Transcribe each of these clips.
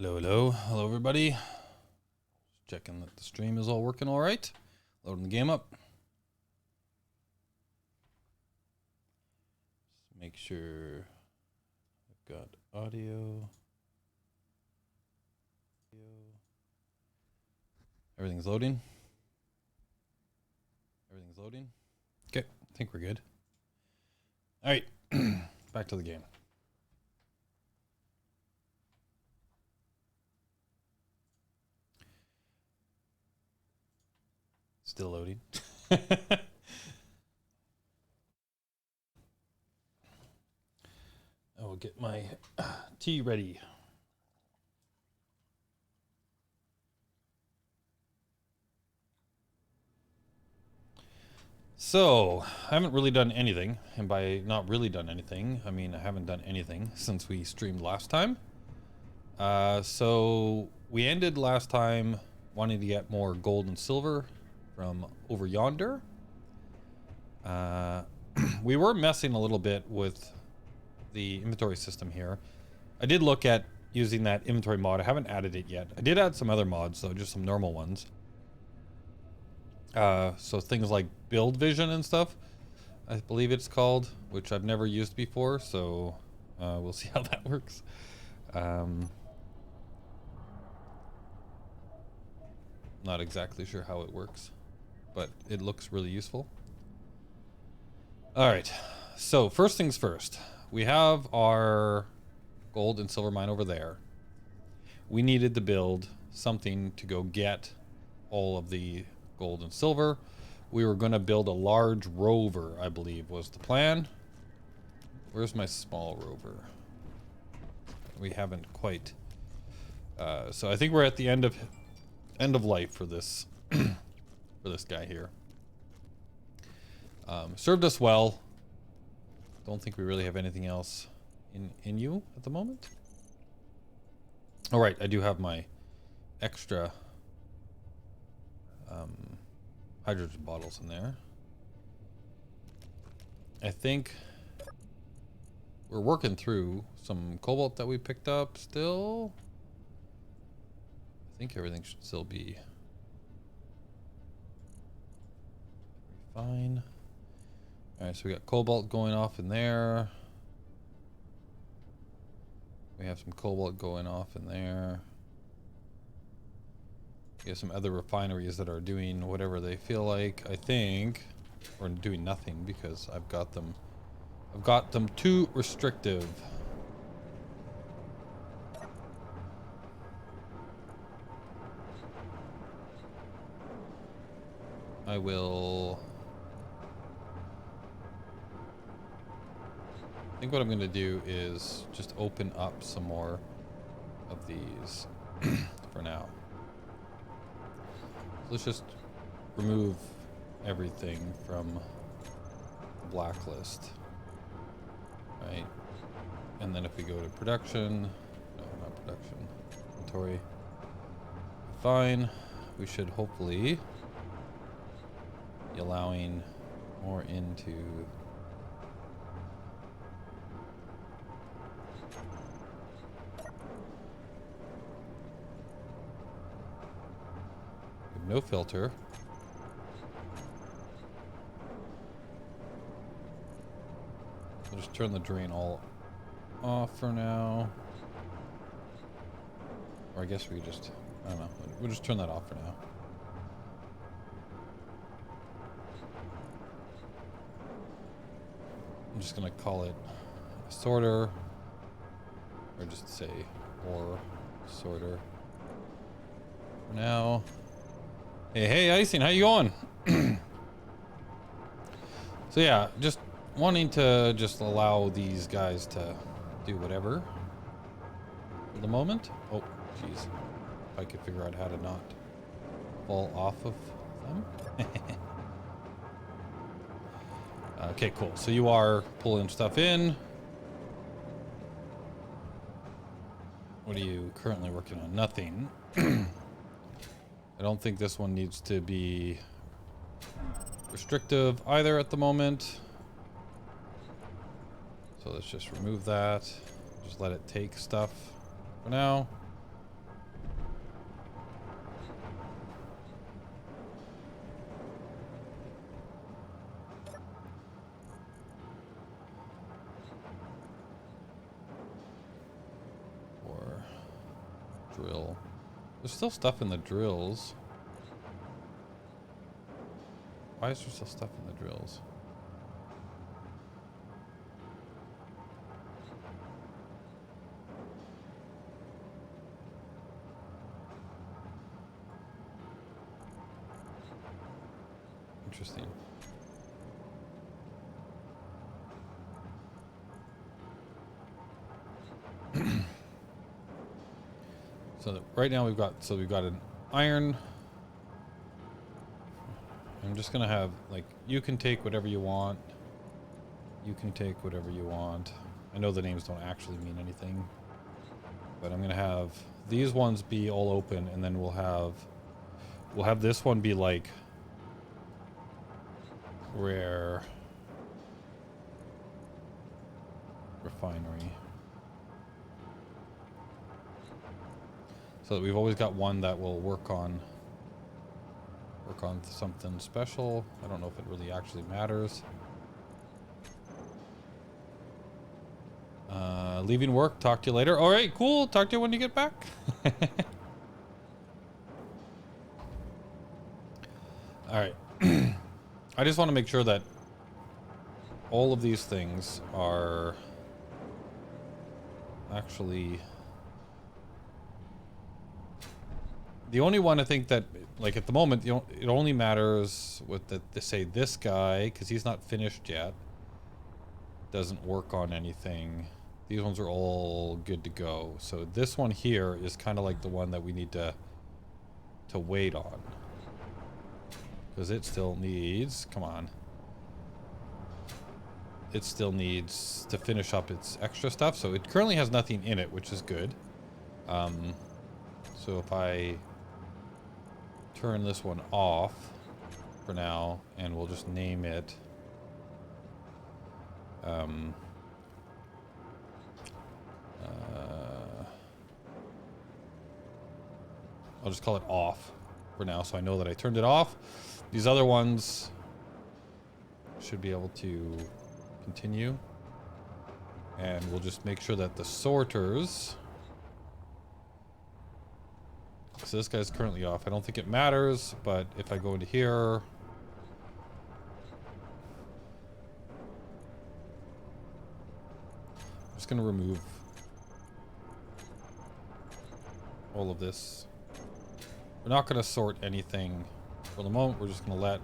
Hello everybody. Checking that the stream is all working all right. Loading the game up. Just make sure I've got audio. Everything's loading. Everything's loading. Okay, I think we're good. All right, back to the game. Still loading. I will get my tea ready. So, I haven't really done anything, and by not really done anything, I mean I haven't done anything since we streamed last time. So, we ended last time wanting to get more gold and silver from over yonder. We were messing a little bit with the inventory system here. I did look at using that inventory mod. I haven't added it yet. I did add some other mods though, just some normal ones. So things like build vision and stuff, I believe it's called, which I've never used before, so we'll see how that works. Not exactly sure how it works, but it looks really useful. All right, so first things first, we have our gold and silver mine over there. We needed to build something to go get all of the gold and silver. We were going to build a large rover, I believe was the plan. Where's my small rover? We haven't quite. So I think we're at the end of life for this for this guy here. Served us well. Don't think we really have anything else in you at the moment. All right, I do have my extra hydrogen bottles in there. I think we're working through some cobalt that we picked up still. I think everything should still be fine. All right, so we got cobalt going off in there. We have some cobalt going off in there. We have some other refineries that are doing whatever they feel like, I think. Or doing nothing because I've got them too restrictive. I think what I'm gonna do is just open up some more of these for now. Let's just remove everything from the blacklist, right? And then if we go to production, no, not production, inventory, fine. We should hopefully be allowing more into no filter. We'll just turn the drain all off for now. Or I guess we just, I don't know, we'll just turn that off for now. I'm just gonna call it a sorter, or just say ore sorter for now. Hey, Icing, how you going? So yeah, just wanting to just allow these guys to do whatever for the moment. Oh, jeez. If I could figure out how to not fall off of them. Okay, cool. So you are pulling stuff in. What are you currently working on? Nothing. I don't think this one needs to be restrictive either at the moment. So let's just remove that. Just let it take stuff for now. drill. There's still stuff in the drills. Why is there still stuff in the drills? Interesting. So right now we've got an iron. I'm just gonna have, like, you can take whatever you want. You can take whatever you want. I know the names don't actually mean anything, but I'm gonna have these ones be all open, and then we'll have this one be like rare refinery. So that we've always got one that will work on something special. I don't know if it really actually matters. Leaving work, talk to you later. All right, cool. Talk to you when you get back. All right. I just want to make sure that all of these things are actually... The only one I think that, like, at the moment, you know, it only matters with say this guy, because he's not finished yet. Doesn't work on anything. These ones are all good to go. So this one here is kind of like the one that we need to wait on. Because it still needs, come on. It still needs to finish up its extra stuff. So it currently has nothing in it, which is good. So if I turn this one off for now, and we'll just name it I'll just call it off for now, so I know that I turned it off. These other ones should be able to continue, and we'll just make sure that the sorters, so this guy's currently off. I don't think it matters, but if I go into here, I'm just gonna remove all of this. We're not gonna sort anything for the moment. We're just gonna let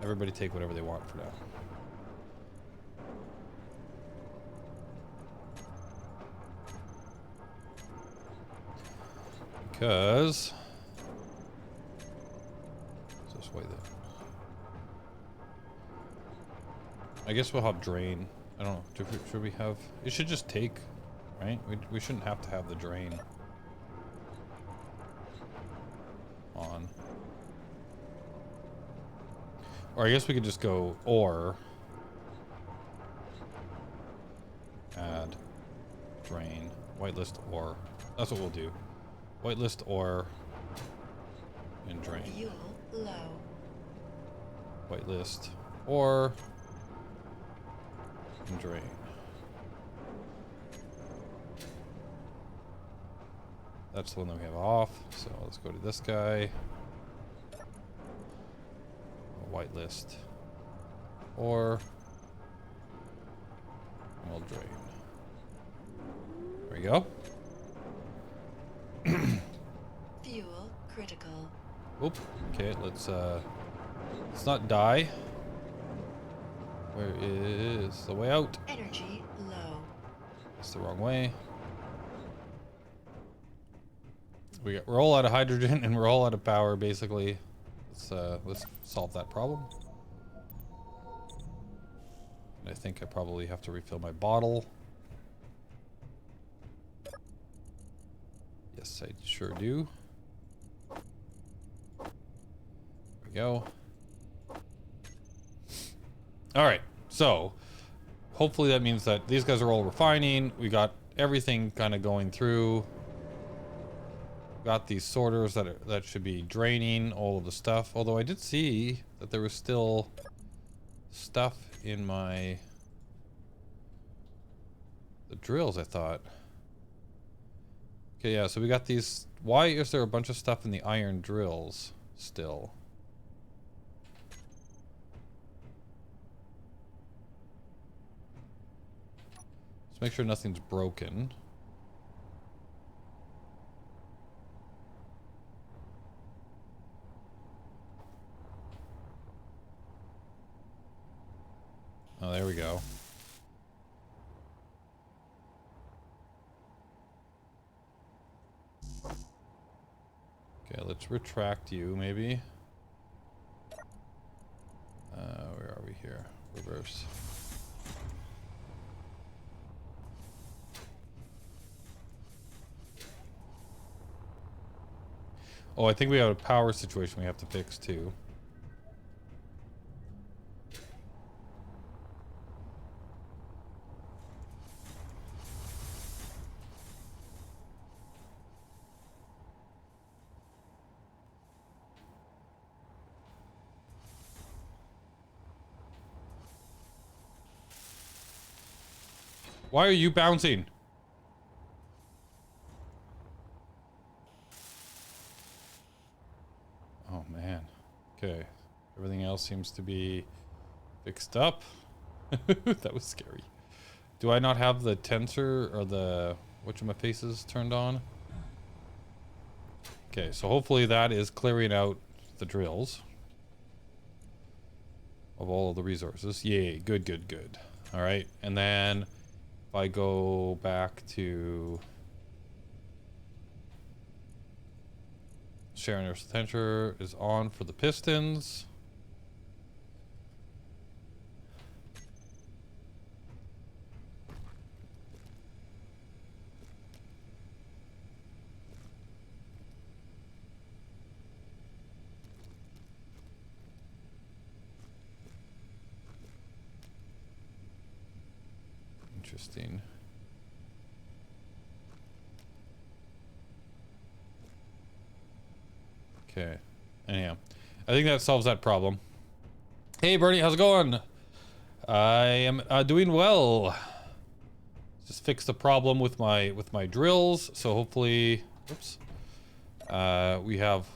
everybody take whatever they want for now. Because this way that I guess we'll have drain. I don't know. Should we have? It should just take, right? We shouldn't have to have the drain on. Or I guess we could just go or add drain whitelist or. That's what we'll do. Whitelist or and drain. Fuel low. Whitelist or and drain. That's the one that we have off. So let's go to this guy. Whitelist or and we'll drain. There we go. Fuel critical. Oop. Okay, let's not die. Where is the way out? Energy low. That's the wrong way. We're all out of hydrogen and we're all out of power basically. Let's solve that problem. And I think I probably have to refill my bottle. Yes, I sure do. There we go. Alright, so hopefully that means that these guys are all refining. We got everything kind of going through. Got these sorters that should be draining all of the stuff. Although I did see that there was still stuff in the drills, I thought. Okay, yeah, so we got these. Why is there a bunch of stuff in the iron drills still? Let's make sure nothing's broken. Oh, there we go. Okay, let's retract you, maybe. Where are we here? Reverse. Oh, I think we have a power situation we have to fix, too. Why are you bouncing? Oh, man. Okay. Everything else seems to be fixed up. That was scary. Do I not have the tensor or the whatchamafaces turned on? Okay, so hopefully that is clearing out the drills of all of the resources. Yay, good, good, good. All right, and then if I go back to sharing our tensor is on for the pistons. Interesting. Okay. Anyhow, I think that solves that problem. Hey, Bernie, how's it going? I am doing well. Just fixed the problem with my drills, so hopefully, oops. We have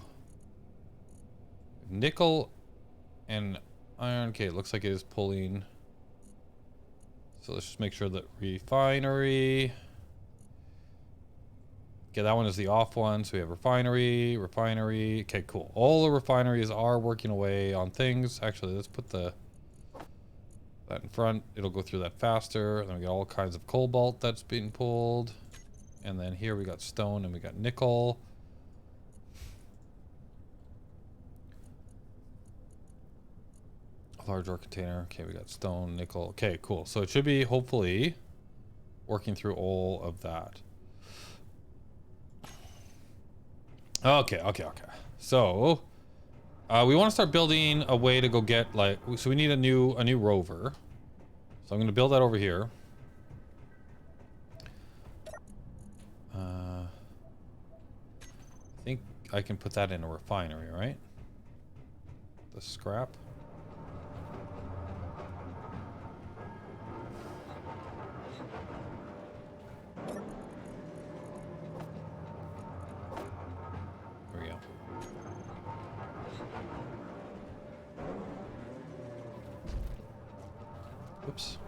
nickel and iron. Okay, it looks like it is pulling. So let's just make sure that refinery. Okay, that one is the off one. So we have refinery, refinery. Okay, cool. All the refineries are working away on things. Actually, let's put that in front. It'll go through that faster. And then we got all kinds of cobalt that's being pulled. And then here we got stone and we got nickel. A large ore container. Okay, we got stone, nickel. Okay, cool. So it should be hopefully working through all of that. Okay. So we want to start building a way to go get like. So we need a new rover. So I'm going to build that over here. I think I can put that in a refinery, right? The scrap. There we go. Oops.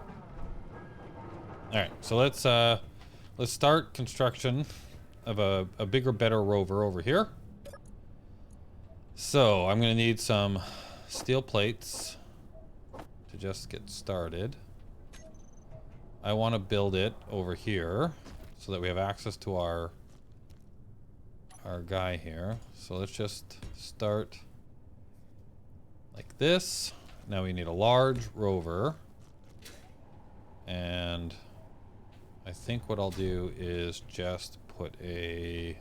All right, so let's start construction of a bigger, better rover over here. So I'm gonna need some steel plates to just get started. I want to build it over here so that we have access to our guy here. So let's just start like this. Now we need a large rover. And I think what I'll do is just put a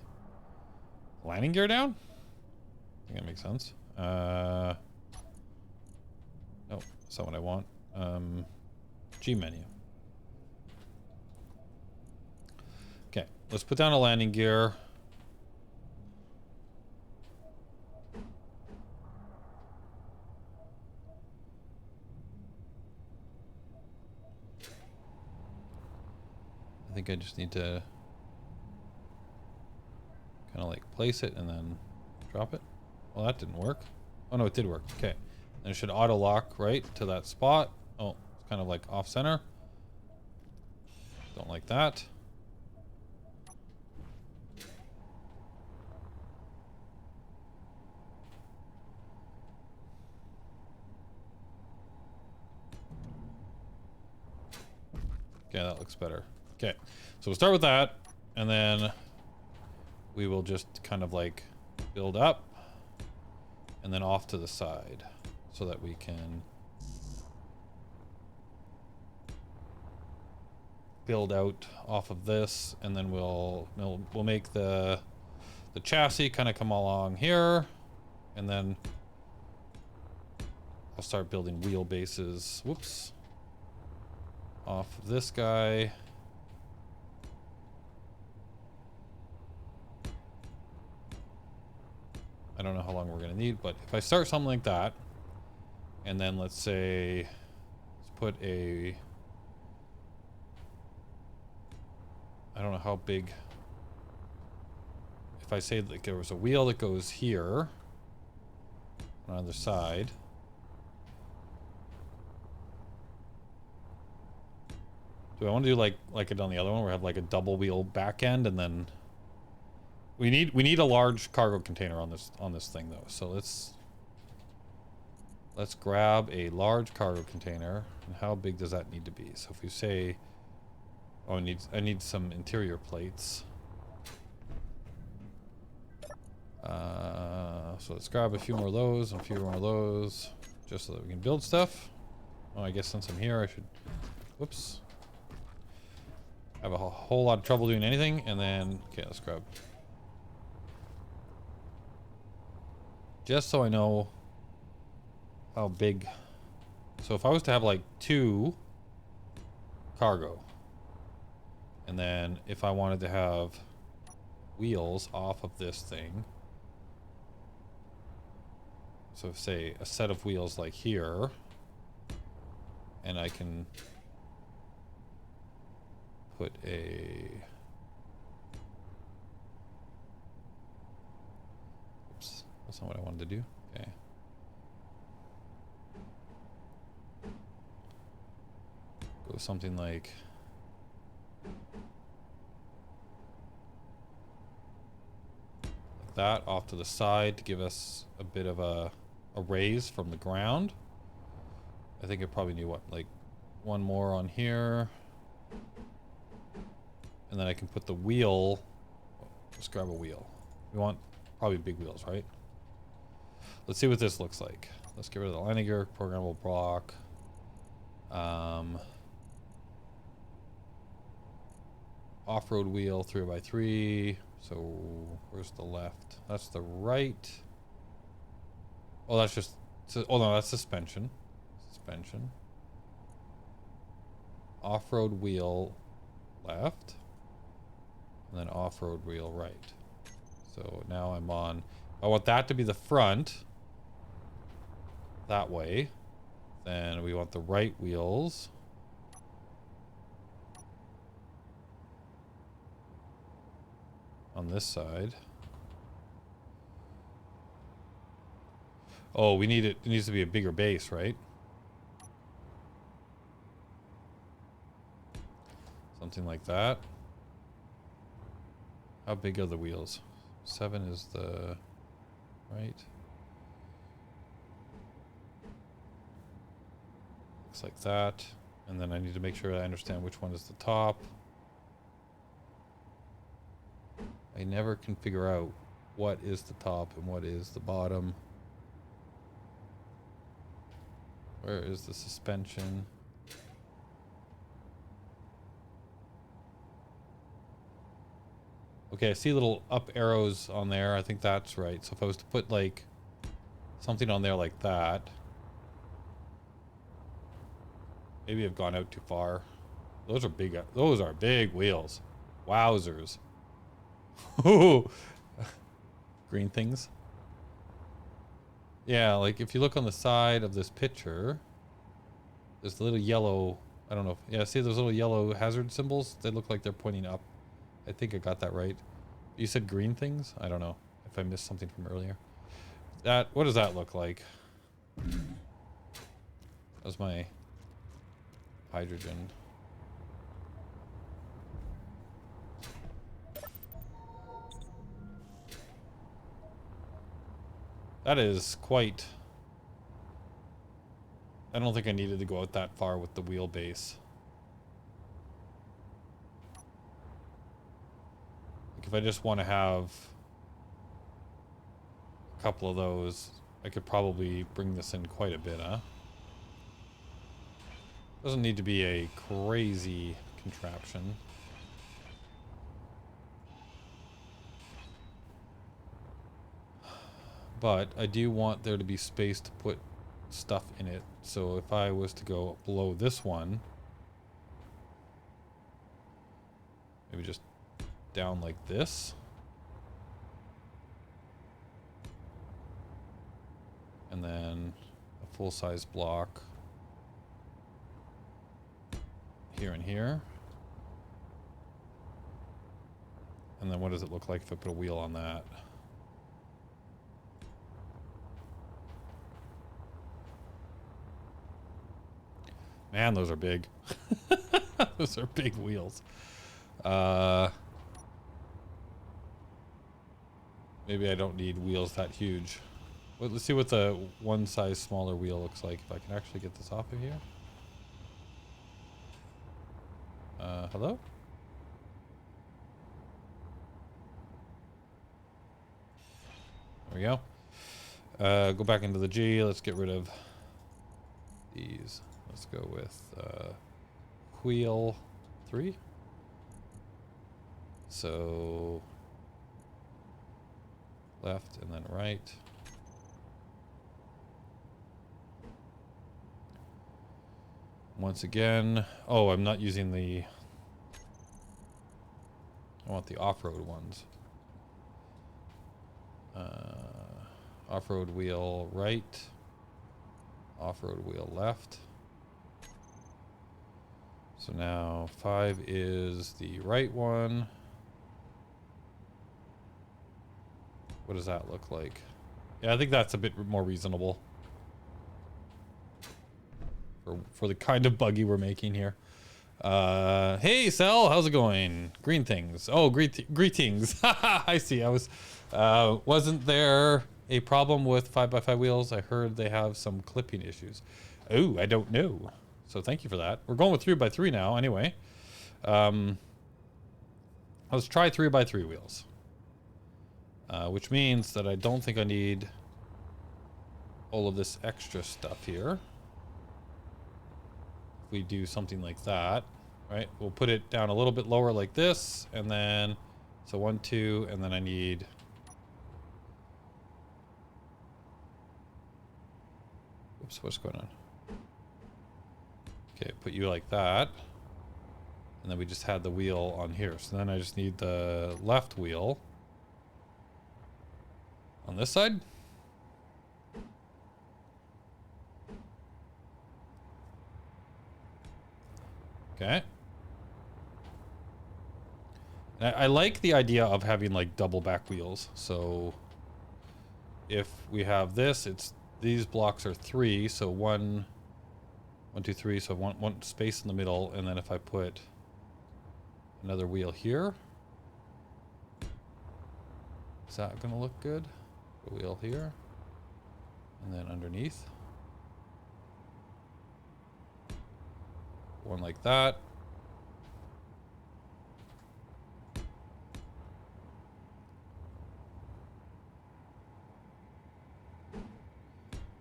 landing gear down. I think that makes sense. No, that's not what I want. G menu. Okay, let's put down a landing gear. I think I just need to place it and then drop it. Well, that didn't work. Oh no, it did work. Okay. And it should auto lock right to that spot. Oh, it's kind of like off center. Don't like that. Okay, that looks better. Okay, so we'll start with that, and then we will just kind of like build up and then off to the side so that we can build out off of this, and then we'll make the chassis kind of come along here, and then I'll start building wheelbases. Whoops. Off of this guy. I don't know how long we're gonna need, but if I start something like that, and then let's say let's put a, I don't know how big, if I say like there was a wheel that goes here on either side. Do I want to do like I did on the other one, where I have like a double wheel back end, and then we need a large cargo container on this thing though. So let's grab a large cargo container. And how big does that need to be? So if we say, oh, I need some interior plates. So let's grab a few more of those and a few more of those, just so that we can build stuff. Oh, I guess since I'm here, I should. Whoops. I have a whole lot of trouble doing anything, and then okay, let's grab. Just so I know how big. So if I was to have like 2 cargo, and then if I wanted to have wheels off of this thing, so say a set of wheels like here, and I can put a, oops, that's not what I wanted to do. Okay. Go something like that off to the side to give us a bit of a raise from the ground. I think I probably need what, like one more on here. And then I can put the wheel, let's grab a wheel. We want probably big wheels, right? Let's see what this looks like. Let's get rid of the landing gear, programmable block. Off-road wheel 3x3. So where's the left? That's the right. Oh, that's just, oh no, that's suspension. Suspension. Off-road wheel left. And then off-road wheel right. So now I'm on, I want that to be the front. That way. Then we want the right wheels. On this side. Oh, we need it needs to be a bigger base, right? Something like that. How big are the wheels? 7 is the right. Looks like that. And then I need to make sure I understand which one is the top. I never can figure out what is the top and what is the bottom. Where is the suspension? Okay, I see little up arrows on there. I think that's right. So if I was to put like something on there like that, maybe I've gone out too far. Those are big. Those are big wheels. Wowzers. Green things. Yeah, like if you look on the side of this picture, there's the little yellow, I don't know. Yeah, see those little yellow hazard symbols? They look like they're pointing up. I think I got that right. You said green things? I don't know if I missed something from earlier. What does that look like? That's my hydrogen. That is quite... I don't think I needed to go out that far with the wheelbase. Like if I just want to have a couple of those, I could probably bring this in quite a bit, huh? Doesn't need to be a crazy contraption. But I do want there to be space to put stuff in it. So if I was to go below this one, maybe just down like this. And then a full-size block here and here. And then what does it look like if I put a wheel on that? Man, those are big. Those are big wheels. Maybe I don't need wheels that huge. Well, let's see what the one size smaller wheel looks like. If I can actually get this off of here. Hello? There we go. Go back into the G. Let's get rid of these. Let's go with wheel 3. So left and then right. Once again, oh, I'm not using the, I want the off-road ones. Off-road wheel right, off-road wheel left. So now 5 is the right one. What does that look like? Yeah, I think that's a bit more reasonable for the kind of buggy we're making here. Hey, Sal, how's it going? Green things. Oh, greetings. I see. I was, wasn't there a problem with 5x5 wheels? I heard they have some clipping issues. Oh, I don't know. So thank you for that. We're going with 3x3 now anyway. Let's try 3x3 wheels. Which means that I don't think I need all of this extra stuff here. If we do something like that, right? We'll put it down a little bit lower like this, and then, so 1, 2, and then I need... Oops, what's going on? Okay, put you like that. And then we just had the wheel on here. So then I just need the left wheel on this side. Okay. And I like the idea of having like double back wheels. So if we have this, it's these blocks are 3, so 1, 2, 3, so one space in the middle, and then if I put another wheel here, is that gonna look good? A wheel here, and then underneath, one like that.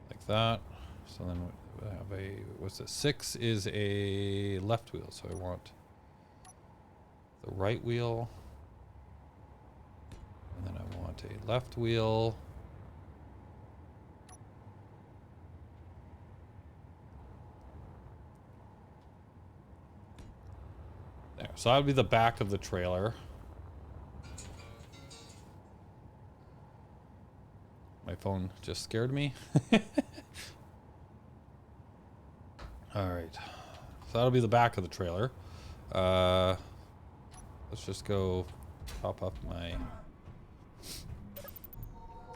Like that. So then we have a, what's it? 6 is a left wheel, so I want the right wheel, and then I want a left wheel. There, so that would be the back of the trailer. My phone just scared me. All right, so that'll be the back of the trailer. Let's just go pop up my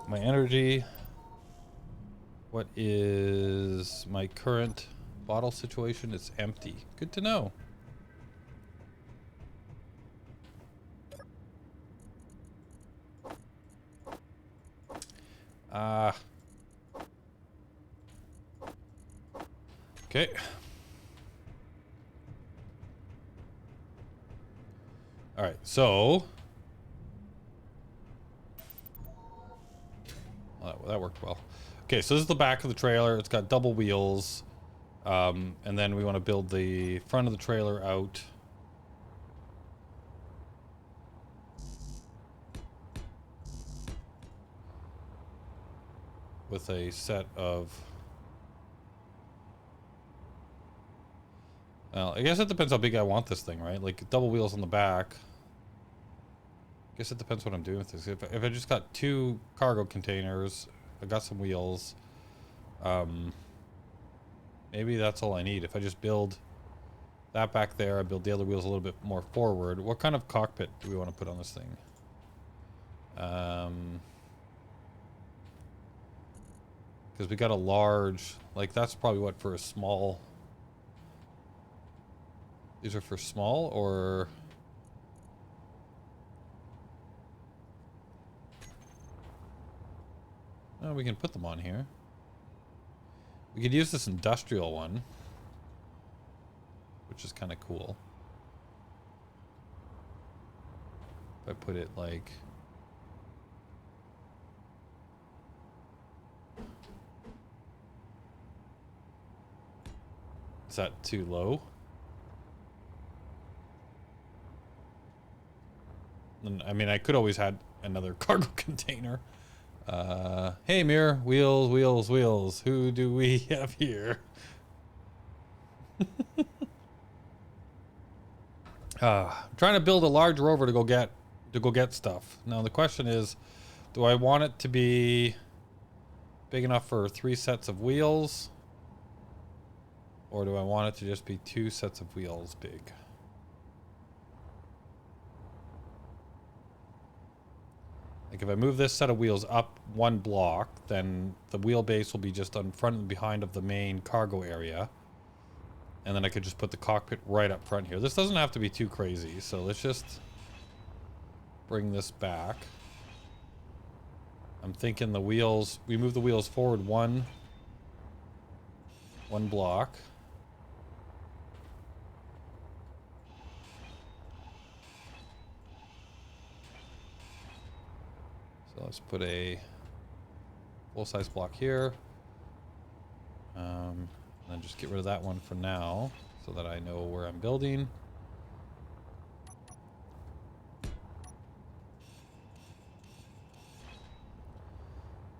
My energy. What is my current bottle situation? It's empty. Good to know. Okay. All right, so that worked well. Okay, so this is the back of the trailer. It's got double wheels, and then we want to build the front of the trailer out. With a set of... Well, I guess it depends how big I want this thing, right? Like double wheels on the back. I guess it depends what I'm doing with this. If I just got 2 cargo containers, I got some wheels, maybe that's all I need. If I just build that back there, I build the other wheels a little bit more forward. What kind of cockpit do we want to put on this thing? Because we got a large, like that's probably what for a small. These are for small or... Oh, we can put them on here. We could use this industrial one, which is kind of cool. If I put it like... Is that too low? And, I mean, I could always had another cargo container. Hey, mirror, wheels, wheels, wheels. Who do we have here? I'm trying to build a large rover to go get stuff. Now the question is, do I want it to be big enough for 3 sets of wheels? Or do I want it to just be 2 sets of wheels big? Like if I move this set of wheels up 1 block, then the wheelbase will be just on front and behind of the main cargo area. And then I could just put the cockpit right up front here. This doesn't have to be too crazy, so let's just bring this back. I'm thinking the wheels, we move the wheels forward one block. So let's put a full-size block here. And then just get rid of that one for now so that I know where I'm building.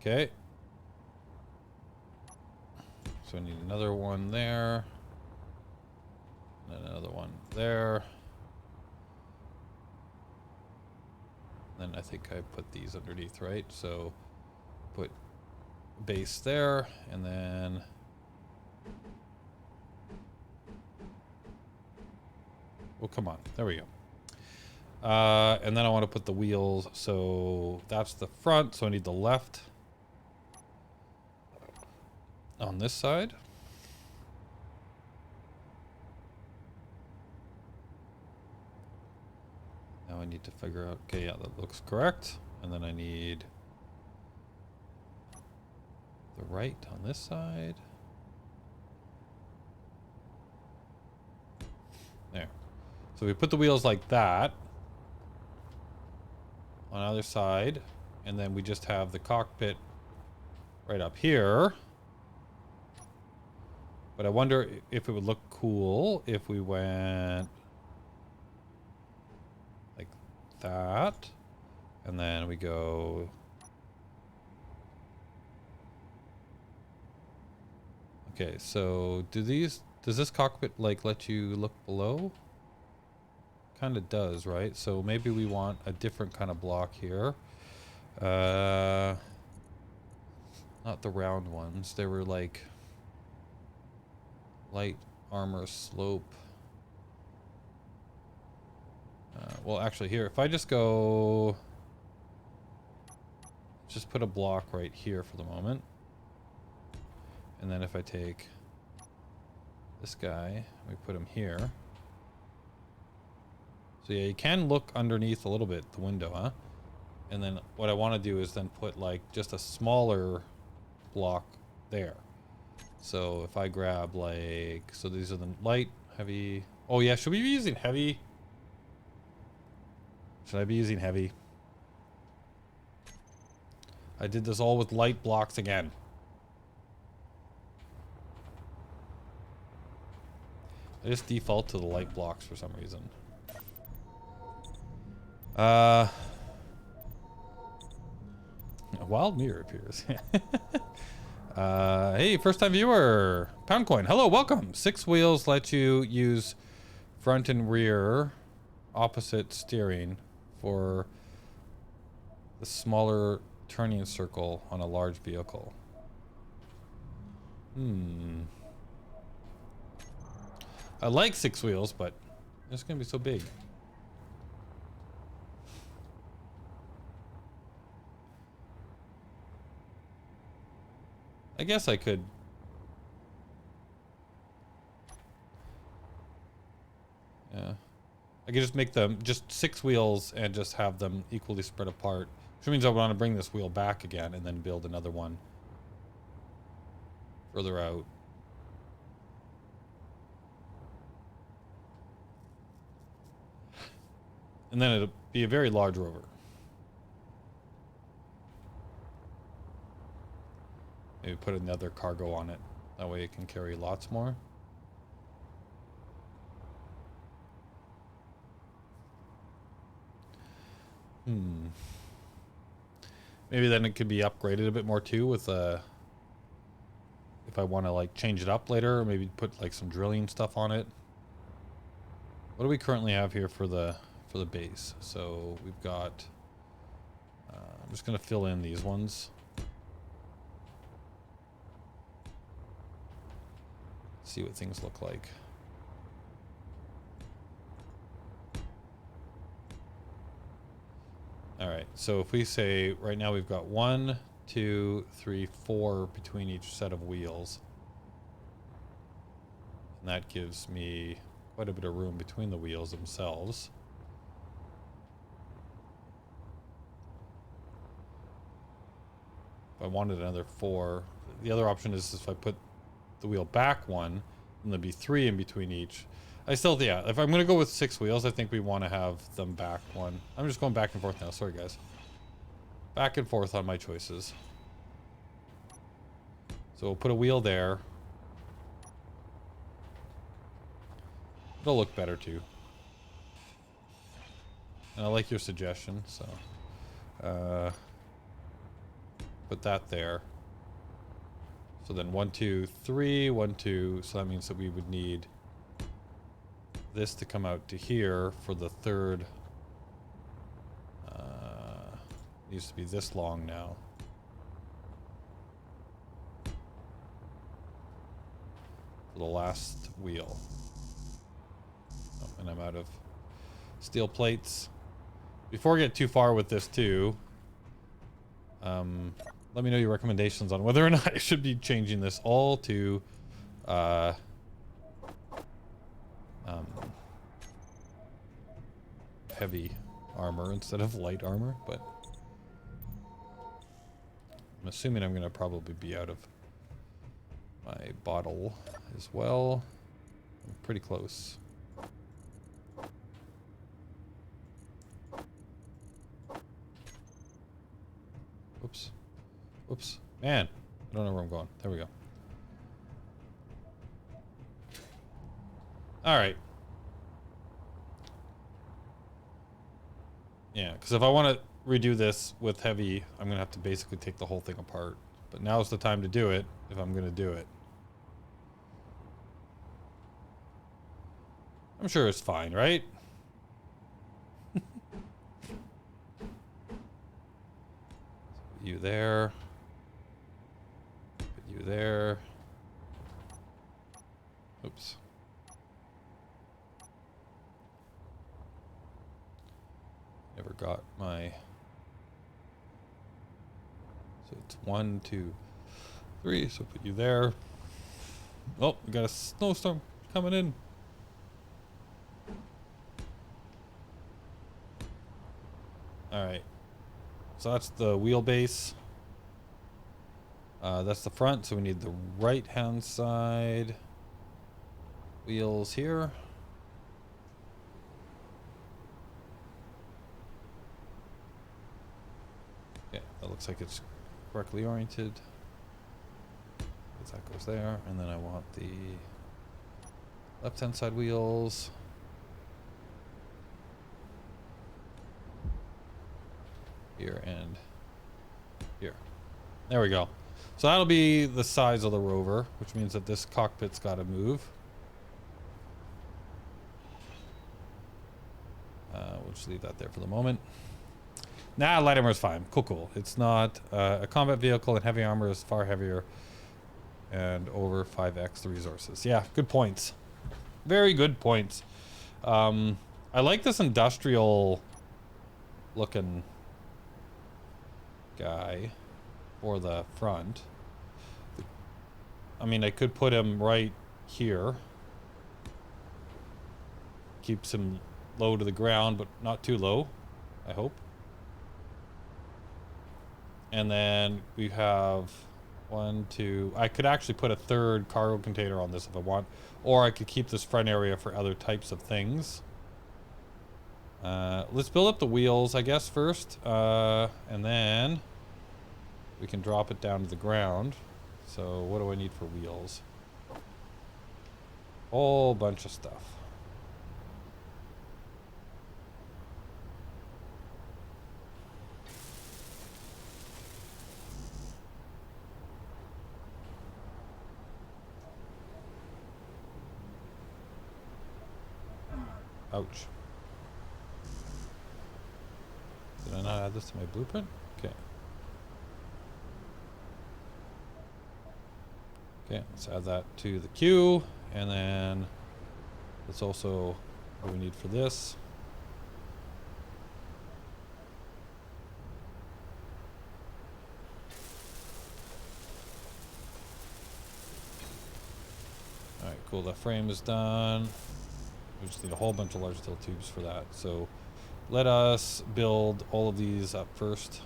Okay. So I need another one there. And another one there. Then I think I put these underneath, right? So put base there, and then oh, come on, there we go. And then I want to put the wheels, so that's the front, so I need the left on this side. Now I need to figure out, okay, yeah, that looks correct. And then I need the right on this side. There. So we put the wheels like that on either side, and then we just have the cockpit right up here. But I wonder if it would look cool if we went like that, and then we go okay. So does this cockpit like let you look below? Kind of does, right? So maybe we want a different kind of block here. Not the round ones. They were like light armor slope. Well, actually here, if I just go just put a block right here for the moment. And then if I take this guy, we put him here. So yeah, you can look underneath a little bit, the window, huh? And then what I want to do is then put like just a smaller block there. So if I grab like, so these are the light, heavy. Oh yeah, should we be using heavy? Should I be using heavy? I did this all with light blocks again. I just default to the light blocks for some reason. A wild mirror appears. Hey, first time viewer. Pound coin. Hello, welcome. 6 wheels let you use front and rear opposite steering for the smaller turning circle on a large vehicle. I like 6 wheels, but it's gonna be so big. I guess I could. Yeah. I could just make them just 6 wheels and just have them equally spread apart. Which means I want to bring this wheel back again and then build another one further out. And then it'll be a very large rover. Maybe put another cargo on it. That way it can carry lots more. Maybe then it could be upgraded a bit more too with if I want to like change it up later, or maybe put like some drilling stuff on it. What do we currently have here for the base? So we've got I'm just gonna fill in these ones. See what things look like. All right, so if we say right now we've got 1, 2, 3, 4 between each set of wheels. And that gives me quite a bit of room between the wheels themselves. If I wanted another 4, the other option is if I put the wheel back 1, and there'd be 3 in between each. I still, yeah, if I'm going to go with 6 wheels, I think we want to have them back 1. I'm just going back and forth now. Sorry, guys. Back and forth on my choices. So we'll put a wheel there. It'll look better, too. And I like your suggestion, so... put that there. So then 1, 2, 3, 1, 2. So that means that we would need this to come out to here for the third. Needs to be this long now. For the last wheel. Oh, and I'm out of steel plates. Before I get too far with this too, let me know your recommendations on whether or not I should be changing this all to heavy armor instead of light armor, but I'm assuming I'm gonna probably be out of my bottle as well. I'm pretty close. Whoops. Whoops. Man, I don't know where I'm going. There we go. All right. Yeah, because if I want to redo this with heavy, I'm going to have to basically take the whole thing apart. But now's the time to do it if I'm going to do it. I'm sure it's fine, right? Put you there. Put you there. Oops. Never got my So it's 1, 2, 3. So put you there. Oh, we got a snowstorm coming in. Alright. So that's the wheelbase. That's the front, so we need the right-hand side wheels here. Okay, that looks like it's correctly oriented. That goes there, and then I want the left-hand side wheels. Here and here. There we go. So that'll be the size of the rover, which means that this cockpit's got to move. We'll just leave that there for the moment. Nah, light armor is fine. Cool. It's not a combat vehicle, and heavy armor is far heavier and over 5x the resources. Yeah, good points. Very good points. I like this industrial looking guy for the front. I mean, I could put him right here. Keeps him low to the ground, but not too low, I hope. And then we have 1, 2. I could actually put a third cargo container on this if I want, or I could keep this front area for other types of things. Let's build up the wheels, I guess, first, and then we can drop it down to the ground. So what do I need for wheels? Whole bunch of stuff. Ouch. Did I not add this to my blueprint? Okay. Okay, let's add that to the queue, and then let's also, what do we need for this? Alright, cool, that frame is done. We just need a whole bunch of large steel tubes for that. So let us build all of these up first.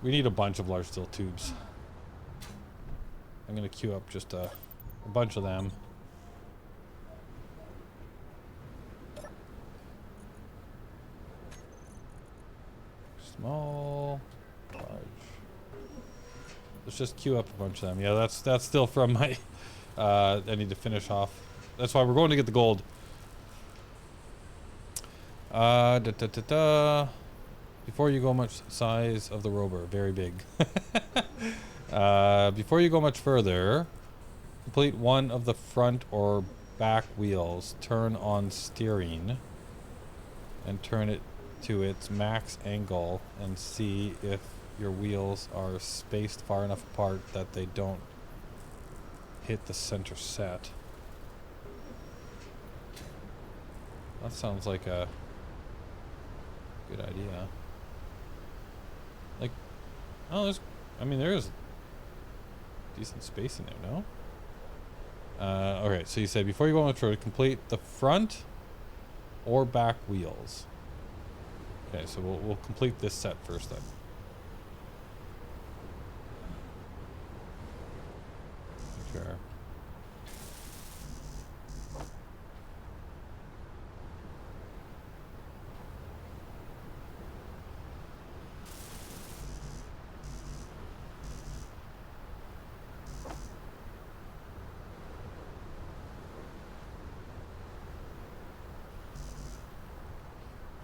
We need a bunch of large steel tubes. I'm gonna queue up just a bunch of them. Small, large. Let's just queue up a bunch of them. Yeah, that's still from my. I need to finish off. That's why we're going to get the gold. Before you go much size of the rover, very big. Before you go much further, complete one of the front or back wheels. Turn on steering and turn it to its max angle and see if your wheels are spaced far enough apart that they don't hit the center set. That sounds like a good idea. Like, oh, there is decent space in there, no? Okay, so you said before you go on the road, complete the front or back wheels. Okay, so we'll complete this set first then. Sure.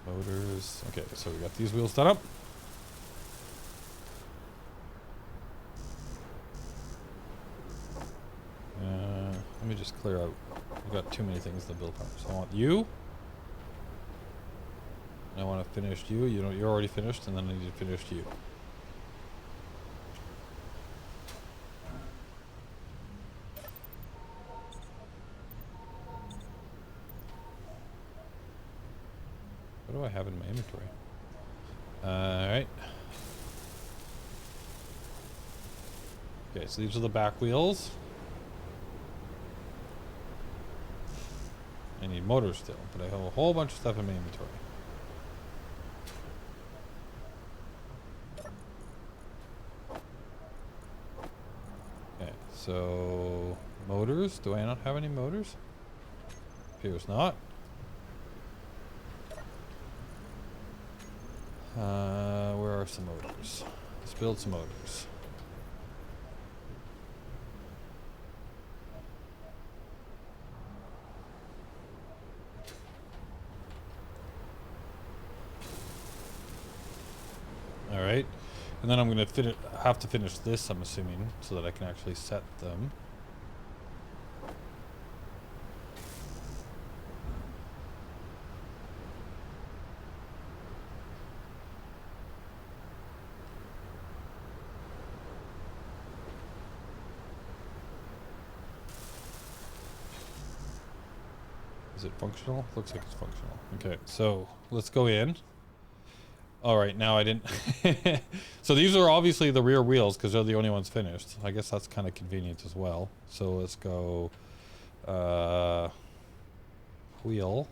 Motors. Okay, so we got these wheels done up. Let me just clear out I've got too many things to build from. So I want you. And I want to finish you. You know, you're already finished, and then I need to finish you. What do I have in my inventory? Alright. Okay, so these are the back wheels. I need motors still, but I have a whole bunch of stuff in my inventory. Okay, so motors. Do I not have any motors? Appears not. Where are some motors? Let's build some motors. All right, and then I'm gonna have to finish this, I'm assuming, so that I can actually set them. Is it functional? Looks like it's functional. Okay, so let's go in. All right, now I didn't. So these are obviously the rear wheels because they're the only ones finished. I guess that's kind of convenient as well. So let's go wheel.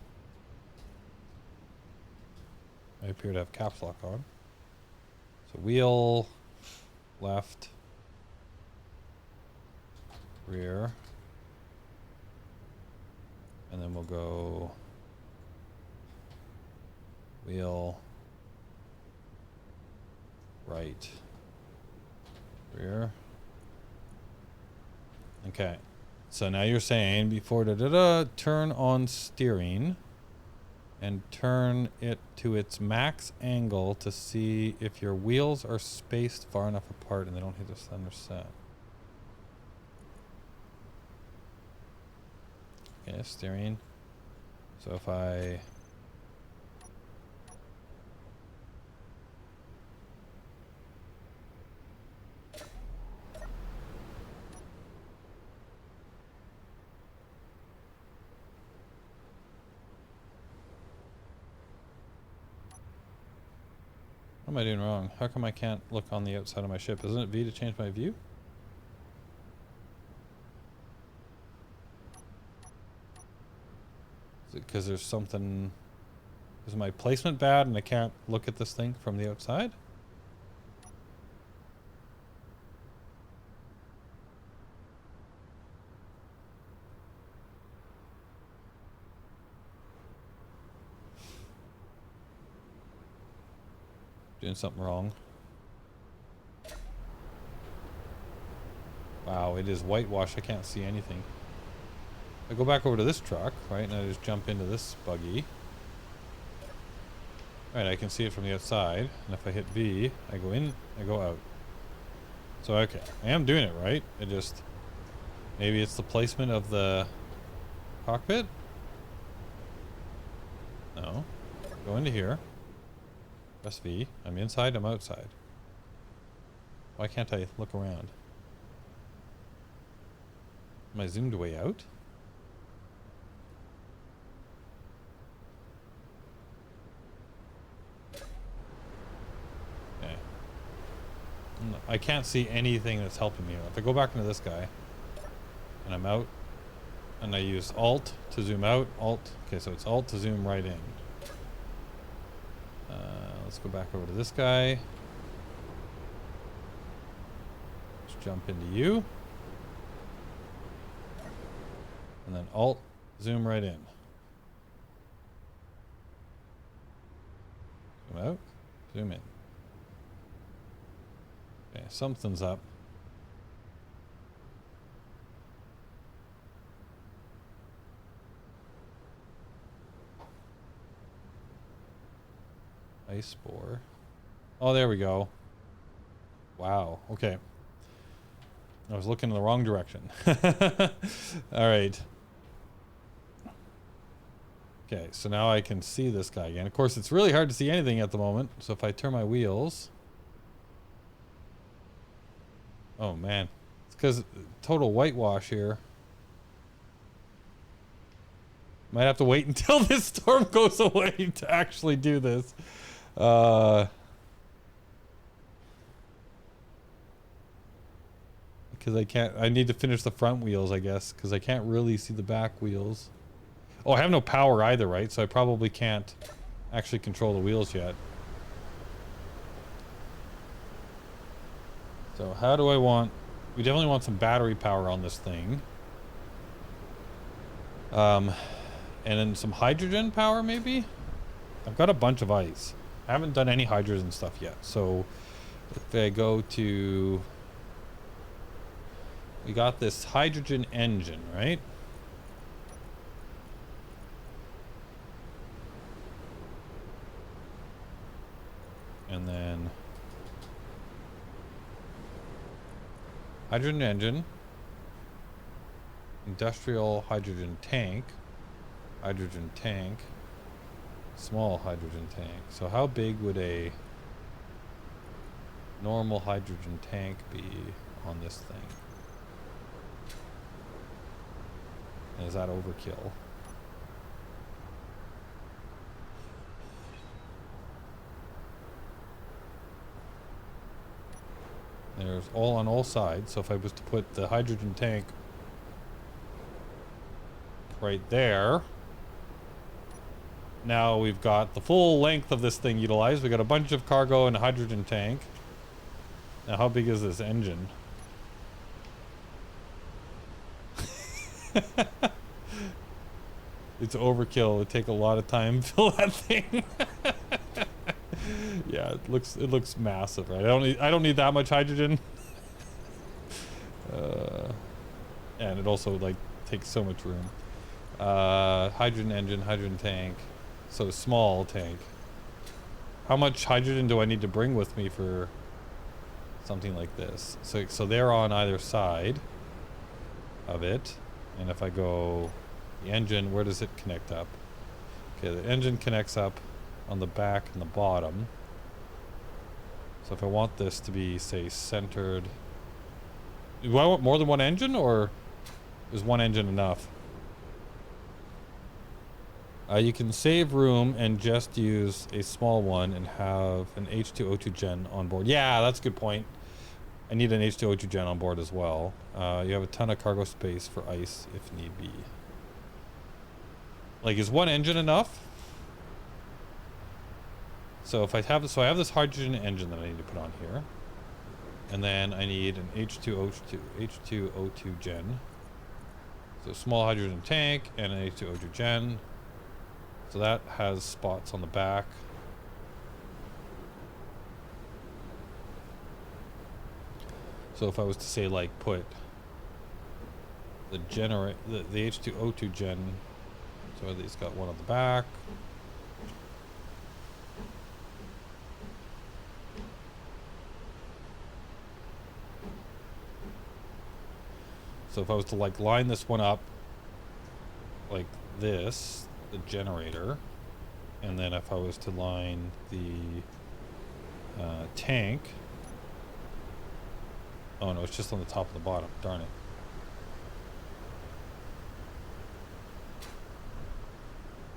I appear to have caps lock on. So wheel, left, rear, and then we'll go wheel, right, rear. Okay, so now you're saying before turn on steering and turn it to its max angle to see if your wheels are spaced far enough apart and they don't hit the center set. Okay, steering. So if I what am I doing wrong? How come I can't look on the outside of my ship? Isn't it V to change my view? Is it because there's something... Is my placement bad and I can't look at this thing from the outside? Doing something wrong. Wow, it is whitewash. I can't see anything. I go back over to this truck, right, and I just jump into this buggy. Right, I can see it from the outside, and if I hit V, I go in, I go out. So, okay, I am doing it right. It just, maybe it's the placement of the cockpit? No. Go into here. Press V. I'm inside, I'm outside. Why can't I look around? Am I zoomed way out? Okay. No, I can't see anything that's helping me. If I go back into this guy, and I'm out, and I use Alt to zoom out, Alt. Okay, so it's Alt to zoom right in. Let's go back over to this guy. Let's jump into you. And then Alt, zoom right in. Zoom out, zoom in. Okay, something's up. Ice spore. Oh, there we go. Wow. Okay. I was looking in the wrong direction. All right. Okay, so now I can see this guy again. Of course, it's really hard to see anything at the moment. So if I turn my wheels... Oh, man. It's because total whitewash here. Might have to wait until this storm goes away to actually do this. Because I can't... I need to finish the front wheels, I guess. Because I can't really see the back wheels. Oh, I have no power either, right? So I probably can't actually control the wheels yet. So how do I want... We definitely want some battery power on this thing. And then some hydrogen power, maybe? I've got a bunch of ice. I haven't done any hydrogen stuff yet. So if I go to... We got this hydrogen engine, right? And then hydrogen engine, industrial hydrogen tank, small hydrogen tank. So how big would a normal hydrogen tank be on this thing? And is that overkill? There's all on all sides. So if I was to put the hydrogen tank right there, now we've got the full length of this thing utilized. We got a bunch of cargo and a hydrogen tank. Now how big is this engine? It's overkill. It would take a lot of time to fill that thing. Yeah, it looks massive, right? I don't need that much hydrogen. And it also like takes so much room. Hydrogen engine, hydrogen tank. So small tank. How much hydrogen do I need to bring with me for something like this? So they're on either side of it. And if I go the engine, where does it connect up? Okay, the engine connects up on the back and the bottom. So if I want this to be, say, centered... Do I want more than one engine, or is one engine enough? You can save room and just use a small one and have an H2O2 gen on board. Yeah, that's a good point. I need an H2O2 gen on board as well. You have a ton of cargo space for ice if need be. Like, is one engine enough? So if I have this, so I have this hydrogen engine that I need to put on here, and then I need an H2O2 gen. So small hydrogen tank and an H2O2 gen. So that has spots on the back. So if I was to say like put the H2O2 gen, so at least got one on the back. So if I was to like line this one up like this, the generator, and then if I was to line the tank, oh no, it's just on the top of the bottom, darn it.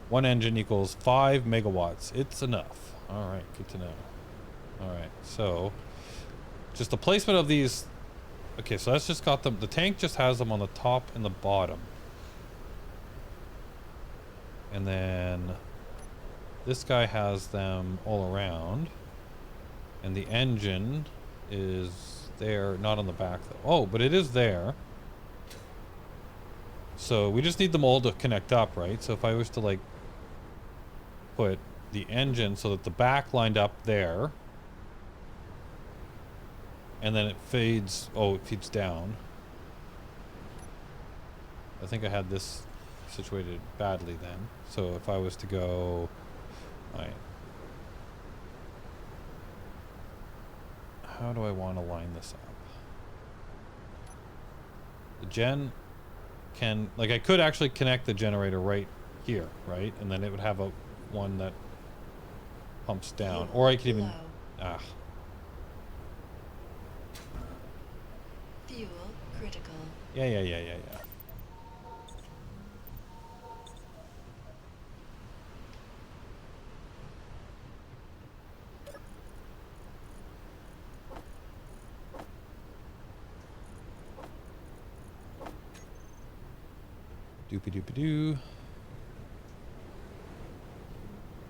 One engine equals 5 megawatts. It's enough. All right, good to know. All right, so just the placement of these. Okay, so that's just got them. The tank just has them on the top and the bottom. And then this guy has them all around. And the engine is there, not on the back though. Oh, but it is there. So we just need them all to connect up, right? So if I was to like put the engine so that the back lined up there, and then it fades, oh, it feeds down. I think I had this situated badly then. So if I was to go, alright. How do I want to line this up? The gen can, like I could actually connect the generator right here, right? And then it would have a one that pumps down. Fuel Or I could even... low. Ah. Fuel critical. Yeah. Doopy-doopy-doo.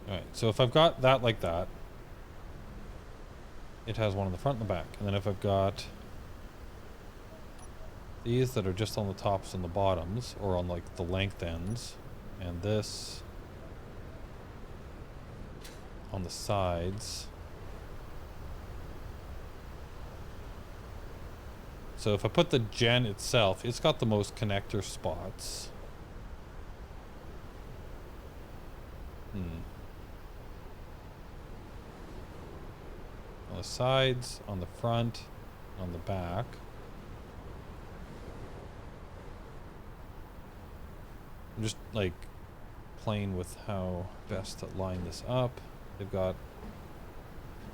Alright, so if I've got that like that, it has one in the front and the back. And then if I've got these that are just on the tops and the bottoms, or on like the length ends, and this on the sides. So if I put the gen itself, it's got the most connector spots. On the sides, on the front, on the back. I'm just like playing with how best to line this up. They've got,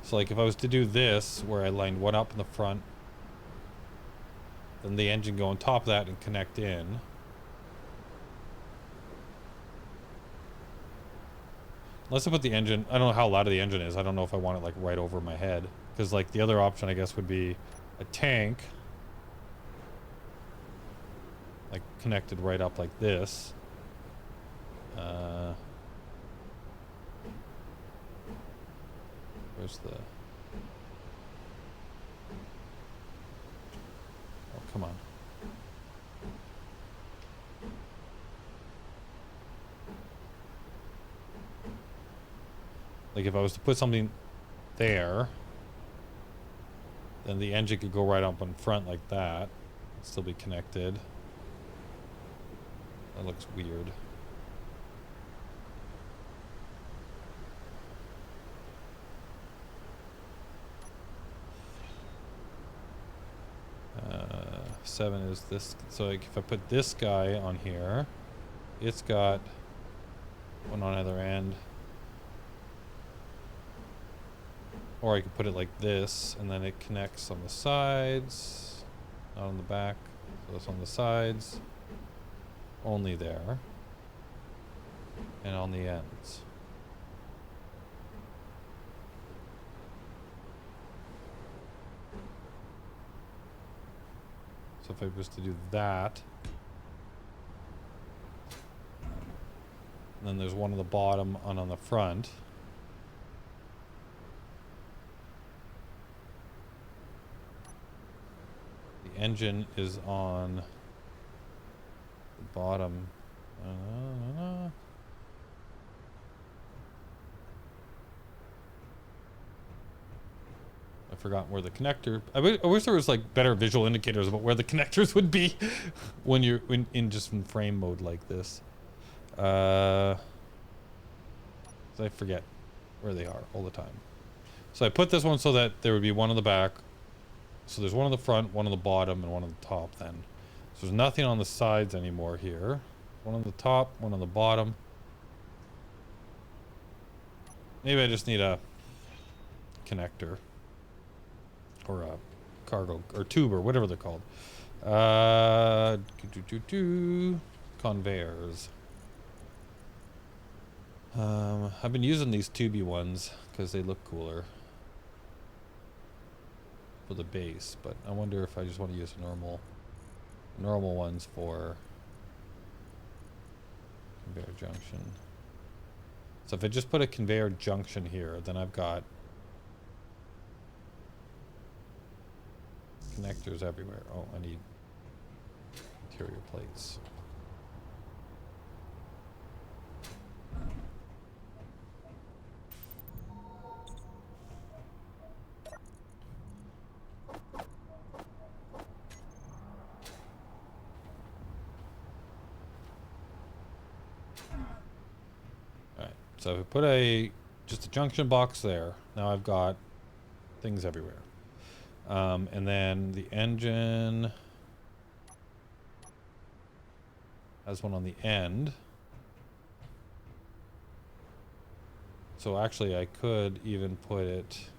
so like if I was to do this where I lined one up in the front, then the engine go on top of that and connect in. Unless I put the engine, I don't know how loud the engine is. I don't know if I want it like right over my head. Because like the other option I guess would be a tank. Like connected right up like this. Where's the... Oh, come on. Like if I was to put something there, then the engine could go right up in front like that. Still be connected. That looks weird. Seven is this. So like if I put this guy on here, it's got one on either end. Or I could put it like this, and then it connects on the sides, not on the back. So it's on the sides, only there, and on the ends. So if I was to do that, and then there's one on the bottom and on the front. The engine is on the bottom. I've forgotten where the connector... I wish there was like better visual indicators about where the connectors would be when you're in just in frame mode like this. I forget where they are all the time. So I put this one so that there would be one on the back. So there's one on the front, one on the bottom, and one on the top then. So there's nothing on the sides anymore here. One on the top, one on the bottom. Maybe I just need a connector. Or a cargo, or tube, or whatever they're called. Conveyors. I've been using these tubey ones because they look cooler for the base, but I wonder if I just want to use normal ones for conveyor junction. So if I just put a conveyor junction here, then I've got connectors everywhere. Oh, I need interior plates. Alright, so if I put just a junction box there, now I've got things everywhere. And then the engine has one on the end. So actually I could even put it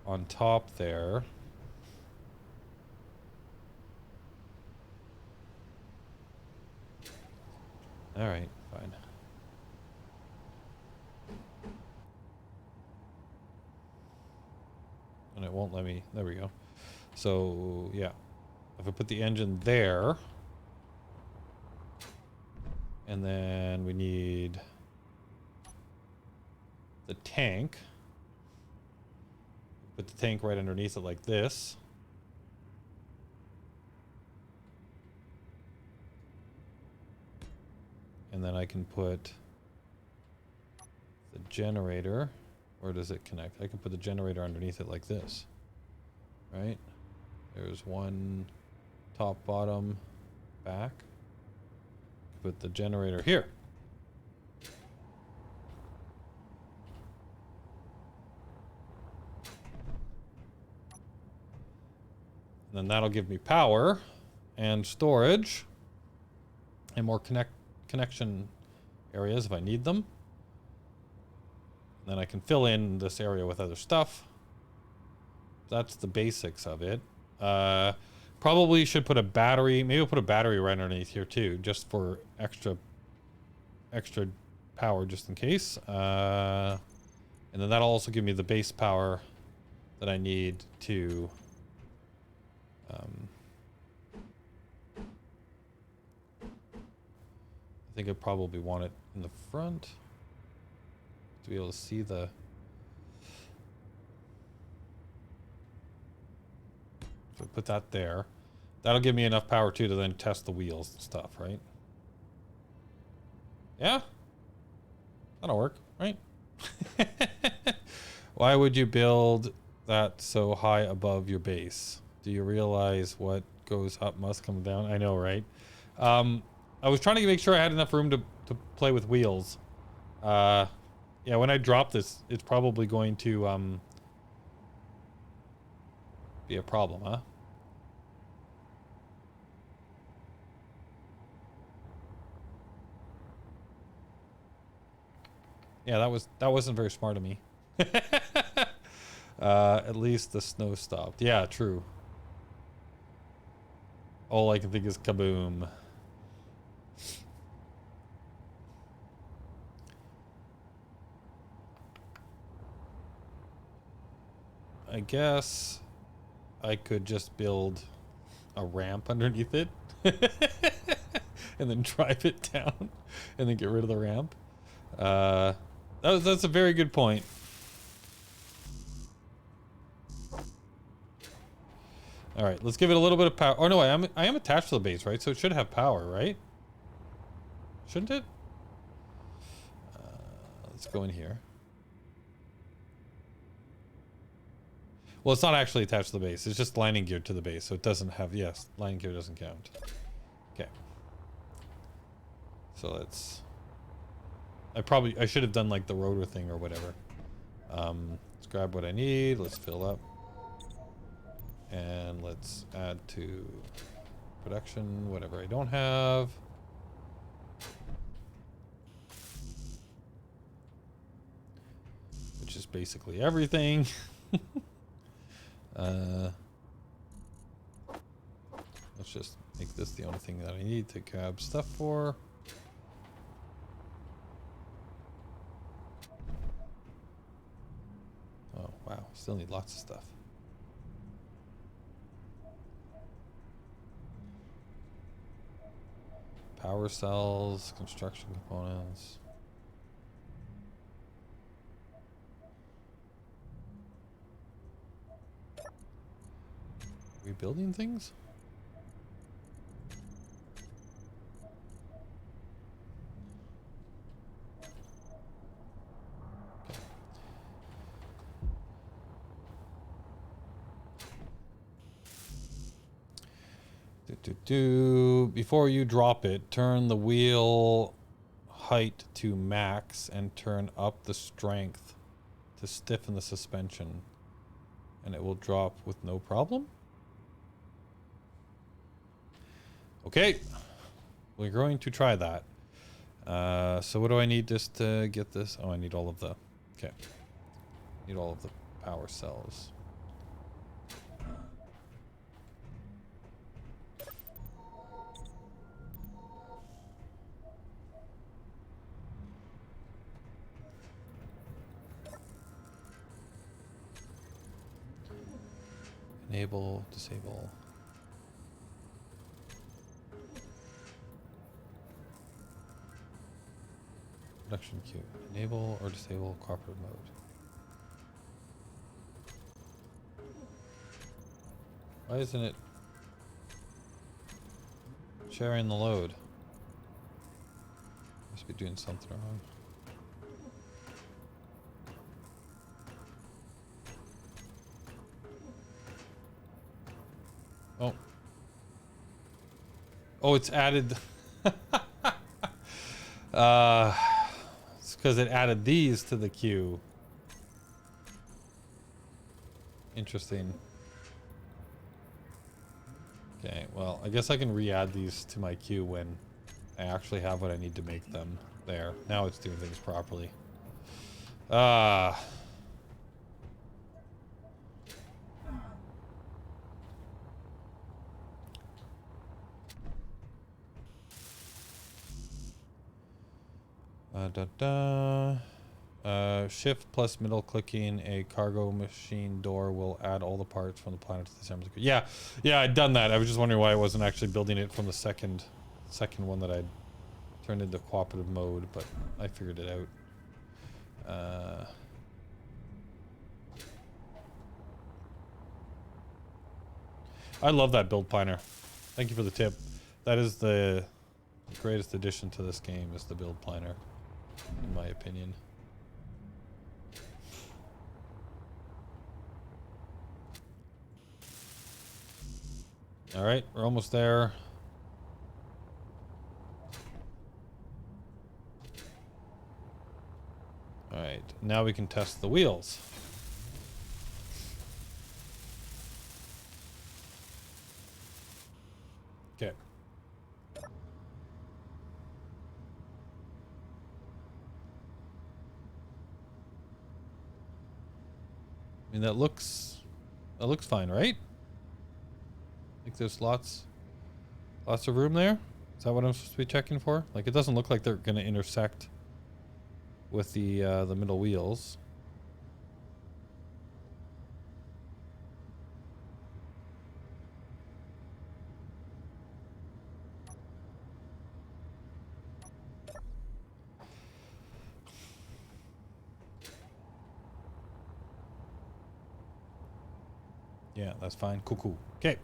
on top there. All right, fine. And it won't let me, there we go. So yeah, if I put the engine there, and then we need the tank. Put the tank right underneath it like this. And then I can put the generator. Where does it connect? I can put the generator underneath it like this. Right? There's one top, bottom, back. Put the generator here. And then that'll give me power and storage and more connection areas if I need them. And then I can fill in this area with other stuff. That's the basics of it. Probably should put a battery. Maybe I'll put a battery right underneath here too, just for extra power, just in case. And then that'll also give me the base power that I need to. I think I probably want it in the front to be able to see the. So put that there. That'll give me enough power too to then test the wheels and stuff, right? Yeah? That'll work, right? Why would you build that so high above your base? Do you realize what goes up must come down? I know, right? I was trying to make sure I had enough room to play with wheels. Yeah, when I drop this, it's probably going to be a problem, huh? Yeah, that wasn't very smart of me. At least the snow stopped. Yeah, true. All I can think is kaboom. I guess I could just build a ramp underneath it and then drive it down and then get rid of the ramp. That's a very good point. All right, let's give it a little bit of power. Oh no, I am attached to the base, right? So it should have power, right? Shouldn't it? Let's go in here. Well, it's not actually attached to the base. It's just landing geared to the base, so it doesn't have. Yes, landing gear doesn't count. Okay. So let's. I should have done like the rotor thing or whatever. Let's grab what I need. Let's fill up. And let's add to production whatever I don't have. Which is basically everything. Let's just make this the only thing that I need to grab stuff for. Oh, wow. Still need lots of stuff. Power cells, construction components. Are we building things? Before you drop it, turn the wheel height to max and turn up the strength to stiffen the suspension, and it will drop with no problem. Okay, we're going to try that. So what do I need just to get this? Oh, I need all of the... Okay. Need all of the power cells. Enable, disable. Production queue. Enable or disable cooperative mode. Why isn't it sharing the load? Must be doing something wrong. Oh. Oh, it's added. It's because it added these to the queue. Interesting. Okay, well, I guess I can re-add these to my queue when I actually have what I need to make them there. Now it's doing things properly. Shift plus middle clicking a cargo machine door will add all the parts from the planet to the assembly. Yeah, I'd done that. I was just wondering why I wasn't actually building it from the second one that I'd turned into cooperative mode, but I figured it out. I love that build planner. Thank you for the tip. That is the greatest addition to this game, is the build planner, in my opinion. All right, we're almost there. All right, now we can test the wheels. Okay. I mean, that looks fine, right? I think there's lots of room there. Is that what I'm supposed to be checking for? Like, it doesn't look like they're going to intersect with the middle wheels. Yeah, that's fine. Cool. Okay.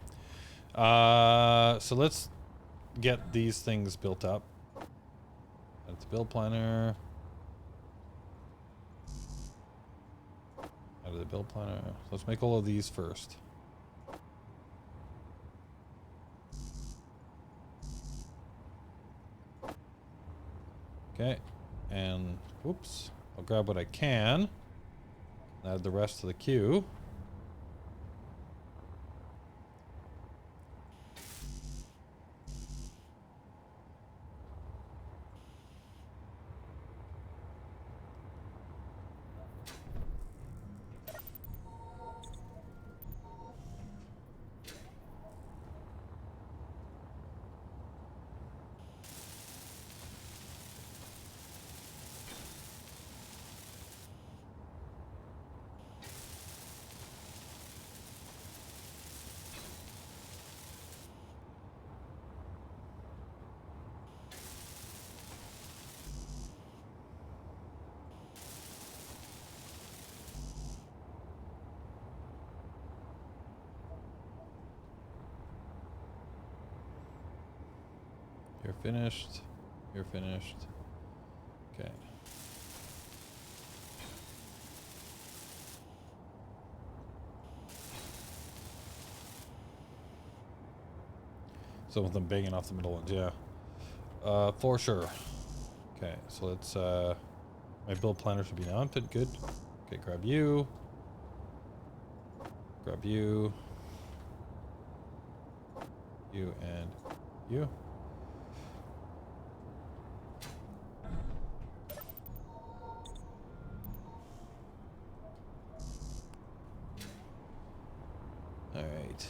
So let's get these things built up. That's the build planner. Out of the build planner. Let's make all of these first. Okay. And whoops. I'll grab what I can. Add the rest to the queue. You're finished. You're finished. Okay. Some of them banging off the middle ones, yeah. For sure. Okay, so let's, my build planner should be mounted, good. Okay, grab you. Grab you. You and you. All right.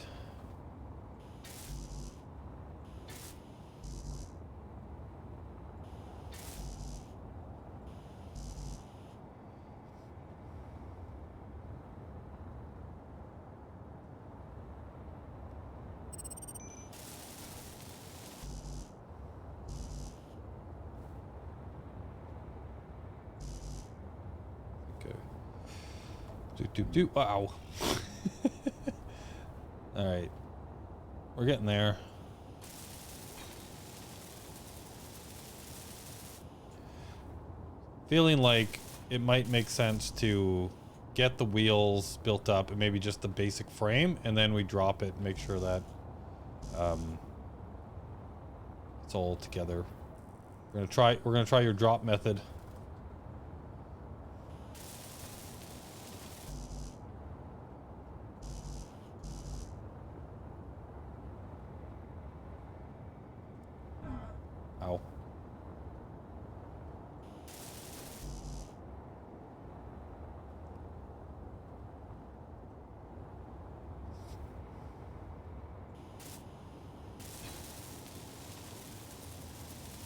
Okay. Wow. All right. We're getting there. Feeling like it might make sense to get the wheels built up and maybe just the basic frame, and then we drop it and make sure that it's all together. We're gonna try your drop method. Ow.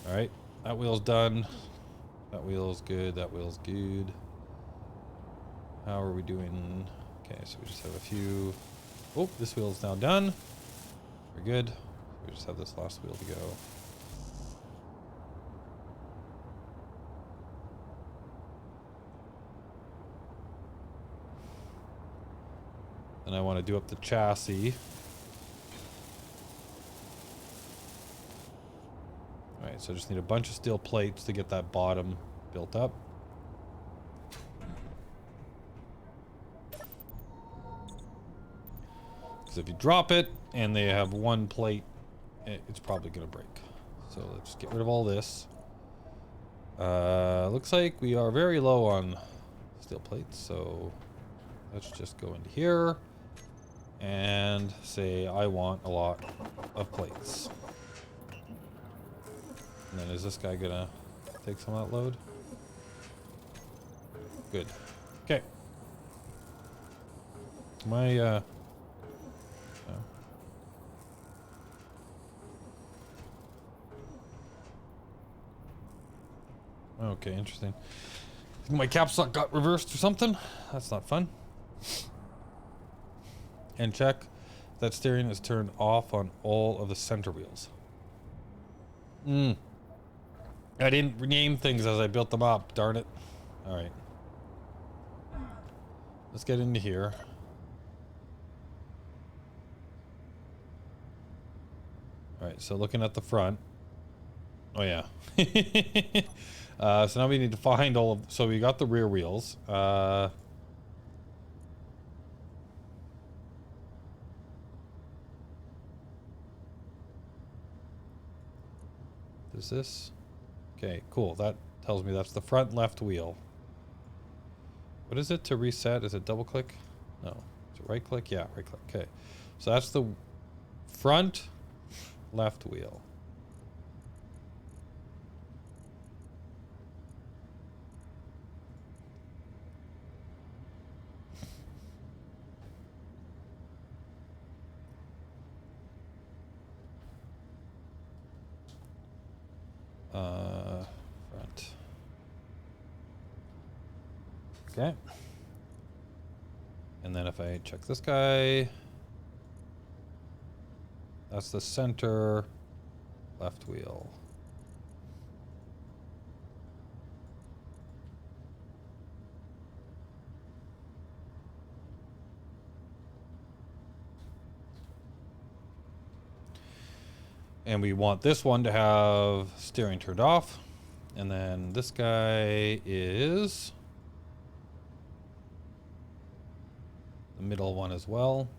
All right, that wheel's done. That wheel's good. That wheel's good. How are we doing? Okay, so we just have a few. Oh, this wheel's now done. We're good. We just have this last wheel to go. Then I want to do up the chassis. Alright, so I just need a bunch of steel plates to get that bottom built up. Because if you drop it and they have one plate, it's probably going to break. So let's get rid of all this. Looks like we are very low on steel plates, so let's just go into here and say I want a lot of plates. And then is this guy gonna take some of that load? Good. Okay. My oh. Okay, interesting. I think my caps lock got reversed or something. That's not fun. And check that steering is turned off on all of the center wheels. I didn't rename things as I built them up, darn it. Alright. Let's get into here. Alright, so looking at the front. Oh yeah. So now we need to find all of... So we got the rear wheels. Is this? Okay, cool. That tells me that's the front left wheel. What is it to reset? Is it double click? No. Is it right click? Yeah, right click. Okay. So that's the front left wheel. Front. Okay. And then if I check this guy, that's the center left wheel. And we want this one to have steering turned off. And then this guy is the middle one as well.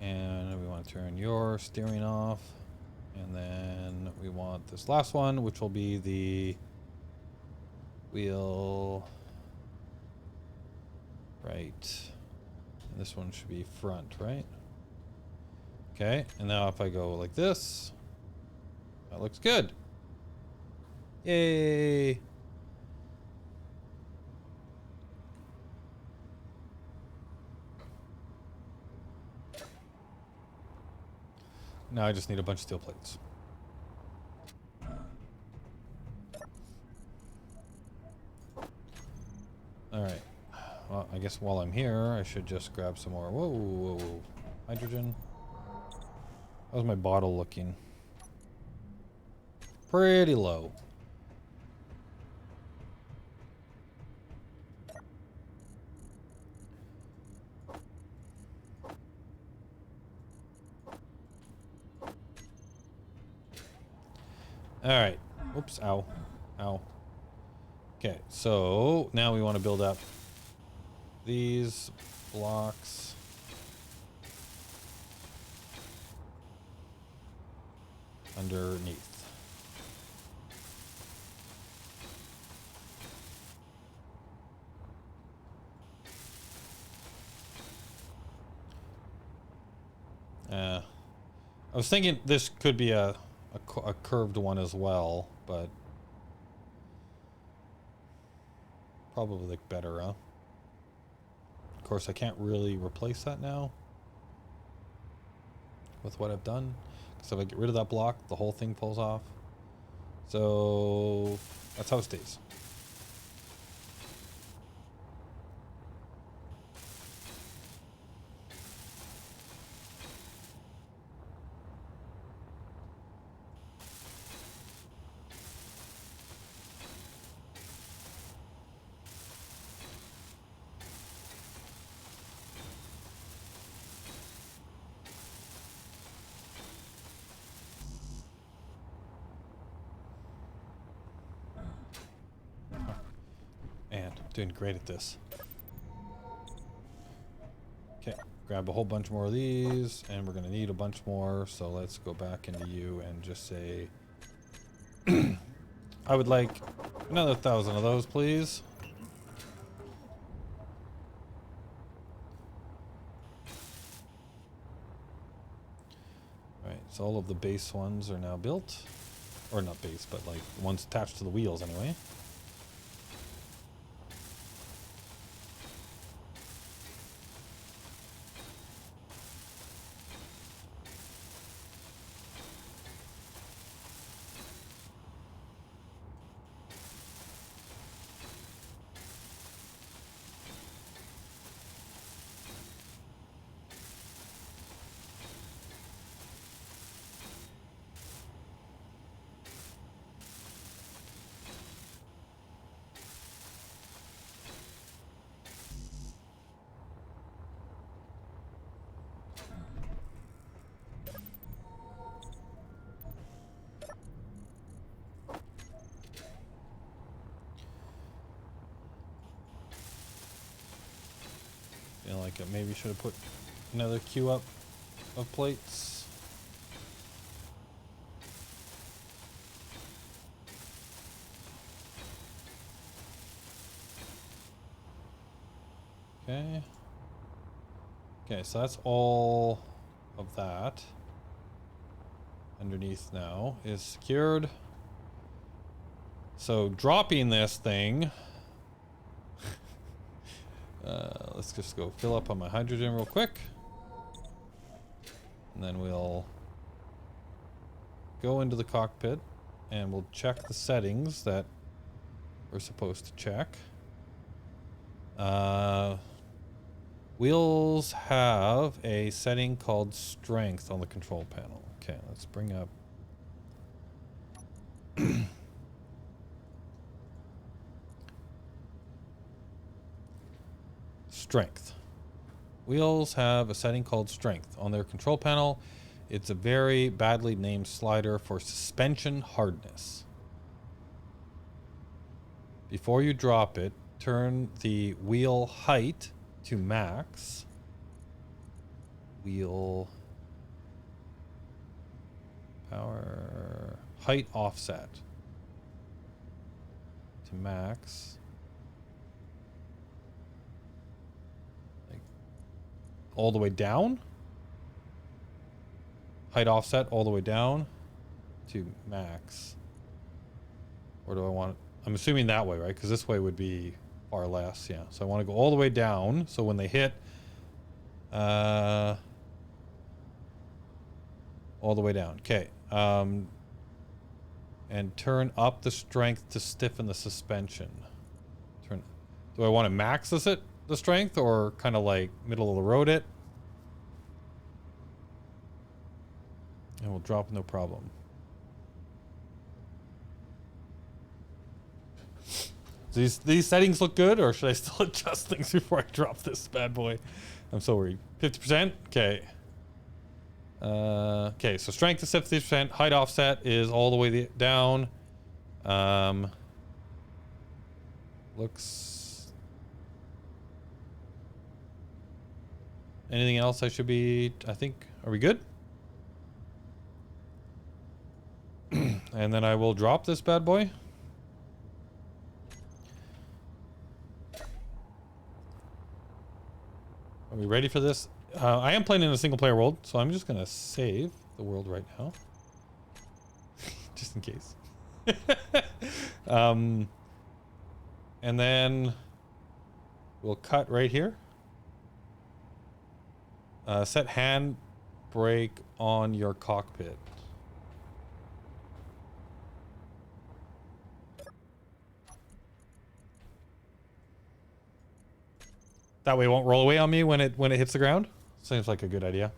And we want to turn your steering off. And then we want this last one, which will be the wheel right. And this one should be front, right? Okay, and now if I go like this, that looks good. Yay! Now I just need a bunch of steel plates. Alright. Well, I guess while I'm here, I should just grab some more. Whoa, whoa, whoa. Hydrogen. How's my bottle looking? Pretty low. Alright. Oops, ow. Ow. Okay, so now we want to build up these blocks. Underneath. I was thinking this could be a curved one as well, but probably look better, huh? Of course, I can't really replace that now with what I've done. Because if I get rid of that block, the whole thing falls off. So that's how it stays. And I'm doing great at this. Okay, grab a whole bunch more of these, and we're gonna need a bunch more, so let's go back into you and just say I would like another 1,000 of those, please. Alright, so all of the base ones are now built. Or not base, but like ones attached to the wheels anyway. Feel like I maybe should have put another queue up of plates. Okay. Okay, so that's all of that. Underneath now is secured. So dropping this thing. Let's just go fill up on my hydrogen real quick. And then we'll go into the cockpit and we'll check the settings that we're supposed to check. Wheels have a setting called strength on the control panel. Okay, let's bring up strength. Wheels have a setting called strength on their control panel. It's a very badly named slider for suspension hardness. Before you drop it, turn the wheel height to max. Wheel power height offset to max. Like all the way down? height offset all the way down to max. Or do I want it? I'm assuming that way, right? Because this way would be far less. Yeah. So I want to go all the way down. So when they hit, all the way down. Okay. And turn up the strength to stiffen the suspension. Do I want to max the strength or kind of like middle of the road it? And we'll drop no problem. These settings look good, or should I still adjust things before I drop this bad boy? I'm so worried. 50%? Okay. Okay, so strength is 50%. Height offset is all the way down. Looks... Anything else I should be... I think... Are we good? And then I will drop this bad boy. Are we ready for this? I am playing in a single player world, so I'm just gonna save the world right now. Just in case. And then we'll cut right here. Set hand brake on your cockpit. That way it won't roll away on me when it hits the ground. Seems like a good idea.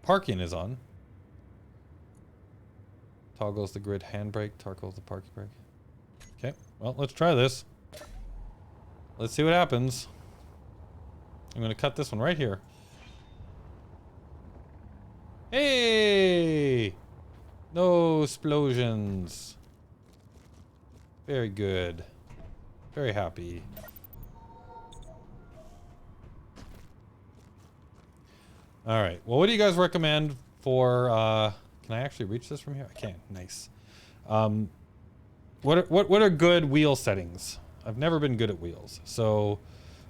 Parking is on. Toggles the grid handbrake, toggles the parking brake. Okay, well, let's try this. Let's see what happens. I'm gonna cut this one right here. Hey! No explosions. Very good. Very happy. All right. Well, what do you guys recommend for? Can I actually reach this from here? I can. Nice. What are good wheel settings? I've never been good at wheels, so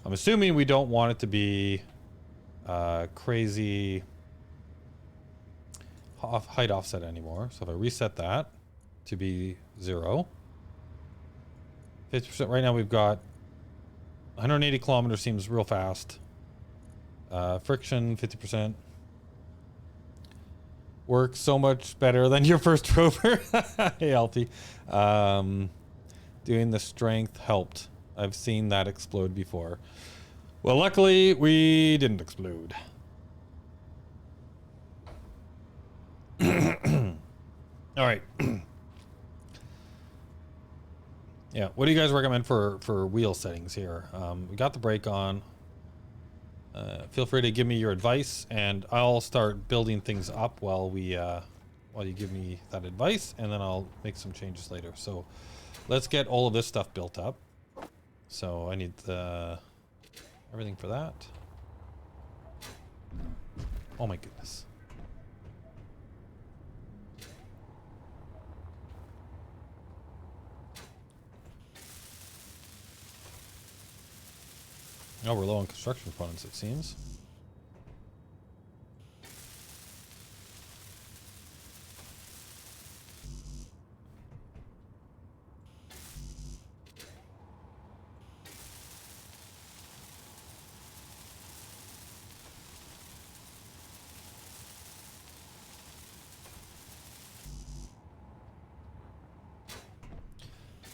I'm assuming we don't want it to be crazy height offset anymore. So if I reset that to be 0, 50% right now, we've got 180 kilometers. Seems real fast. Friction 50%. Works so much better than your first rover. Hey, Alfie. Doing the strength helped. I've seen that explode before. Well, luckily we didn't explode. All right. Yeah. What do you guys recommend for wheel settings here? We got the brake on. Feel free to give me your advice, and I'll start building things up while you give me that advice, and then I'll make some changes later. So let's get all of this stuff built up. So I need everything for that. Oh my goodness. Oh, we're low on construction components, it seems.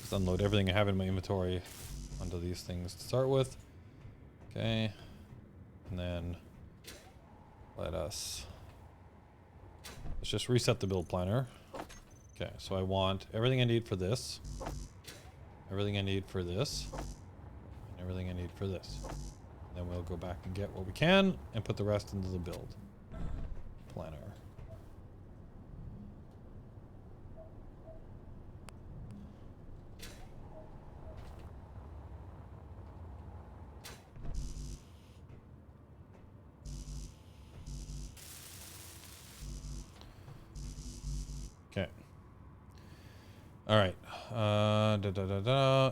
Just unload everything I have in my inventory onto these things to start with. Okay, and then let's just reset the build planner. Okay, so I want everything I need for this, everything I need for this, and everything I need for this. Then we'll go back and get what we can and put the rest into the build planner. Okay. All right.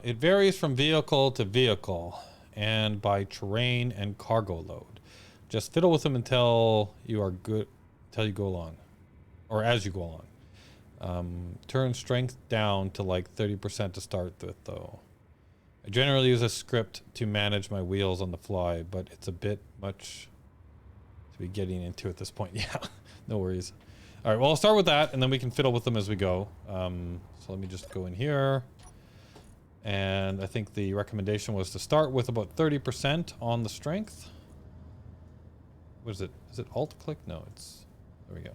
It varies from vehicle to vehicle and by terrain and cargo load. Just fiddle with them until you are good. until you go along, or as you go along. Turn strength down to like 30% to start with, though. I generally use a script to manage my wheels on the fly, but it's a bit much to be getting into at this point. Yeah, no worries. All right, well, I'll start with that, and then we can fiddle with them as we go. So let me just go in here. And I think the recommendation was to start with about 30% on the strength. What is it? Is it Alt click? No, it's... There we go.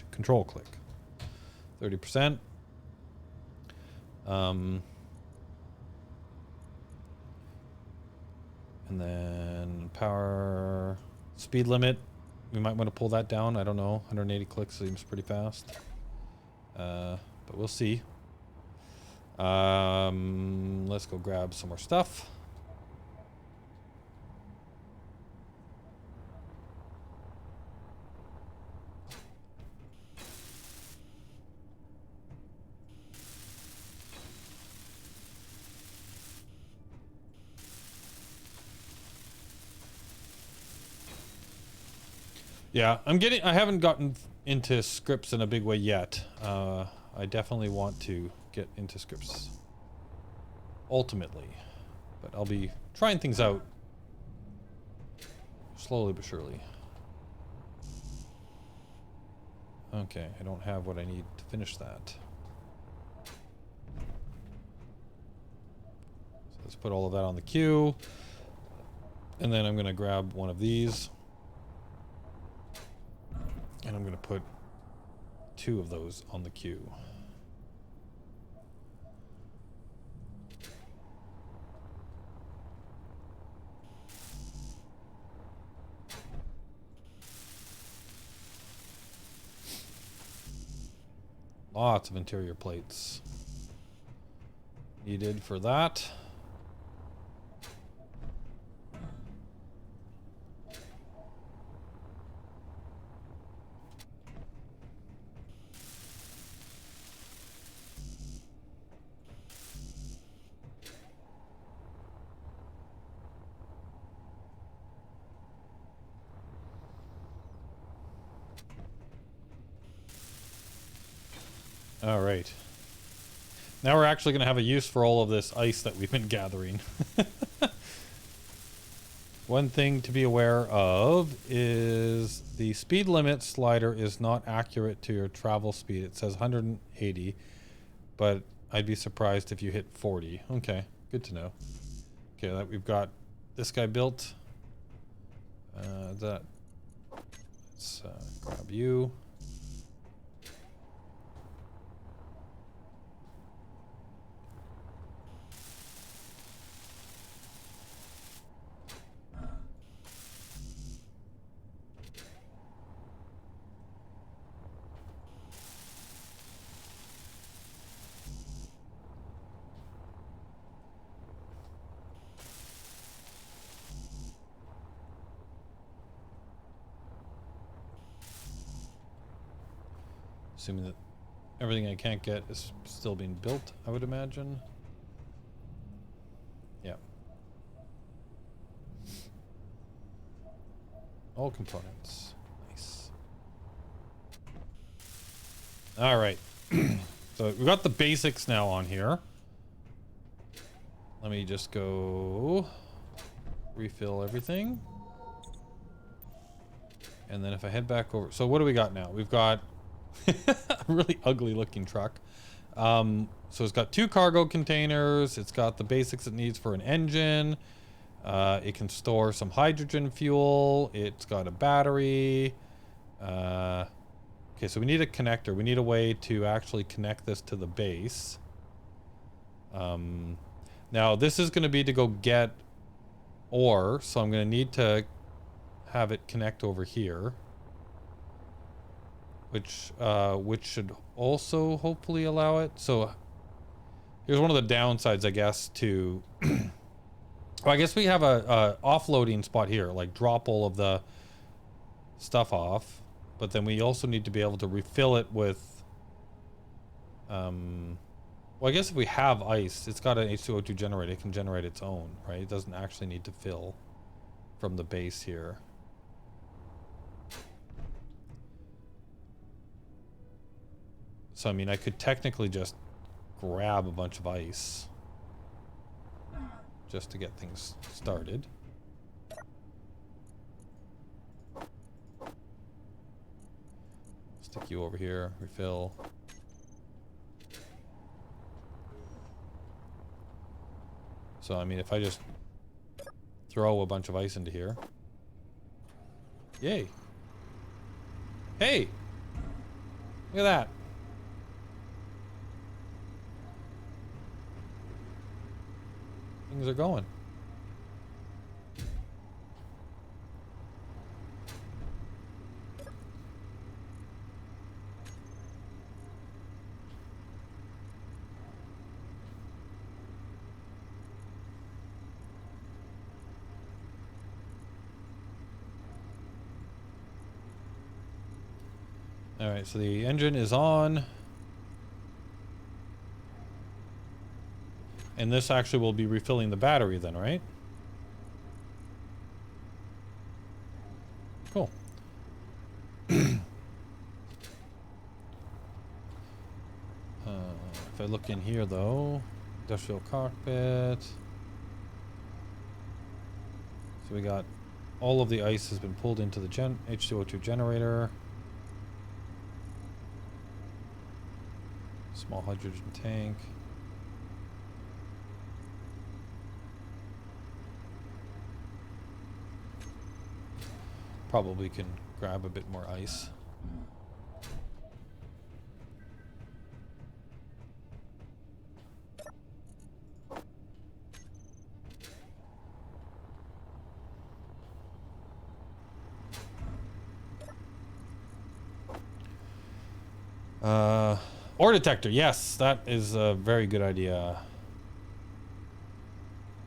Control click. 30%. And then power... Speed limit. We might want to pull that down. I don't know. 180 clicks seems pretty fast. But we'll see. Let's go grab some more stuff. Yeah, I haven't gotten into scripts in a big way yet. I definitely want to get into scripts ultimately, but I'll be trying things out slowly but surely. Okay, I don't have what I need to finish that. So let's put all of that on the queue, and then I'm gonna grab one of these. And I'm going to put 2 of those on the queue. Lots of interior plates needed for that. All right. Now we're actually going to have a use for all of this ice that we've been gathering. One thing to be aware of is the speed limit slider is not accurate to your travel speed. It says 180, but I'd be surprised if you hit 40. Okay, good to know. Okay, we've got this guy built. Let's grab you. Assuming that everything I can't get is still being built, I would imagine. Yeah. All components. Nice. All right. So we've got the basics now on here. Let me just go refill everything. And then if I head back over... So what do we got now? We've got a really ugly looking truck. So it's got 2 cargo containers. It's got the basics it needs for an engine. It can store some hydrogen fuel. It's got a battery. Okay, so we need a connector. We need a way to actually connect this to the base. Now this is going to be to go get ore, so I'm going to need to have it connect over here. Which should also hopefully allow it. So here's one of the downsides, I guess, to... well, I guess we have a offloading spot here, like drop all of the stuff off. But then we also need to be able to refill it with... well, I guess if we have ice, it's got an H2O2 generator. It can generate its own, right? It doesn't actually need to fill from the base here. So, I mean, I could technically just grab a bunch of ice just to get things started. Stick you over here, refill. So, I mean, if I just throw a bunch of ice into here. Yay. Hey! Look at that. Things are going. Alright, so the engine is on. And this actually will be refilling the battery then, right? Cool. If I look in here though, industrial cockpit. So we got all of the ice has been pulled into the H2O2 generator. Small hydrogen tank. Probably can grab a bit more ice. Ore detector, yes, that is a very good idea.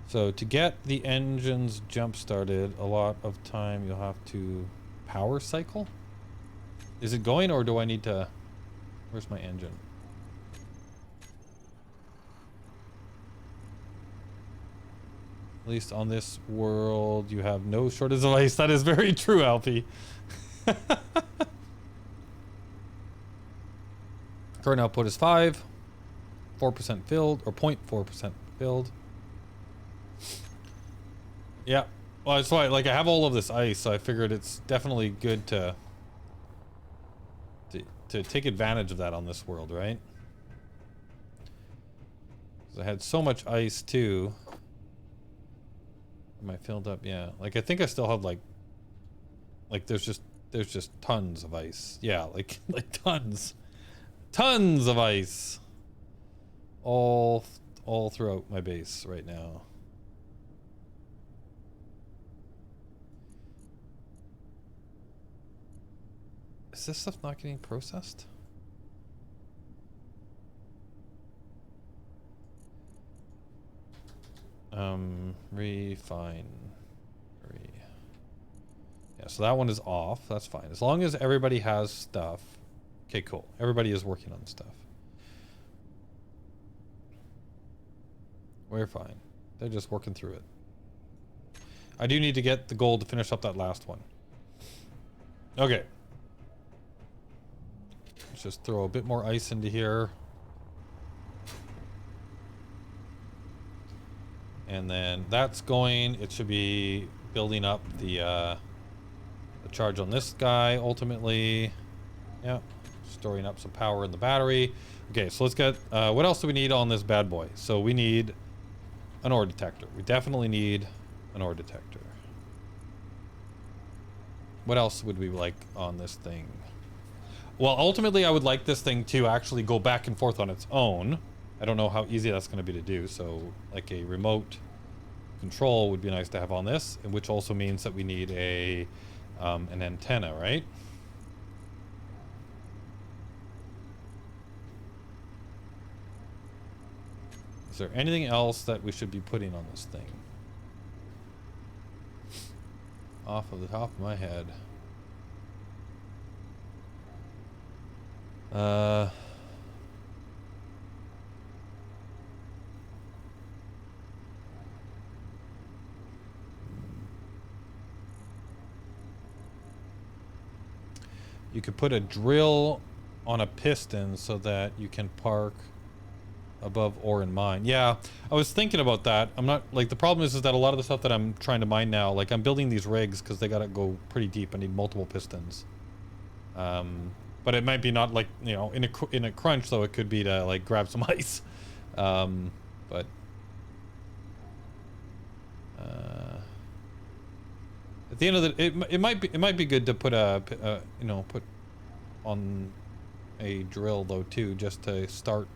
So to get the engines jump started, a lot of time you'll have to power cycle. Is it going, or do I need to? Where's my engine? At least on this world, you have no shortage of ice. That is very true, Alfie. Current output is 5, 4% filled, or 0.4% filled. Yeah, well, that's why, like, I have all of this ice, so I figured it's definitely good to take advantage of that on this world, right? Because I had so much ice too. Am I filled up? Yeah, like I think I still have like there's just tons of ice. Yeah, like tons of ice all throughout my base right now. Is this stuff not getting processed? Refine. Yeah, so that one is off. That's fine. As long as everybody has stuff. Okay, cool. Everybody is working on stuff. We're fine. They're just working through it. I do need to get the gold to finish up that last one. Okay. Let's just throw a bit more ice into here. And then that's going. It should be building up the charge on this guy ultimately. Yeah. Storing up some power in the battery. Okay, so let's get... what else do we need on this bad boy? So we need an ore detector. We definitely need an ore detector. What else would we like on this thing? Well, ultimately, I would like this thing to actually go back and forth on its own. I don't know how easy that's going to be to do. So, like a remote control would be nice to have on this, which also means that we need a an antenna, right? Is there anything else that we should be putting on this thing? Off of the top of my head. You could put a drill on a piston so that you can park above ore in mine. Yeah, I was thinking about that. I'm not, like, the problem is that a lot of the stuff that I'm trying to mine now, like, I'm building these rigs because they gotta go pretty deep. I need multiple pistons. But it might be not, like, you know, in a crunch, though. It could be to, like, grab some ice. But at the end of the, it might be good to put you know, put on a drill though too, just to start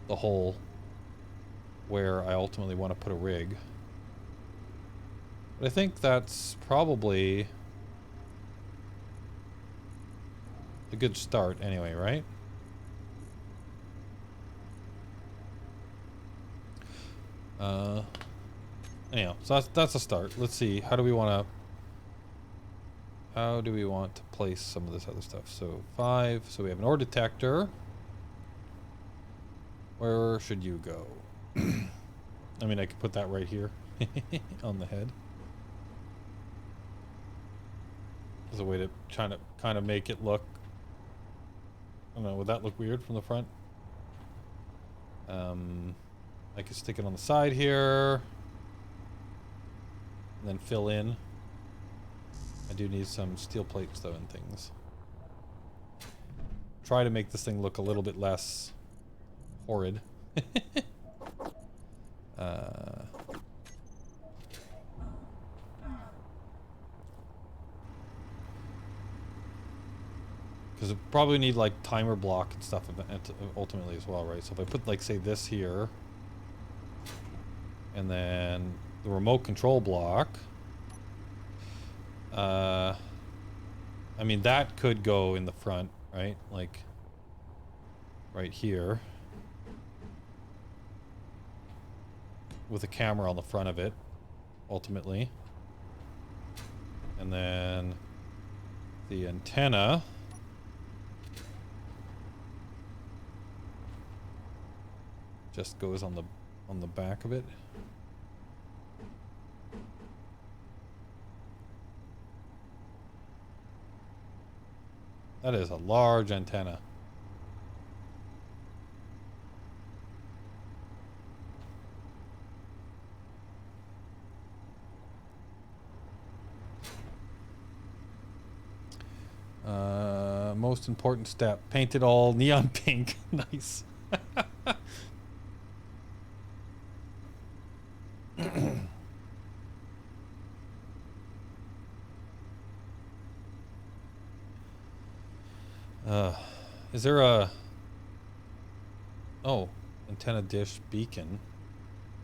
the hole where I ultimately want to put a rig. But I think that's probably a good start anyway, right? Anyhow, so that's a start. Let's see, how do we want to place some of this other stuff? So 5, so we have an ore detector. Where should you go? I mean, I could put that right here on the head. As a way to try to kind of make it look, I don't know, would that look weird from the front? I could stick it on the side here and then fill in. I do need some steel plates though and things. Try to make this thing look a little bit less horrid. Because it probably need like timer block and stuff ultimately as well, right? So if I put, like, say this here, and then the remote control block, I mean, that could go in the front, right? Like right here with a camera on the front of it ultimately. And then the antenna just goes on the back of it. That is a large antenna. Most important step, paint it all neon pink. Nice. Is there a... Oh, antenna dish beacon.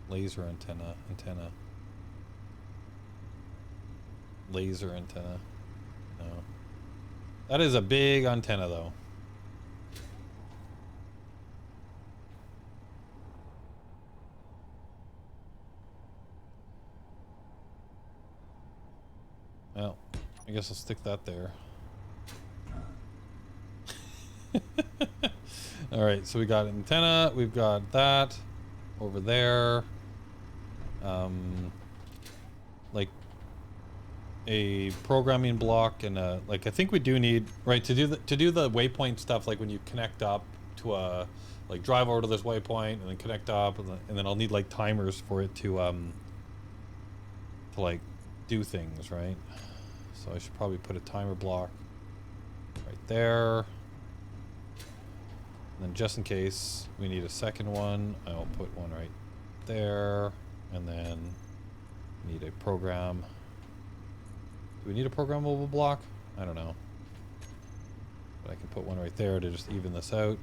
Laser antenna. Laser antenna. No. That is a big antenna though. Well, I guess I'll stick that there. Alright, so we got an antenna, we've got that over there. Like a programming block and a, like, I think we do need, right, to do the waypoint stuff, like when you connect up to a, like, drive over to this waypoint and then connect up, and then I'll need like timers for it to like do things, right? So I should probably put a timer block right there. And then just in case we need a second one, I'll put one right there. And then need a program. Do we need a programmable block? I don't know. But I can put one right there to just even this out.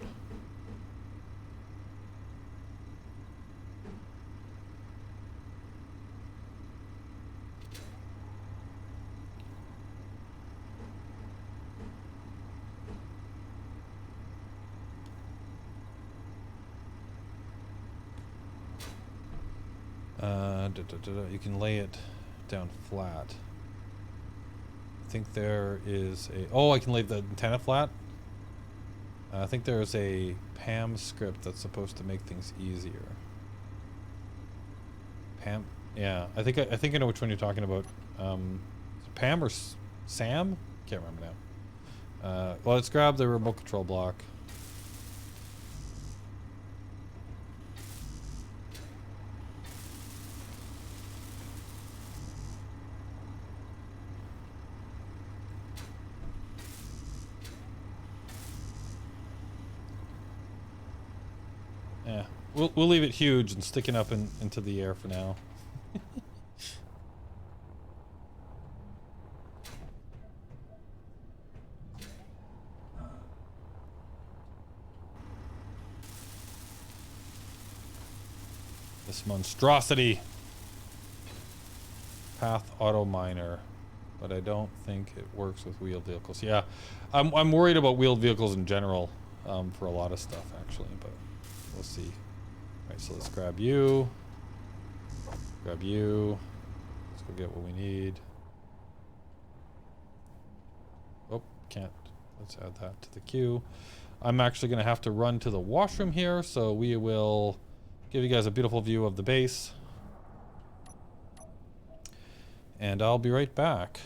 You can lay it down flat. I think there is a... Oh, I can lay the antenna flat? I think there's a PAM script that's supposed to make things easier. PAM? Yeah, I think I know which one you're talking about. Is it PAM or SAM? Can't remember Well, let's grab the remote control block. Yeah, we'll leave it huge and sticking up into the air for now. This monstrosity. Path auto miner, but I don't think it works with wheeled vehicles. Yeah, I'm worried about wheeled vehicles in general, for a lot of stuff actually, but we'll see. All right, so let's grab you. Grab you. Let's go get what we need. Oh, can't. Let's add that to the queue. I'm actually going to have to run to the washroom here, so we will give you guys a beautiful view of the base. And I'll be right back.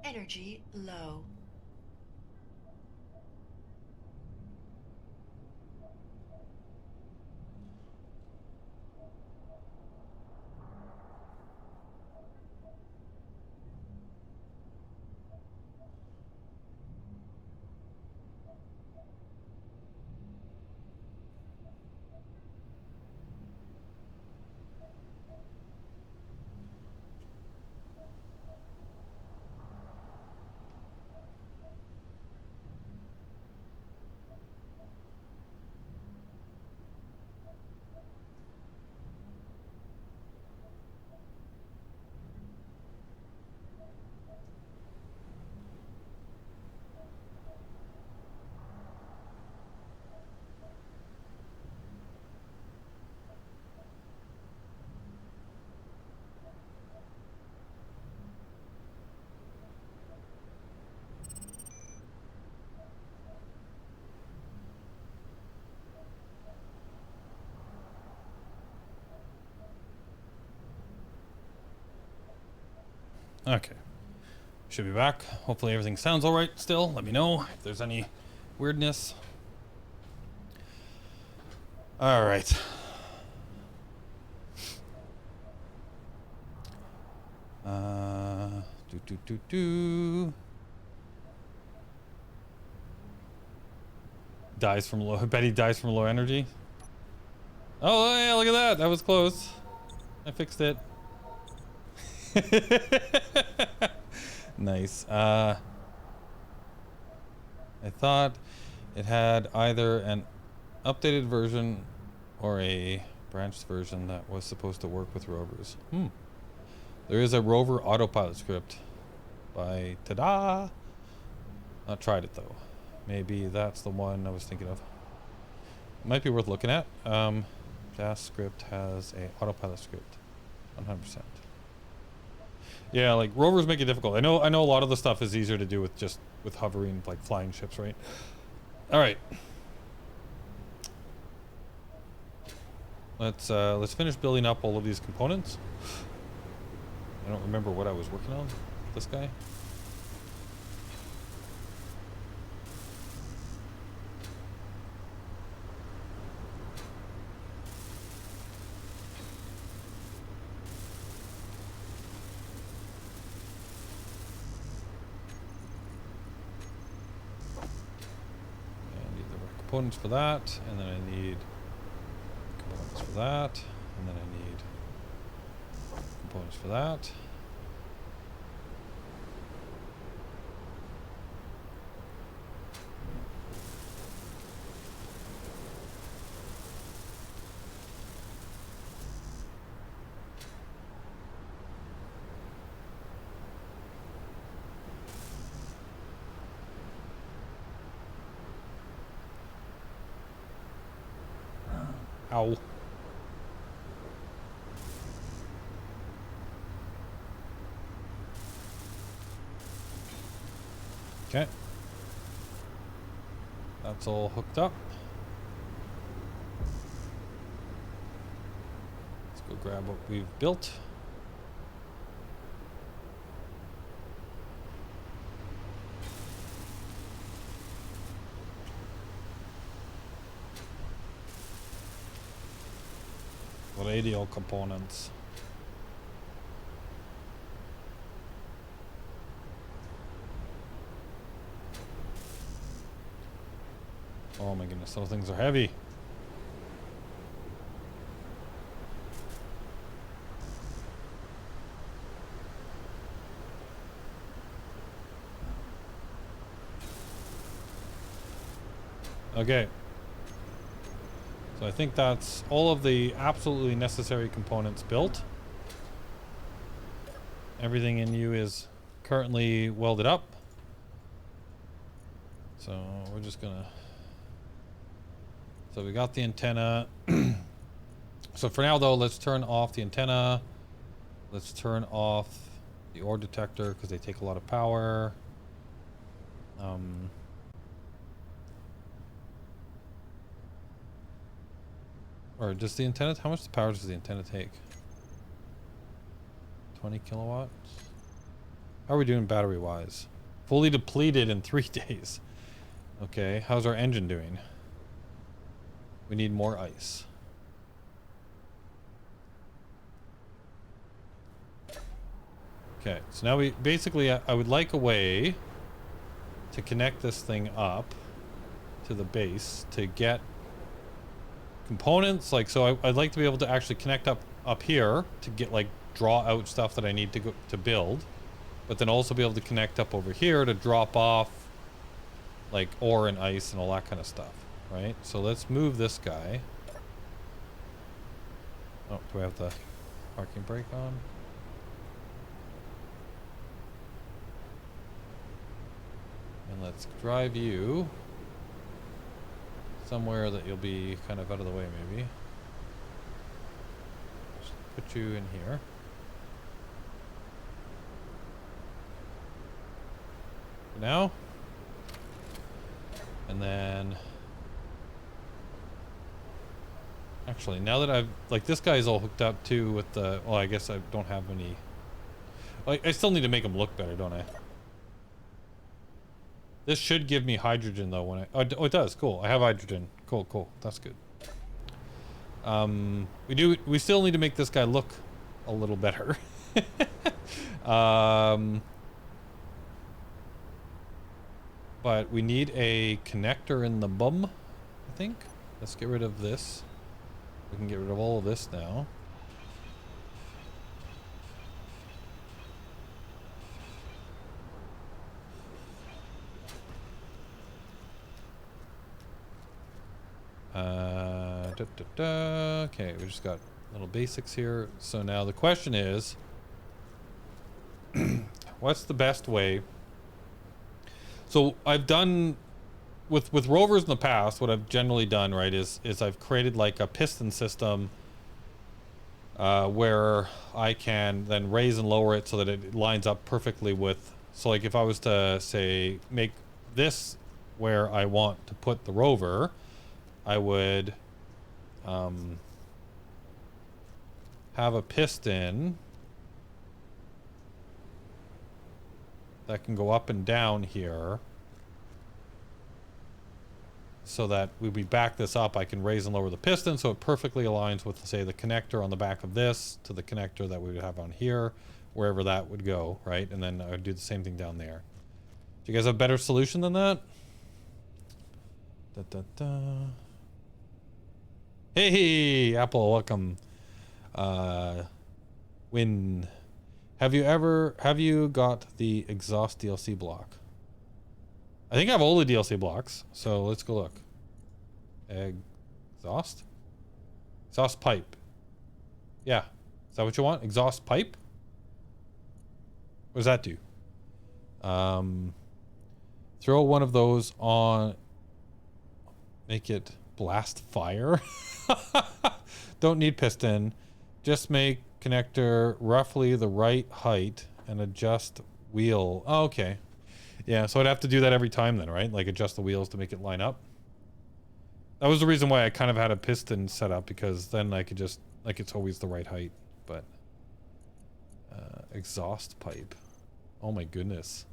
Energy low. Okay. Should be back. Hopefully everything sounds alright still. Let me know if there's any weirdness. Alright. Dies from low. Betty dies from low energy. Oh yeah, look at that. That was close. I fixed it. Nice. I thought It had either an updated version or a branched version that was supposed to work with rovers. There is a rover autopilot script by Tada. Not tried it though. Maybe that's the one I was thinking of. It might be worth looking at. JavaScript has a autopilot script, 100%. Yeah, like rovers make it difficult. I know a lot of the stuff is easier to do with just with hovering, like flying ships, right? All right. Let's finish building up all of these components. I don't remember what I was working on. This guy. Components for that, and then I need components for that, and then I need components for that. Ow. Okay. That's all hooked up. Let's go grab what we've built. Radial components. Oh my goodness, those things are heavy. Okay. So I think that's all of the absolutely necessary components built. Everything in you is currently welded up. So we're just gonna... So we got the antenna. So for now though, let's turn off the antenna. Let's turn off the ore detector because they take a lot of power. Or does the antenna, how much power does the antenna take? 20 kilowatts? How are we doing battery wise? Fully depleted in 3 days. Okay, how's our engine doing? We need more ice. Okay, so now we basically, I would like a way to connect this thing up to the base to get components, like, so I'd like to be able to actually connect up here to get, like, draw out stuff that I need to go to build, but then also be able to connect up over here to drop off like ore and ice and all that kind of stuff, right? So let's move this guy. Oh, do I have the parking brake on? And let's drive you somewhere that you'll be kind of out of the way, maybe. Just put you in here. For now. And then... Actually, now that I've... Like, this guy's all hooked up, too, with the... Well, I guess I don't have any... Like, I still need to make him look better, don't I? This should give me hydrogen, though, when I... Oh, it does. Cool. I have hydrogen. Cool, cool. That's good. We still need to make this guy look a little better. But we need a connector in the bum, I think. Let's get rid of this. We can get rid of all of this now. Okay, we just got little basics here. So now the question is, what's the best way? So I've done with rovers in the past, what I've generally done, right, is I've created like a piston system where I can then raise and lower it so that it lines up perfectly with, so like if I was to say make this where I want to put the rover, I would have a piston that can go up and down here so that we back this up, I can raise and lower the piston so it perfectly aligns with, say, the connector on the back of this to the connector that we would have on here, wherever that would go, right? And then I would do the same thing down there. Do you guys have a better solution than that? Hey, Apple, welcome. Win. Have you got the exhaust DLC block? I think I have all the DLC blocks, so let's go look. Exhaust? Exhaust pipe. Yeah. Is that what you want? Exhaust pipe? What does that do? Throw one of those on. Make it blast fire. Don't need piston. Just make connector roughly the right height and adjust wheel. Oh, okay. Yeah, so I'd have to do that every time then, right? Like adjust the wheels to make it line up. That was the reason why I kind of had a piston set up, because then I could just, like, it's always the right height. But exhaust pipe. Oh my goodness.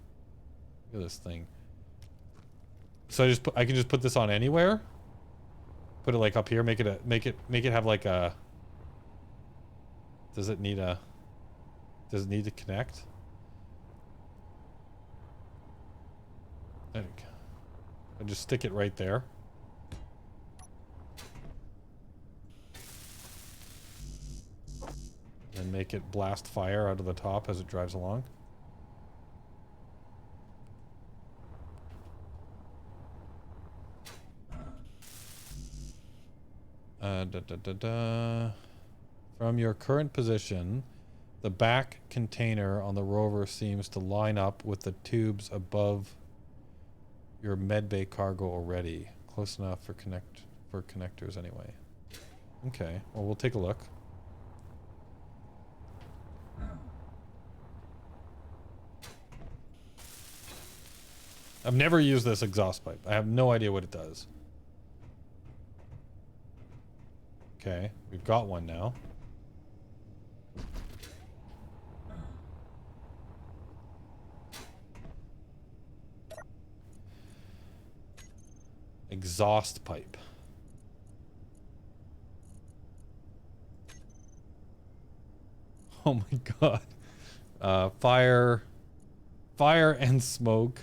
Look at this thing. So I can just put this on anywhere. Put it like up here, make it have like a, does it need to connect? There you go. I just stick it right there. And make it blast fire out of the top as it drives along. From your current position, the back container on the rover seems to line up with the tubes above your medbay cargo already. Close enough for connectors anyway. Okay, well, we'll take a look. I've never used this exhaust pipe. I have no idea what it does. Okay, we've got one now. Exhaust pipe. Oh my god. Fire and smoke.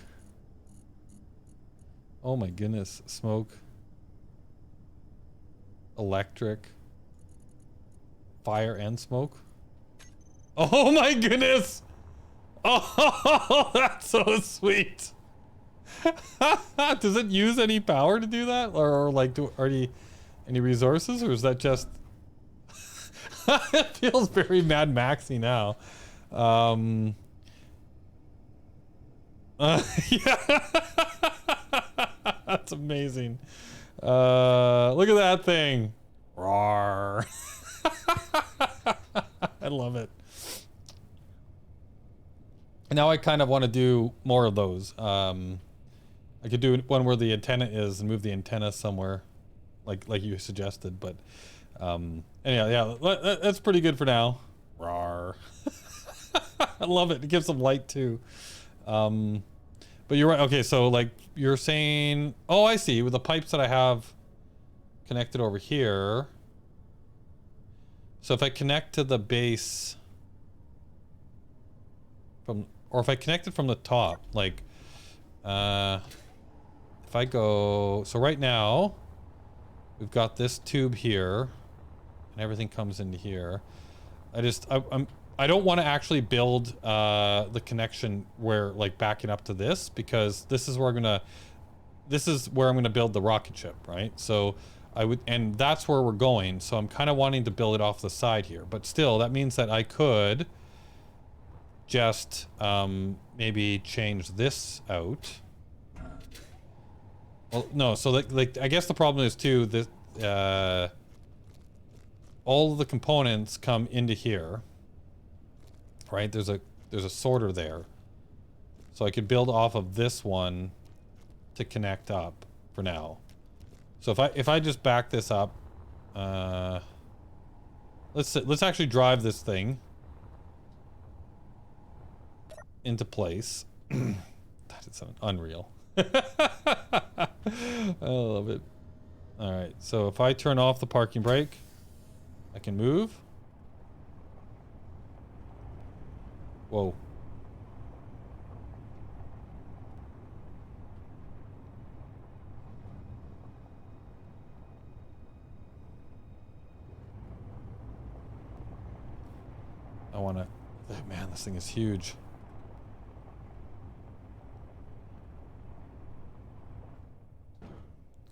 Oh my goodness. Smoke. Electric. Fire and smoke. Oh my goodness. Oh, that's so sweet. Does it use any power to do that, or like any resources, or is that just it feels very Mad Maxy now. Yeah. That's amazing. Look at that thing. Roar. I love it. Now I kind of want to do more of those. I could do one where the antenna is and move the antenna somewhere, like you suggested. But anyhow, yeah, that's pretty good for now. Rawr. I love it. It gives some light too. But you're right. Okay, so like you're saying, oh, I see. With the pipes that I have connected over here. So if I connect to the base from, or if I connect it from the top, like, if I go, so right now we've got this tube here and everything comes into here. I don't want to actually build the connection where, like, backing up to this, because this is where I'm gonna build the rocket ship, right? So and that's where we're going. So I'm kind of wanting to build it off the side here, but still that means that I could just maybe change this out. Well, no, so like I guess the problem is too that all of the components come into here, right? There's a sorter there, so I could build off of this one to connect up for now. So if I just back this up, let's actually drive this thing into place. That is unreal. I love it. All right, so if I turn off the parking brake, I can move. Whoa. I wanna, man, this thing is huge.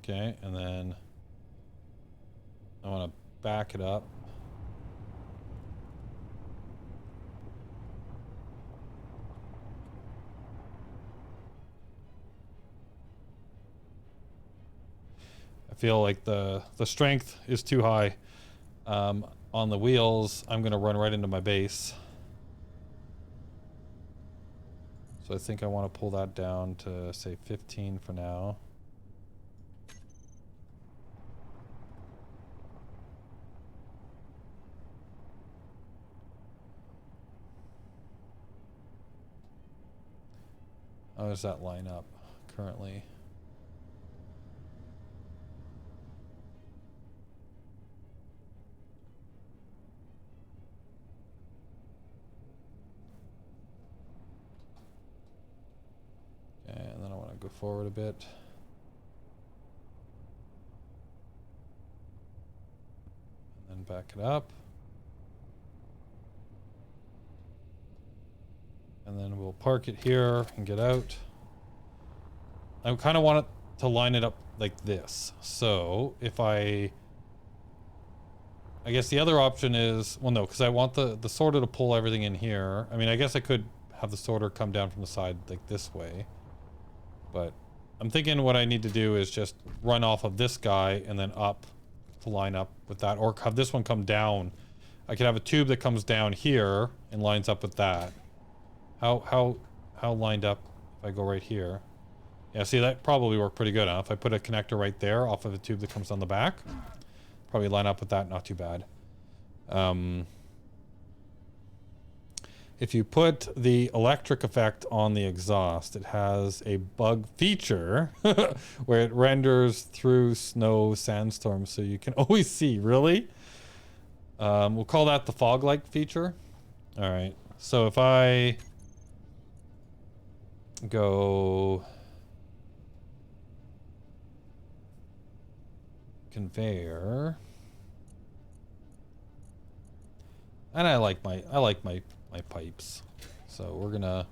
Okay, and then I want to back it up. I feel like the strength is too high on the wheels. I'm gonna run right into my base. So I think I want to pull that down to say 15 for now. How does that line up currently? Okay, and then I want to go forward a bit. And then back it up. And then we'll park it here and get out. I kind of want it to line it up like this. So if I guess the other option is, well, no, because I want the sorter to pull everything in here. I mean, I guess I could have the sorter come down from the side like this way. But I'm thinking what I need to do is just run off of this guy and then up to line up with that, or have this one come down. I could have a tube that comes down here and lines up with that. How lined up if I go right here? Yeah, see, that probably worked pretty good, huh? If I put a connector right there off of a tube that comes on the back, probably line up with that, not too bad. If you put the electric effect on the exhaust, it has a bug feature where it renders through snow sandstorms, so you can always see. Really? We'll call that the fog light feature. All right. So if I go conveyor, and I like my pipes, so we're gonna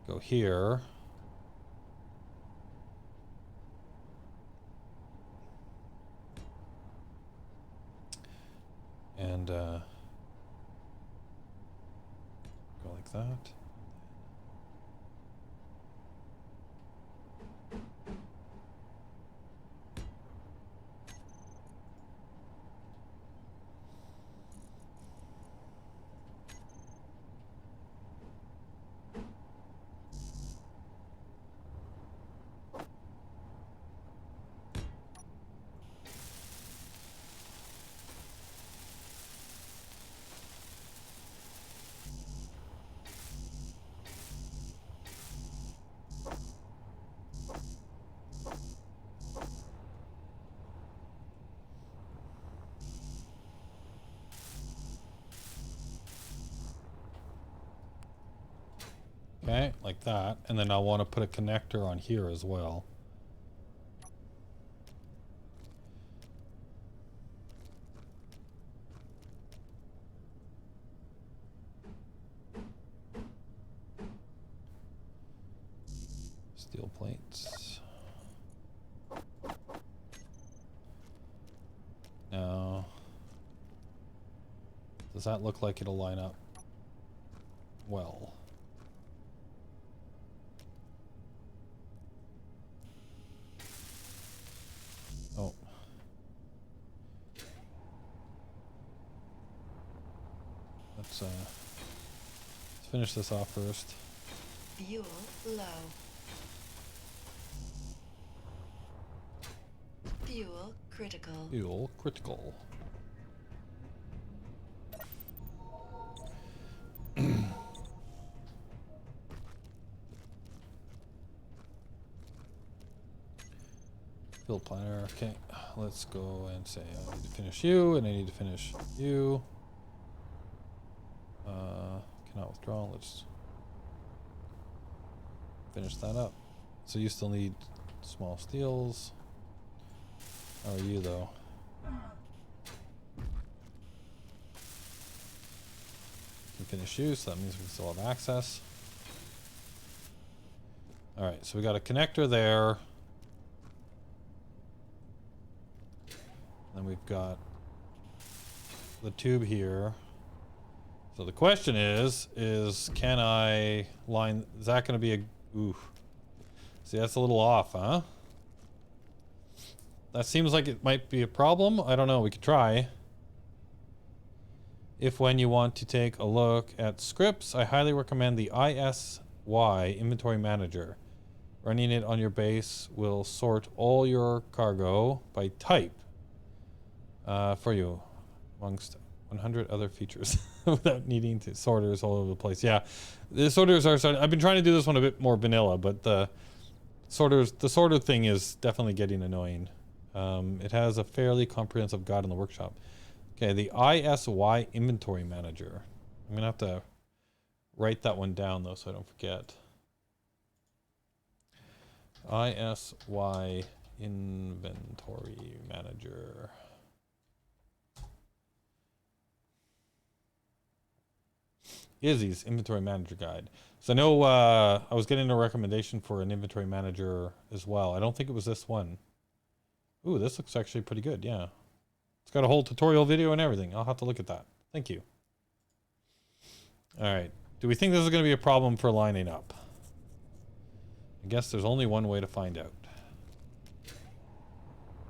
go here, and go like that. Okay, like that. And then I want to put a connector on here as well. Steel plates. Does that look like it'll line up well? Oh. Let's finish this off first. Fuel low. Fuel critical. Fuel critical. Build planner. Okay, let's go and say I need to finish you, and I need to finish you. Cannot withdraw. Let's finish that up. So you still need small steels. How are you though? Can finish you, so that means we can still have access. All right, so we got a connector there. Then we've got the tube here. So the question is can I line, is that going to be a, ooh. See, that's a little off, huh? That seems like it might be a problem. I don't know, we could try. If when you want to take a look at scripts, I highly recommend the ISY Inventory Manager. Running it on your base will sort all your cargo by type for you, amongst 100 other features without needing to sorters all over the place. Yeah, the sorters are starting. I've been trying to do this one a bit more vanilla, but the sorter thing is definitely getting annoying. It has a fairly comprehensive guide in the workshop. Okay, the ISY Inventory Manager. I'm gonna have to write that one down though, so I don't forget. ISY Inventory Manager. Izzy's Inventory Manager Guide. So I know I was getting a recommendation for an inventory manager as well. I don't think it was this one. Ooh, this looks actually pretty good, yeah. It's got a whole tutorial video and everything. I'll have to look at that. Thank you. All right. Do we think this is going to be a problem for lining up? I guess there's only one way to find out.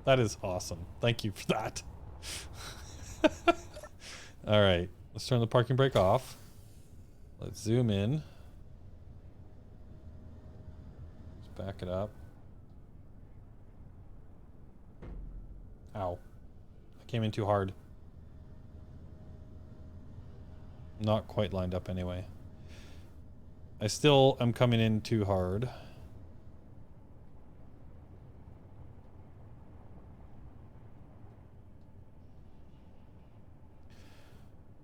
That is awesome. Thank you for that. All right. Let's turn the parking brake off. Let's zoom in. Let's back it up. Ow. I came in too hard. Not quite lined up anyway. I still am coming in too hard.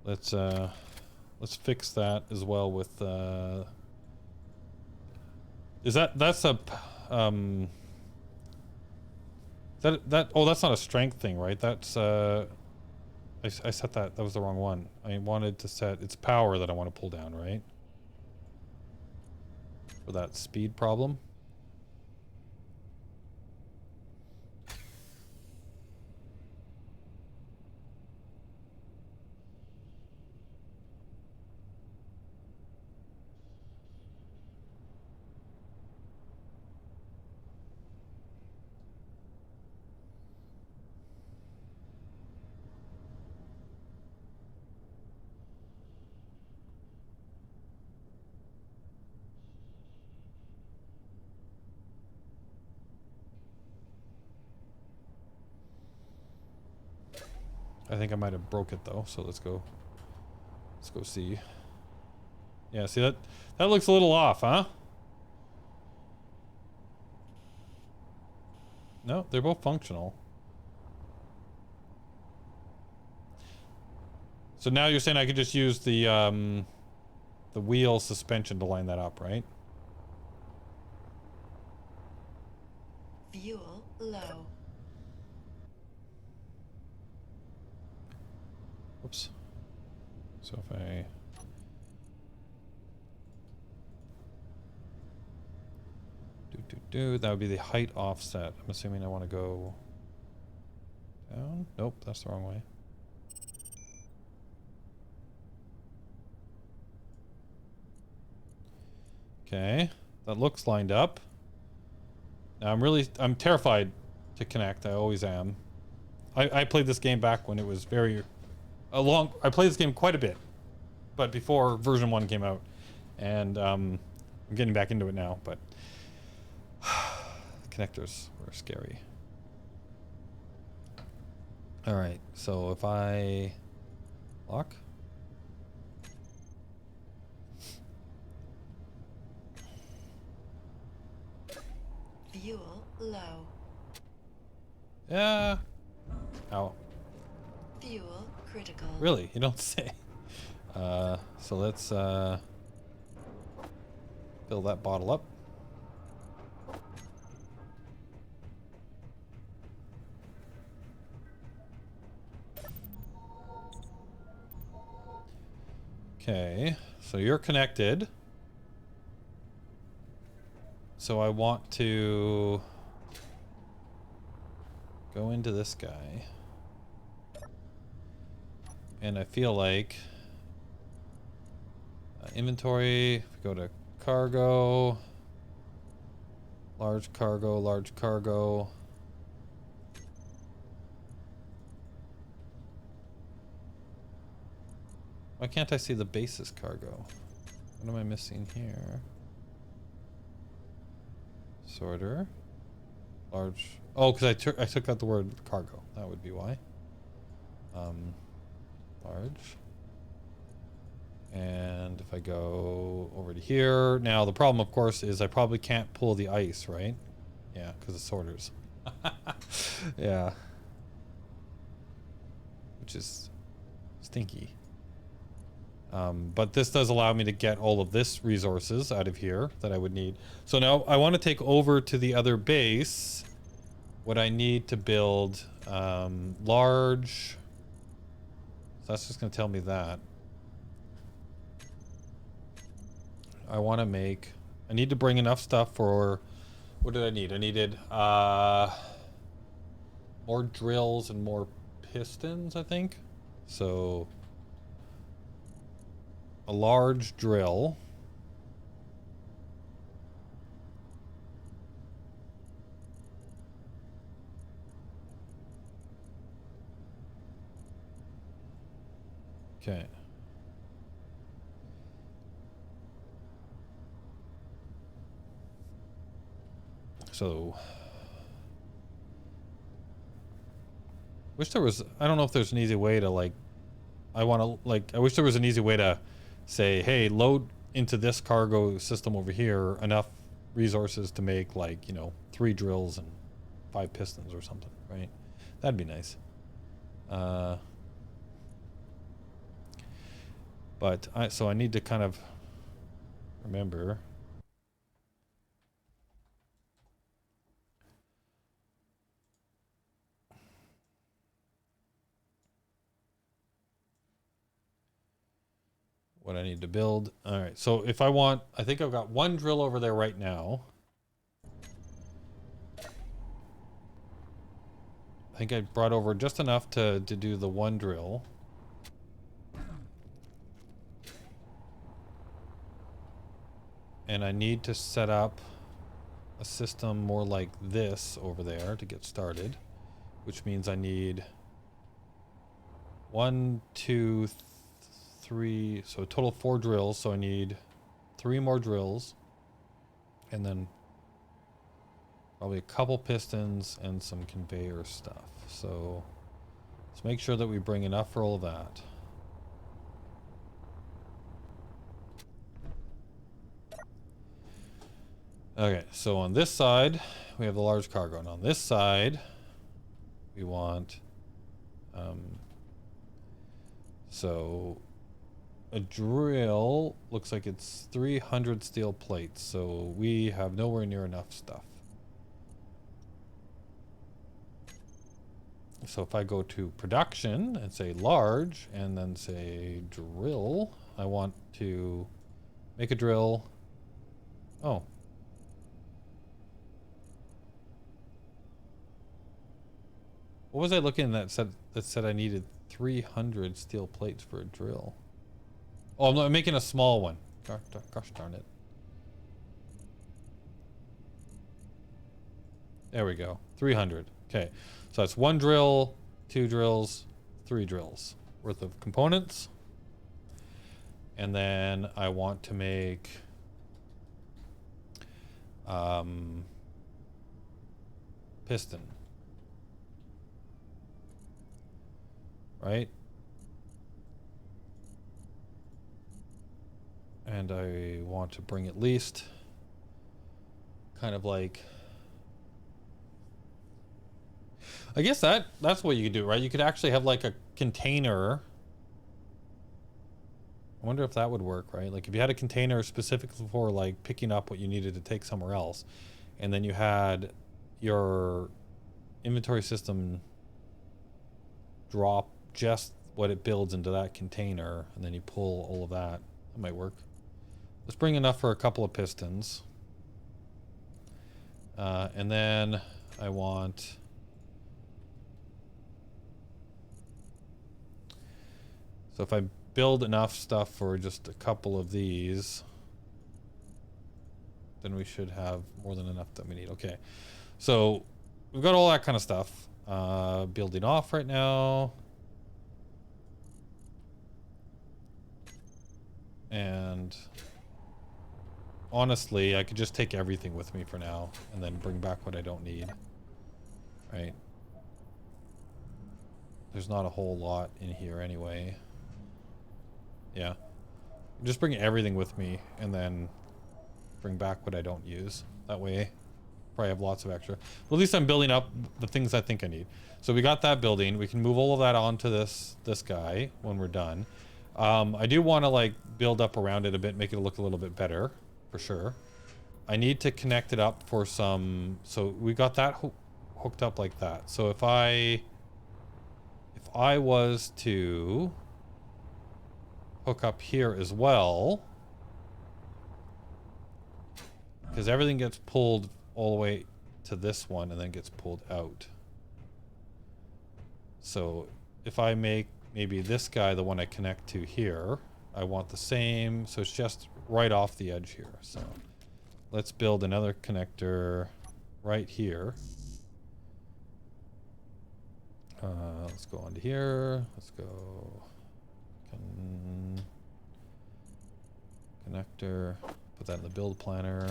Let's fix that as well with that's a that oh, that's not a strength thing, right? That's I set that was the wrong one. I wanted to set it's power that I want to pull down, right? For that speed problem. I think I might have broke it though, so let's go see. Yeah, see that looks a little off, huh? No, they're both functional. So now you're saying I could just use the wheel suspension to line that up, right? Fuel low. Oops. So if I that would be the height offset. I'm assuming I want to go down. Nope, that's the wrong way. Okay, that looks lined up. Now I'm terrified to connect. I always am. I played this game back when it was I played this game quite a bit, but before version 1 came out, and I'm getting back into it now, but connectors were scary. All right, so if I lock. Fuel low. Yeah. Ow. Fuel critical. Really? You don't say. So let's fill that bottle up. Okay, so you're connected. So I want to go into this guy. And I feel like inventory, if we go to cargo, large cargo, large cargo. Why can't I see the basis cargo? What am I missing here? Sorter. Large. Oh, because I took out the word cargo. That would be why. Large. And if I go over to here, now the problem, of course, is I probably can't pull the ice, right? Yeah, because of sorters. Yeah. Which is stinky. But this does allow me to get all of this resources out of here that I would need. So now I want to take over to the other base what I need to build large. So that's just going to tell me that. I want to make... I need to bring enough stuff for... What did I need? I needed more drills and more pistons, I think. So... a large drill. Okay. So wish there was, I don't know if there's an easy way to like, I wish there was an easy way to say, hey, load into this cargo system over here enough resources to make like, 3 drills and 5 pistons or something, right? That'd be nice. So I need to kind of remember. What I need to build. All right, so if I want, I think I've got 1 drill over there right now. I think I brought over just enough to do the 1 drill. And I need to set up a system more like this over there to get started, which means I need 1, 2, 3, so a total of 4 drills. So I need 3 more drills, and then probably a couple pistons and some conveyor stuff. So let's make sure that we bring enough for all of that. Okay, so on this side we have the large cargo, and on this side we want so a drill looks like it's 300 steel plates, so we have nowhere near enough stuff. So if I go to production and say large and then say drill, I want to make a drill. Oh. What was I looking at that said I needed 300 steel plates for a drill? Oh, I'm making a small one. Gosh darn it. There we go. 300. Okay. So that's 1 drill, 2 drills, 3 drills worth of components. And then I want to make piston. Right? And I want to bring at least kind of like, I guess that's what you could do, right? You could actually have like a container. I wonder if that would work, right? Like if you had a container specifically for like picking up what you needed to take somewhere else, and then you had your inventory system drop just what it builds into that container, and then you pull all of that. That might work. Let's bring enough for a couple of pistons. And then I want... So if I build enough stuff for just a couple of these, then we should have more than enough that we need. Okay. So we've got all that kind of stuff. Building off right now. And honestly, I could just take everything with me for now and then bring back what I don't need. Right? There's not a whole lot in here anyway. Yeah. Just bring everything with me and then bring back what I don't use. That way, probably have lots of extra. Well, at least I'm building up the things I think I need. So we got that building. We can move all of that onto this guy when we're done. I do want to like build up around it a bit, make it look a little bit better, for sure. I need to connect it up for some. So we got that hooked up like that. So if I was to hook up here as well, because everything gets pulled all the way to this one and then gets pulled out. So if I make maybe this guy the one I connect to here, I want the same, so it's just right off the edge here. So let's build another connector right here. Let's go onto here. Let's go connector. Put that in the build planner.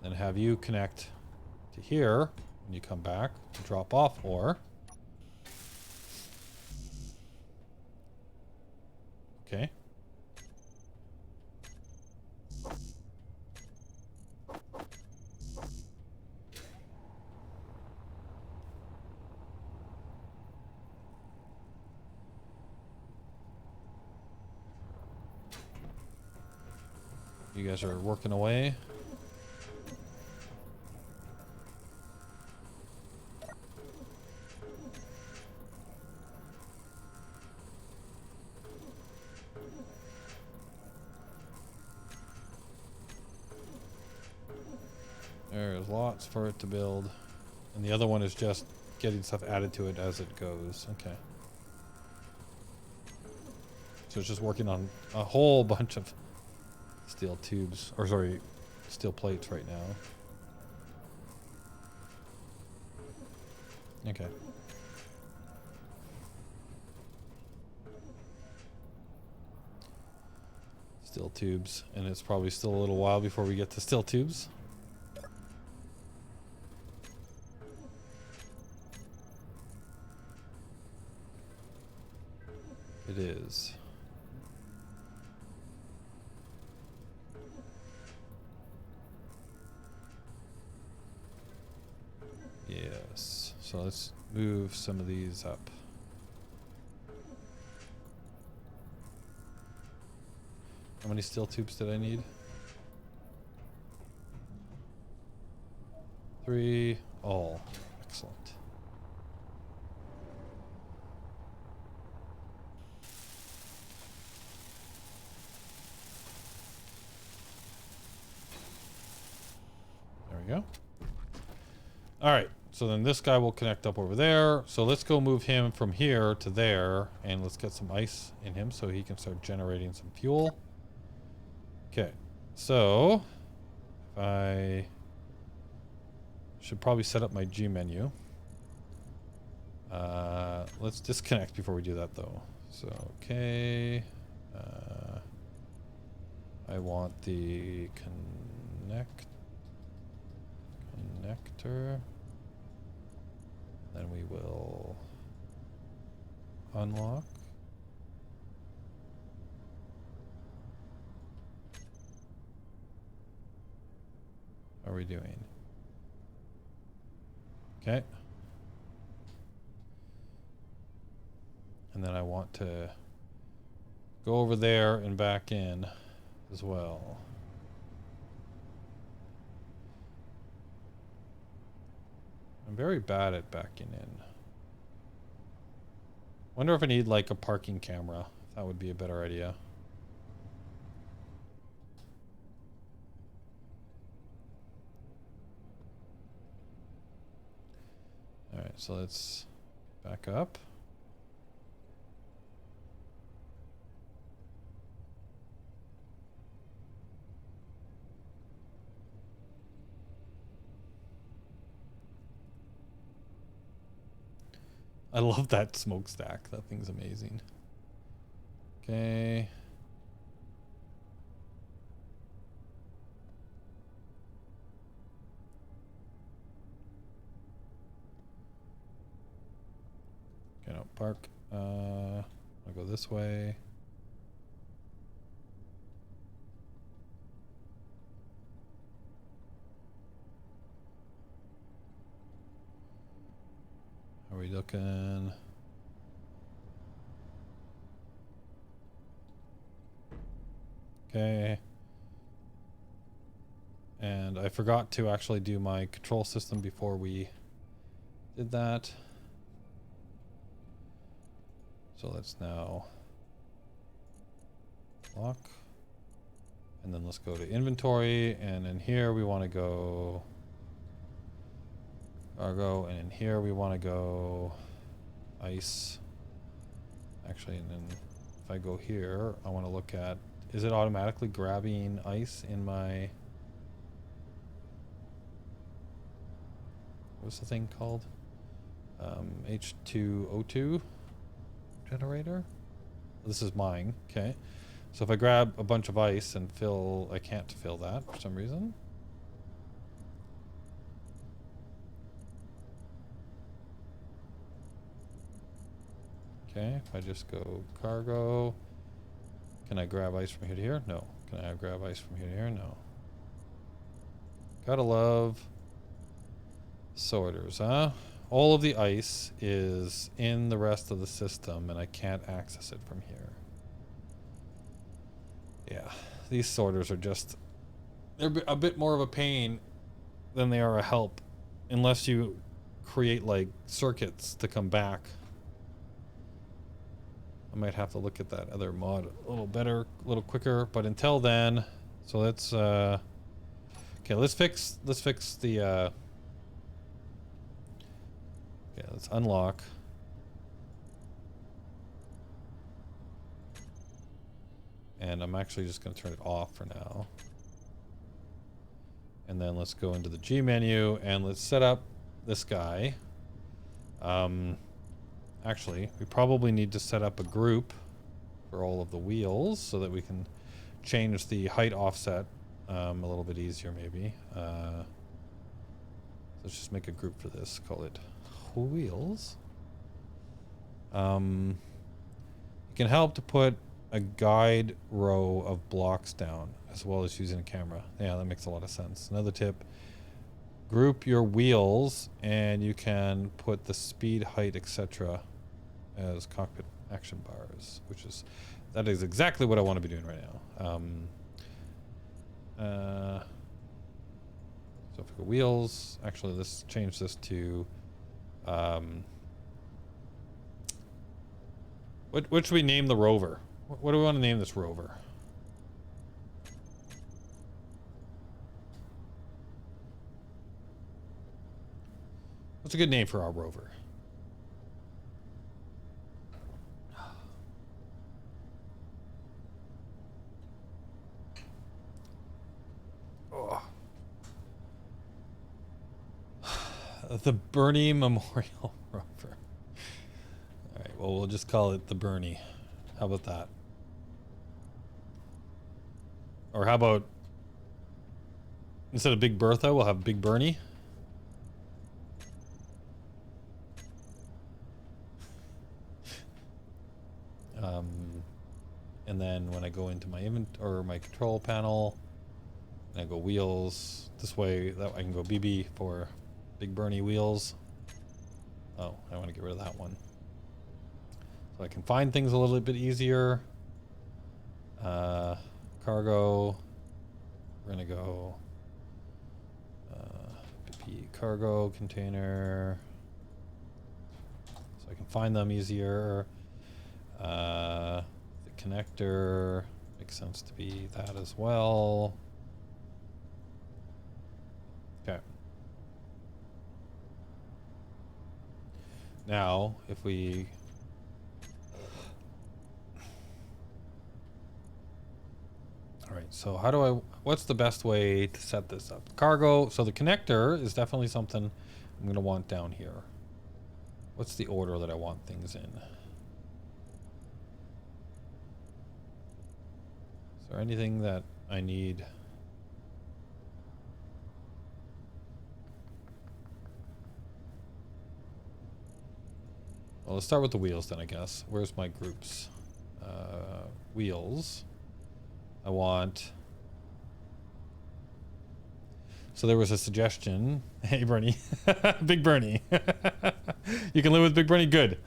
Then have you connect to here when you come back to drop off ore. Okay. You guys are working away. There's lots for it to build. And the other one is just getting stuff added to it as it goes. Okay. So it's just working on a whole bunch of steel tubes, or sorry, steel plates right now. Okay. Steel tubes, and it's probably still a little while before we get to steel tubes. It is. Yes. So let's move some of these up. How many steel tubes did I need? 3. All. Excellent. There we go. All right. So then this guy will connect up over there. So let's go move him from here to there, and let's get some ice in him so he can start generating some fuel. Okay, so if I should probably set up my G menu. Let's disconnect before we do that though. So, okay. I want the connector. Then we will unlock. How are we doing? Okay. And then I want to go over there and back in as well. I'm very bad at backing in. Wonder if I need like a parking camera. That would be a better idea. All right, so let's back up. I love that smokestack. That thing's amazing. Okay. Okay, no, park. I'll go this way. How are we looking? Okay. And I forgot to actually do my control system before we did that. So let's now lock. And then let's go to inventory. And in here we want to go cargo. And in here we want to go ice. Actually, and then if I go here, I want to look at, is it automatically grabbing ice in my, what's the thing called? H2O2 generator. This is mine. Okay. So if I grab a bunch of ice and fill, I can't fill that for some reason. Okay. If I just go cargo, can I grab ice from here to here? No. Can I grab ice from here to here? No. Gotta love sorters, huh? All of the ice is in the rest of the system and I can't access it from here. Yeah, these sorters are just, they're a bit more of a pain than they are a help, unless you create like circuits to come back. I might have to look at that other mod a little better, a little quicker, but until then, so let's okay, let's fix the okay, let's unlock. And I'm actually just going to turn it off for now. And then let's go into the G menu and let's set up this guy. Actually, we probably need to set up a group for all of the wheels so that we can change the height offset a little bit easier maybe. Let's just make a group for this. Call it wheels. It can help to put a guide row of blocks down as well as using a camera. Yeah, that makes a lot of sense. Another tip, group your wheels and you can put the speed, height, etc. as cockpit action bars, which is, that is exactly what I want to be doing right now. So if we go wheels, actually let's change this to what should we name the rover? What do we want to name this rover? What's a good name for our rover? Oh. The Bernie Memorial Rover. All right, well, we'll just call it the Bernie. How about that? Or how about instead of Big Bertha, we'll have Big Bernie? And then when I go into my my control panel, and I go wheels this way, that I can go BB for Big Bernie wheels. Oh, I want to get rid of that one. So I can find things a little bit easier. Cargo. We're gonna go BP cargo container. So I can find them easier. The connector makes sense to be that as well. Okay. Now, if we all right, so what's the best way to set this up? Cargo, so the connector is definitely something I'm going to want down here. What's the order that I want things in? Is there anything that I need? Well, let's start with the wheels then, I guess. Where's my groups? Wheels. I want... So there was a suggestion. Hey, Bernie. Big Bernie. You can live with Big Bernie? Good.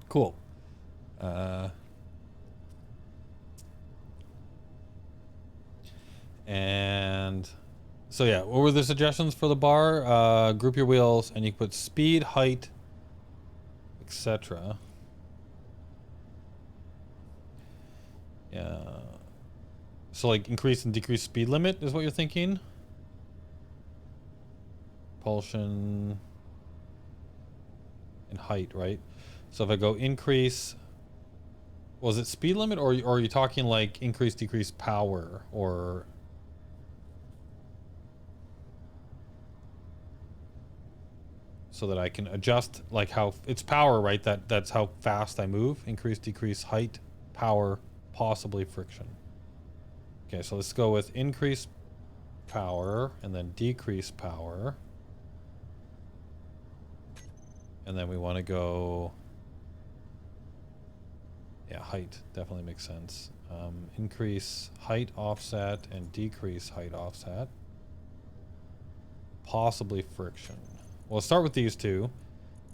Cool. And so yeah, what were the suggestions for the bar? Group your wheels and you can put speed, height, etc. Yeah. So like increase and decrease speed limit is what you're thinking? Propulsion and height, right? So if I go increase, was it speed limit or are you talking like increase, decrease power or... So that I can adjust like how it's power, right? That's how fast I move. Increase, decrease height, power, possibly friction. Okay, so let's go with increase power and then decrease power. And then we want to go, yeah, height definitely makes sense. Increase height offset and decrease height offset. Possibly friction. Well, let's start with these two,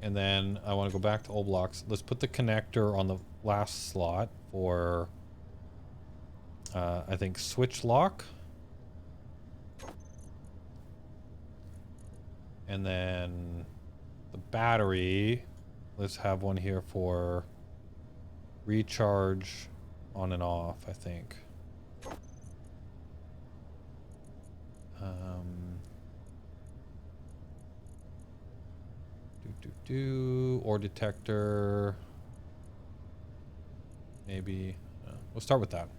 and then I want to go back to old blocks. Let's put the connector on the last slot for, I think, switch lock. And then the battery, let's have one here for recharge on and off, I think. Or detector. Maybe. We'll start with that.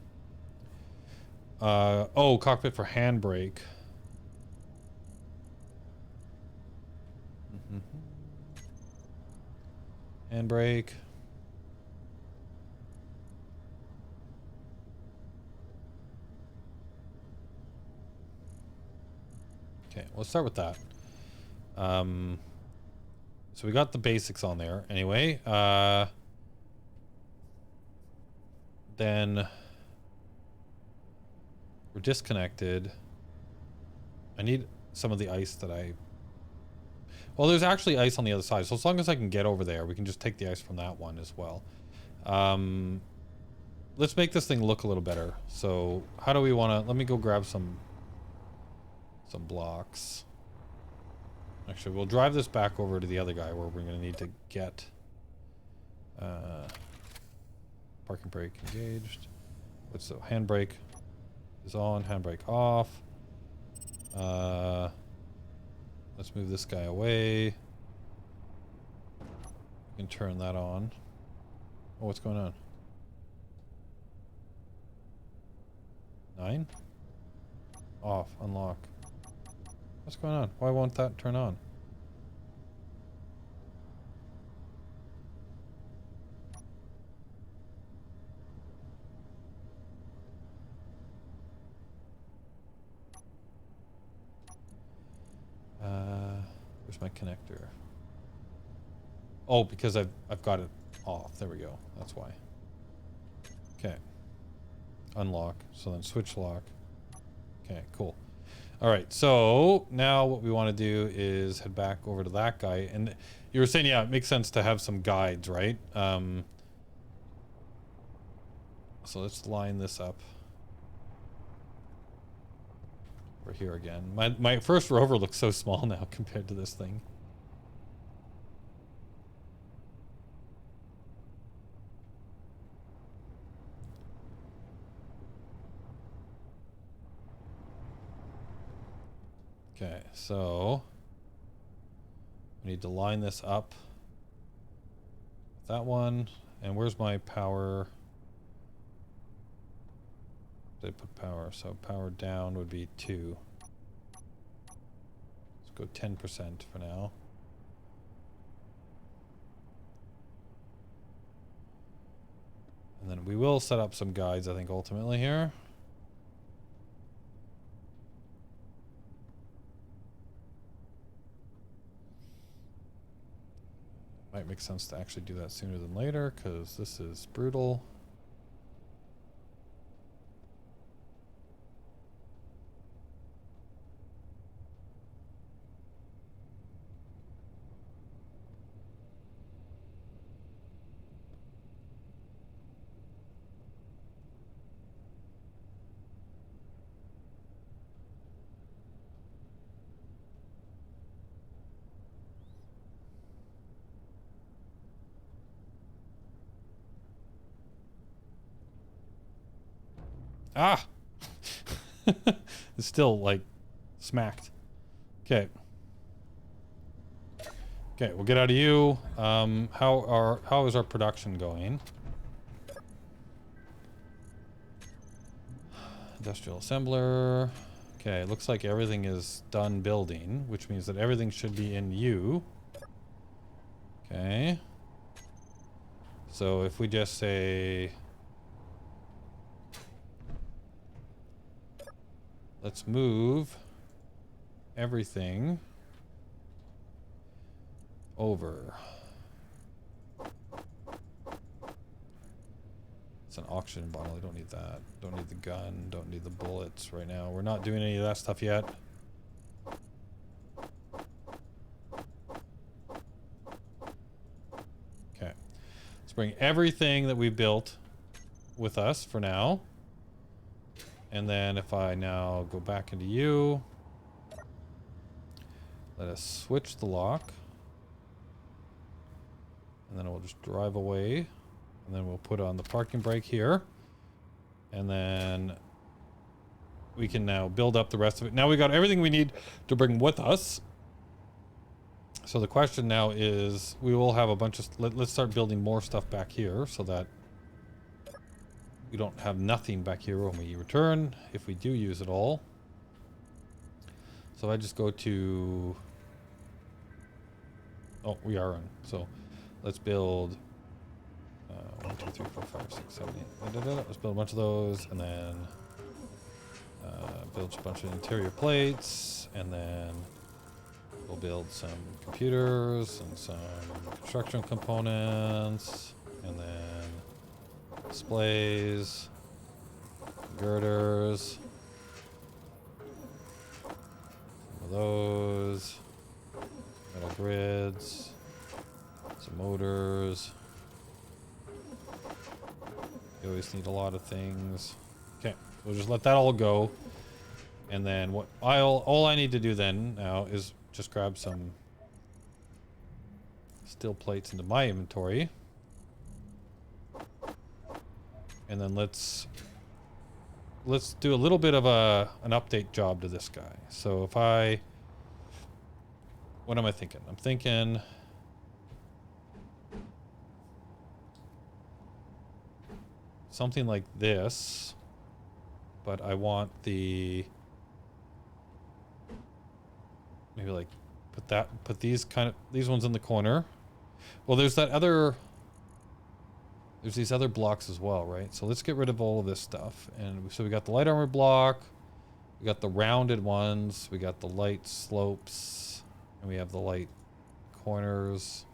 Oh, cockpit for handbrake. Handbrake. Okay, let's start with that. So we got the basics on there. Anyway, then we're disconnected. I need some of the ice that I... Well, there's actually ice on the other side. So as long as I can get over there, we can just take the ice from that one as well. Let's make this thing look a little better. So how do we want to... Let me go grab some blocks. Actually, we'll drive this back over to the other guy where we're going to need to get parking brake engaged. What's the handbrake is on, handbrake off. Let's move this guy away. We can turn that on. Oh, what's going on? 9? Off. Unlock. What's going on? Why won't that turn on? Where's my connector? Oh, because I've got it off. There we go. That's why. Okay. Unlock. So then switch lock. Okay, cool. All right. So now what we want to do is head back over to that guy. And you were saying, yeah, it makes sense to have some guides, right? So let's line this up. We're here again. My first rover looks so small now compared to this thing. Okay, so we need to line this up with that one. And where's my power? Did I put power? So power down would be 2. Let's go 10% for now. And then we will set up some guides, I think, ultimately here. Might make sense to actually do that sooner than later, because this is brutal. Ah! It's still, like, smacked. Okay. Okay, we'll get out of you. How is our production going? Industrial assembler. Okay, looks like everything is done building, which means that everything should be in you. Okay. So if we just say... Let's move everything over. It's an oxygen bottle. I don't need that. Don't need the gun. Don't need the bullets right now. We're not doing any of that stuff yet. Okay. Let's bring everything that we built with us for now. And then if I now go back into you, let us switch the lock. And then we'll just drive away. And then we'll put on the parking brake here. And then we can now build up the rest of it. Now we got everything we need to bring with us. So the question now is, we will have a bunch of... Let's start building more stuff back here so that we don't have nothing back here when we return, if we do use it all. So I just go to... Oh, we are on. So let's build 1, 2, 3, 4, 5, 6, 7, 8. Let's build a bunch of those, and then build a bunch of interior plates, and then we'll build some computers and some construction components, and then displays, girders, some of those, metal grids, some motors. You always need a lot of things. Okay, we'll just let that all go. And then what all I need to do then now is just grab some steel plates into my inventory. And then let's let's do a little bit of an update job to this guy. So if I, what am I thinking? I'm thinking something like this, but I want the, maybe like put these ones in the corner. Well, there's these other blocks as well, right? So let's get rid of all of this stuff. And so we got the light armor block, we got the rounded ones, we got the light slopes, and we have the light corners.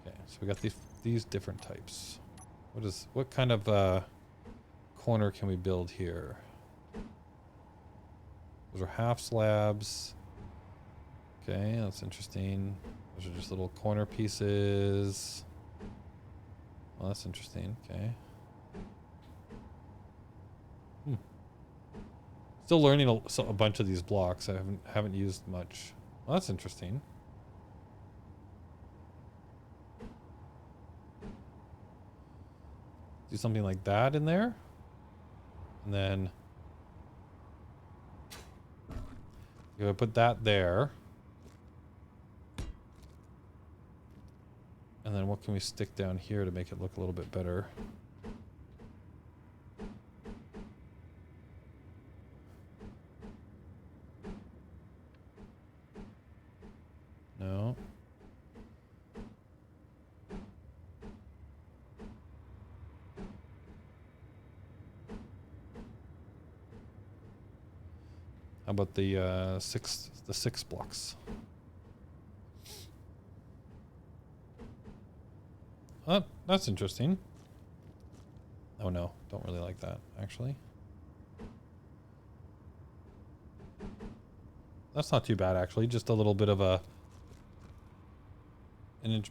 Okay, so we got these different types. What kind of corner can we build here? Those are half slabs. Okay, that's interesting. Those are just little corner pieces. Well, that's interesting. Okay. Still learning a bunch of these blocks. I haven't used much. Well, that's interesting. Do something like that in there, and then you're gonna put that there. And then what can we stick down here to make it look a little bit better? No. How about the six blocks? That's interesting. Oh no, don't really like that, actually. That's not too bad, actually. Just a little bit of an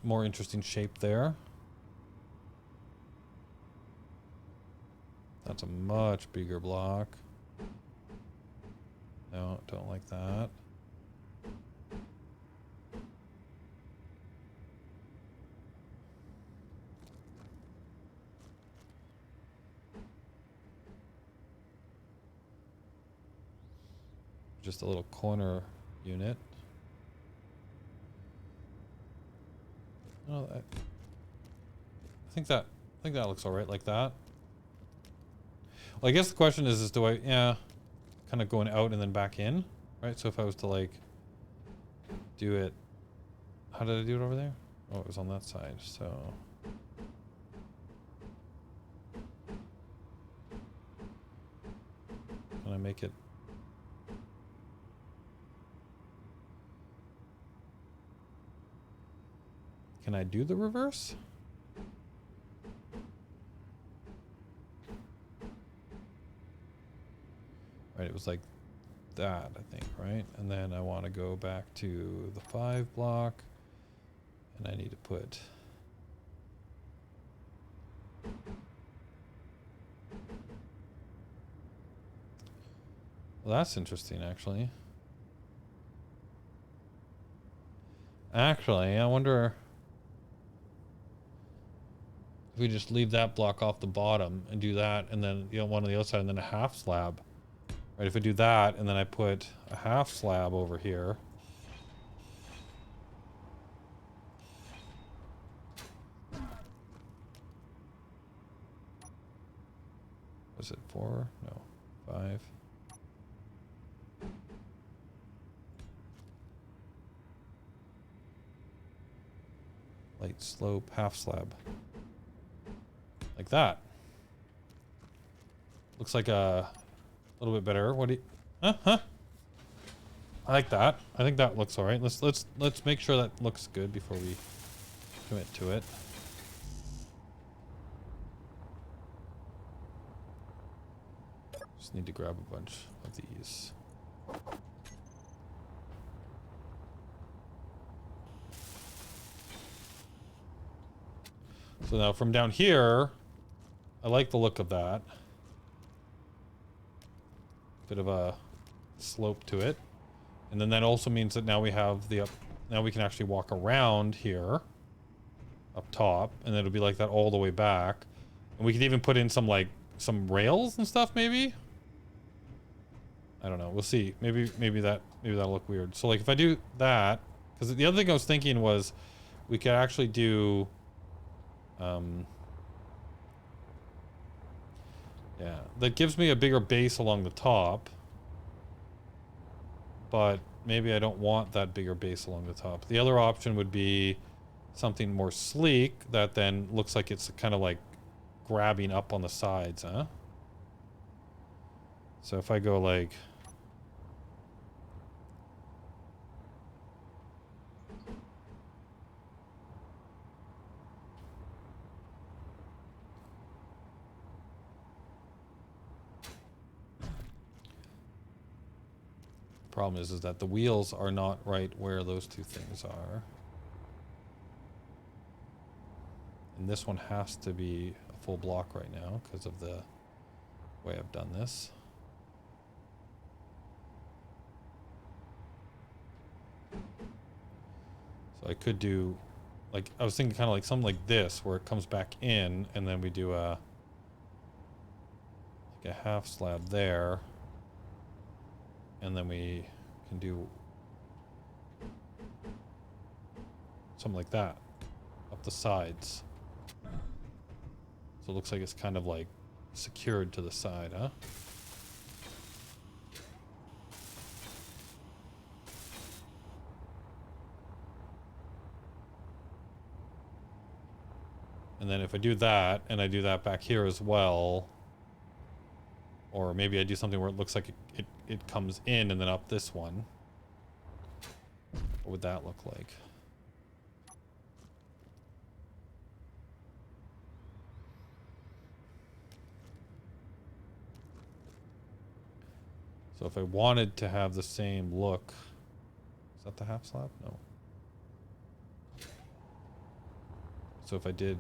more interesting shape there. That's a much bigger block. No, don't like that. Just a little corner unit. Oh, I think that looks all right like that. Well, I guess the question is do I, yeah, kind of going out and then back in, right? So if I was to like do it, how did I do it over there? Oh, it was on that side, so. Can I make it? Can I do the reverse? Right, it was like that, I think, right? And then I want to go back to the 5 block, and I need to put well, that's interesting, actually. Actually, I wonder if we just leave that block off the bottom and do that, and then one on the outside, and then a half slab. Right, if we do that, and then I put a half slab over here. Was it 4? No, 5. Light slope, half slab. Like that. Looks like a little bit better. What do you, I like that. I think that looks all right. Let's make sure that looks good before we commit to it. Just need to grab a bunch of these. So now from down here, I like the look of that. Bit of a slope to it. And then that also means that now we have now we can actually walk around here up top, and it'll be like that all the way back. And we could even put in some like some rails and stuff, maybe? I don't know. We'll see. Maybe that'll look weird. So like if I do that, because the other thing I was thinking was we could actually do, yeah, that gives me a bigger base along the top, but maybe I don't want that bigger base along the top. The other option would be something more sleek that then looks like it's kind of like grabbing up on the sides, huh? So if I go like, problem is that the wheels are not right where those two things are. And this one has to be a full block right now because of the way I've done this. So I could do, like, I was thinking kind of like something like this where it comes back in and then we do a, like a half slab there. And then we can do something like that up the sides. So it looks like it's kind of like secured to the side, huh? And then if I do that, and I do that back here as well, or maybe I do something where it looks like it comes in and then up this one. What would that look like? So if I wanted to have the same look, is that the half slab? No. So if I did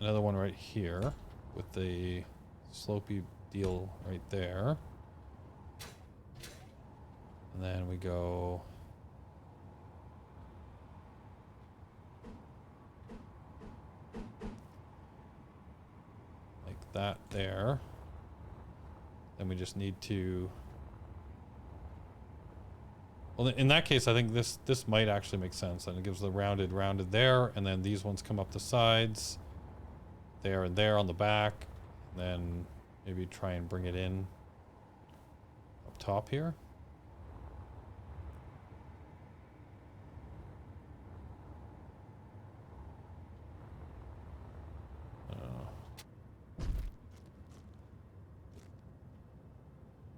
another one right here with the slopey deal right there. And then we go like that there. Then we just need to, well, in that case, I think this might actually make sense. And it gives the rounded there, and then these ones come up the sides, there and there on the back. And then maybe try and bring it in up top here.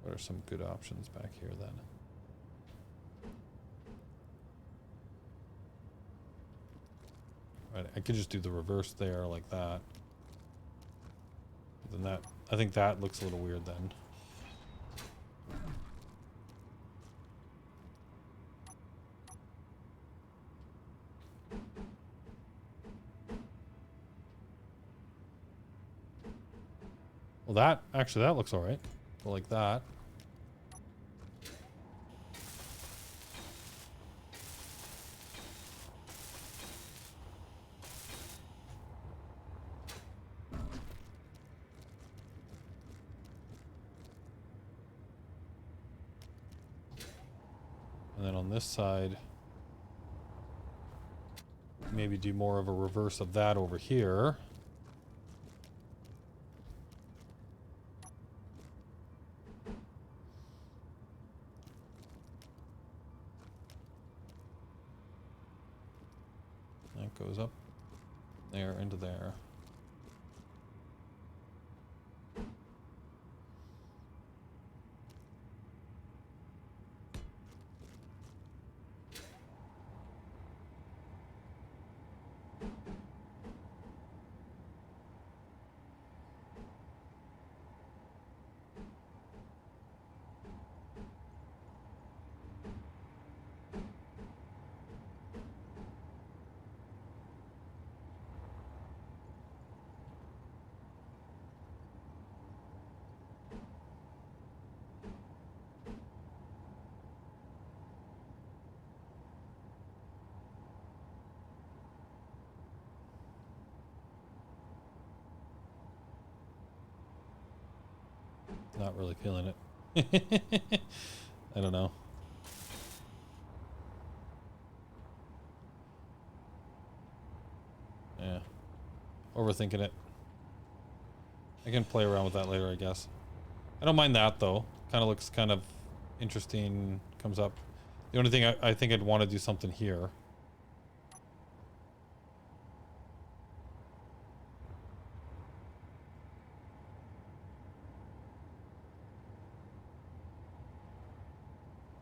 What are some good options back here then? Right, I could just do the reverse there like that. Then that, I think that looks a little weird then. Well, that actually, that looks all right. Go like that. And then on this side, maybe do more of a reverse of that over here. That goes up there into there. Not really feeling it. I don't know. Yeah. Overthinking it. I can play around with that later, I guess. I don't mind that, though. Kind of looks kind of interesting. Comes up. The only thing I think I'd want to do something here.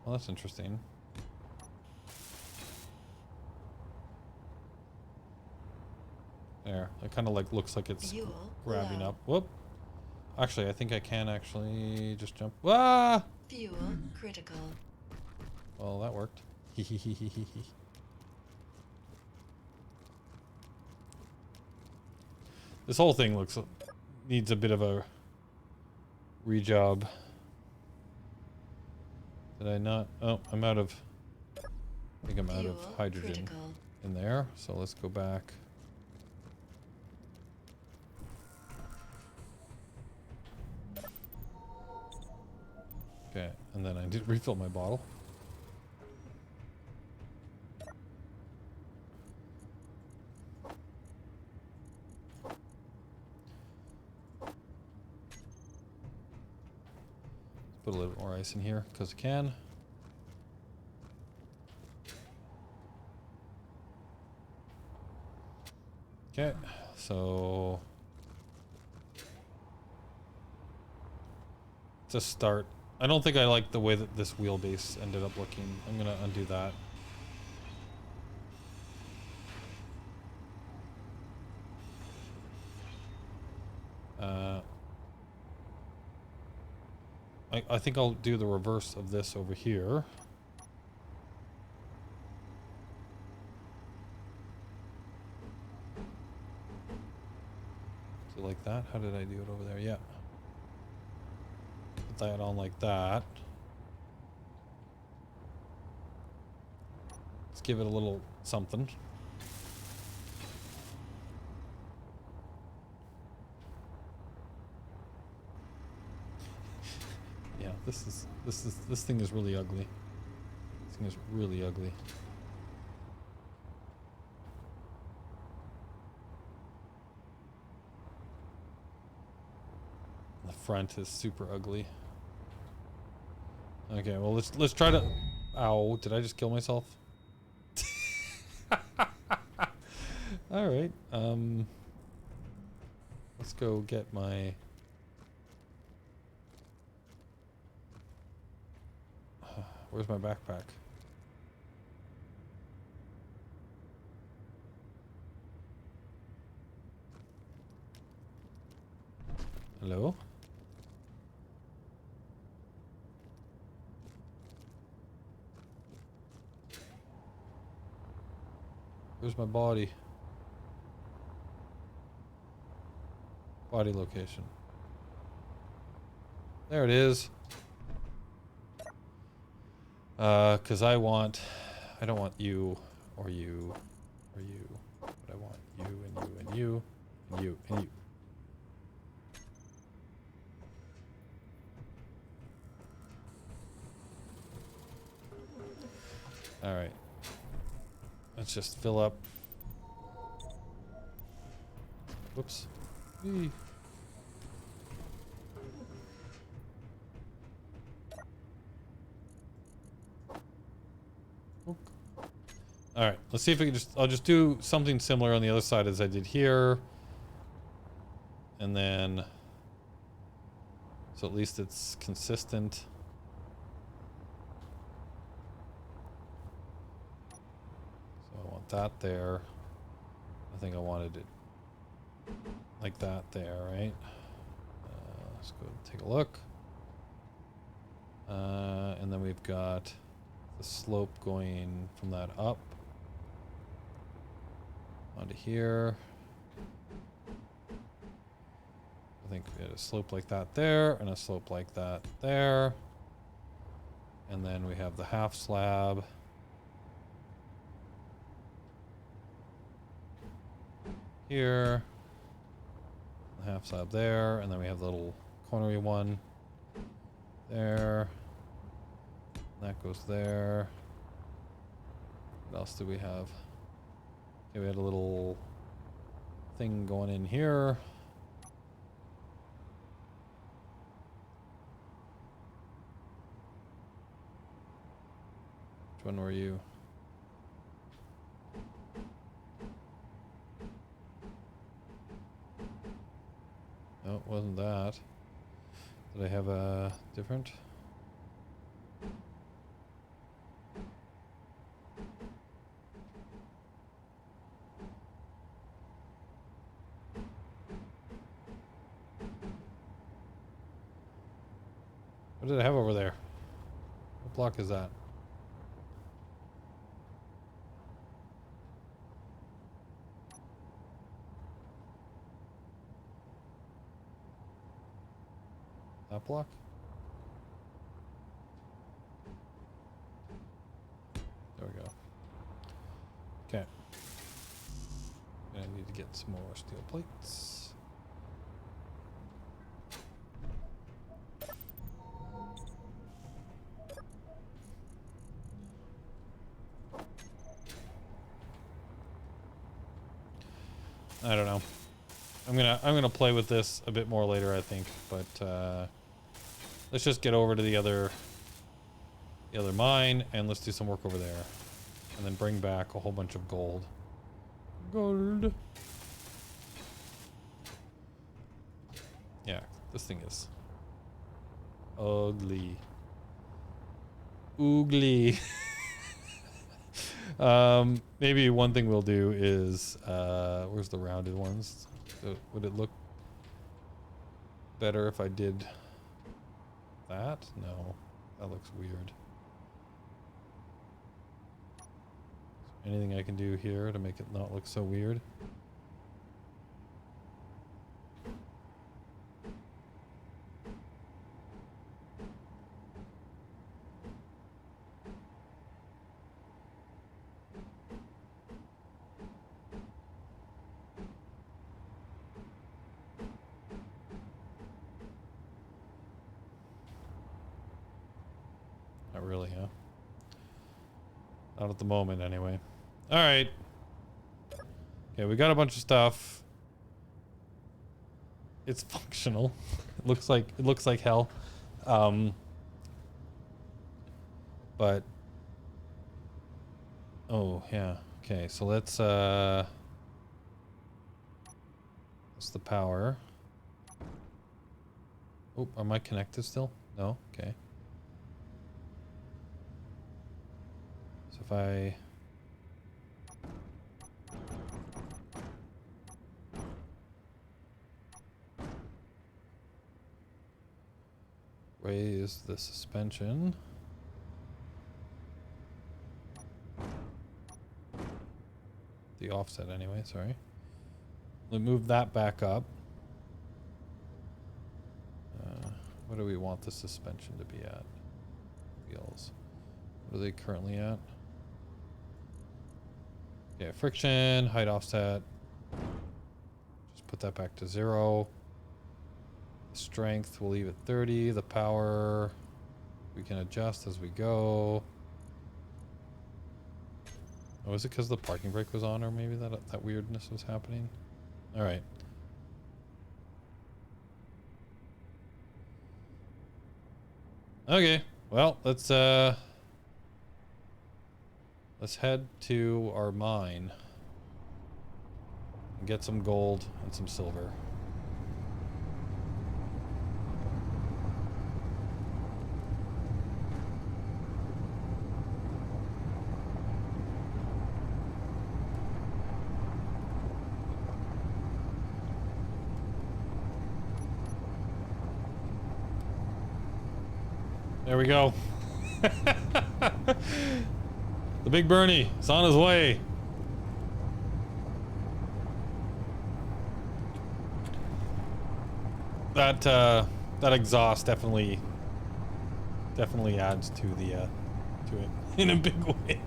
Well, that's interesting. There. It kind of like looks like it's Fuel grabbing low. up. Whoop. Actually, I think I can actually just jump. Ah! Fuel critical. Well, that worked. This whole thing needs a bit of a rejob. Did I not? Oh, I'm out of. I think I'm out of Fuel hydrogen critical. in there. So let's go back. Okay, and then I did refill my bottle. Put a little bit more ice in here because I can. Okay, so to start, I don't think I like the way that this wheelbase ended up looking. I'm gonna undo that. I think I'll do the reverse of this over here. Is it like that? How did I do it over there? Yeah. Put that on like that. Let's give it a little something. Yeah, this thing is really ugly. This thing is really ugly. The front is super ugly. Okay, well let's try to. Ow! Did I just kill myself? All right. Let's go get my. Where's my backpack? Hello? Where's my body? Body location. There it is. Cause I don't want you or you or you, but I want you and you and you and you and you. All right. Let's just fill up. Whoops. Eee. All right, let's see if we can I'll just do something similar on the other side as I did here. And then, so at least it's consistent. So I want that there. I think I wanted it like that there, right? Let's go take a look. And then we've got the slope going from that up onto here. I think we had a slope like that there and a slope like that there. And then we have the half slab. Here. The half slab there. And then we have the little cornery one. There. That goes there. What else do we have? Okay, we had a little thing going in here. Which one were you? No, it wasn't that. Did I have a different? What did I have over there? What block is that? That block? There we go. Okay. I need to get some more steel plates. I don't know. I'm gonna play with this a bit more later, I think, but let's just get over to the other mine and let's do some work over there. And then bring back a whole bunch of gold. Gold. Yeah, this thing is ugly. Oogly. Maybe one thing we'll do is where's the rounded ones? Would it look better if I did that? No, that looks weird. Anything I can do here to make it not look so weird? Not really, huh? Not at the moment, anyway. All right. Okay, we got a bunch of stuff. It's functional. It looks like hell. But oh yeah. Okay, so let's that's the power. Oh, am I connected still? No? Okay. So if I raise the suspension. The offset anyway, sorry. We'll move that back up. What do we want the suspension to be at? Wheels. What are they currently at? Yeah, friction, height offset. Just put that back to 0. Strength, we'll leave it 30. The power, we can adjust as we go. Oh, is it because the parking brake was on, or maybe that weirdness was happening? All right. Okay. Well, let's head to our mine and get some gold and some silver. There we go. The big Bernie is on his way. That exhaust definitely adds to the to it in a big way.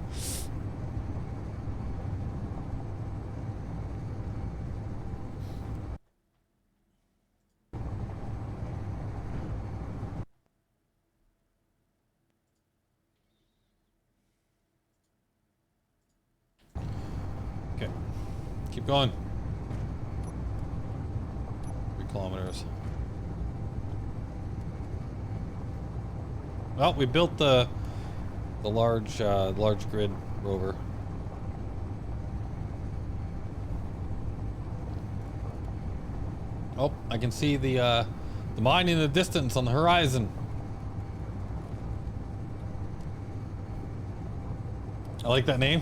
Keep going. 3 kilometers. Well, we built the large grid rover. Oh, I can see the mine in the distance on the horizon. I like that name.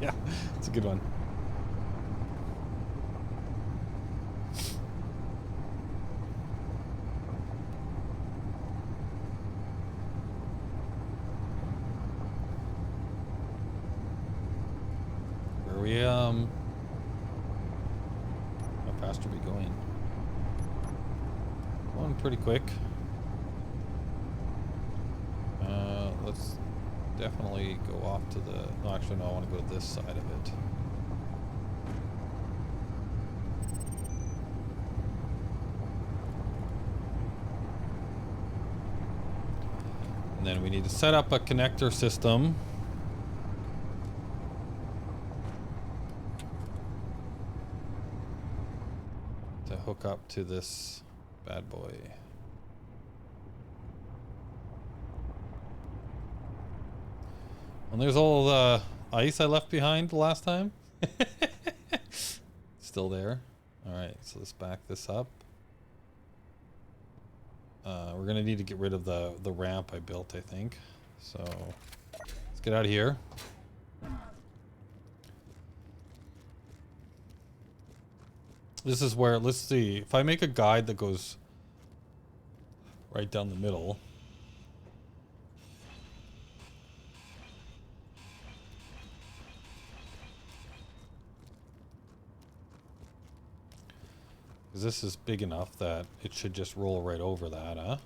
Yeah, it's a good one. Where are we, how fast are we going? Going pretty quick. Let's definitely go off to the, no, actually no, I want to go to this side of it. And then we need to set up a connector system. To hook up to this bad boy. And there's all the ice I left behind the last time. Still there. Alright, so let's back this up. We're gonna need to get rid of the ramp I built, I think. So let's get out of here. This is where, let's see, if I make a guide that goes right down the middle. Because this is big enough that it should just roll right over that, huh?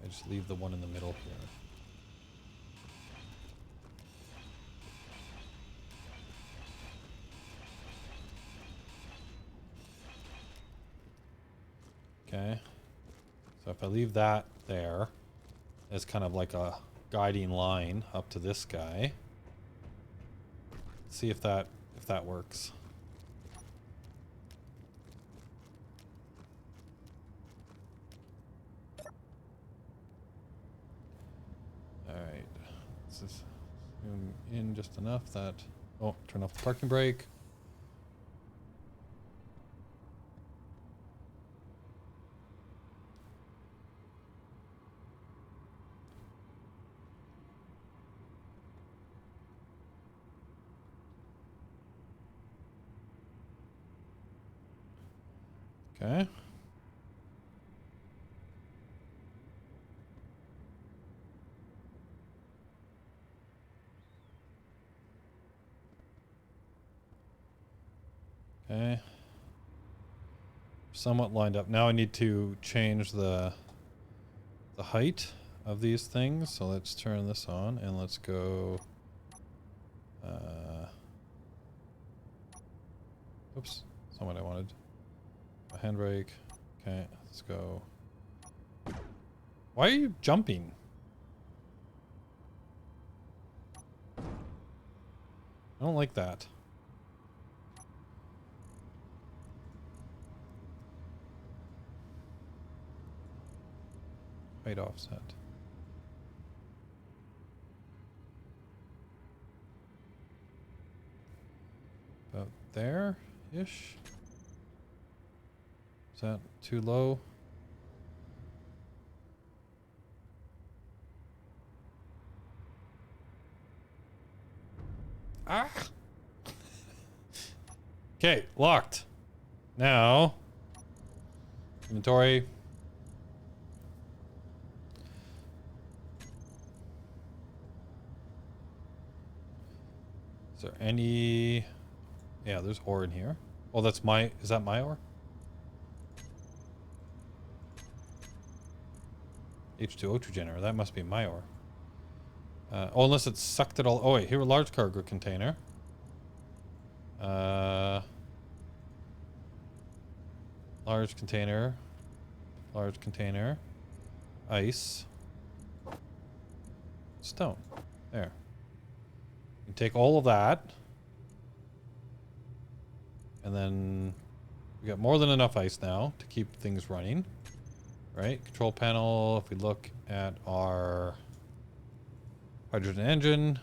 I just leave the one in the middle here. Okay. So if I leave that there as kind of like a guiding line up to this guy. See if that works. All right. This is zoom in just enough that, oh, turn off the parking brake. Okay. Okay. Somewhat lined up. Now I need to change the height of these things. So let's turn this on and let's go. Oops, that's not what I wanted. A handbrake. Okay, let's go. Why are you jumping? I don't like that. Height offset. About there-ish. Is that too low? Ah! Okay, locked. Now, inventory. Is there any... Yeah, there's ore in here. Oh, that's my... Is that my ore? H2O2 generator. That must be my ore. Oh, unless it sucked it all... Oh, wait. Here, a large cargo container. Large container. Large container. Ice. stone. There. You take all of that. And then we got more than enough ice now to keep things running. Right? Control panel, if we look at our hydrogen engine.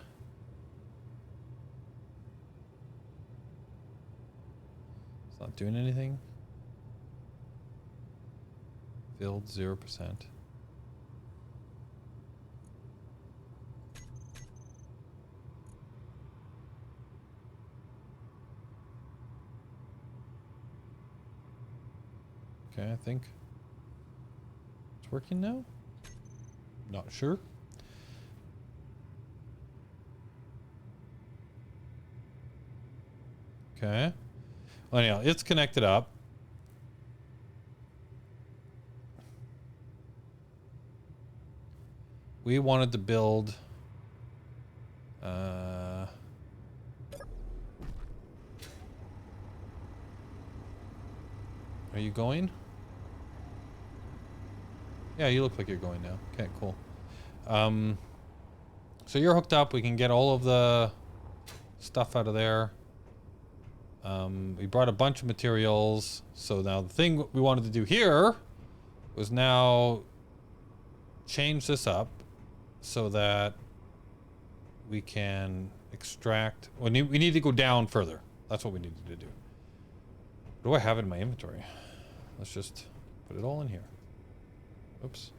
It's not doing anything. Filled 0%. Okay, I think it's working now. Not sure. Okay. Well, anyhow, it's connected up. We wanted to build are you going? Yeah, you look like you're going now. Okay, cool. So you're hooked up. We can get all of the stuff out of there. We brought a bunch of materials. So now the thing we wanted to do here was now change this up so that we can extract. We need to go down further. That's what we needed to do. What do I have in my inventory? Let's just put it all in here. Oops.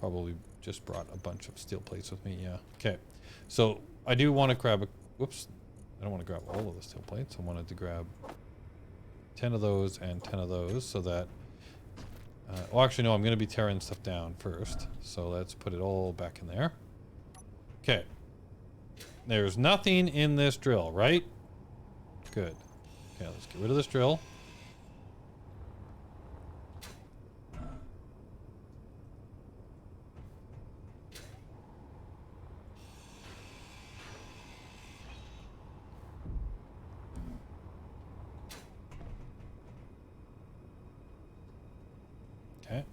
Probably just brought a bunch of steel plates with me. Yeah. Okay. So I do want to grab a. Whoops. I don't want to grab all of the steel plates. I wanted to grab 10 of those and 10 of those so that. Well, actually, no. I'm going to be tearing stuff down first. So let's put it all back in there. Okay. There's nothing in this drill, right? Good. Okay, let's get rid of this drill. Okay.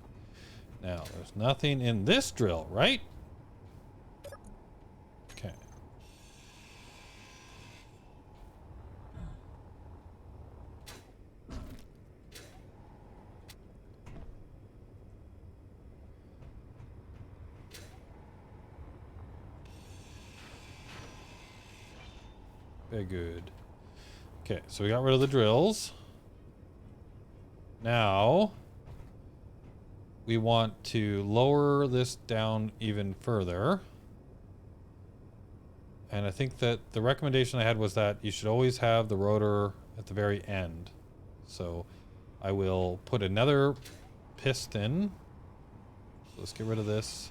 Now, there's nothing in this drill, right? Okay. Very good. Okay, so we got rid of the drills. Now we want to lower this down even further. And I think that the recommendation I had was that you should always have the rotor at the very end. So I will put another piston. So let's get rid of this.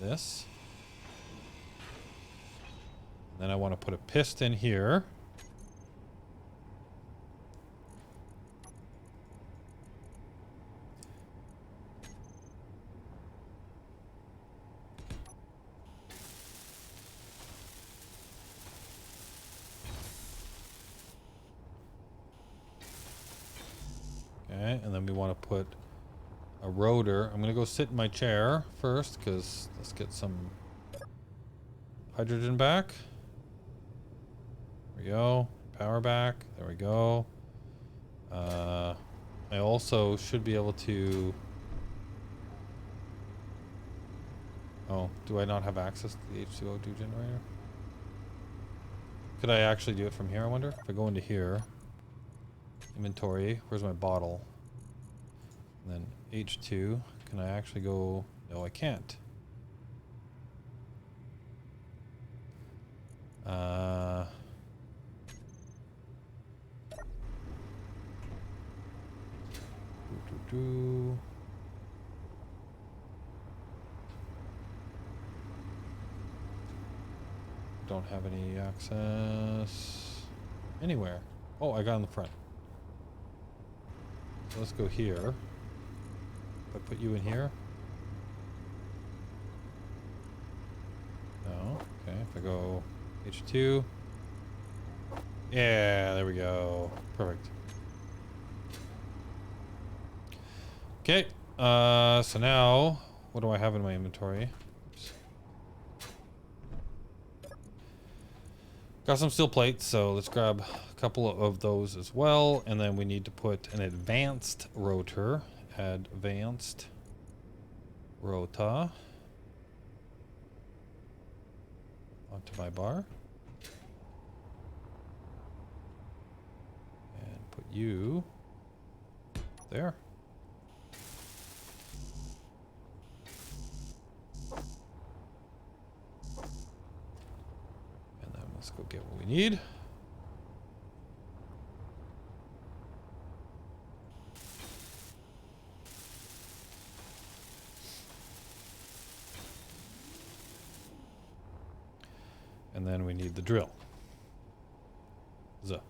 This. Then I want to put a piston here. Okay, and then we want to put a rotor. I'm going to go sit in my chair first because let's get some hydrogen back. There we go. Power back. There we go. I also should be able to... Oh, do I not have access to the H2O2 generator? Could I actually do it from here, I wonder? If I go into here, inventory, where's my bottle? And then H2, can I actually go... No, I can't. Don't have any access anywhere. Oh, I got in the front. So let's go here. If I put you in here. No. Okay, if I go H2. Yeah, there we go. Perfect. Okay, so now What do I have in my inventory? Got some steel plates, so let's grab a couple of those as well. And then we need to put an advanced rotor. Advanced rota onto my bar. And put you there. And then let's go get what we need. And then we need the drill. Zuh.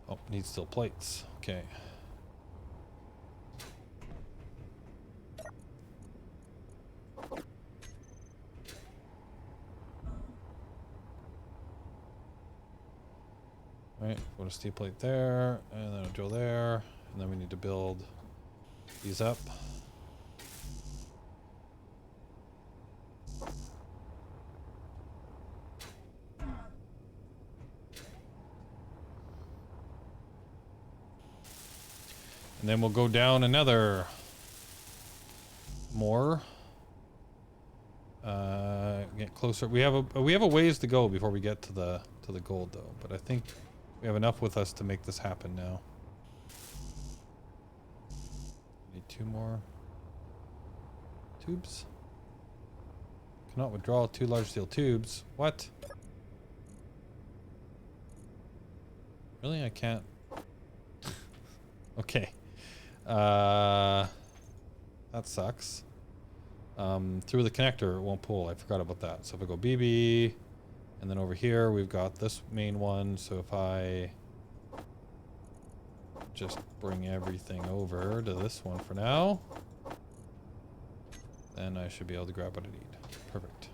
Oh, need steel plates. Okay. Right, put a steel plate there, and then a drill there, and then we need to build these up. And then we'll go down another more. Get closer. We have a ways to go before we get to the gold though, but I think we have enough with us to make this happen now. Need 2 more tubes. Cannot withdraw 2 large steel tubes. What? Really? I can't. Okay. That sucks. Through the connector it won't pull. I forgot about that. So if I go BB, and then over here we've got this main one. So if I just bring everything over to this one for now, then I should be able to grab what I need. Perfect.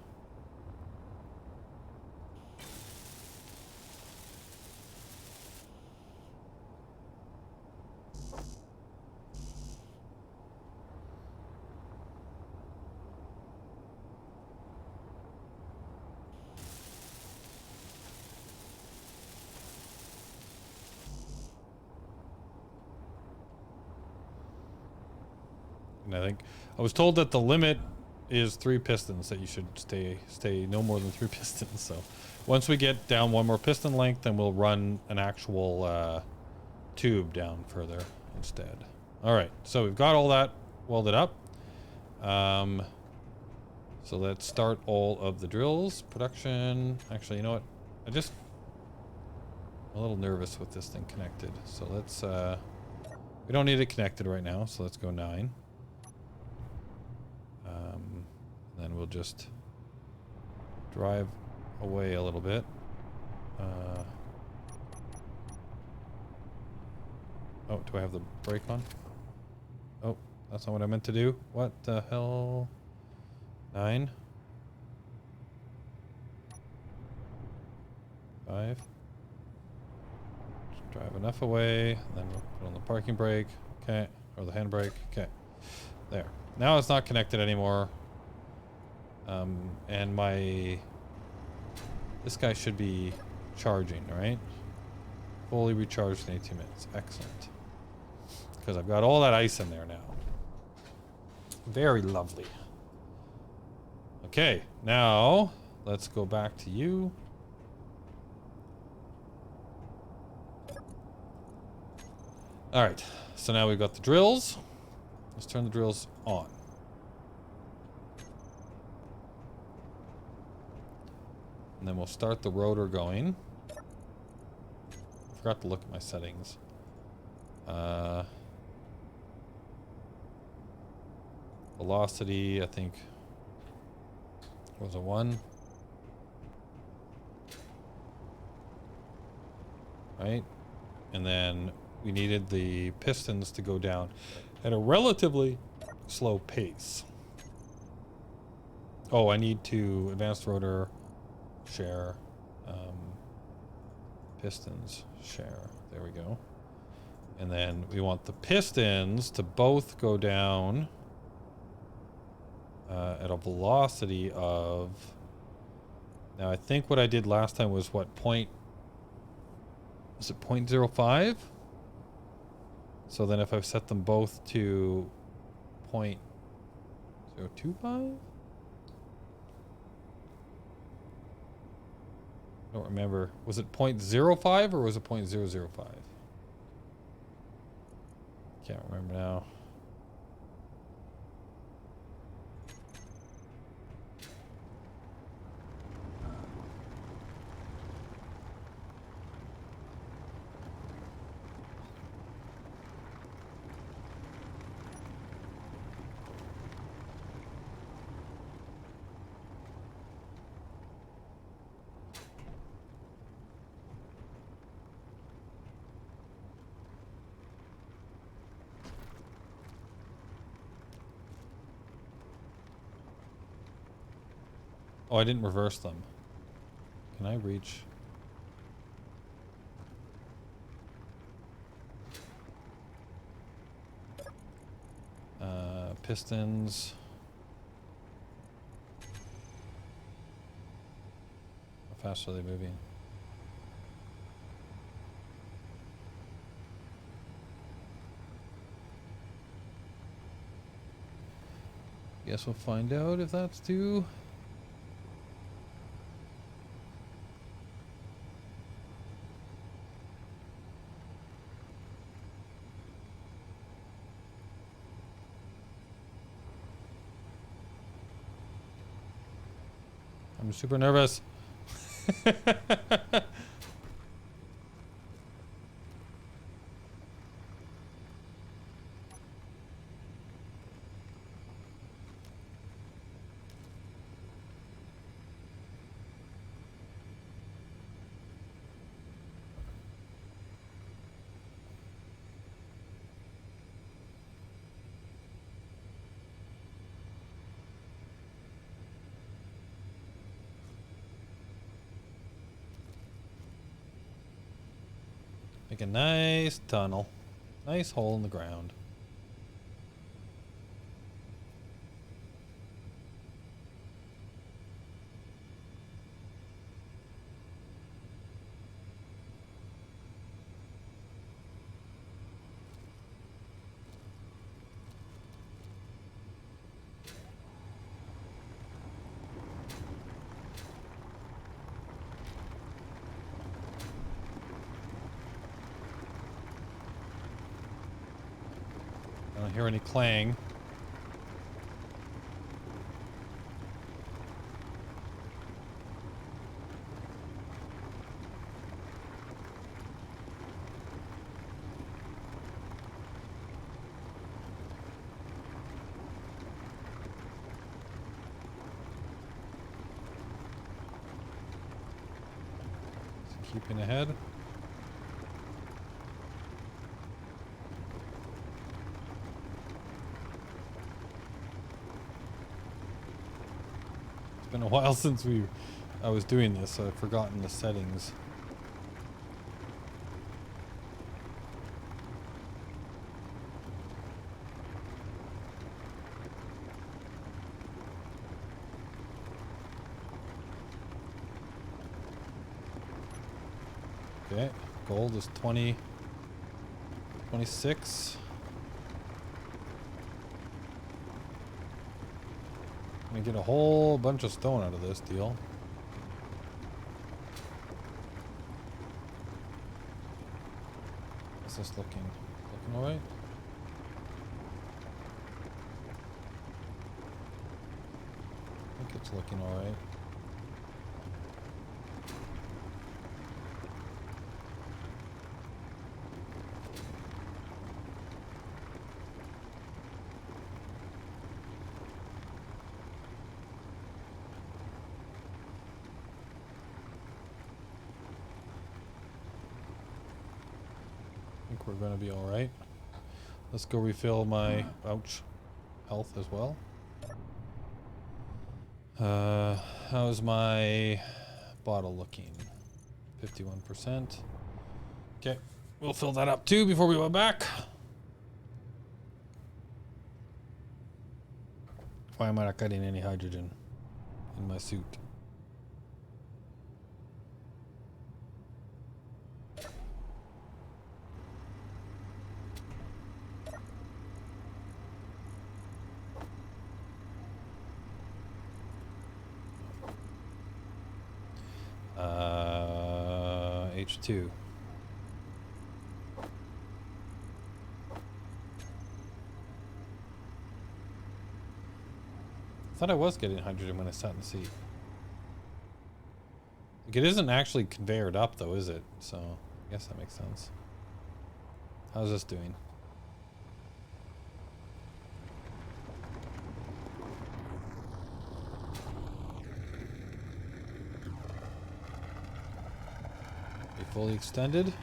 And I think I was told that the limit is 3 pistons, that you should stay no more than 3 pistons. So once we get down 1 more piston length, then we'll run an actual tube down further instead. All right, so we've got all that welded up. So let's start all of the drills. Production. Actually, you know what? I'm a little nervous with this thing connected. So let's we don't need it connected right now, so let's go 9. Then we'll just drive away a little bit. Oh, do I have the brake on? Oh, that's not what I meant to do. What the hell? 9. 5. Just drive enough away, then we'll put on the parking brake. Okay, or the handbrake. Okay, there. Now it's not connected anymore. And this guy should be charging, right? Fully recharged in 18 minutes. Excellent. Because I've got all that ice in there now. Very lovely. Okay, now let's go back to you. All right, so now we've got the drills. Let's turn the drills on. And then we'll start the rotor going. I forgot to look at my settings. Velocity, I think, was a 1. Right? And then we needed the pistons to go down at a relatively slow pace. Oh, I need to advanced rotor, share, Pistons share. There we go. And then we want the pistons to both go down at a velocity of... Now, I think what I did last time was what, was it 0.05? So then if I've set them both to 0.025? I don't remember. Was it 0.05 or was it 0.005? Can't remember now. Oh, I didn't reverse them. Can I reach? Pistons. How fast are they moving? Guess we'll find out if that's too... I'm super nervous. Make a nice tunnel. Nice hole in the ground. I don't hear any clang. Keeping ahead. It's been a while since I was doing this, so I've forgotten the settings. Okay, gold is 20, 26. I'm gonna get a whole bunch of stone out of this deal. How's this looking? Looking alright? I think it's looking alright. I think we're going to be all right. Let's go refill my health as well. How's my bottle looking? 51%. Okay, we'll fill that up too before we go back. Why am I not getting any hydrogen in my suit? H2. I thought I was getting hydrogen when I sat in the seat. Like, it isn't actually conveyored up though, is it? So I guess that makes sense. How's this doing? Be fully extended.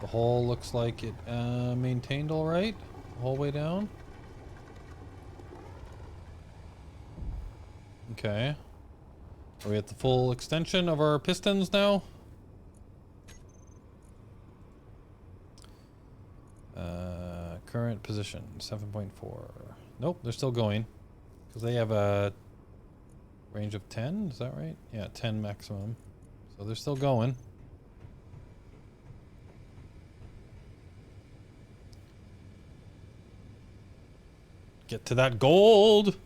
The hull looks like it maintained all right the whole way down. Okay. Are we at the full extension of our pistons now? Current position 7.4. Nope, they're still going because they have a range of 10. Is that right? Yeah, 10 maximum. So they're still going. Get to that gold.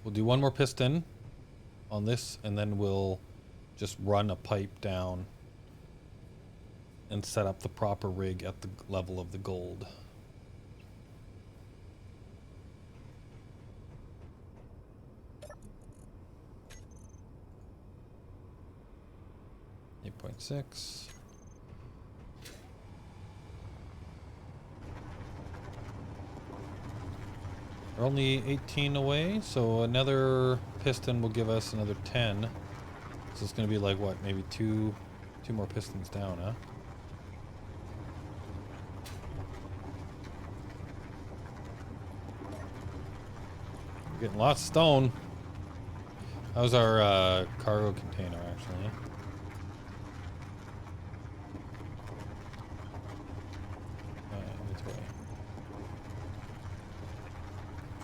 We'll do one more piston on this, and then we'll just run a pipe down and set up the proper rig at the level of the gold. .6. We're only 18 away, so another piston will give us another 10. So it's going to be like, what, maybe two more pistons down, huh? We're getting lots of stone. How's our cargo container, actually?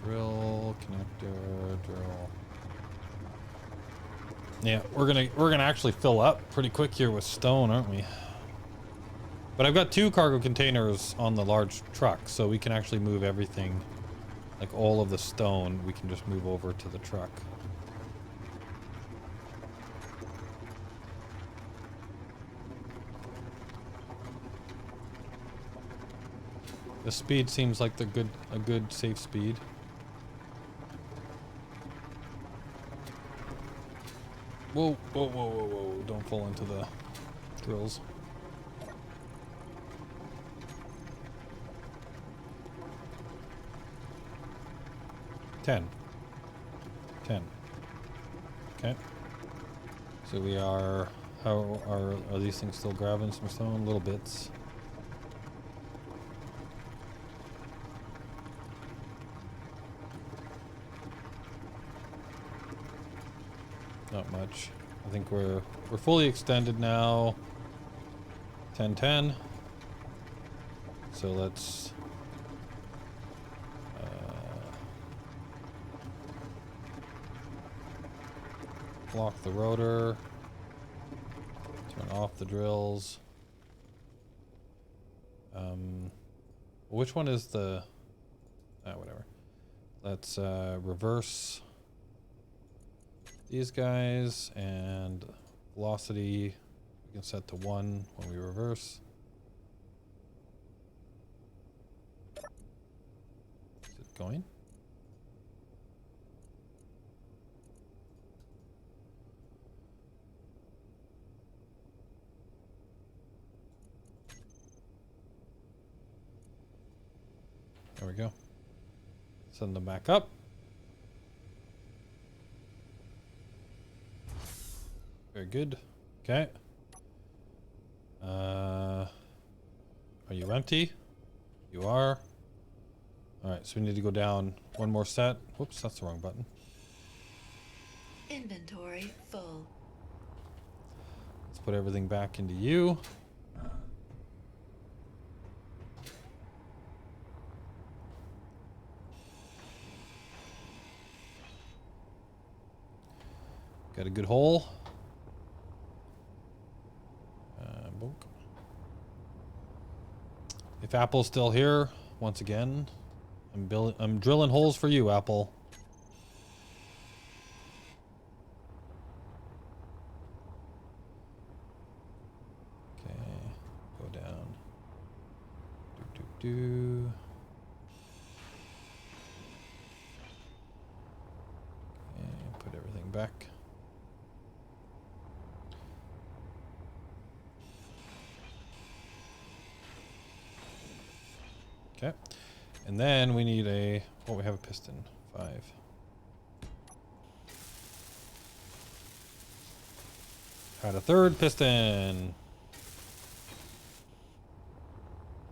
Drill, connector, drill. Yeah, we're gonna actually fill up pretty quick here with stone, aren't we? But I've got 2 cargo containers on the large truck, so we can actually move everything, like all of the stone, we can just move over to the truck. The speed seems like a good safe speed. Whoa, whoa, whoa, whoa, whoa. Don't fall into the drills. Ten. Okay. So we are, how are these things still grabbing some stone? Little bits. Not much. I think we're fully extended now. 10-10. So let's block the rotor. Turn off the drills. Which one is the whatever. Let's reverse these guys, and velocity we can set to 1 when we reverse. Is it going? There we go. Send them back up. Very good. Okay. Are you empty? You are. Alright, so we need to go down one more set. Whoops, that's the wrong button. Inventory full. Let's put everything back into you. Got a good hole. Bonk. If Apple's still here, once again, I'm drilling holes for you, Apple. Okay, go down. Do. Okay, put everything back. Okay, and then we need a, oh, we have a piston, 5. Add a third piston.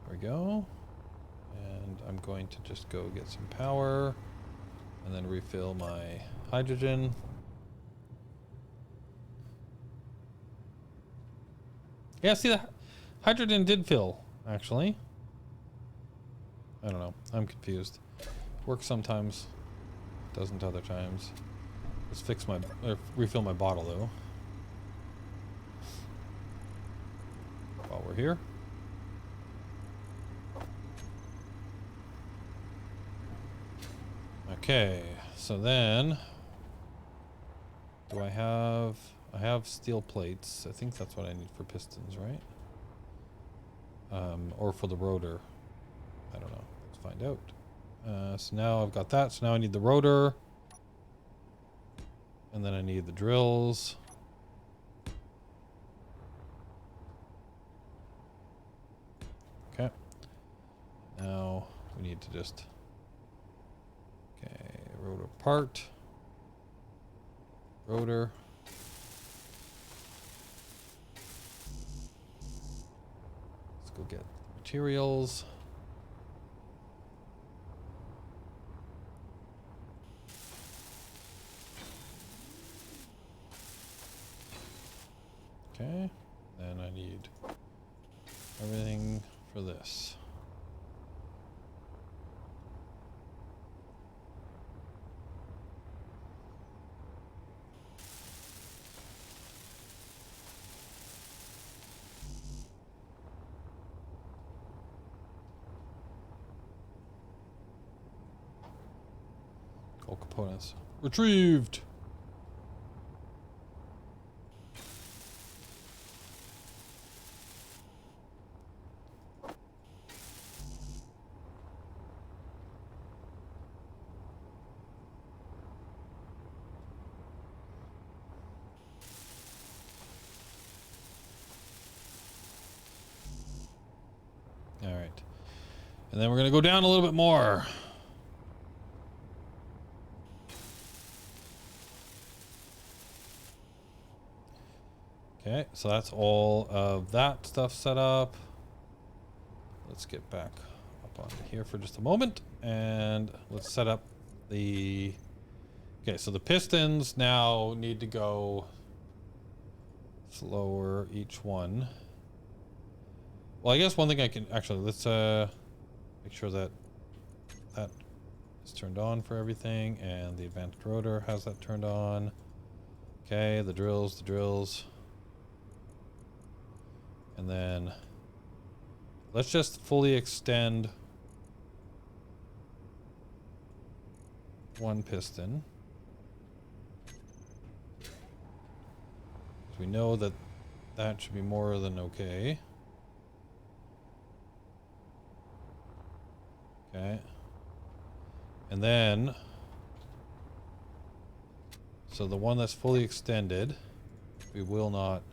There we go. And I'm going to just go get some power and then refill my hydrogen. Yeah, see, the hydrogen did fill, actually. I don't know. I'm confused. Works sometimes, doesn't other times. Let's fix my, refill my bottle though. While we're here. Okay, so then, do I have steel plates. I think that's what I need for pistons, right? Or for the rotor. I don't know. Let's find out. So now I've got that. So now I need the rotor. And then I need the drills. Okay. Now we need to just... Okay, rotor part. Rotor. Let's go get materials. Okay, then I need everything for this. All components retrieved. All right. And then we're going to go down a little bit more. Okay, so that's all of that stuff set up. Let's get back up on here for just a moment and let's set up the... Okay, so the pistons now need to go slower, each one. Well, I guess one thing I can... Actually, let's make sure that that is turned on for everything and the advanced rotor has that turned on. Okay, the drills. And then let's just fully extend one piston. So we know that that should be more than okay. Okay. And then, so the one that's fully extended, we will not,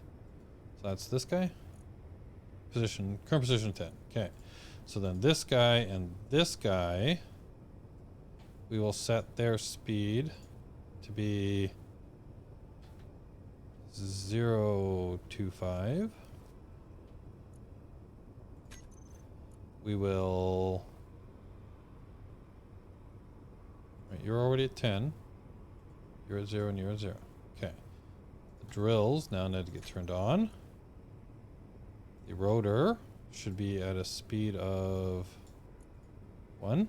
so that's this guy? Position, current position 10. Okay. So then this guy and this guy, we will set their speed to be 0.25. we will... Right, you're already at 10. You're at 0 and you're at 0. Okay. The drills now need to get turned on. The rotor should be at a speed of 1.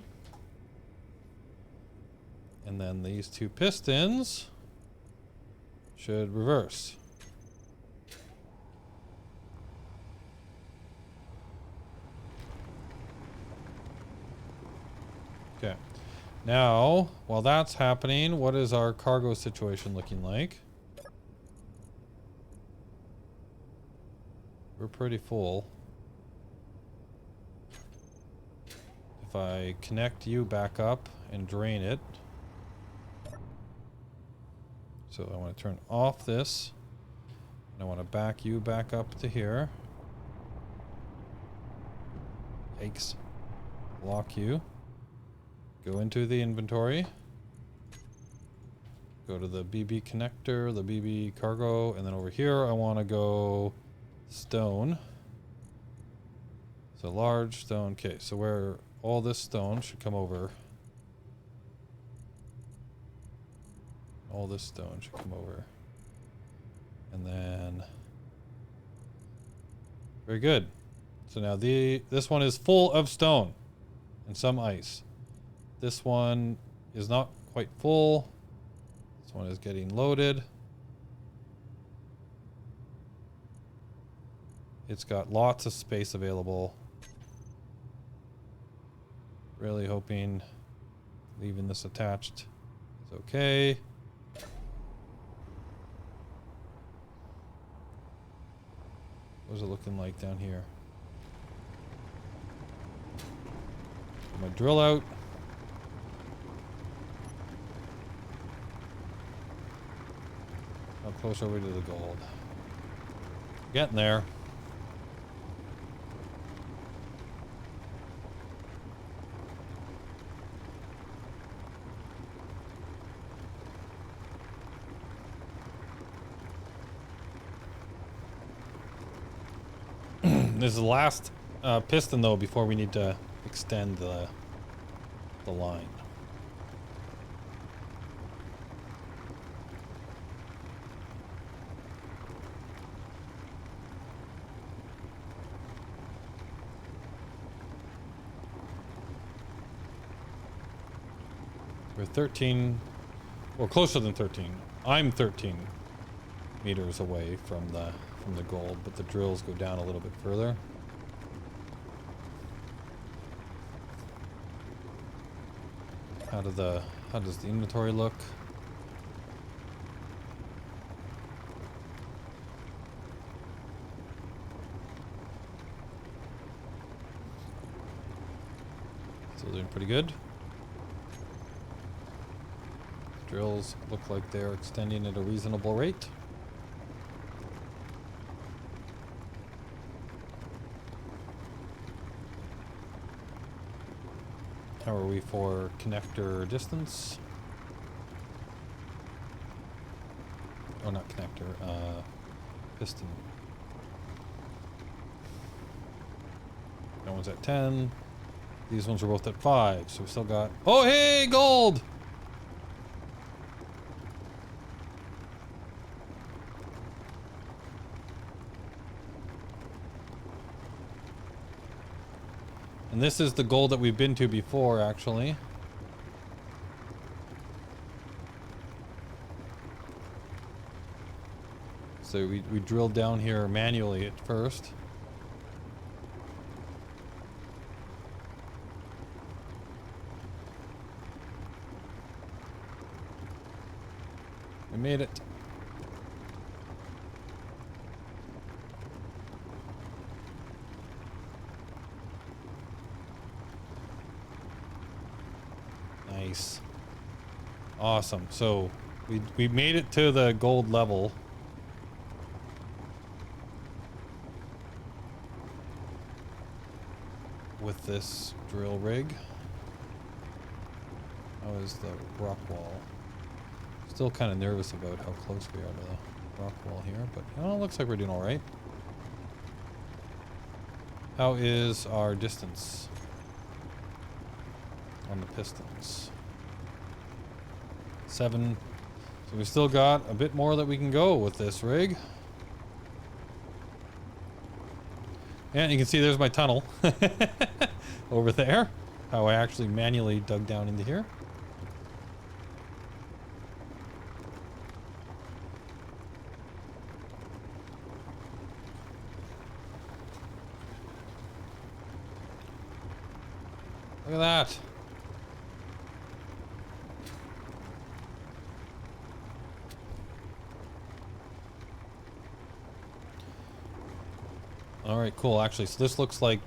And then these two pistons should reverse. Okay. Now, while that's happening, what is our cargo situation looking like? We're pretty full. If I connect you back up and drain it. So I want to turn off this. And I want to back you back up to here. Yikes. Lock you. Go into the inventory. Go to the BB connector, the BB cargo, and then over here I want to go stone. So large stone. Okay, so where all this stone should come over. All this stone should come over. And then... Very good. So now this one is full of stone and some ice. This one is not quite full. This one is getting loaded. It's got lots of space available. Really hoping leaving this attached is okay. What's it looking like down here? I'm gonna drill out. How close are we to the gold? Getting there. This is the last piston though before we need to extend the line. We're 13, or closer than 13. I'm 13 meters away from the gold, but the drills go down a little bit further. How does the inventory look? Still doing pretty good. Drills look like they're extending at a reasonable rate. How are we for connector distance? Oh, not connector, piston. That one's at 10. These ones are both at 5, so we still got... Oh, hey, gold! And this is the gold that we've been to before, actually. So we drilled down here manually at first. We made it. Nice. Awesome. So we made it to the gold level. With this drill rig. How is the rock wall? Still kind of nervous about how close we are to the rock wall here, but it looks like we're doing all right. How is our distance on the pistons? 7. So we still got a bit more that we can go with this rig. And you can see there's my tunnel over there. How I actually manually dug down into here. Look at that. Alright, cool. Actually, so this looks like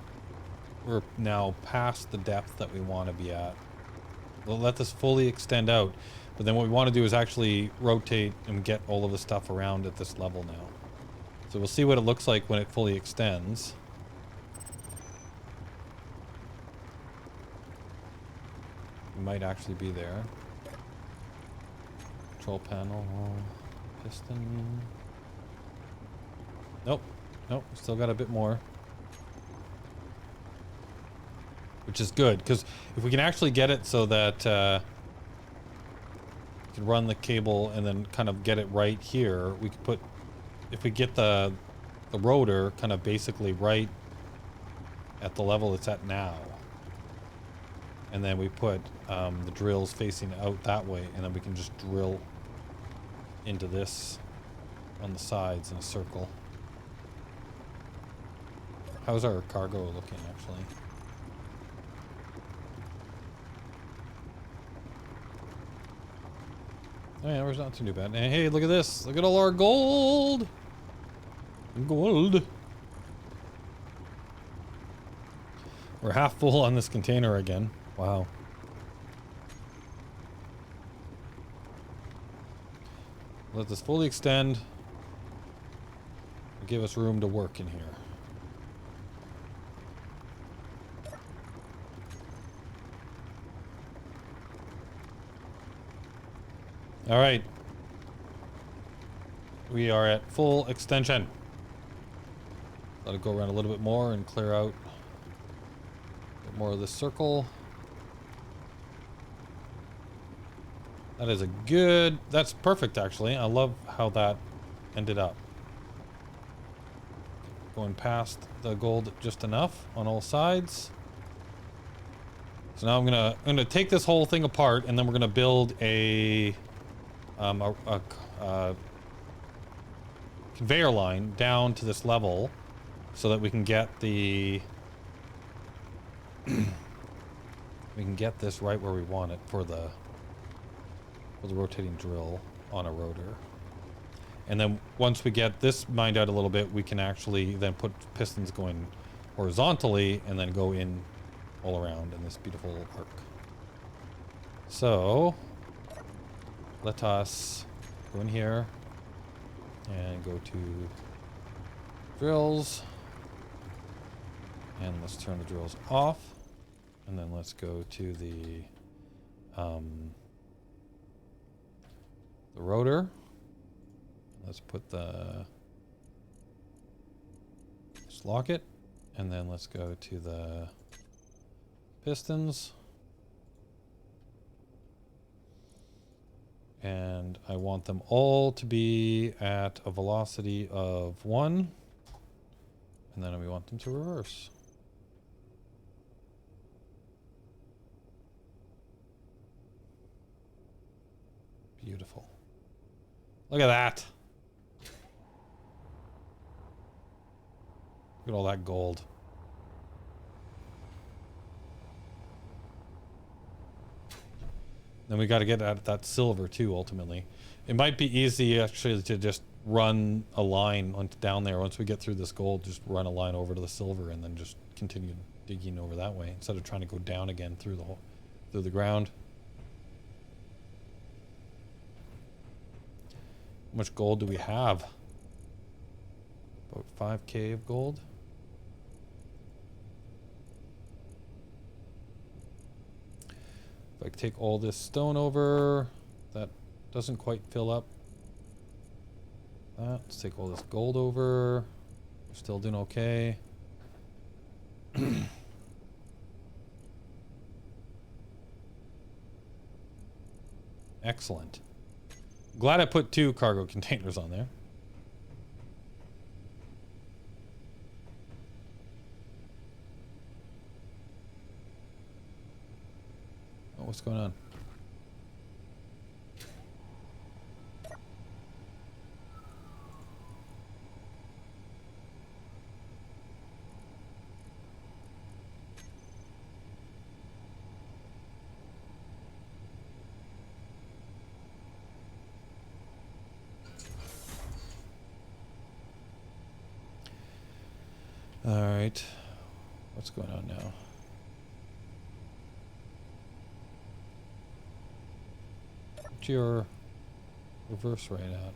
we're now past the depth that we want to be at. We'll let this fully extend out. But then what we want to do is actually rotate and get all of the stuff around at this level now. So we'll see what it looks like when it fully extends. We might actually be there. Control panel, piston. Nope. Nope, still got a bit more. Which is good, because if we can actually get it so that we can run the cable and then kind of get it right here, we could put, if we get the rotor kind of basically right at the level it's at now, and then we put the drills facing out that way, and then we can just drill into this on the sides in a circle. How's our cargo looking, actually? Oh yeah, it's not too bad. And hey, look at this! Look at all our gold! Gold! We're half full on this container again. Wow. Let this fully extend. Give us room to work in here. All right. We are at full extension. Let it go around a little bit more and clear out a bit more of this circle. That is a good, that's perfect actually. I love how that ended up. Going past the gold just enough on all sides. So now I'm gonna take this whole thing apart, and then we're gonna build a conveyor line down to this level so that we can get the we can get this right where we want it for the rotating drill on a rotor. And then once we get this mined out a little bit, we can actually then put pistons going horizontally and then go in all around in this beautiful arc. So let us go in here and go to drills, and let's turn the drills off, and then let's go to the rotor. Let's put the, let's lock it, and then let's go to the pistons. And I want them all to be at a velocity of 1. And then we want them to reverse. Beautiful. Look at that. Look at all that gold. Then we got to get at that silver too, ultimately. It might be easy actually to just run a line down there. Once we get through this gold, just run a line over to the silver and then just continue digging over that way instead of trying to go down again through the hole, through the ground. How much gold do we have? About 5K of gold. If I take all this stone over, that doesn't quite fill up. Let's take all this gold over. We're still doing okay. Excellent. Glad I put 2 cargo containers on there. Oh, what's going on? All right. What's going on now? What's your reverse right at?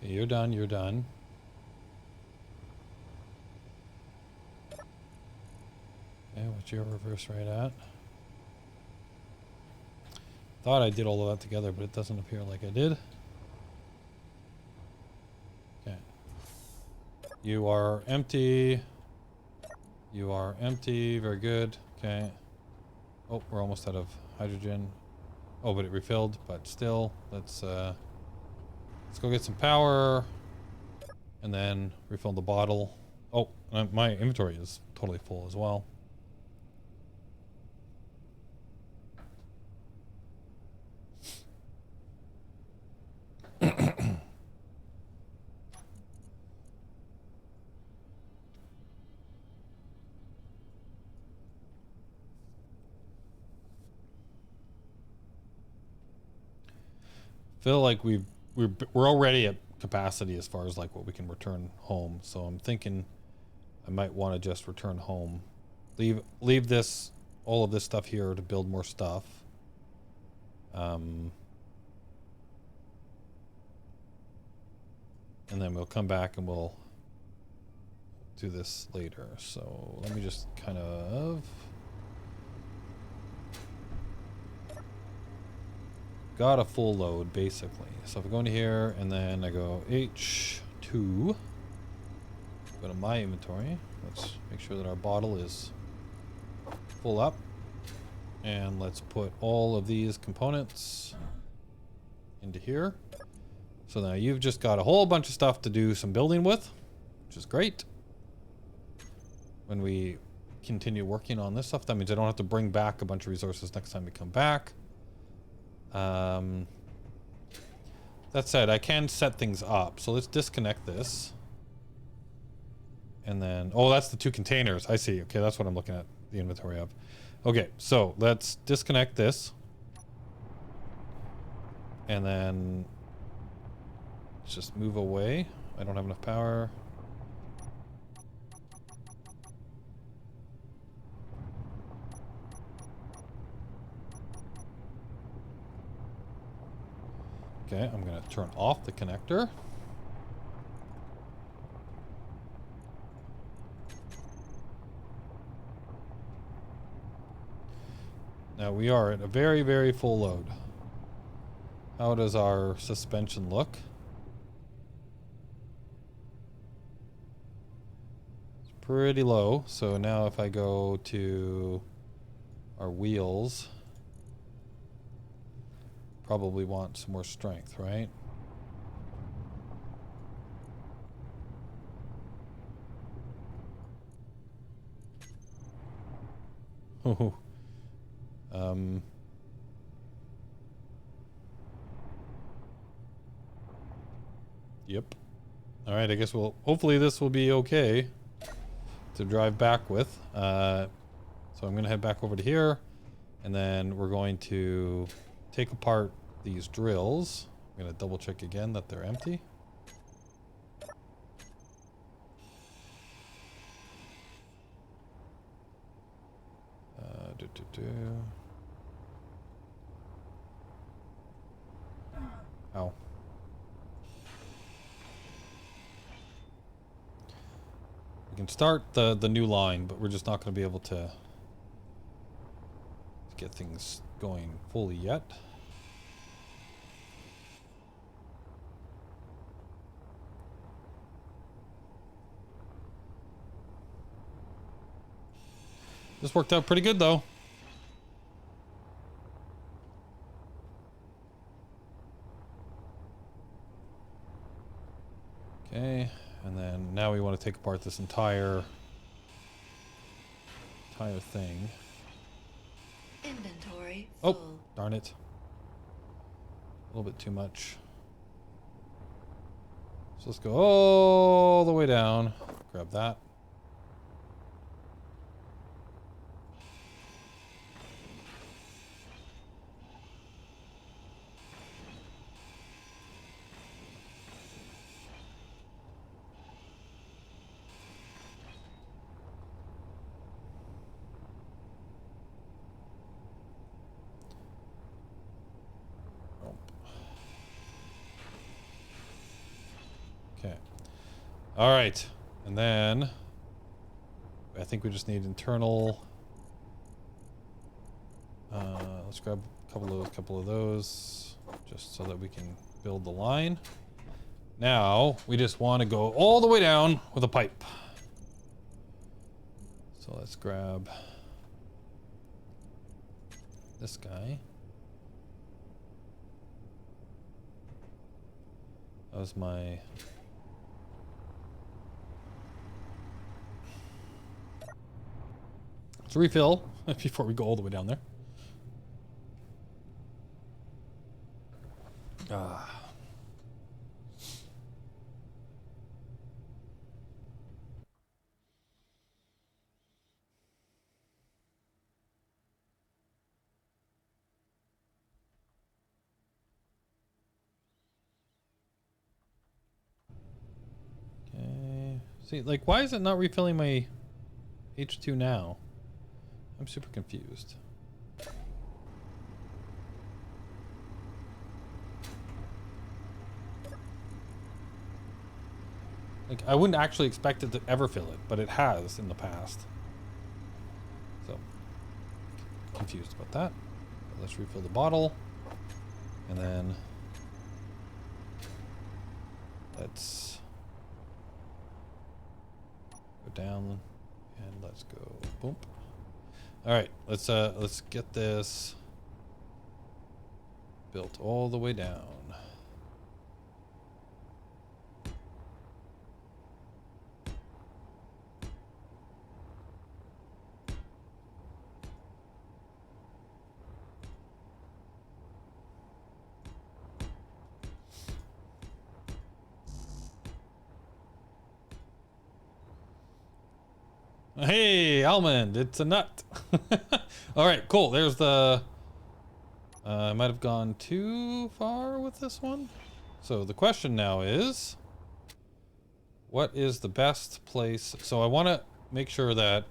Okay, you're done, you're done. Okay, what's your reverse right at? Thought I did all of that together, but it doesn't appear like I did. Okay. You are empty. You are empty. Very good. Okay. Oh, we're almost out of hydrogen. Oh, but it refilled, but still, let's go get some power and then refill the bottle. Oh, my inventory is totally full as well. Feel like we're already at capacity as far as like what we can return home. So I'm thinking I might want to just return home. Leave this all of this stuff here to build more stuff. And then we'll come back and we'll do this later. So let me just kind of got a full load basically. So if I go into here and then I go H2, go to my inventory. Let's make sure that our bottle is full up. And let's put all of these components into here. So now you've just got a whole bunch of stuff to do some building with, which is great. When we continue working on this stuff, that means I don't have to bring back a bunch of resources next time we come back. That said, I can set things up. So let's disconnect this. And then, oh, that's the 2 containers. I see. Okay, that's what I'm looking at the inventory of. Okay, so let's disconnect this. And then let's just move away. I don't have enough power. Okay, I'm going to turn off the connector. Now we are at a very, very full load. How does our suspension look? It's pretty low. So now if I go to our wheels, probably want some more strength, right? Oh. Yep. All right, I guess hopefully this will be okay to drive back with. So I'm gonna head back over to here, and then we're going to take apart these drills. I'm gonna double check again that they're empty. Ow. We can start the new line, but we're just not going to be able to get things going fully yet. This worked out pretty good though. Okay, and then now we want to take apart this entire thing. Inventory Oh, full. darn it. A little bit too much. So let's go all the way down. Grab that. Okay. All right. And then I think we just need internal. Let's grab a couple of those just so that we can build the line. Now we just want to go all the way down with a pipe. So let's grab this guy. That was my... Let's refill before we go all the way down there. Okay. See, like, why is it not refilling my H2 now? I'm super confused. Like, I wouldn't actually expect it to ever fill it, but it has in the past. So, confused about that. Let's refill the bottle. And then let's go down and let's go boom. All right, let's get this built all the way down. Hey, almond, it's a nut. All right, cool. There's the... I might have gone too far with this one. So the question now is, what is the best place? So I want to make sure that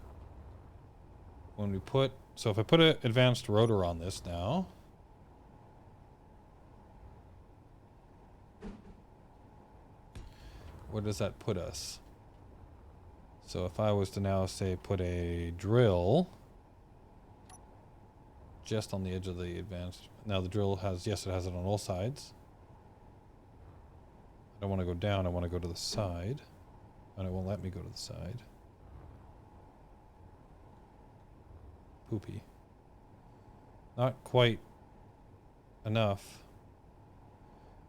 when we put... So if I put an advanced rotor on this now... Where does that put us? So if I was to now say put a drill just on the edge of the advanced, now the drill has, yes, it has it on all sides. I don't want to go down, I want to go to the side. And it won't let me go to the side. Poopy. Not quite enough.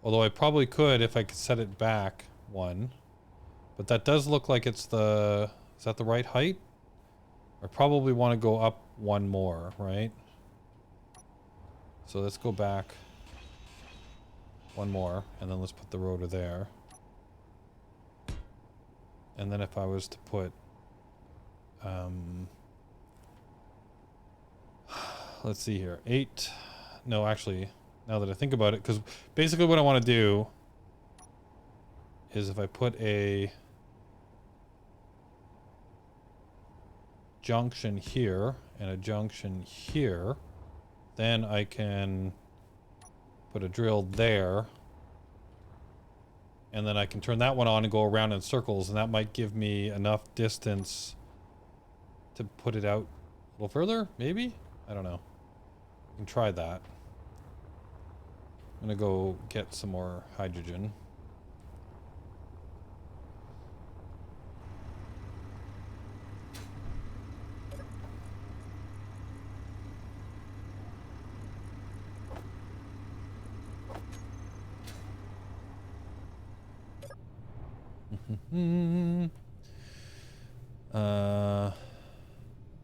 Although I probably could if I could set it back one. But that does look like it's the... Is that the right height? I probably want to go up one more, right? So let's go back one more, and then let's put the rotor there. And then if I was to put... let's see here. 8... No, actually, now that I think about it, because basically what I want to do is if I put a... junction here and a junction here, then I can put a drill there And then I can turn that one on and go around in circles, and that might give me enough distance to put it out a little further, maybe? I don't know. I can try that. I'm gonna go get some more hydrogen.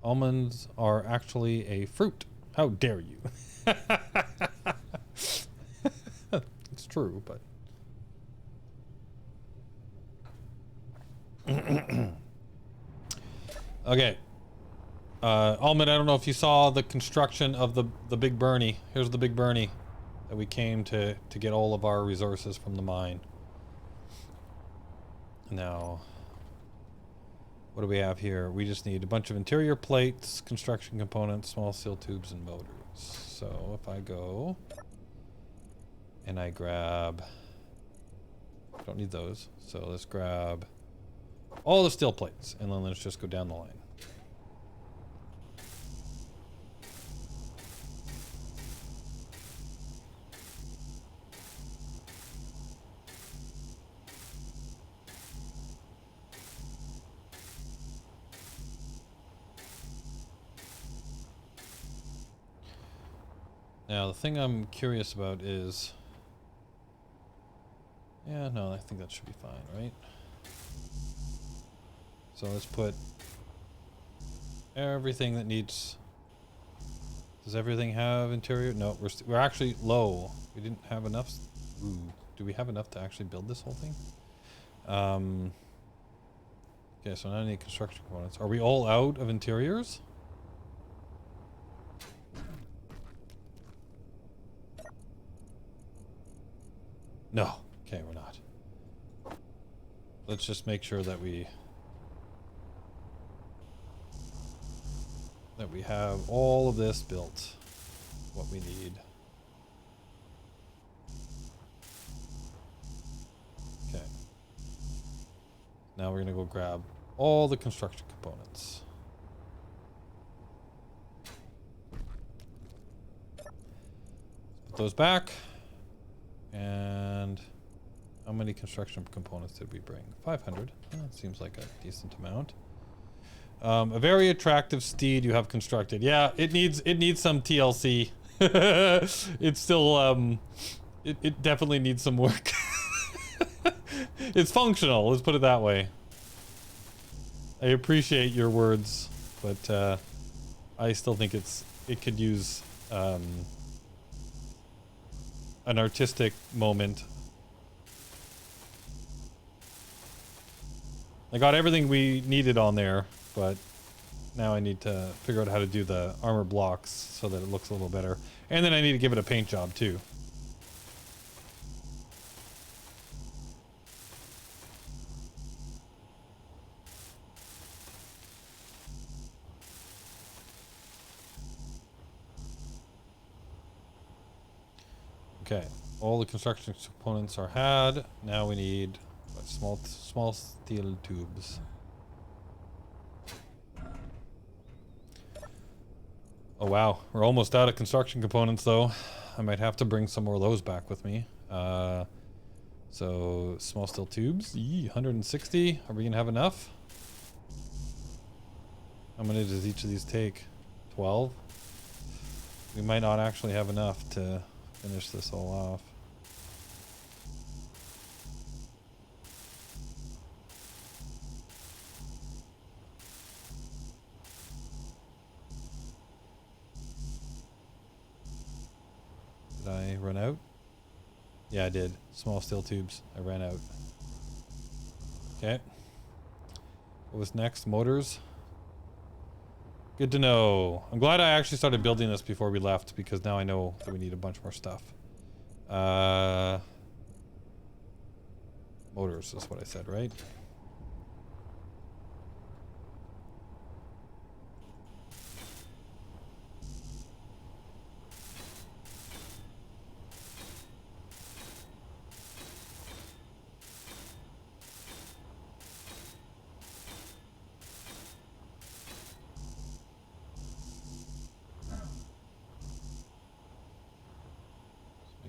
Almonds are actually a fruit. How dare you? It's true, but... Okay. Almond, I don't know if you saw the construction of the Big Bernie. Here's the Big Bernie that we came to get all of our resources from the mine. Now, what do we have here? We just need a bunch of interior plates, construction components, small steel tubes, and motors. So if I go and I grab... Don't need those. So let's grab all the steel plates, and then let's just go down the line. Now, the thing I'm curious about is... Yeah, no, I think that should be fine, right? So let's put everything that needs... Does everything have interior? No, we're actually low. We didn't have enough... Ooh, do we have enough to actually build this whole thing? Okay, so now I need construction components. Are we all out of interiors? No. Okay, we're not. Let's just make sure that we have all of this built. What we need. Okay. Now we're gonna go grab all the construction components. Put those back. And how many construction components did we bring? 500. That seems like a decent amount. A very attractive steed you have constructed. Yeah, it needs some TLC. It's still it definitely needs some work. It's functional, let's put it that way. I appreciate your words, but I still think it could use an artistic moment. I got everything we needed on there, but now I need to figure out how to do the armor blocks so that it looks a little better. And then I need to give it a paint job too. Okay, all the construction components are had. Now we need what, small steel tubes. Oh wow, we're almost out of construction components though. I might have to bring some more of those back with me. So small steel tubes, 160. Are we gonna have enough? How many does each of these take? 12? We might not actually have enough to finish this all off. Did I run out? Yeah, I did. Small steel tubes. I ran out. Okay. What was next? Motors? Good to know. I'm glad I actually started building this before we left, because now I know that we need a bunch more stuff. Motors is what I said, right?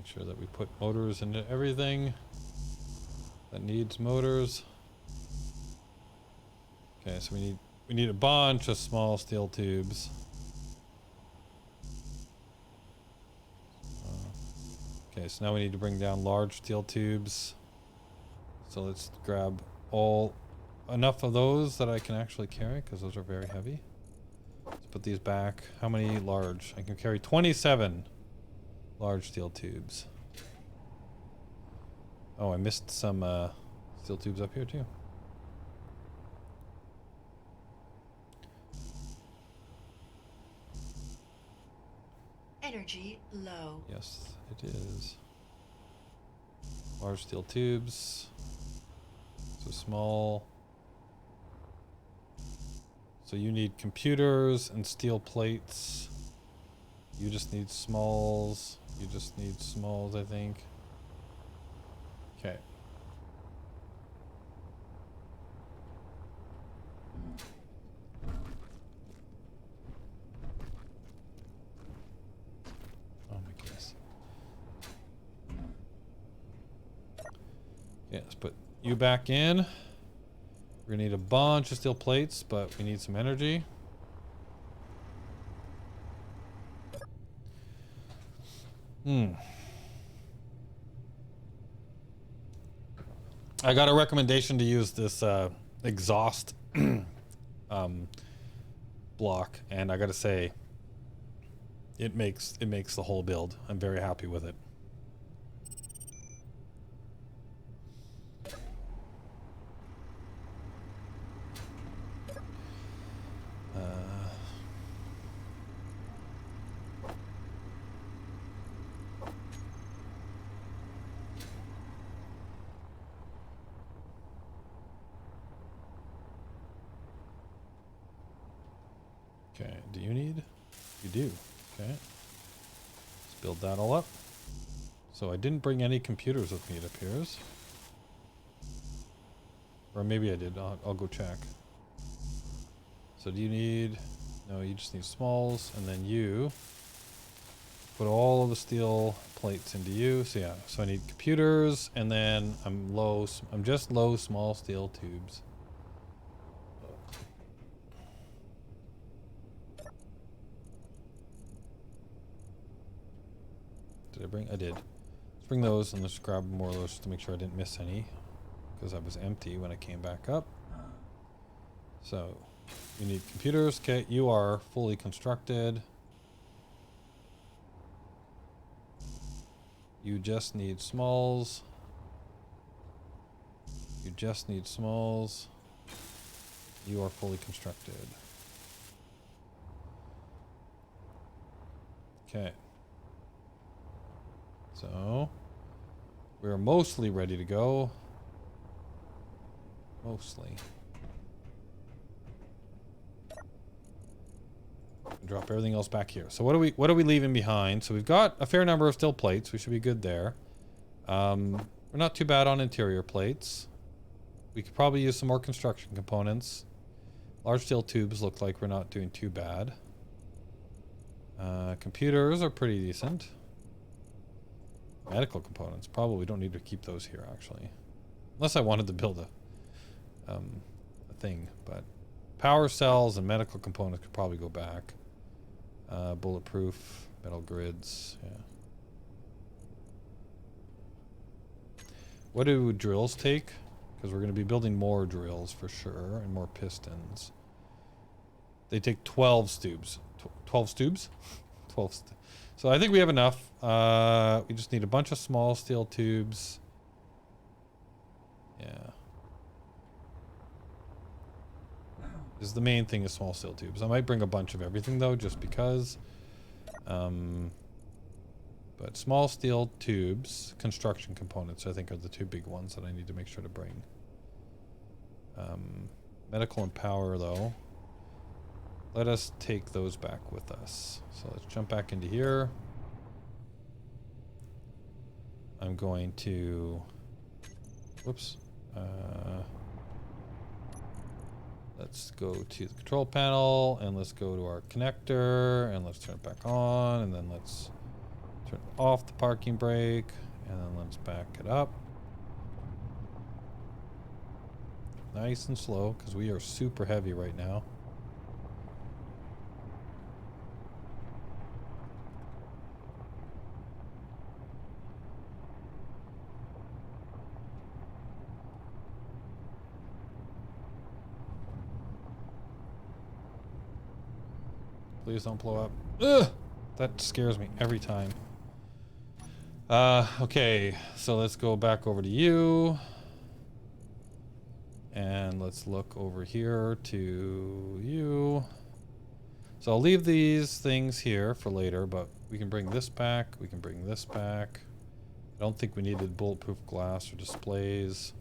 sure that we put motors into everything that needs motors. Okay, so we need a bunch of small steel tubes. Okay, so now we need to bring down large steel tubes. So let's grab enough of those that I can actually carry, because those are very heavy. Let's put these back. How many large? I can carry 27 large steel tubes. Oh, I missed some steel tubes up here too. Energy low. Yes, it is. Large steel tubes. So small. So you need computers and steel plates. You just need smalls. You just need smalls, I think. Okay. Oh my goodness. Okay, let's put you back in. We're gonna need a bunch of steel plates, but we need some energy. I got a recommendation to use this exhaust block, and I gotta say, it makes the whole build. I'm very happy with it. Okay, do you need? You do. Okay. Let's build that all up. So I didn't bring any computers with me, it appears. Or maybe I did. I'll go check. So do you need... No, you just need smalls, and then you put all of the steel plates into you. So yeah, so I need computers, and then I'm just low small steel tubes. Did I bring? I did. Let's bring those, and let's grab more of those just to make sure I didn't miss any, because I was empty when I came back up. So you need computers. Okay, you are fully constructed. You just need smalls. You just need smalls. You are fully constructed. Okay. So we're mostly ready to go. Mostly. Drop everything else back here. So what are we leaving behind? So we've got a fair number of steel plates. We should be good there. We're not too bad on interior plates. We could probably use some more construction components. Large steel tubes look like we're not doing too bad. Computers are pretty decent. Medical components, probably don't need to keep those here actually. Unless I wanted to build a thing, but power cells and medical components could probably go back. Bulletproof, metal grids, yeah. What do drills take? Because we're going to be building more drills for sure, and more pistons. They take 12 stubes. 12 stubes? 12 So I think we have enough. We just need a bunch of small steel tubes. Yeah. This is the main thing, is small steel tubes. I might bring a bunch of everything though, just because. But small steel tubes, construction components, I think are the two big ones that I need to make sure to bring. Medical and power though. Let us take those back with us. So let's jump back into here. I'm going to, whoops. Let's go to the control panel, and let's go to our connector, and let's turn it back on, and then let's Turn off the parking brake, and then let's back it up. Nice and slow, because we are super heavy right now. Please don't blow up. Ugh! That scares me every time. Okay, so let's go back over to you. And let's look over here to you. So I'll leave these things here for later, but we can bring this back. We can bring this back. I don't think we needed bulletproof glass or displays.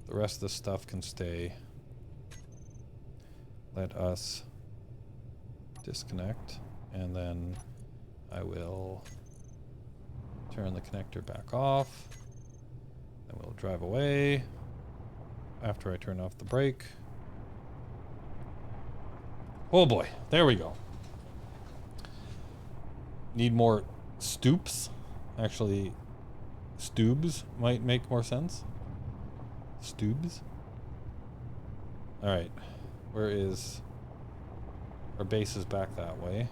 The rest of the stuff can stay. Let us disconnect, and then I will turn the connector back off. Then we'll drive away after I turn off the brake. Oh boy, there we go. Need more stoops. Actually, stoobs might make more sense. Stoobs. All right, where is our base? Is back that way.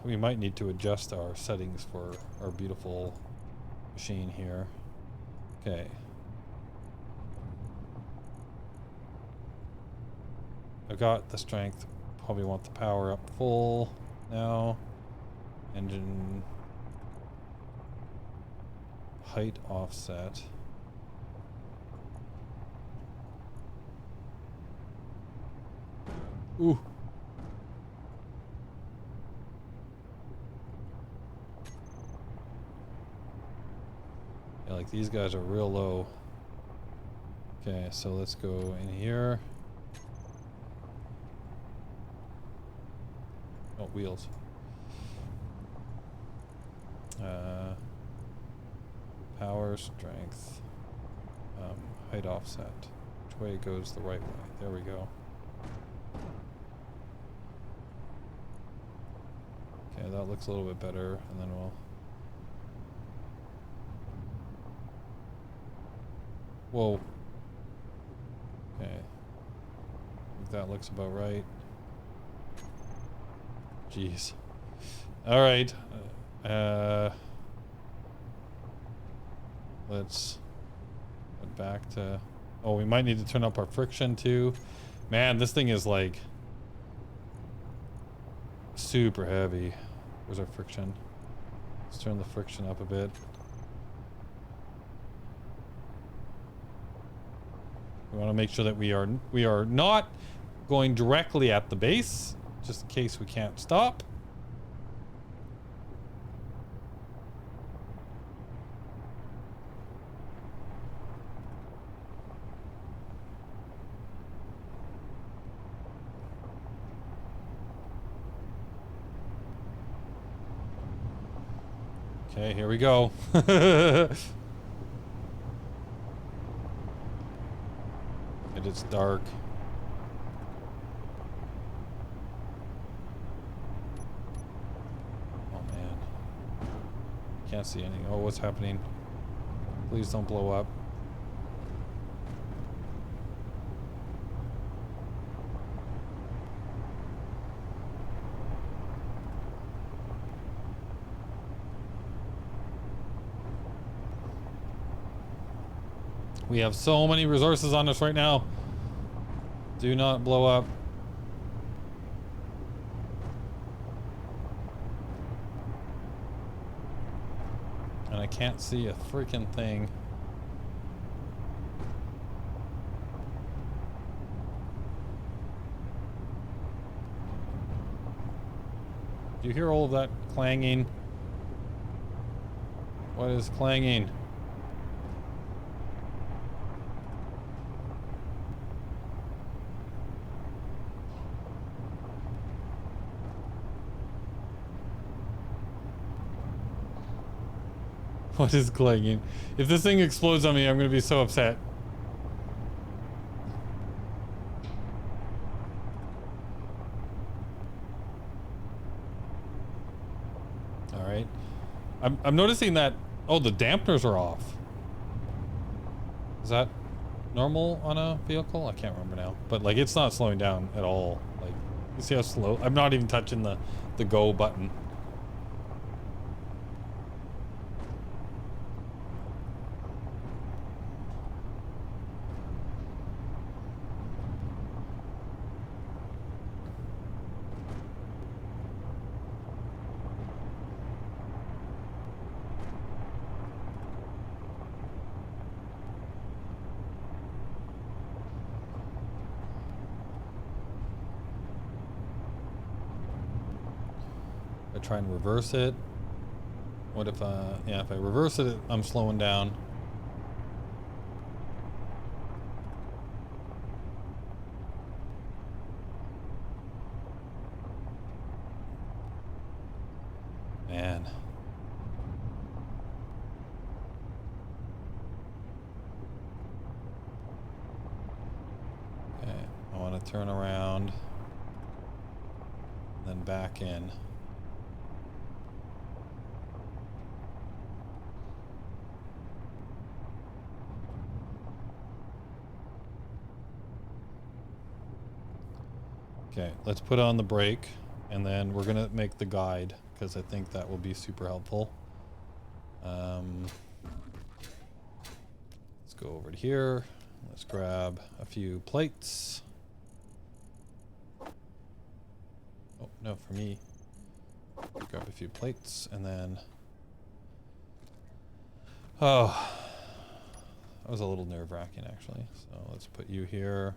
We might need to adjust our settings for our beautiful machine here. Okay. I've got the strength. Probably want the power up full now. Engine height offset. Ooh. Yeah, like these guys are real low. Okay, so let's go in here. Oh, wheels. Power, strength, height offset. Which way goes the right way? There we go. Okay, that looks a little bit better, and then we'll... Whoa. Okay. I think that looks about right. Jeez. All right. Let's get back to... Oh, we might need to turn up our friction too. Man, this thing is like super heavy. Where's our friction? Let's turn the friction up a bit. We want to make sure that we are not going directly at the base, just in case we can't stop. Okay, here we go. And it's dark. Oh man. Can't see anything. Oh, what's happening? Please don't blow up. We have so many resources on us right now. Do not blow up. And I can't see a freaking thing. Do you hear all of that clanging? What is clanging? What is clanging? If this thing explodes on me, I'm gonna be so upset. right? I'm noticing that, oh, the dampeners are off. Is that normal on a vehicle? I can't remember now. But like, it's not slowing down at all. Like, you see how slow? I'm not even touching the go button. I try and reverse it. What if, yeah, if I reverse it, I'm slowing down. Man. Okay, I want to turn around, then back in. Okay, let's put on the brake, and then we're gonna make the guide, because I think that will be super helpful. Let's go over to here. Let's grab a few plates. Oh, no, for me. Grab a few plates, and then... Oh, that was a little nerve-wracking, actually. So let's put you here.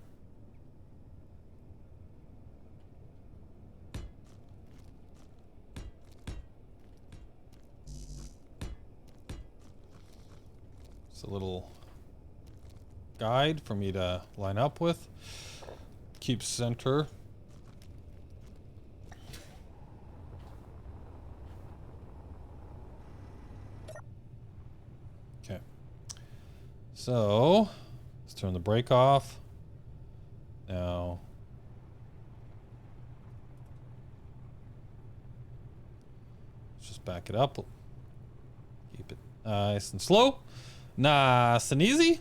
It's a little guide for me to line up with. Keep center. Okay. So, let's turn the brake off. Now, let's just back it up. Keep it nice and slow. Nice and easy.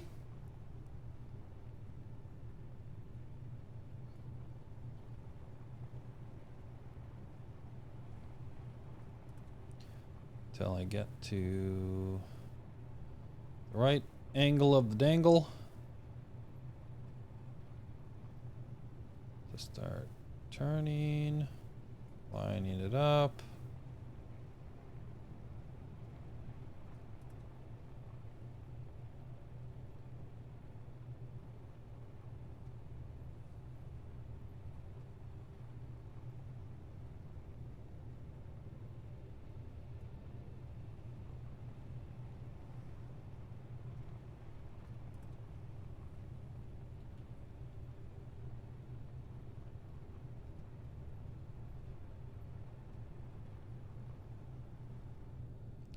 Till I get to the right angle of the dangle. To start turning, lining it up.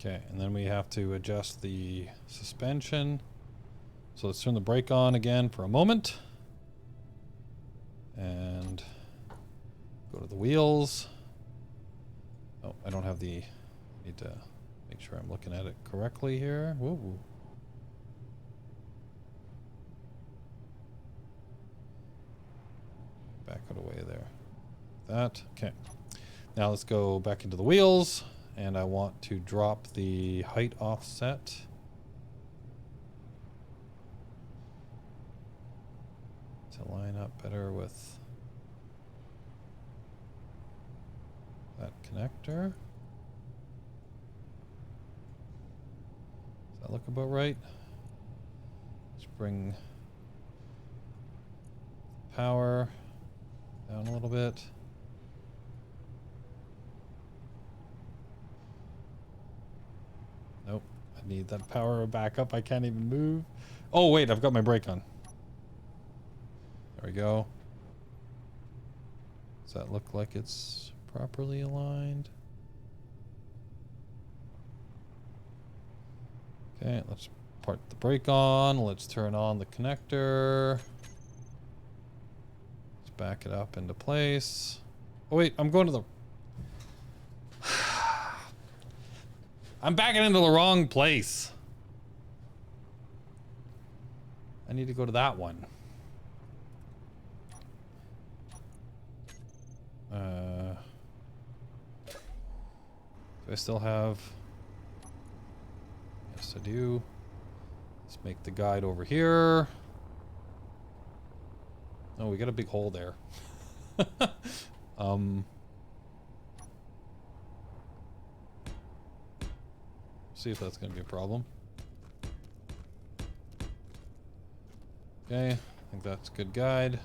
Okay, and then we have to adjust the suspension. So let's turn the brake on again for a moment. And go to the wheels. Oh, I don't have the... Need to make sure I'm looking at it correctly here. Whoa. Back it away there. That. Okay. Now let's go back into the wheels. And I want to drop the height offset. To line up better with that connector. Does that look about right? Let's bring power down a little bit. Nope, I need that power back up. I can't even move. Oh wait, I've got my brake on. There we go. Does that look like it's properly aligned? Okay, let's part the brake on. Let's turn on the connector. Let's back it up into place. Oh wait, I'm going to the... I'm backing into the wrong place. I need to go to that one. Do I still have... Yes, I do. Let's make the guide over here. Oh, we got a big hole there. See if that's going to be a problem. Okay, I think that's a good guide.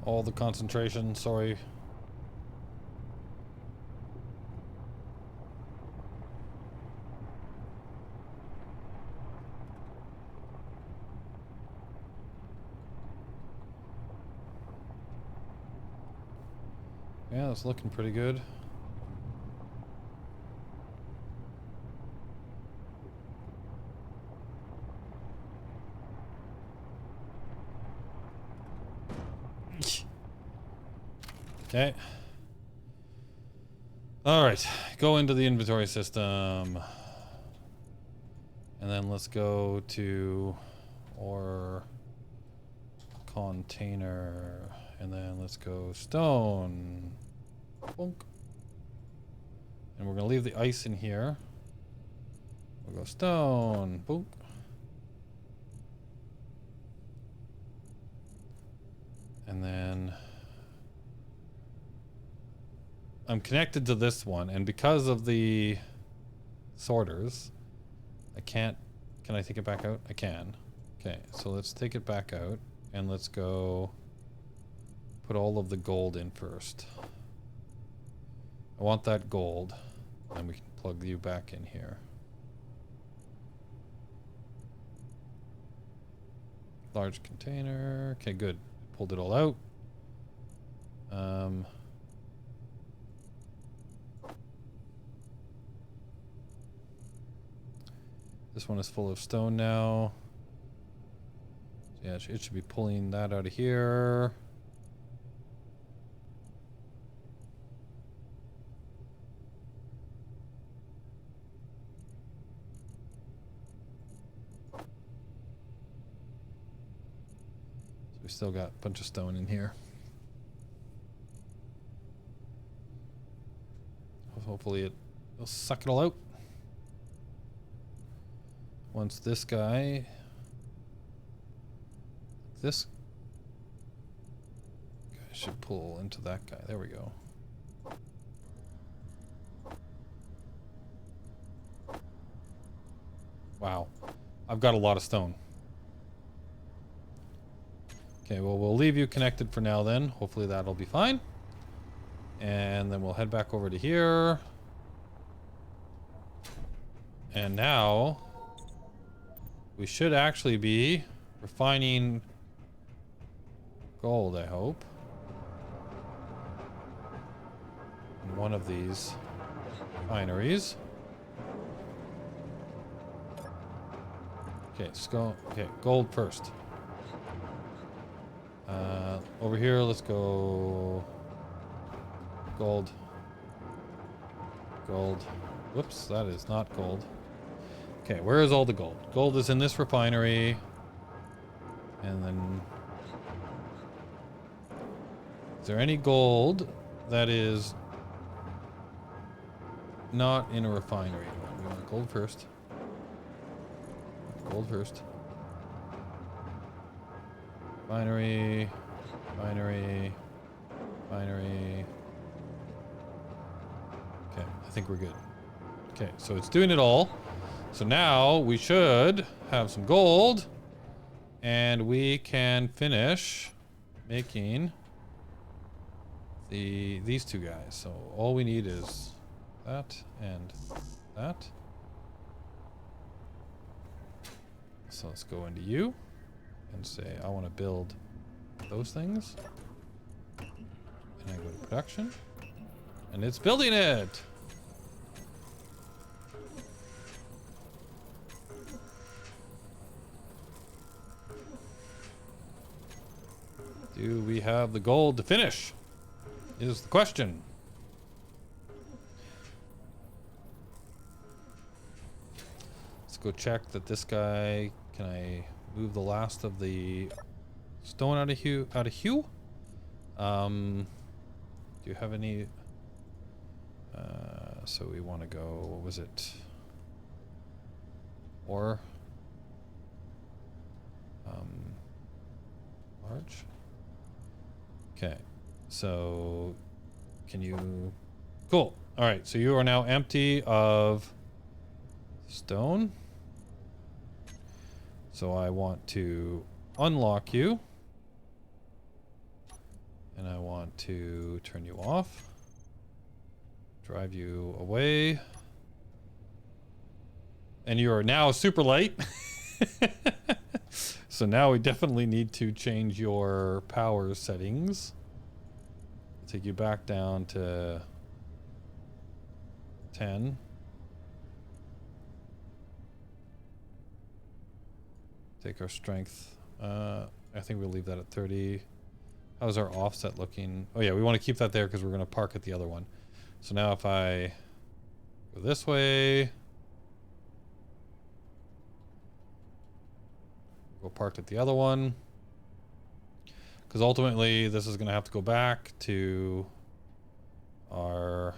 All the concentration, sorry. Yeah, that's looking pretty good. Okay. All right, go into the inventory system. And then let's go to our container. And then let's go stone. Bonk. And we're gonna leave the ice in here. We'll go stone. Bonk. And then I'm connected to this one, and because of the sorters, I can't... Can I take it back out? I can. Okay, so let's take it back out, and let's go put all of the gold in first. I want that gold, and we can plug you back in here. Large container. Okay, good. Pulled it all out. This one is full of stone now. Yeah, it should be pulling that out of here. So we still got a bunch of stone in here. Hopefully it'll suck it all out. Once this guy... This guy should pull into that guy. There we go. Wow. I've got a lot of stone. Okay, well, we'll leave you connected for now then. Hopefully that'll be fine. And then we'll head back over to here. And now we should actually be refining gold, I hope. In one of these refineries. Okay, let's go. Okay, gold first. Over here, let's go gold. Gold. Whoops, that is not gold. Okay, where is all the gold? Gold is in this refinery. And then... Is there any gold that is not in a refinery? We want Gold first. Gold first. Binary. Binary. Binary. Okay, I think we're good. Okay, so it's doing it all. So now we should have some gold. And we can finish making these two guys. So all we need is that and that. So let's go into you and say I want to build those things. And I go to production. And it's building it! Do we have the gold to finish? Is the question. Let's go check that this guy. Can I move the last of the stone out of hue? Do you have any? So we want to go. What was it? Or large. Okay, so can you? Cool. All right, so you are now empty of stone. So I want to unlock you. And I want to turn you off. Drive you away. And you are now super light. So now we definitely need to change your power settings. Take you back down to 10. Take our strength. I think we'll leave that at 30. How's our offset looking? Oh yeah, we want to keep that there because we're going to park at the other one. So now if I go this way, go parked at the other one. Because ultimately this is going to have to go back to our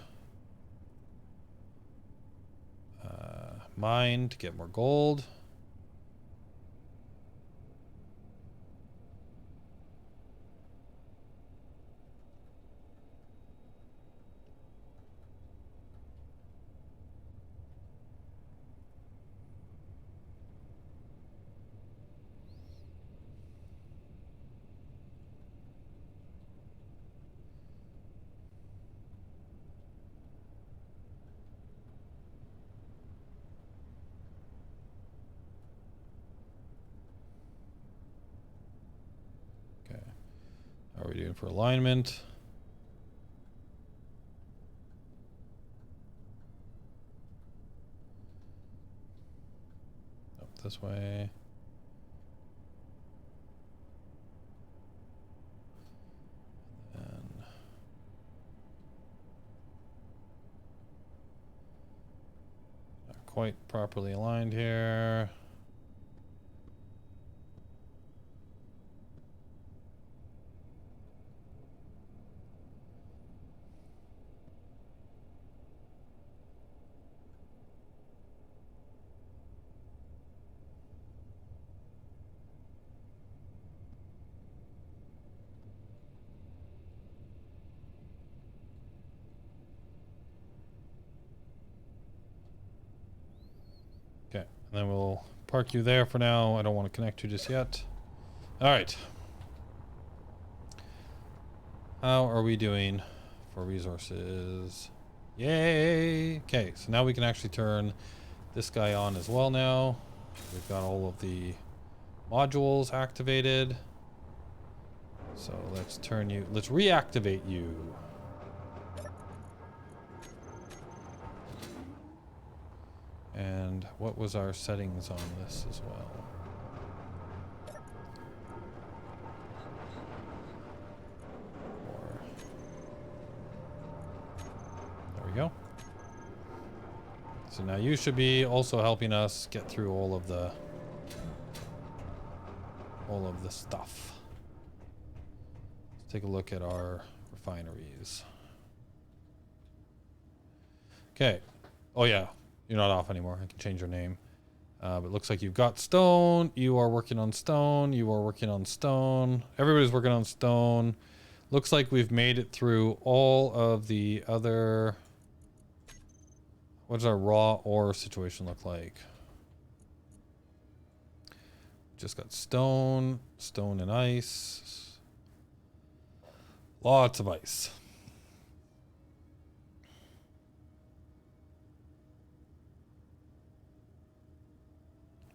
mine to get more gold. How are we doing for alignment? Up this way. And not quite properly aligned here. Okay, and then we'll park you there for now. I don't want to connect you just yet. All right. How are we doing for resources? Yay! Okay, so now we can actually turn this guy on as well now. We've got all of the modules activated. So let's reactivate you. And what was our settings on this as well? There we go. So now you should be also helping us get through all of the stuff. Let's take a look at our refineries. Okay. Oh yeah. You're not off anymore. I can change your name. But it looks like you've got stone. You are working on stone. You are working on stone. Everybody's working on stone. Looks like we've made it through all of the other... What does our raw ore situation look like? Just got stone, stone and ice. Lots of ice.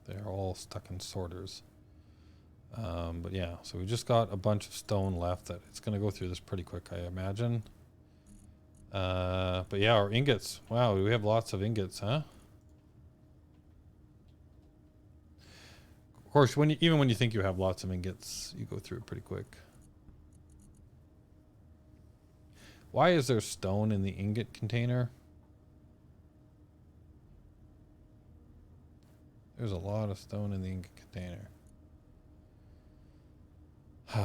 They're all stuck in sorters. But yeah, so we just got a bunch of stone left that it's going to go through this pretty quick, I imagine. But yeah, our ingots. Wow, we have lots of ingots, huh? Of course, even when you think you have lots of ingots, you go through it pretty quick. Why is there stone in the ingot container? There's a lot of stone in the ingot container. Is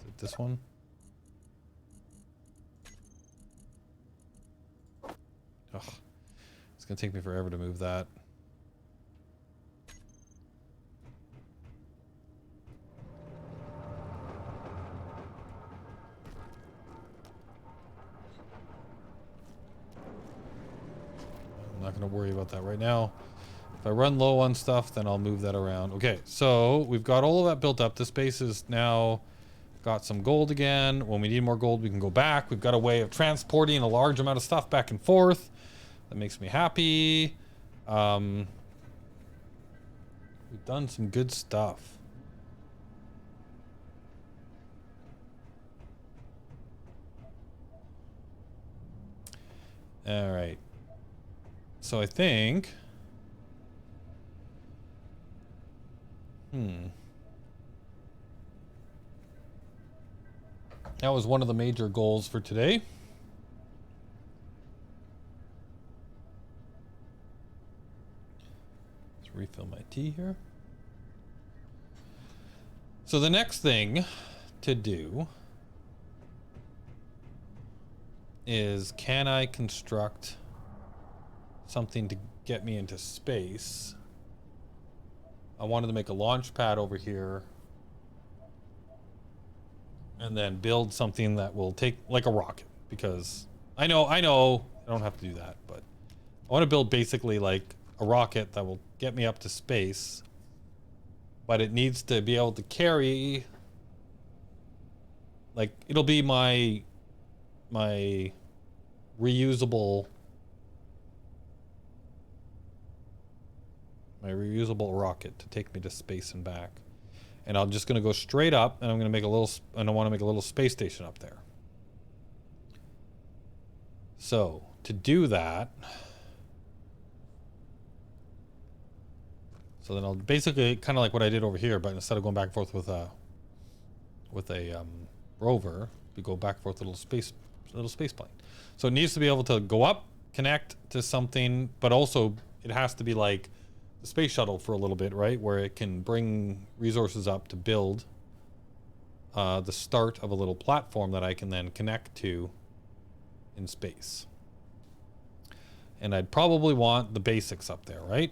it this one? Ugh. It's gonna take me forever to move that. I'm not gonna worry about that right now. If I run low on stuff, then I'll move that around. Okay, so we've got all of that built up. This base is now got some gold again. When we need more gold, we can go back. We've got a way of transporting a large amount of stuff back and forth. That makes me happy. We've done some good stuff. All right. So I think... That was one of the major goals for today. Let's refill my tea here. So the next thing to do is, can I construct something to get me into space? I wanted to make a launch pad over here and then build something that will take, like a rocket, because I know I don't have to do that, but I want to build basically like a rocket that will get me up to space, but it needs to be able to carry, like, it'll be my reusable rocket to take me to space and back. And I'm just going to go straight up, and I'm going to make a little, and I want to make a little space station up there. So to do that, so then I'll basically kind of like what I did over here, but instead of going back and forth with a rover, we go back and forth with a little space plane. So it needs to be able to go up, connect to something, but also it has to be like the space shuttle for a little bit, right? Where it can bring resources up to build the start of a little platform that I can then connect to in space. And I'd probably want the basics up there, right?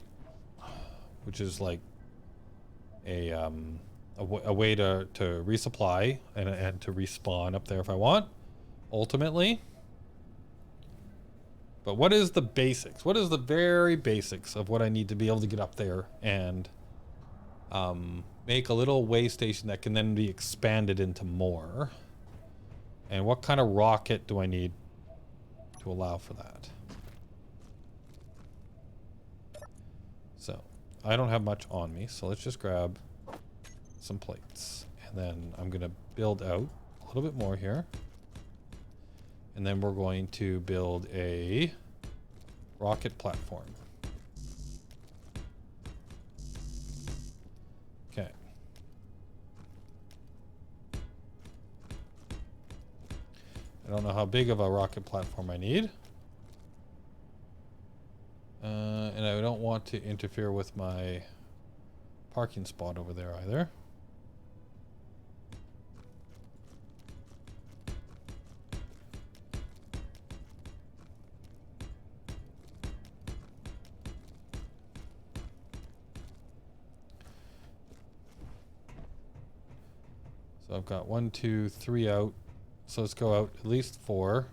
Which is like a way to resupply and to respawn up there if I want, ultimately. But what is the basics? What is the very basics of what I need to be able to get up there and make a little way station that can then be expanded into more? And what kind of rocket do I need to allow for that? So I don't have much on me, so let's just grab some plates. And then I'm going to build out a little bit more here. And then we're going to build a rocket platform. Okay. I don't know how big of a rocket platform I need. And I don't want to interfere with my parking spot over there either. So I've got 1, 2, 3 out. So let's go out at least 4.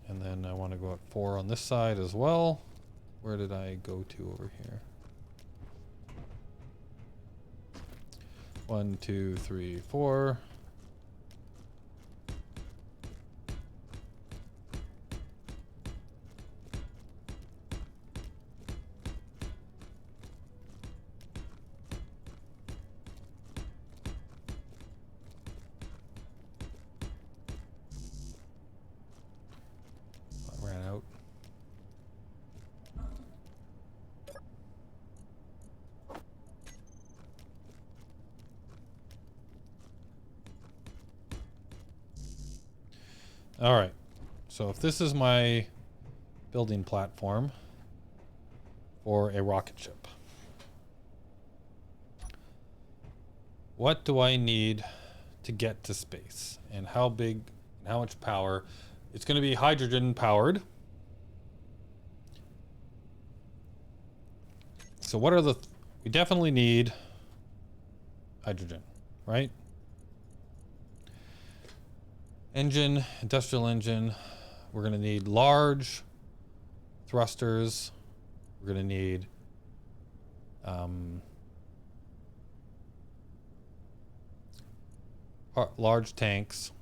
And then I want to go out 4 on this side as well. Where did I go to over here? 1, 2, 3, 4. I ran out. All right, so if this is my building platform for a rocket ship, what do I need to get to space, and how big and how much power? It's going to be hydrogen powered. So what are we definitely need hydrogen, right? Engine, industrial engine. We're going to need large thrusters. We're going to need large tanks.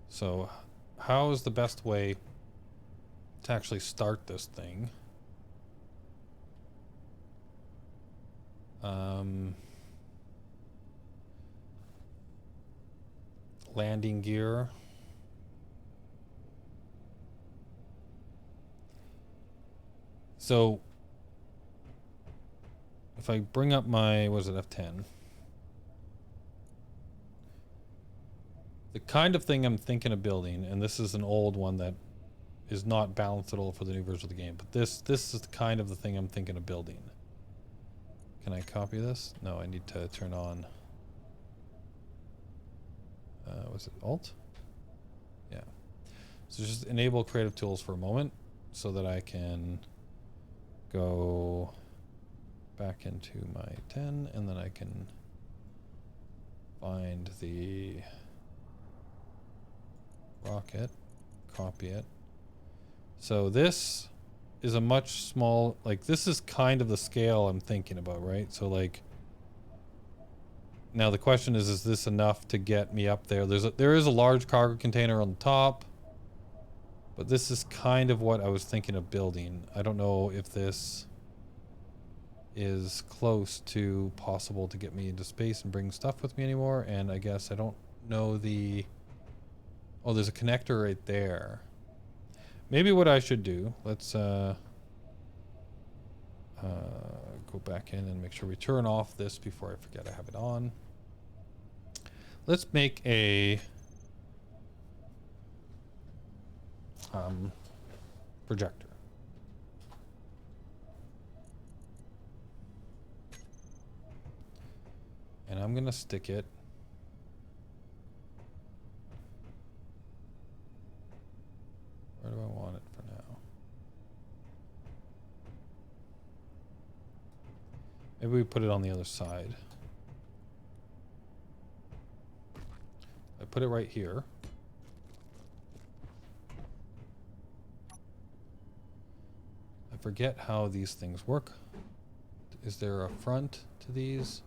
So how is the best way to actually start this thing? Landing gear. So if I bring up my, what is it, F10? The kind of thing I'm thinking of building, and this is an old one that is not balanced at all for the new version of the game, but this is kind of the thing I'm thinking of building. Can I copy this? No, I need to turn on. Was it Alt? Yeah. So just enable creative tools for a moment so that I can go back into my 10, and then I can find the rocket, copy it. So this is a much small, like this is kind of the scale I'm thinking about, right? So like, now the question is this enough to get me up there? There is a large cargo container on the top, but this is kind of what I was thinking of building. I don't know if this is close to possible to get me into space and bring stuff with me anymore. And I guess I don't know oh, there's a connector right there. Maybe what I should do, let's go back in and make sure we turn off this before I forget I have it on. Let's make a projector. And I'm gonna stick it where do I want it for now? Maybe we put it on the other side. I put it right here. I forget how these things work. Is there a front to these?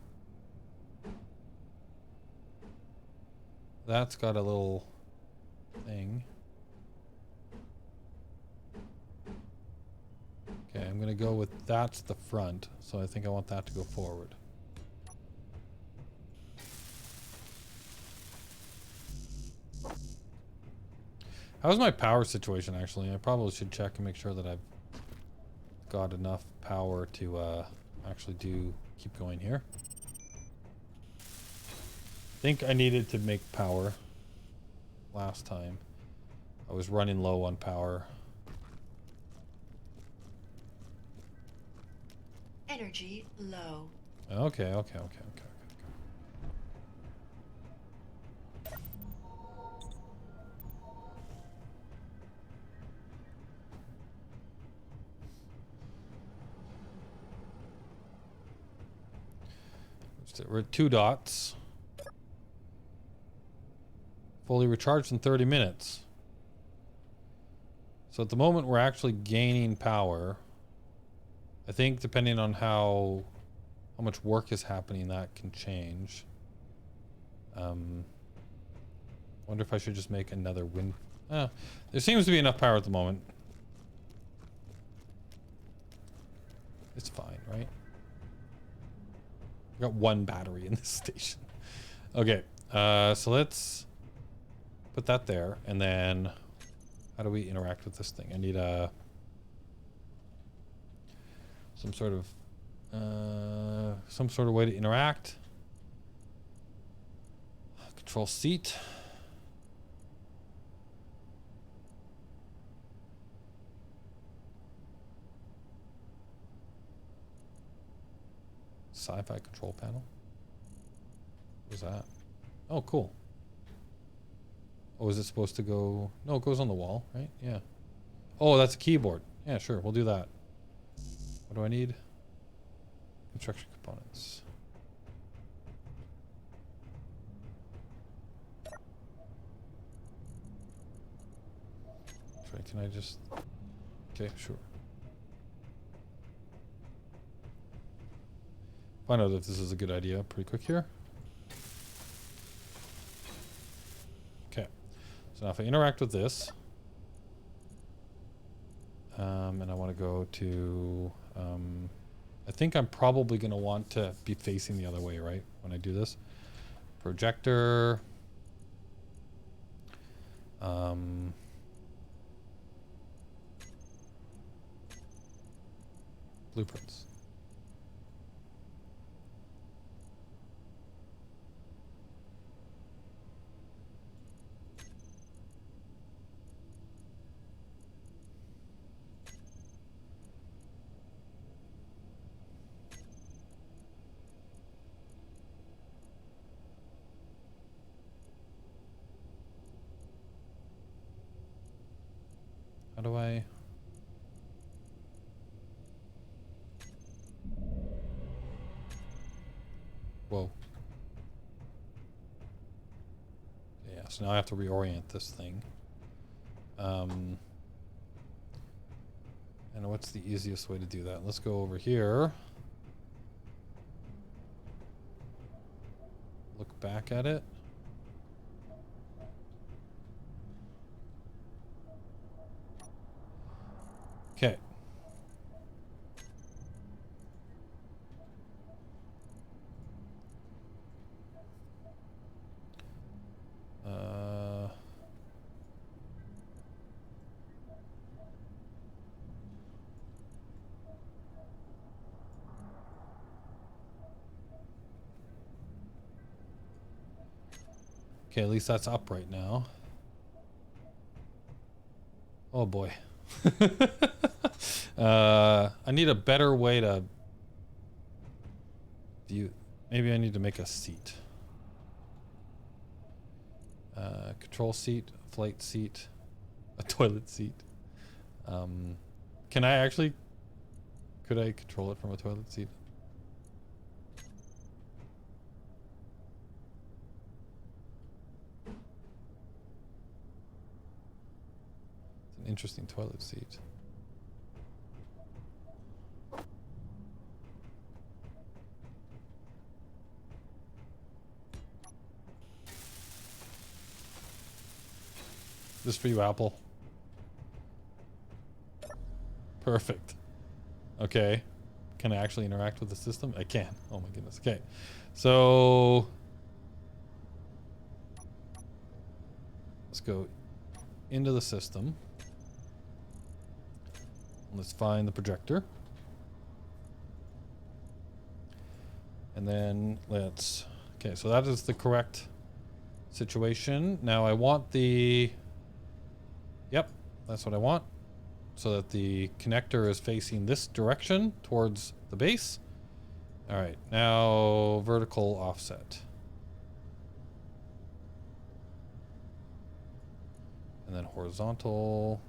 That's got a little thing. Okay, I'm gonna go with that's the front, so I think I want that to go forward. How's my power situation actually? I probably should check and make sure that I've got enough power to actually keep going here. I think I needed to make power last time. I was running low on power. Energy low. Okay. lost it. We're at 2 dots. Fully recharged in 30 minutes. So at the moment we're actually gaining power. I think depending on how much work is happening, that can change. Wonder if I should just make another wind. There seems to be enough power at the moment. It's fine, right? I've got 1 battery in this station. Okay, so let's put that there, and then how do we interact with this thing? I need some sort of way to interact. Control seat. Sci-fi control panel. What's that? Oh, cool. Oh, is it supposed to go? No, it goes on the wall, right? Yeah. Oh, that's a keyboard. Yeah, sure. We'll do that. What do I need? Construction components. Sorry, can I just... Okay, sure. Find out if this is a good idea pretty quick here. Okay. So now if I interact with this, and I want to go to, I think I'm probably going to want to be facing the other way, right? When I do this. Projector. Blueprints. How do I... Whoa. Yeah, so now I have to reorient this thing. And what's the easiest way to do that? Let's go over here. Look back at it. Okay. Okay, at least that's up right now. Oh boy. I need a better way to view. Maybe I need to make a seat. Control seat, flight seat, a toilet seat. Can I actually, could I control it from a toilet seat? It's an interesting toilet seat. This for you, Apple. Perfect. Okay. Can I actually interact with the system? I can. Oh my goodness. Okay. So let's go into the system. Let's find the projector. And then let's... Okay, so that is the correct situation. Now I want the... Yep, that's what I want. So that the connector is facing this direction towards the base. All right, now vertical offset. And then horizontal.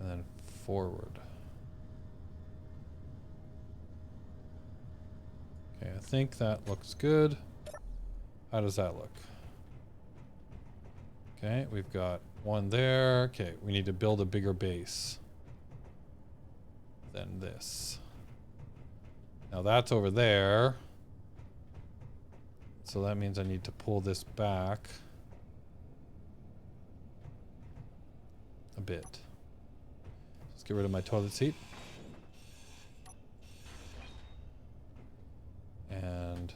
And then forward. I think that looks good. How does that look? Okay, we've got one there. Okay, we need to build a bigger base than this. Now that's over there. So that means I need to pull this back a bit. Let's get rid of my toilet seat. And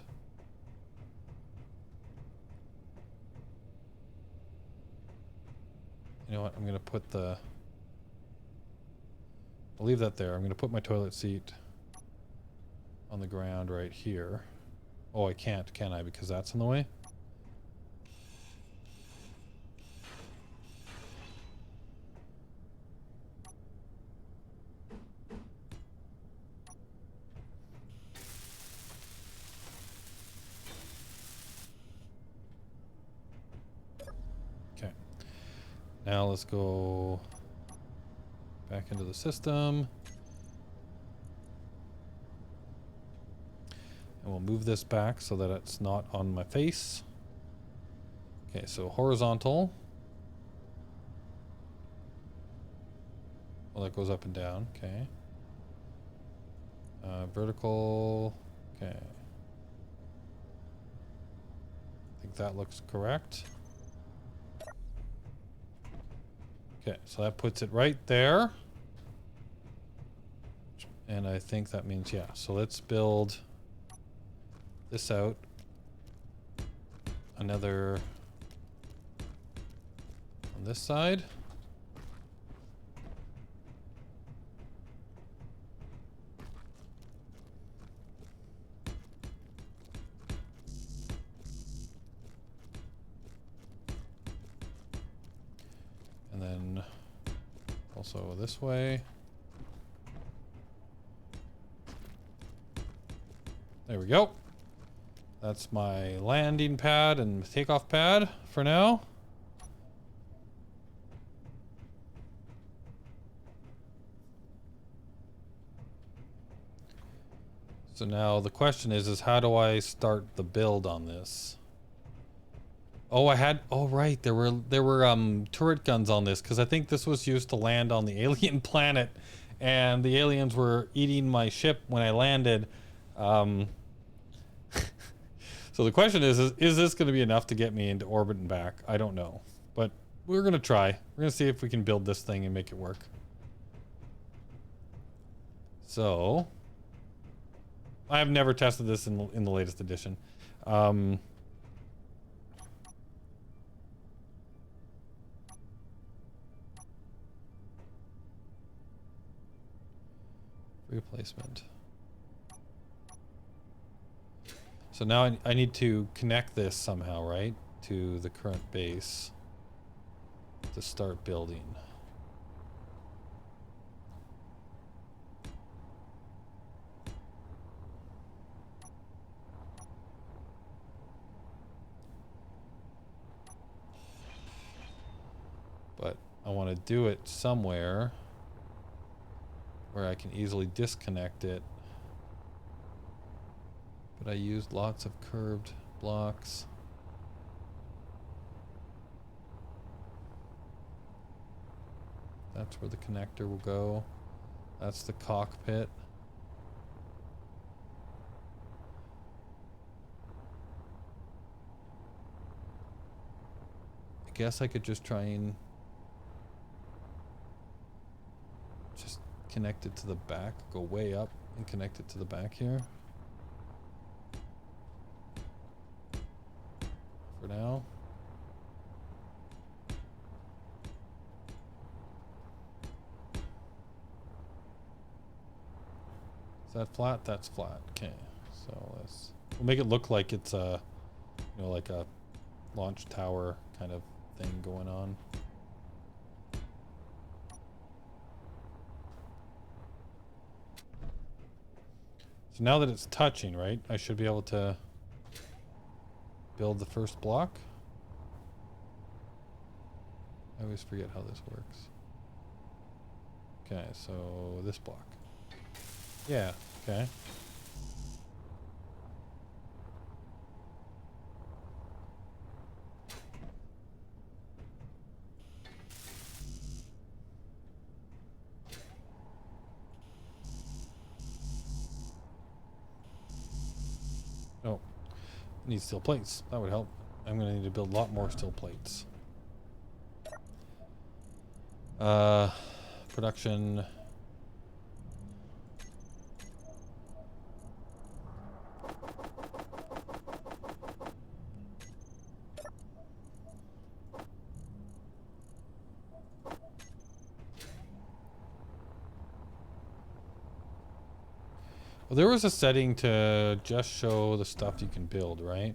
you know what? I'm gonna put the. I'll leave that there. I'm gonna put my toilet seat on the ground right here. Oh, I can't, can I? Because that's in the way. Okay. Now let's go back into the system. And we'll move this back so that it's not on my face. Okay, so horizontal. Well, that goes up and down. Okay. Vertical. Okay. I think that looks correct. Okay, so that puts it right there. And I think that means, yeah. So let's build this out. Another on this side. And then also this way. There we go. That's my landing pad and takeoff pad for now. So now the question is how do I start the build on this? Oh, right, there were turret guns on this because I think this was used to land on the alien planet, and the aliens were eating my ship when I landed. So the question is this going to be enough to get me into orbit and back? I don't know, but we're going to try. We're going to see if we can build this thing and make it work. So I have never tested this in the latest edition. Replacement. So now I need to connect this somehow, right? To the current base to start building. But I want to do it somewhere where I can easily disconnect it. But I used lots of curved blocks. That's where the connector will go. That's the cockpit. I guess I could just try and just connect it to the back, go way up and connect it to the back here. For now. Is that flat? That's flat. Okay. So we'll make it look like it's a, like a launch tower kind of thing going on. So now that it's touching, right, I should be able to build the first block. I always forget how this works. Okay, so this block. Yeah, okay. Need steel plates. That would help. I'm gonna need to build a lot more steel plates. Production. Well, there was a setting to just show the stuff you can build, right?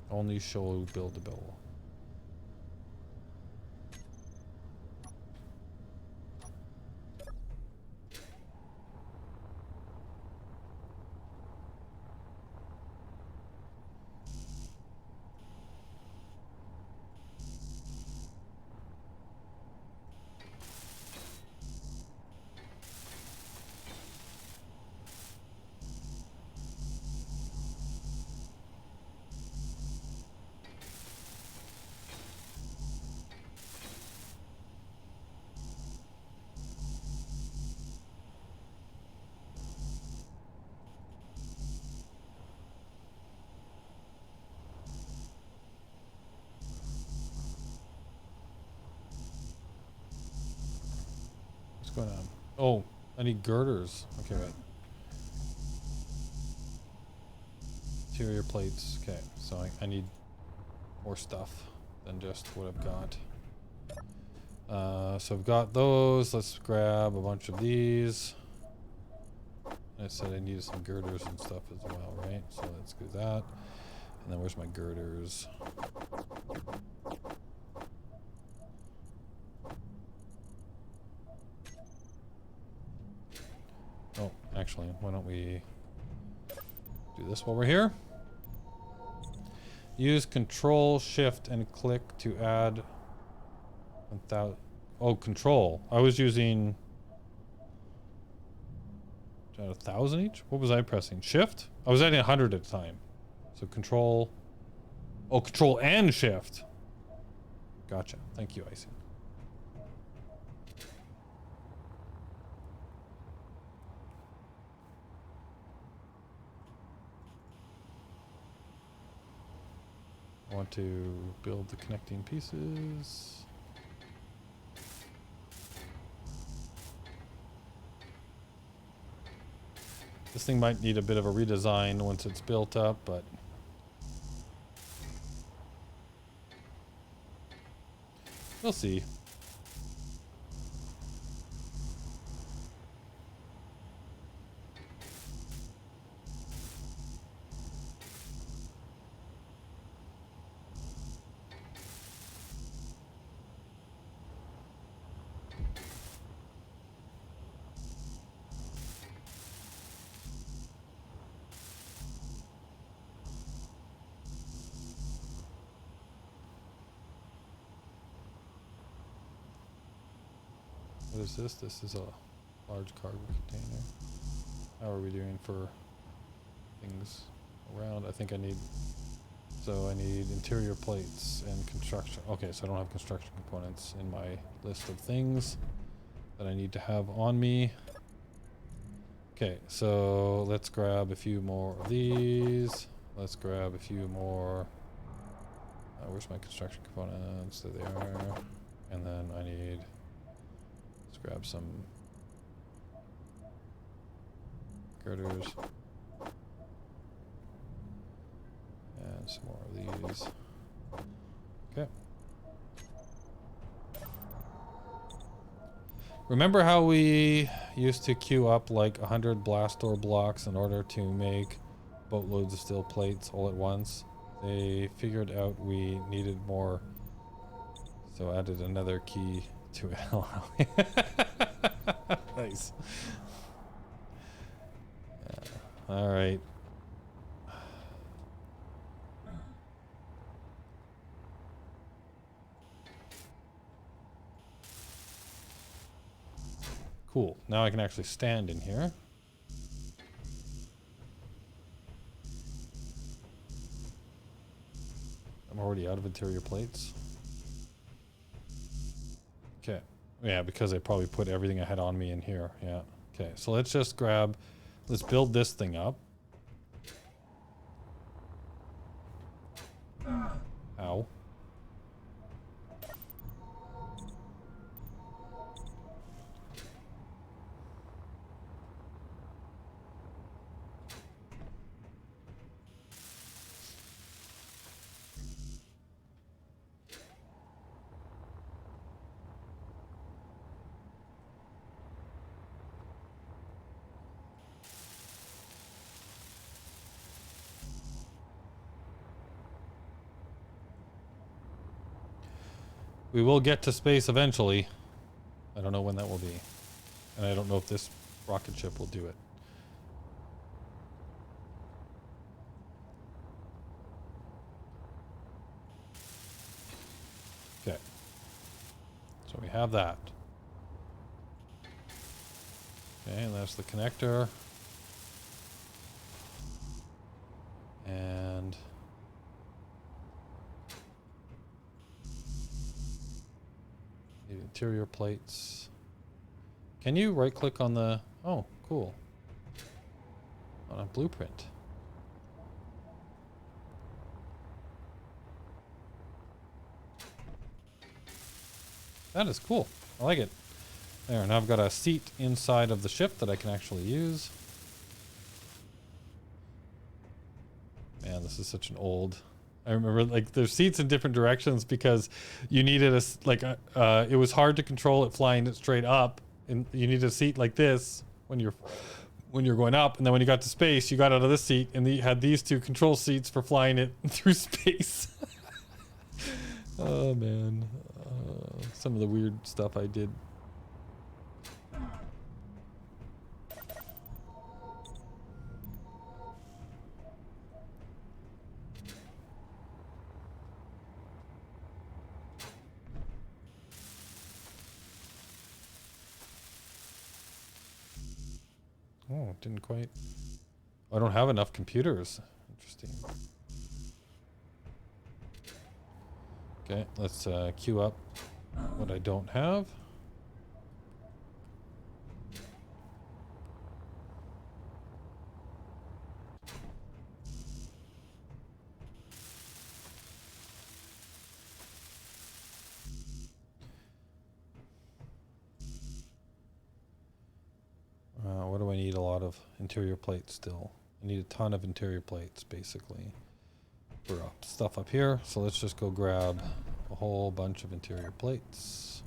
Only show buildable. What's going on? Oh, I need girders. Okay, wait. Interior plates. Okay, so I need more stuff than just what I've got. So I've got those. Let's grab a bunch of these. I said I needed some girders and stuff as well, right? So let's do that. And then where's my girders? Oh, actually, why don't we do this while we're here? Use Control, Shift, and click to add 1,000. Oh, Control. I was using 1,000 each. What was I pressing? Shift? I was adding 100 at a time. So Control. Oh, Control and Shift. Gotcha. Thank you, Icy. I want to build the connecting pieces. This thing might need a bit of a redesign once it's built up, but we'll see. What is this? This is a large cargo container. How are we doing for things around? I think I need, so I need interior plates and construction. Okay, so I don't have construction components in my list of things that I need to have on me. Okay, so let's grab a few more of these. Let's grab a few more. Where's my construction components? There they are. And then I need, let's grab some girders. And some more of these. Okay. Remember how we used to queue up like 100 blast door blocks in order to make boatloads of steel plates all at once? They figured out we needed more, so added another key to allow. Nice. All right. Cool. Now I can actually stand in here. I'm already out of interior plates. Okay. Yeah, because I probably put everything I had on me in here. Yeah. Okay, so let's just grab... Let's build this thing up. Ow. We will get to space eventually. I don't know when that will be. And I don't know if this rocket ship will do it. Okay. So we have that. Okay, and that's the connector. And... the interior plates. Can you right click on the... Oh, cool. On a blueprint. That is cool. I like it. There, now I've got a seat inside of the ship that I can actually use. Man, this is such an old... I remember, like, there's seats in different directions because you needed it was hard to control it flying it straight up, and you need a seat like this when you're going up, and then when you got to space, you got out of this seat, and you had these two control seats for flying it through space. Oh man, some of the weird stuff I did. Oh, didn't quite. I don't have enough computers. Interesting. Okay, let's queue up what I don't have. What do I need? A lot of interior plates still. I need a ton of interior plates, basically, for stuff up here. So let's just go grab a whole bunch of interior plates.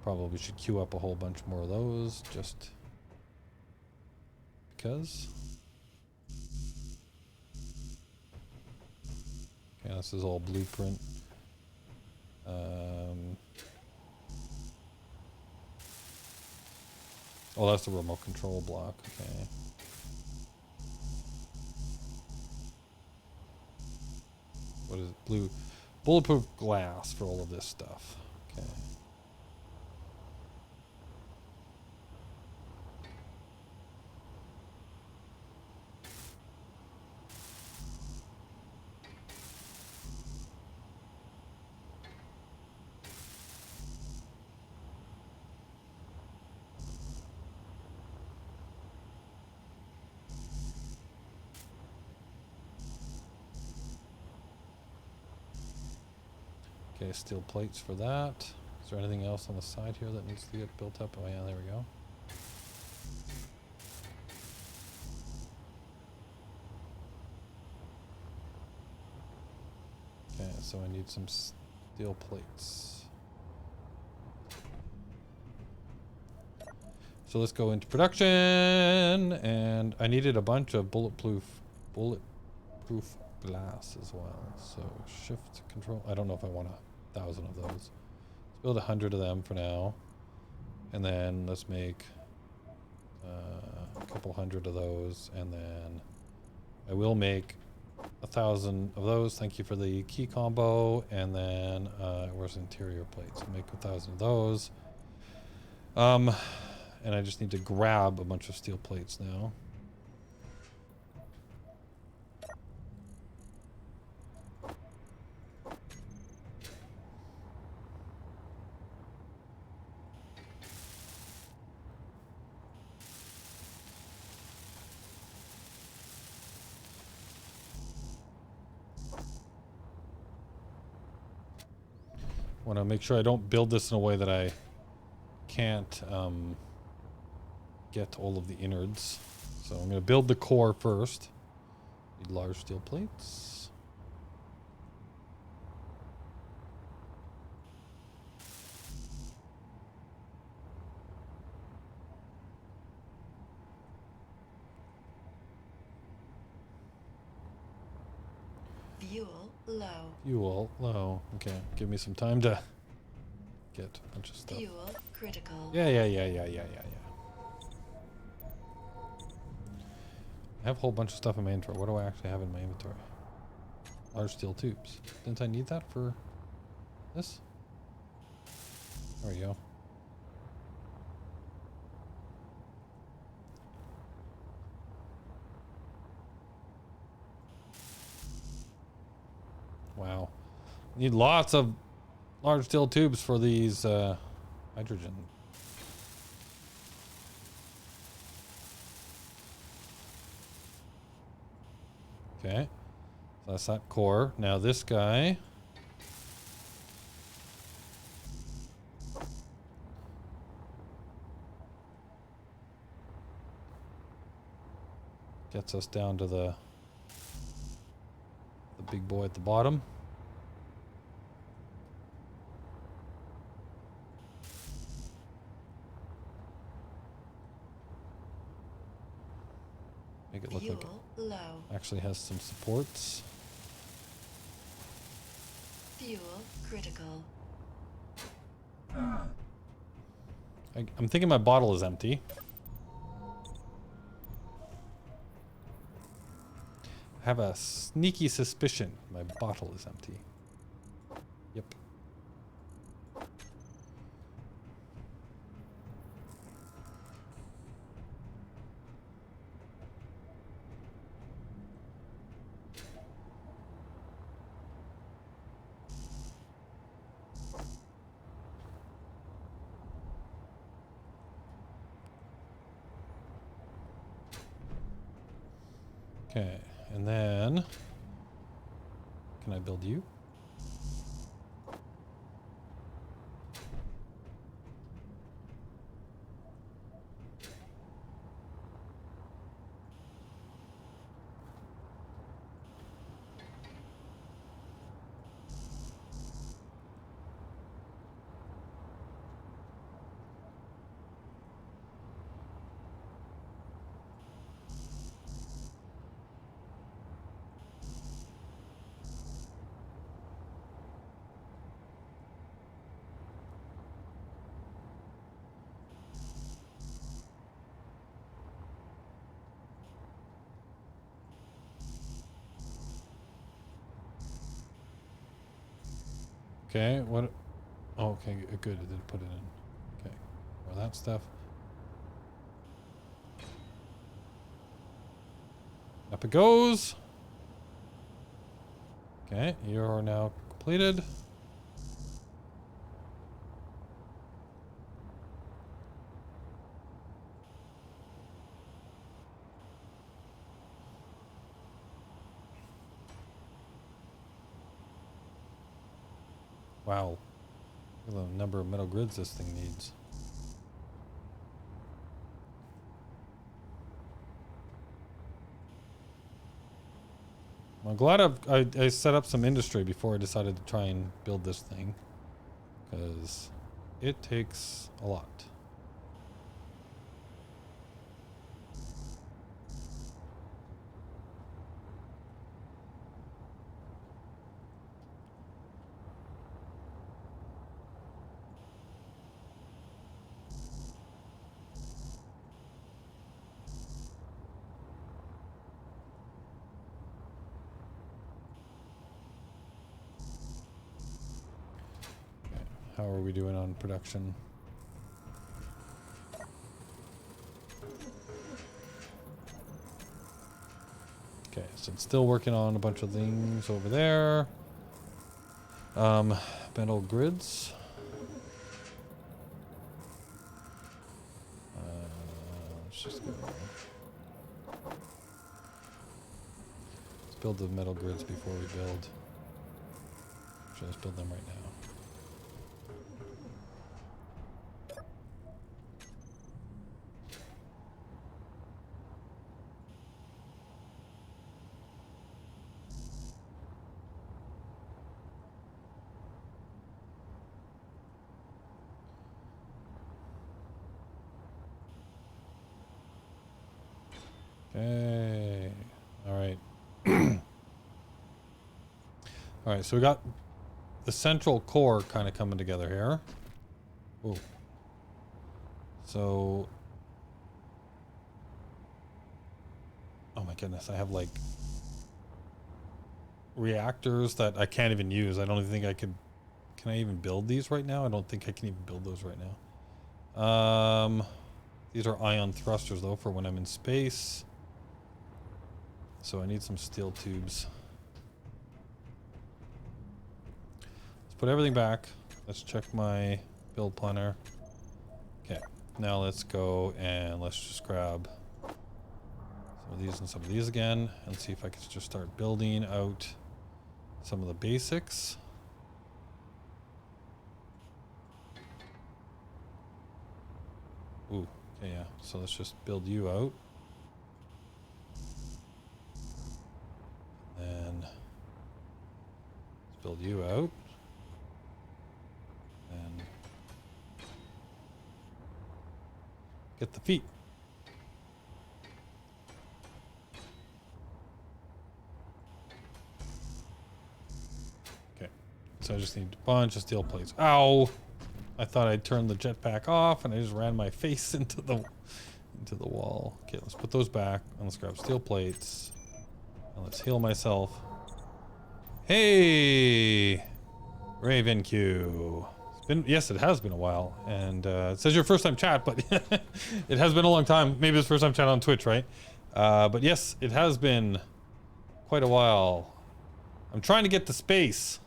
Probably should queue up a whole bunch more of those, just because. Okay, this is all blueprint. Oh, that's the remote control block. Okay. What is it? Blue, bulletproof glass for all of this stuff. Okay. Okay, steel plates for that. Is there anything else on the side here that needs to get built up? Oh yeah, there we go. Okay, so I need some steel plates. So let's go into production, and I needed a bunch of bulletproof glass as well. So shift control. I don't know if I want 1,000 of those. Let's build 100 of them for now, and then let's make a couple hundred of those, and then I will make 1,000 of those. Thank you for the key combo. And then where's interior plates? I'll make 1,000 of those. and I just need to grab a bunch of steel plates now. Want to make sure I don't build this in a way that I can't get all of the innards. So I'm going to build the core first. Need large steel plates. Fuel low. Fuel low. Okay, give me some time to get a bunch of stuff. Fuel critical. Yeah. I have a whole bunch of stuff in my inventory. What do I actually have in my inventory? Large steel tubes. Didn't I need that for this? There we go. Wow. Need lots of large steel tubes for these hydrogen. Okay. So that's that core. Now this guy. Gets us down to the big boy at the bottom. Make it look like it low. actually has some supports. Fuel critical. I'm thinking my bottle is empty. I have a sneaky suspicion my bottle is empty. Yep. Okay, and then can I build you? Okay, what? Oh, okay, good. It did put it in. Okay, well, that stuff. Up it goes. Okay, you're now completed. Wow. Look at the number of metal grids this thing needs. I'm glad I set up some industry before I decided to try and build this thing, because it takes a lot. How are we doing on production? Okay, so it's still working on a bunch of things over there. Metal grids. Let's just go. Let's build the metal grids before we build. Actually, let's build them right now. Okay. All right. All right, so we got the central core kind of coming together here. Ooh. So, oh my goodness, I have like reactors that I can't even use. I don't even think I could. Can I even build these right now? I don't think I can even build those right now. These are ion thrusters though for when I'm in space. So I need some steel tubes. Let's put everything back. Let's check my build planner. Okay, now let's go and let's just grab some of these and some of these again and see if I can just start building out some of the basics. Ooh, okay, yeah. So let's just build you out. And let's build you out. And get the feet. Okay. So I just need a bunch of steel plates. Ow! I thought I'd turn the jetpack off and I just ran my face into the wall. Okay, let's put those back and let's grab steel plates. And let's heal myself. Hey! Raven Q. Yes, it has been a while. And it says your first time chat, but it has been a long time. Maybe it's first time chat on Twitch, right? But yes, it has been quite a while. I'm trying to get to space.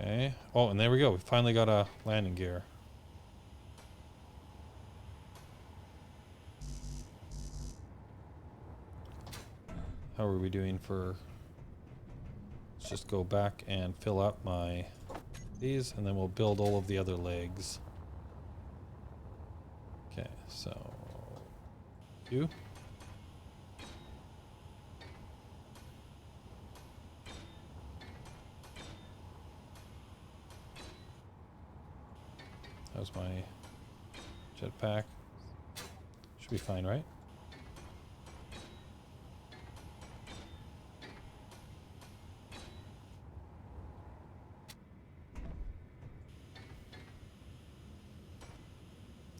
Okay. Oh, and there we go. We finally got a landing gear. How are we doing for... Let's just go back and fill up these, and then we'll build all of the other legs. Okay, so... You. How's my jetpack? Should be fine, right?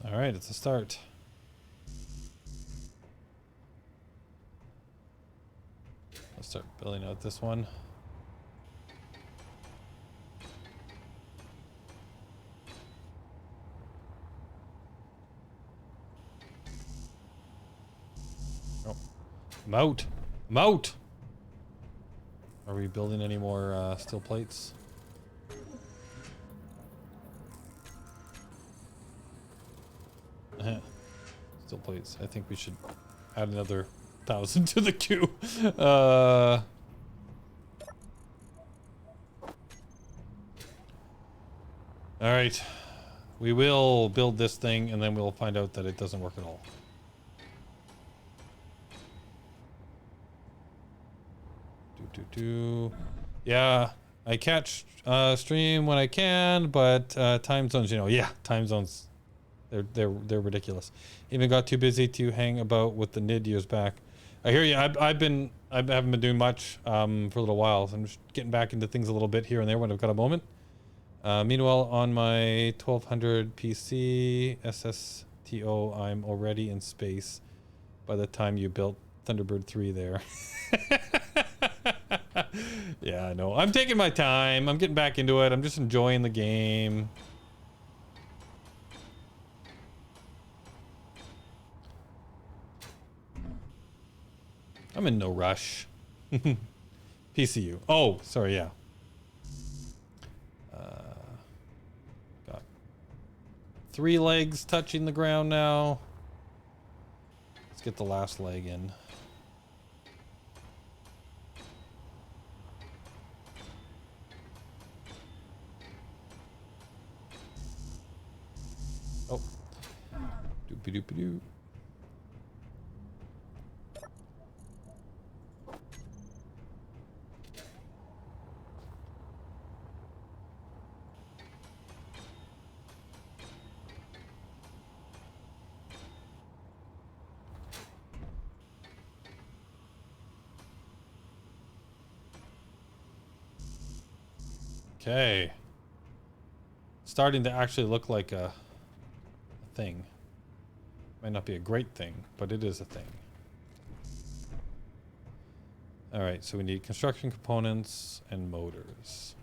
All right, it's a start. Let's start building out this one. I'm out. I'm out. Are we building any more steel plates? Steel plates. I think we should add another 1,000 to the queue. All right. We will build this thing and then we'll find out that it doesn't work at all. Yeah, I catch stream when I can, but time zones, yeah, time zones, they're ridiculous. Even got too busy to hang about with the NID years back. I hear you. I haven't been doing much for a little while, so I'm just getting back into things a little bit here and there when I've got a moment. Meanwhile, on my 1200 PC SST TO, I'm already in space by the time you built Thunderbird 3 there. Yeah, I know. I'm taking my time. I'm getting back into it. I'm just enjoying the game. I'm in no rush. PCU. Oh, sorry, yeah. Got 3 legs touching the ground now. Let's get the last leg in. Oh. Doopy-doopy-doo. Okay. Starting to actually look like a thing. Might not be a great thing, but it is a thing. Alright, so we need construction components and motors.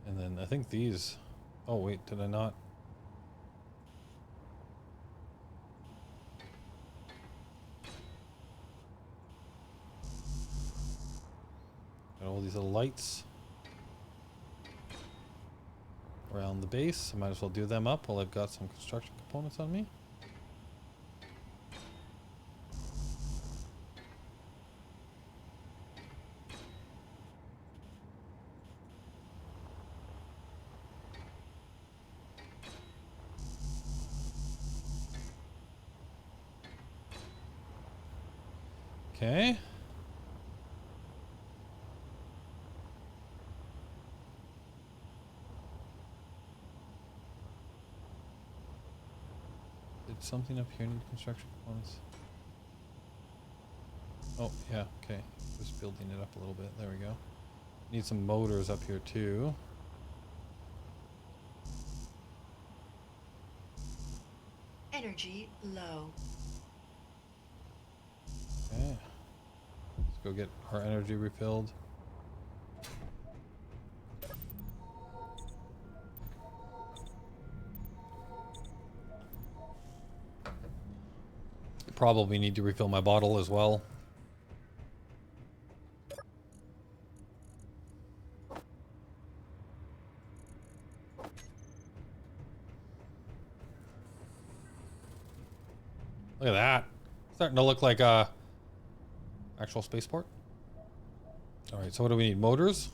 And then I think these... Oh wait, did I not? Got all these little lights around the base. I might as well do them up while I've got some construction components on me. Okay. Did something up here need construction components? Oh, yeah, okay. Just building it up a little bit. There we go. Need some motors up here too. Energy low. Okay. Let's go get our energy refilled. Probably need to refill my bottle as well. Look at that. Starting to look like a actual spaceport. All right, so what do we need? Motors?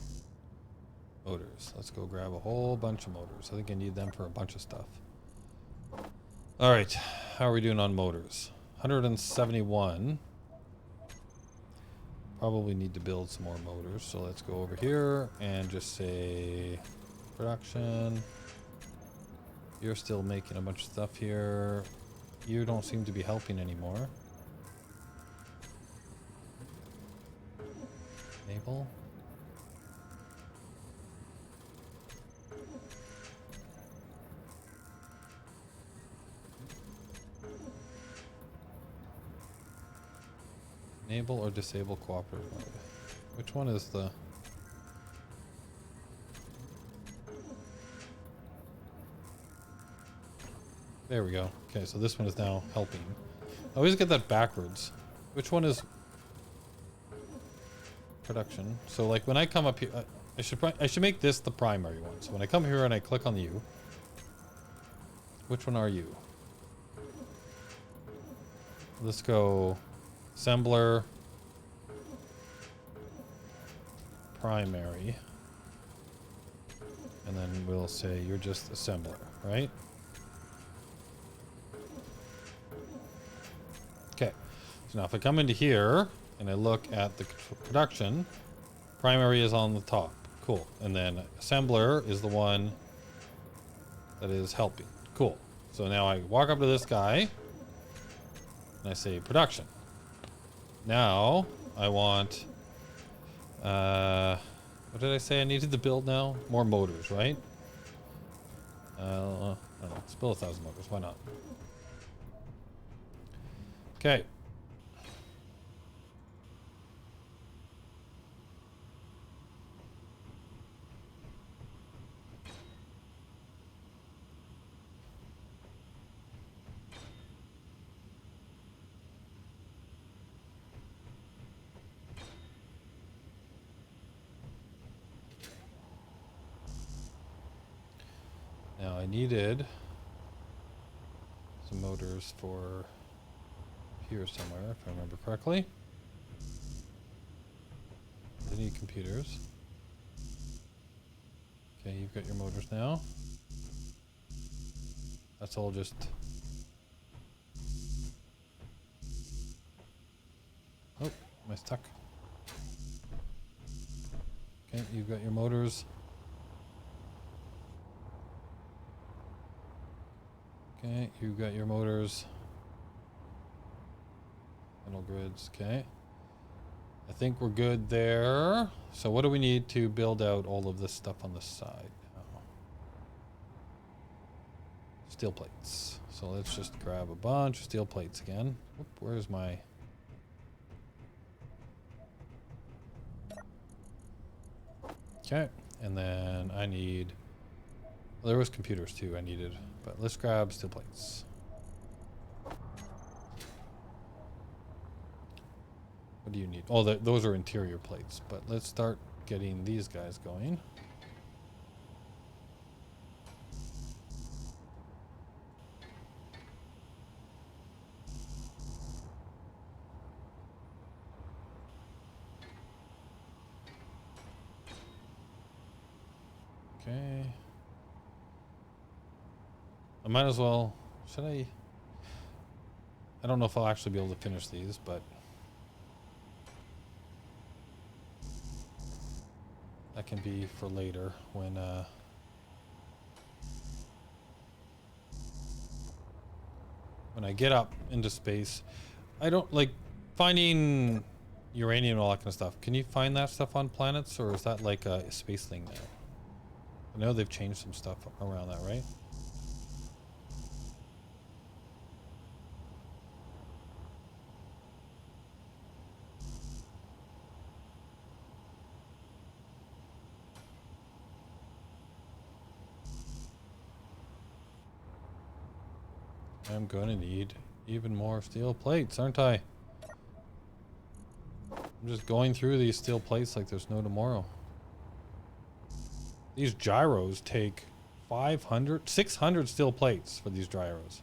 Motors. Let's go grab a whole bunch of motors. I think I need them for a bunch of stuff. All right, how are we doing on motors? 171. Probably need to build some more motors. So let's go over here and just say production. You're still making a bunch of stuff here. You don't seem to be helping anymore. Enable. Enable or disable cooperative mode. Which one is the... There we go. Okay, so this one is now helping. I always get that backwards. Which one is production? So like when I come up here, I should make this the primary one. So when I come here and I click on you, which one are you? Let's go assembler, primary, and then we'll say you're just assembler, right? Okay, so now if I come into here and I look at the production, primary is on the top. Cool. And then assembler is the one that is helping. Cool. So now I walk up to this guy and I say production. Now I want, what did I say I needed to build now? More motors, right? I don't know. Let's build 1,000 motors. Why not? Okay. Now I needed some motors for here somewhere, if I remember correctly. I need computers. Okay, you've got your motors now. That's all just... Oh, am I stuck? Okay, you've got your motors. Okay, you've got your motors. Metal grids, okay. I think we're good there. So what do we need to build out all of this stuff on the side now? Steel plates. So let's just grab a bunch of steel plates again. Oop, where's my... Okay, and then I need... Well, there was computers too I needed, but let's grab steel plates. What do you need? Oh, those are interior plates, but let's start getting these guys going. Okay. I might as well... Should I... I don't know if I'll actually be able to finish these, but... That can be for later when I get up into space. I don't like finding uranium and all that kind of stuff. Can you find that stuff on planets, or is that like a space thing now? I know they've changed some stuff around that, right? I'm gonna need even more steel plates, aren't I? I'm just going through these steel plates like there's no tomorrow. These gyros take 500, 600 steel plates for these gyros.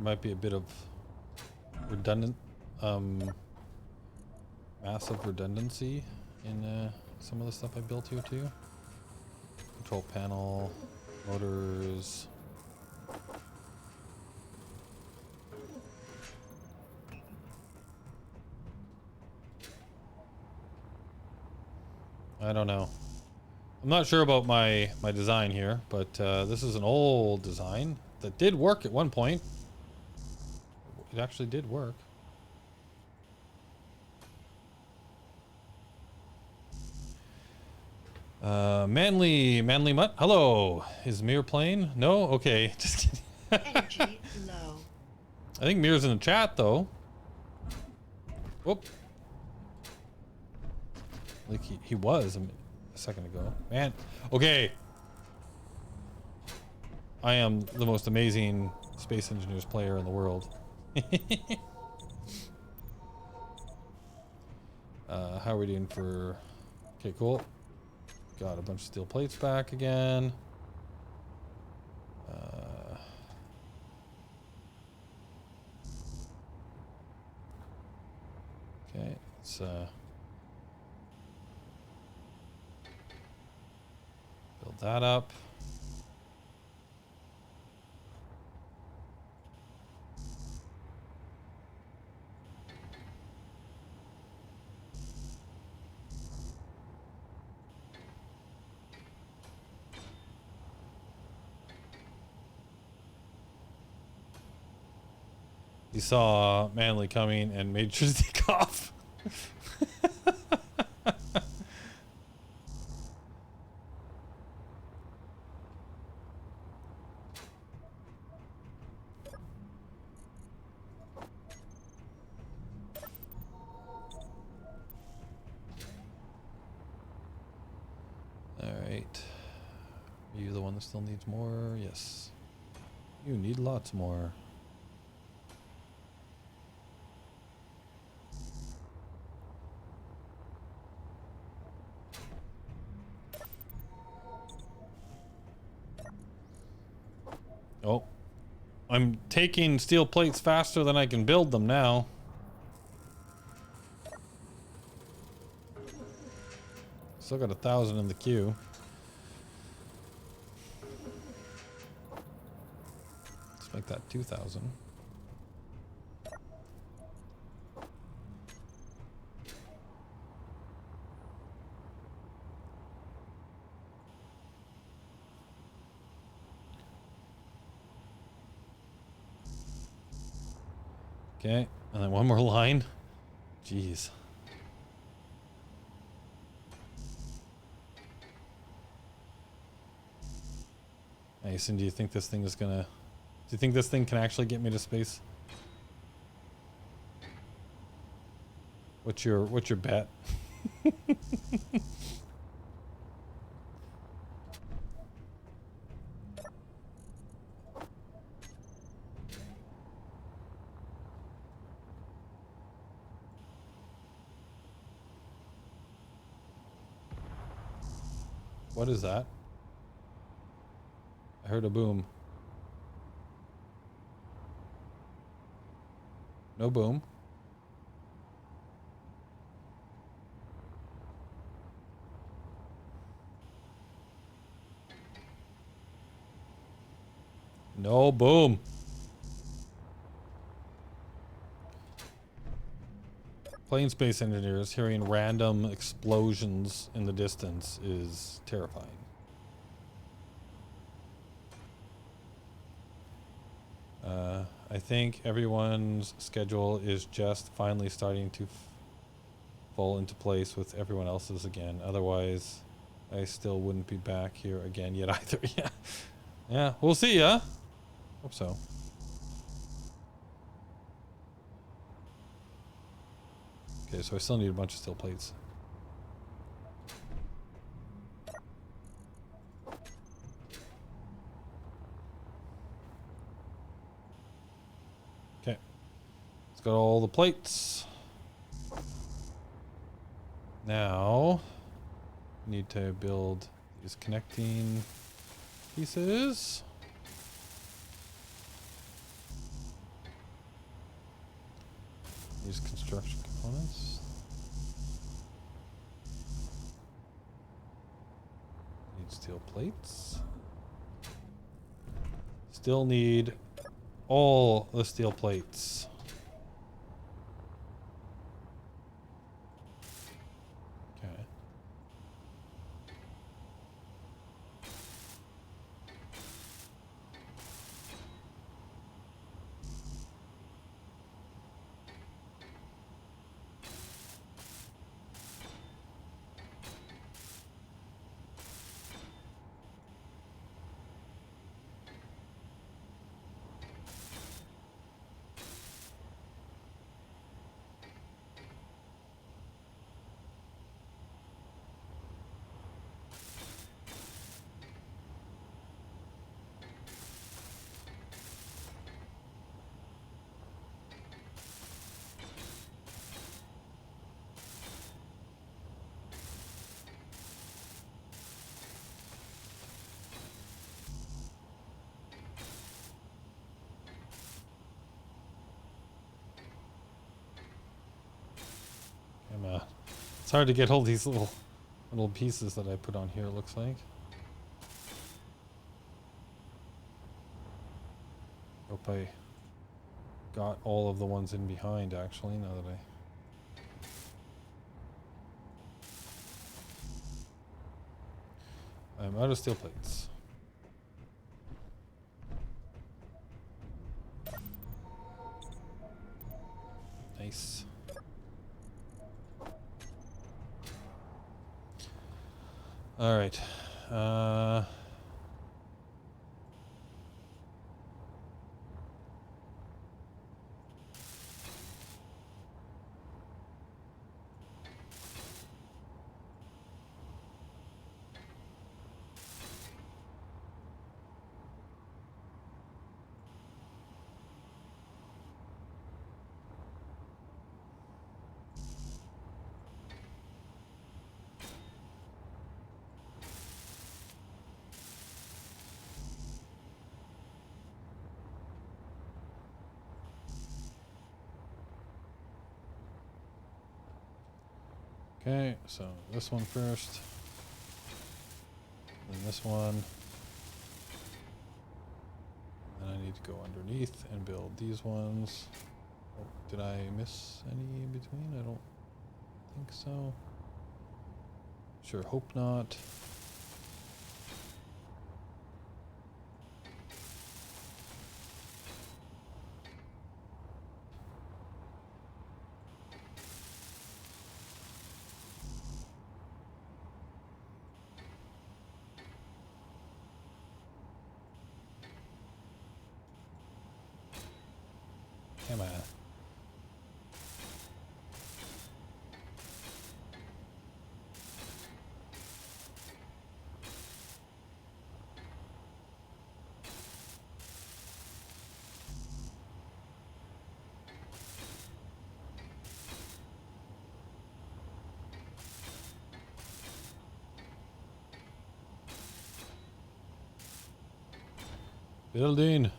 Might be a bit of redundant, massive redundancy in some of the stuff I built here too. Control panel, motors. I don't know. I'm not sure about my design here, but this is an old design that did work at one point. It actually did work. Manly Mutt. Hello. Is Mir playing? No? Okay. Just kidding. Energy low. I think Mir's in the chat though. Whoop. Like he was a second ago. Man. Okay. I am the most amazing Space Engineers player in the world. How are we doing for... Okay, cool. Got a bunch of steel plates back again. Okay, let's build that up. He saw Manly coming and made sure to take off. Alright. Are you the one that still needs more? Yes. You need lots more. Oh. I'm taking steel plates faster than I can build them now. Still got 1,000 in the queue. Let's make that 2,000. Okay, and then one more line. Jeez. Mason, do you think this thing is gonna... Do you think this thing can actually get me to space? What's your bet? What is that? I heard a boom. No boom. No boom. Plain space engineers hearing random explosions in the distance is terrifying. I think everyone's schedule is just finally starting to fall into place with everyone else's again. Otherwise, I still wouldn't be back here again yet either. Yeah. Yeah, we'll see ya. Hope so. Okay, so I still need a bunch of steel plates. Okay. Let's got all the plates. Now, need to build these connecting pieces. These construction components. Need steel plates. Still need all the steel plates. Okay. It's hard to get all these little pieces that I put on here, it looks like. Hope I got all of the ones in behind, actually, now that I'm out of steel plates. Nice. All right. Okay, so this one first, then this one, then I need to go underneath and build these ones. Oh, did I miss any in between? I don't think so. Sure hope not. Come on. Building.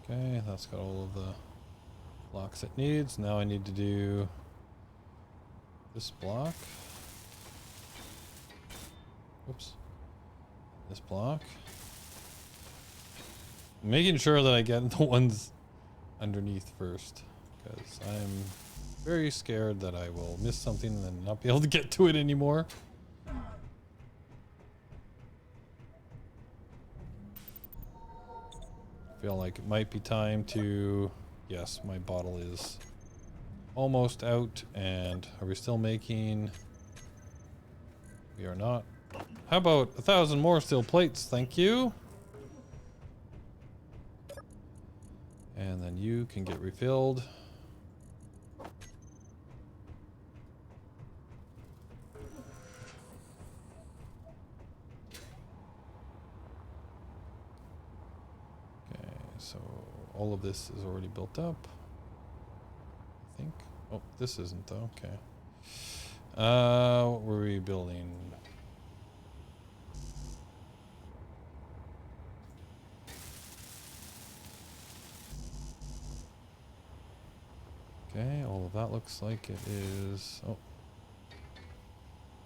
Okay, that's got all of the blocks it needs. Now I need to do this block. Oops. This block. Making sure that I get the ones underneath first, because I'm very scared that I will miss something and then not be able to get to it anymore. Feel like it might be time to... Yes, my bottle is almost out. And are we still making... We are not. How about 1,000 more steel plates? Thank you. And then you can get refilled. So all of this is already built up, I think. Oh, this isn't though. Okay. What were we building? Okay, all of that looks like it is. Oh,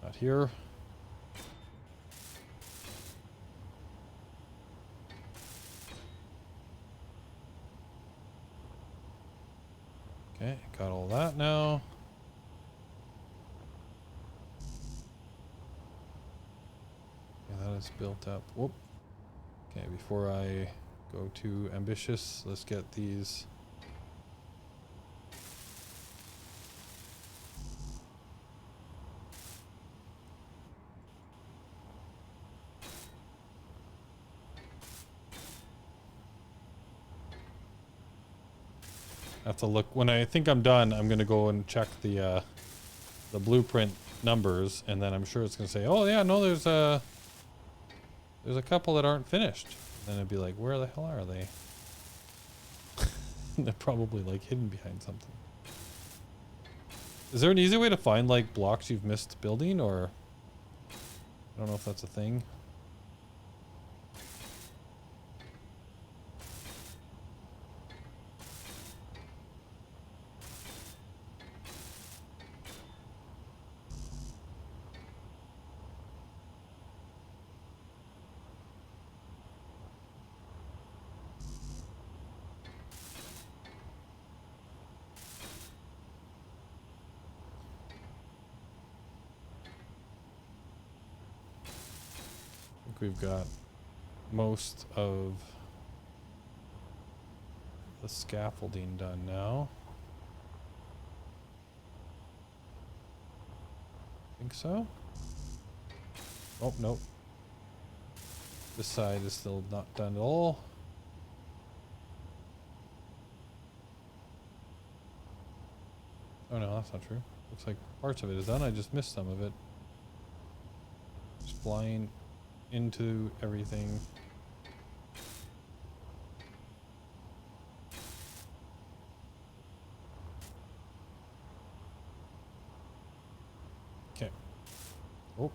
not here. Okay, got all that now. Yeah, that is built up. Whoop. Okay, before I go too ambitious, let's get these. I have to look when I think I'm done. I'm gonna go and check the blueprint numbers, and then I'm sure it's gonna say, "Oh yeah, no, there's a couple that aren't finished." And then it'd be like, "Where the hell are they?" They're probably like hidden behind something. Is there an easy way to find like blocks you've missed building, or I don't know if that's a thing. think we've got most of the scaffolding done now. Think so? Oh, nope. This side is still not done at all. Oh no, that's not true. Looks like parts of it is done. I just missed some of it. Just flying into everything. Okay. Oh.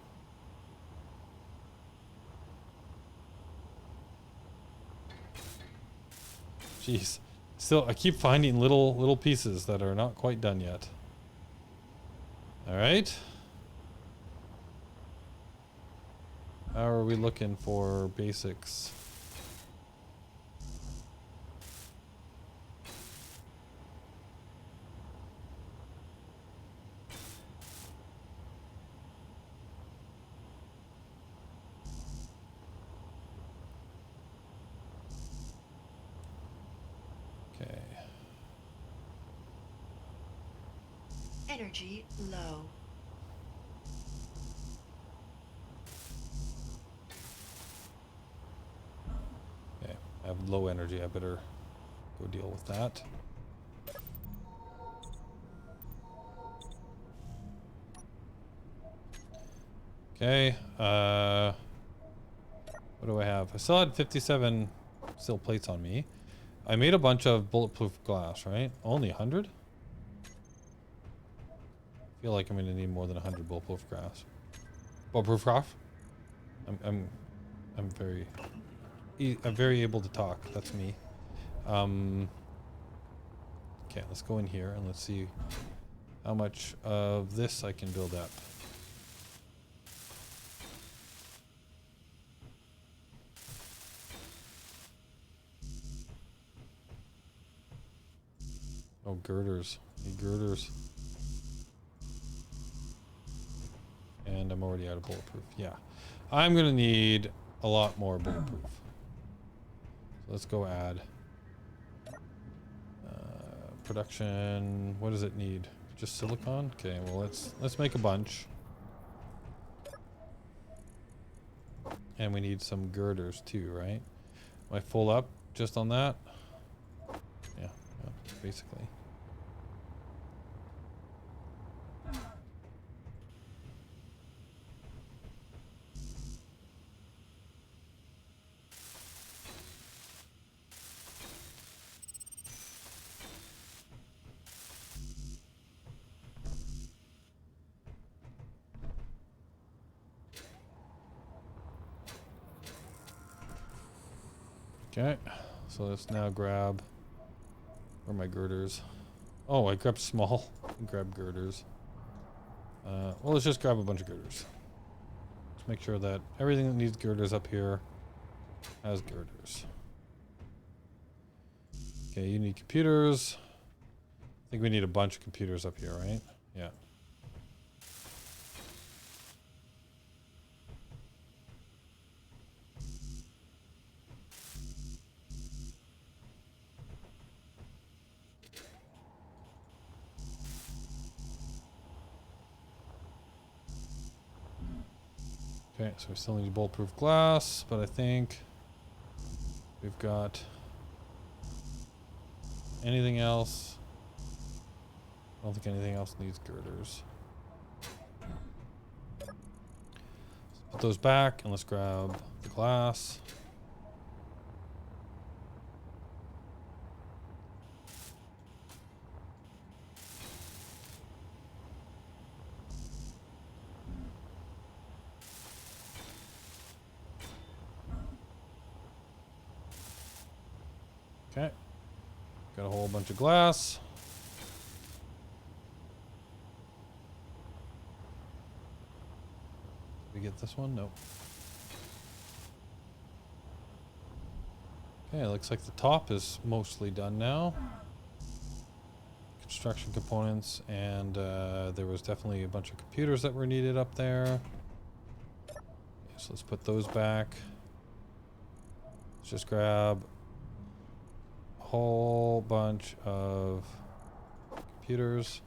Jeez. Still, I keep finding little pieces that are not quite done yet. All right. How are we looking for basics? Okay. Energy low. Okay. I have low energy. I better go deal with that. Okay. What do I have? I still had 57 steel plates on me. I made a bunch of bulletproof glass, right? Only 100? I feel like I'm gonna need more than 100 bulletproof glass. Bulletproof glass? I'm very able to talk. That's me. Okay, let's go in here and let's see how much of this I can build up. Oh, girders. Need girders. And I'm already out of bulletproof. Yeah. I'm gonna need a lot more bulletproof. So let's go add. Production. What does it need? Just silicon? Okay, well let's make a bunch. And we need some girders too, right? Am I full up just on that? Yeah, basically. Okay, so let's now grab, where are my girders? Oh, I grabbed small, grab girders. Well, let's just grab a bunch of girders. Let's make sure that everything that needs girders up here has girders. Okay, you need computers. I think we need a bunch of computers up here, right? Yeah. Okay, so we still need bulletproof glass, but I think we've got anything else. I don't think anything else needs girders. Let's put those back and let's grab the glass. Okay. Got a whole bunch of glass. Did we get this one? Nope. Okay, it looks like the top is mostly done now. Construction components, and there was definitely a bunch of computers that were needed up there. So let's put those back. Let's just grab a whole bunch of computers.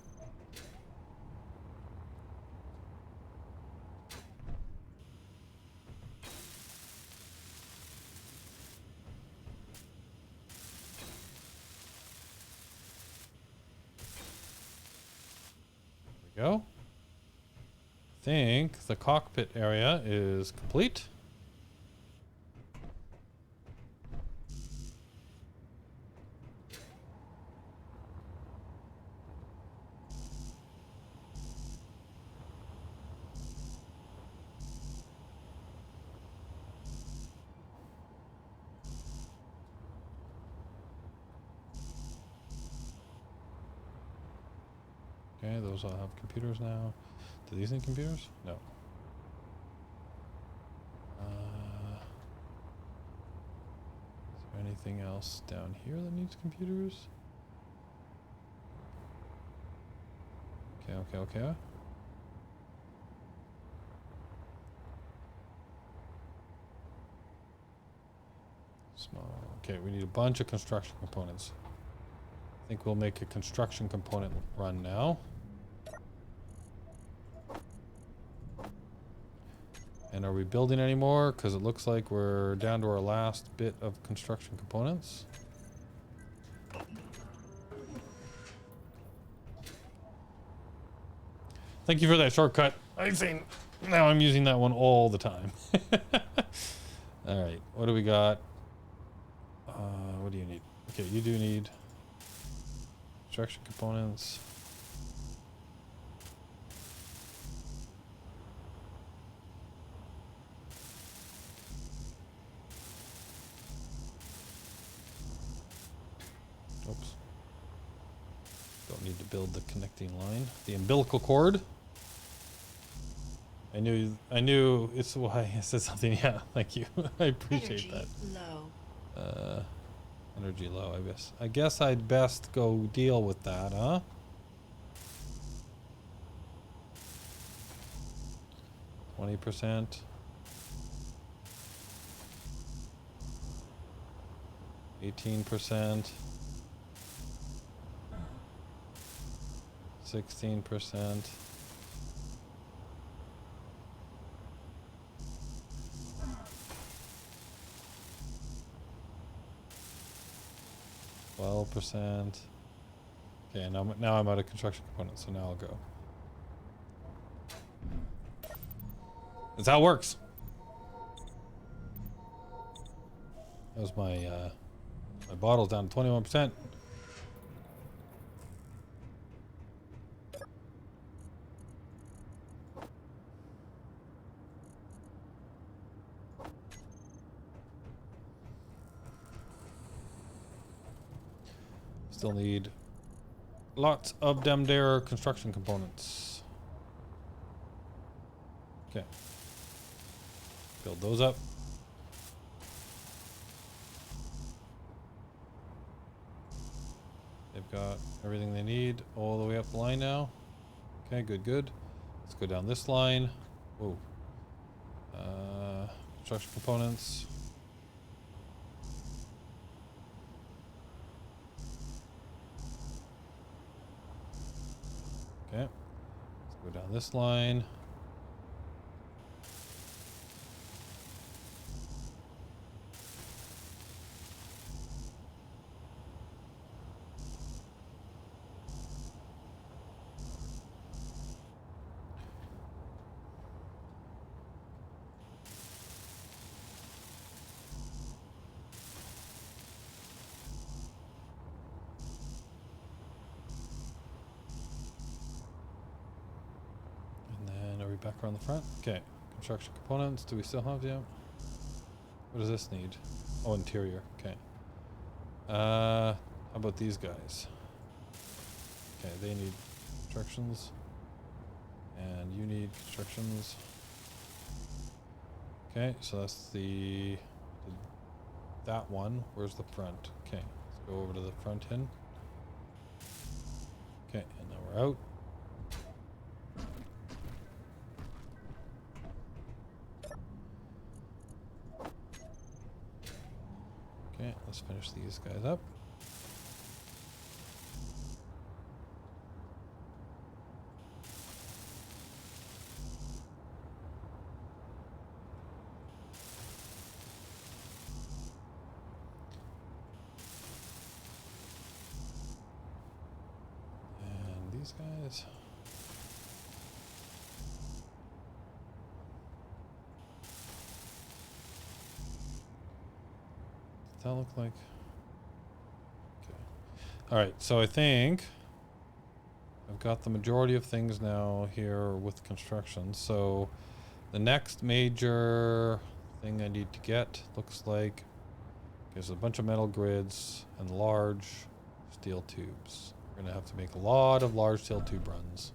There we go. I think the cockpit area is complete. Okay, those all have computers now. Do these need computers? No. Is there anything else down here that needs computers? Okay. Small. Okay, we need a bunch of construction components. I think we'll make a construction component run now. And are we building any more? Because it looks like we're down to our last bit of construction components. Thank you for that shortcut. I think now I'm using that one all the time. All right, what do we got? What do you need? Okay, you do need construction components. Oops. Don't need to build the connecting line. The umbilical cord. I knew it's why I said something. Yeah, thank you. I appreciate Energy that. low. Energy low, I guess. I guess I'd best go deal with that, huh? %. 18%. 16%. 12%. Okay, now I'm out of construction components, so now I'll go. That's how it works. That was my my bottle's down to 21%. Still need lots of them there construction components. Okay. Build those up. They've got everything they need all the way up the line now. Okay, good. Let's go down this line. Whoa. Construction components. Okay. Let's go down this line. Back around the front. Okay. Construction components. Do we still have them? What does this need? Oh, interior. Okay. How about these guys? Okay, they need constructions. And you need constructions. Okay, so that's that one. Where's the front? Okay, let's go over to the front end. Okay, and now we're out. Okay, let's finish these guys up. And these guys. Does that look like? Okay. All right, so I think I've got the majority of things now here with construction. So the next major thing I need to get looks like there's a bunch of metal grids and large steel tubes. We're gonna have to make a lot of large steel tube runs.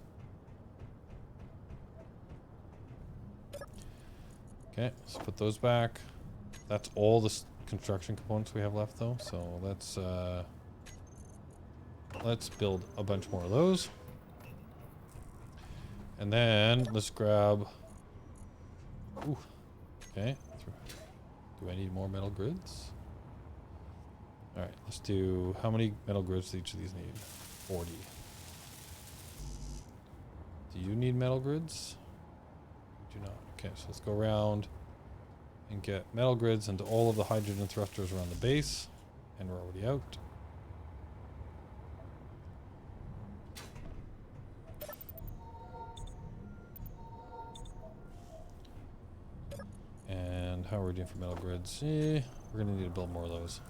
Okay, let's put those back. That's all the construction components we have left though, so let's build a bunch more of those. And then let's grab, ooh, okay. Do I need more metal grids? All right, let's do, how many metal grids do each of these need? 40. Do you need metal grids? Do not. Okay, so let's go around and get metal grids into all of the hydrogen thrusters around the base. And we're already out. And how are we doing for metal grids? We're gonna need to build more of those.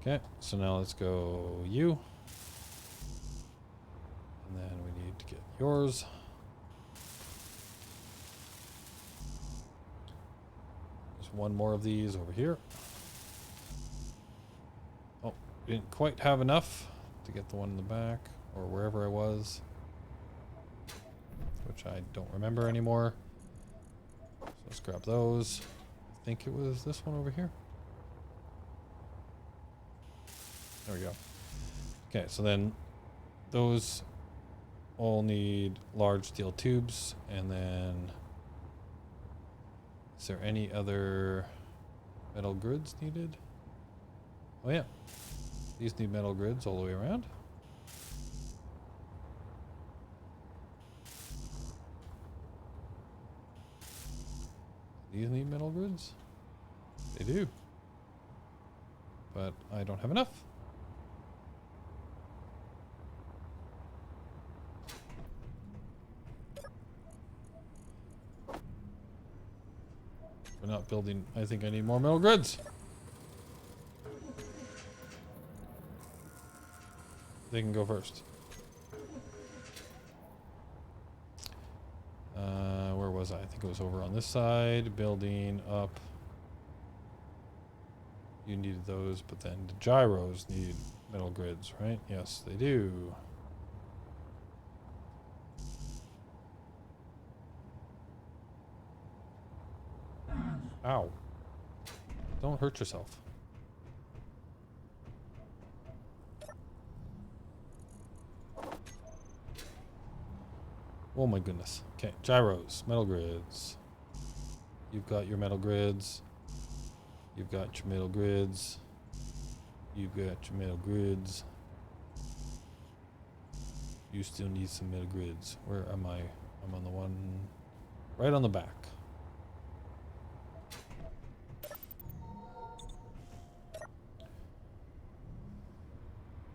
Okay, so now let's go you. And then we need to get yours. There's one more of these over here. Oh, didn't quite have enough to get the one in the back or wherever I was, which I don't remember anymore. So let's grab those. I think it was this one over here. There we go. Okay, so then those all need large steel tubes, and then is there any other metal grids needed? Oh yeah, these need metal grids all the way around. These need metal grids? They do. But I don't have enough. We're not building. I think I need more metal grids. They can go first. Where was I? I think it was over on this side. Building up. You needed those, but then the gyros need metal grids, right? Yes, they do. Ow. Don't hurt yourself. Oh my goodness. Okay, gyros, metal grids. You've got your metal grids. You've got your metal grids. You've got your metal grids. You still need some metal grids. Where am I? I'm on the one right on the back.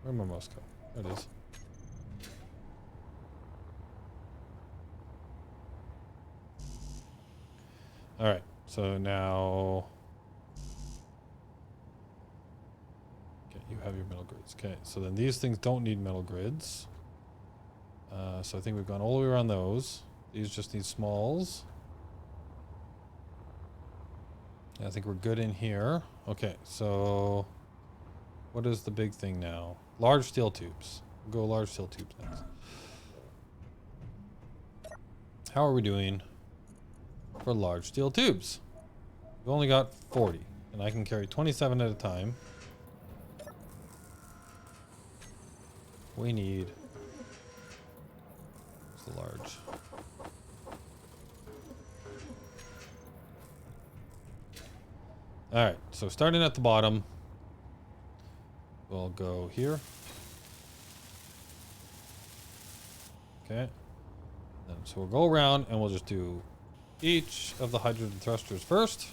Where'd my mouse go? There it is. Alright, so now... Okay, you have your metal grids. Okay, so then these things don't need metal grids. So I think we've gone all the way around those. These just need smalls. I think we're good in here. Okay, so... What is the big thing now? Large steel tubes. We'll go large steel tubes next. How are we doing for large steel tubes? We've only got 40, and I can carry 27 at a time. We need the large. Alright, so starting at the bottom, we'll go here. Okay. Then, so we'll go around and we'll just do each of the hydrogen thrusters first.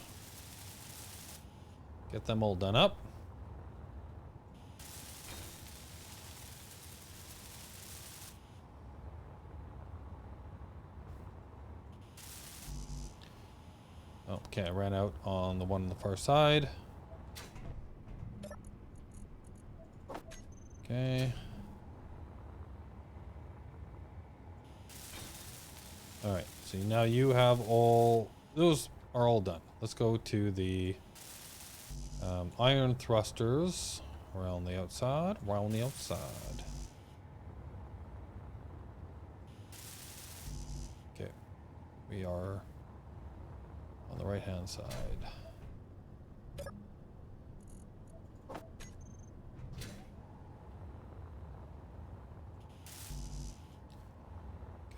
Get them all done up. Oh, okay, I ran out on the one on the far side. Okay. Alright, so now you have all... Those are all done. Let's go to the iron thrusters around the outside. Around the outside. Okay. We are on the right-hand side.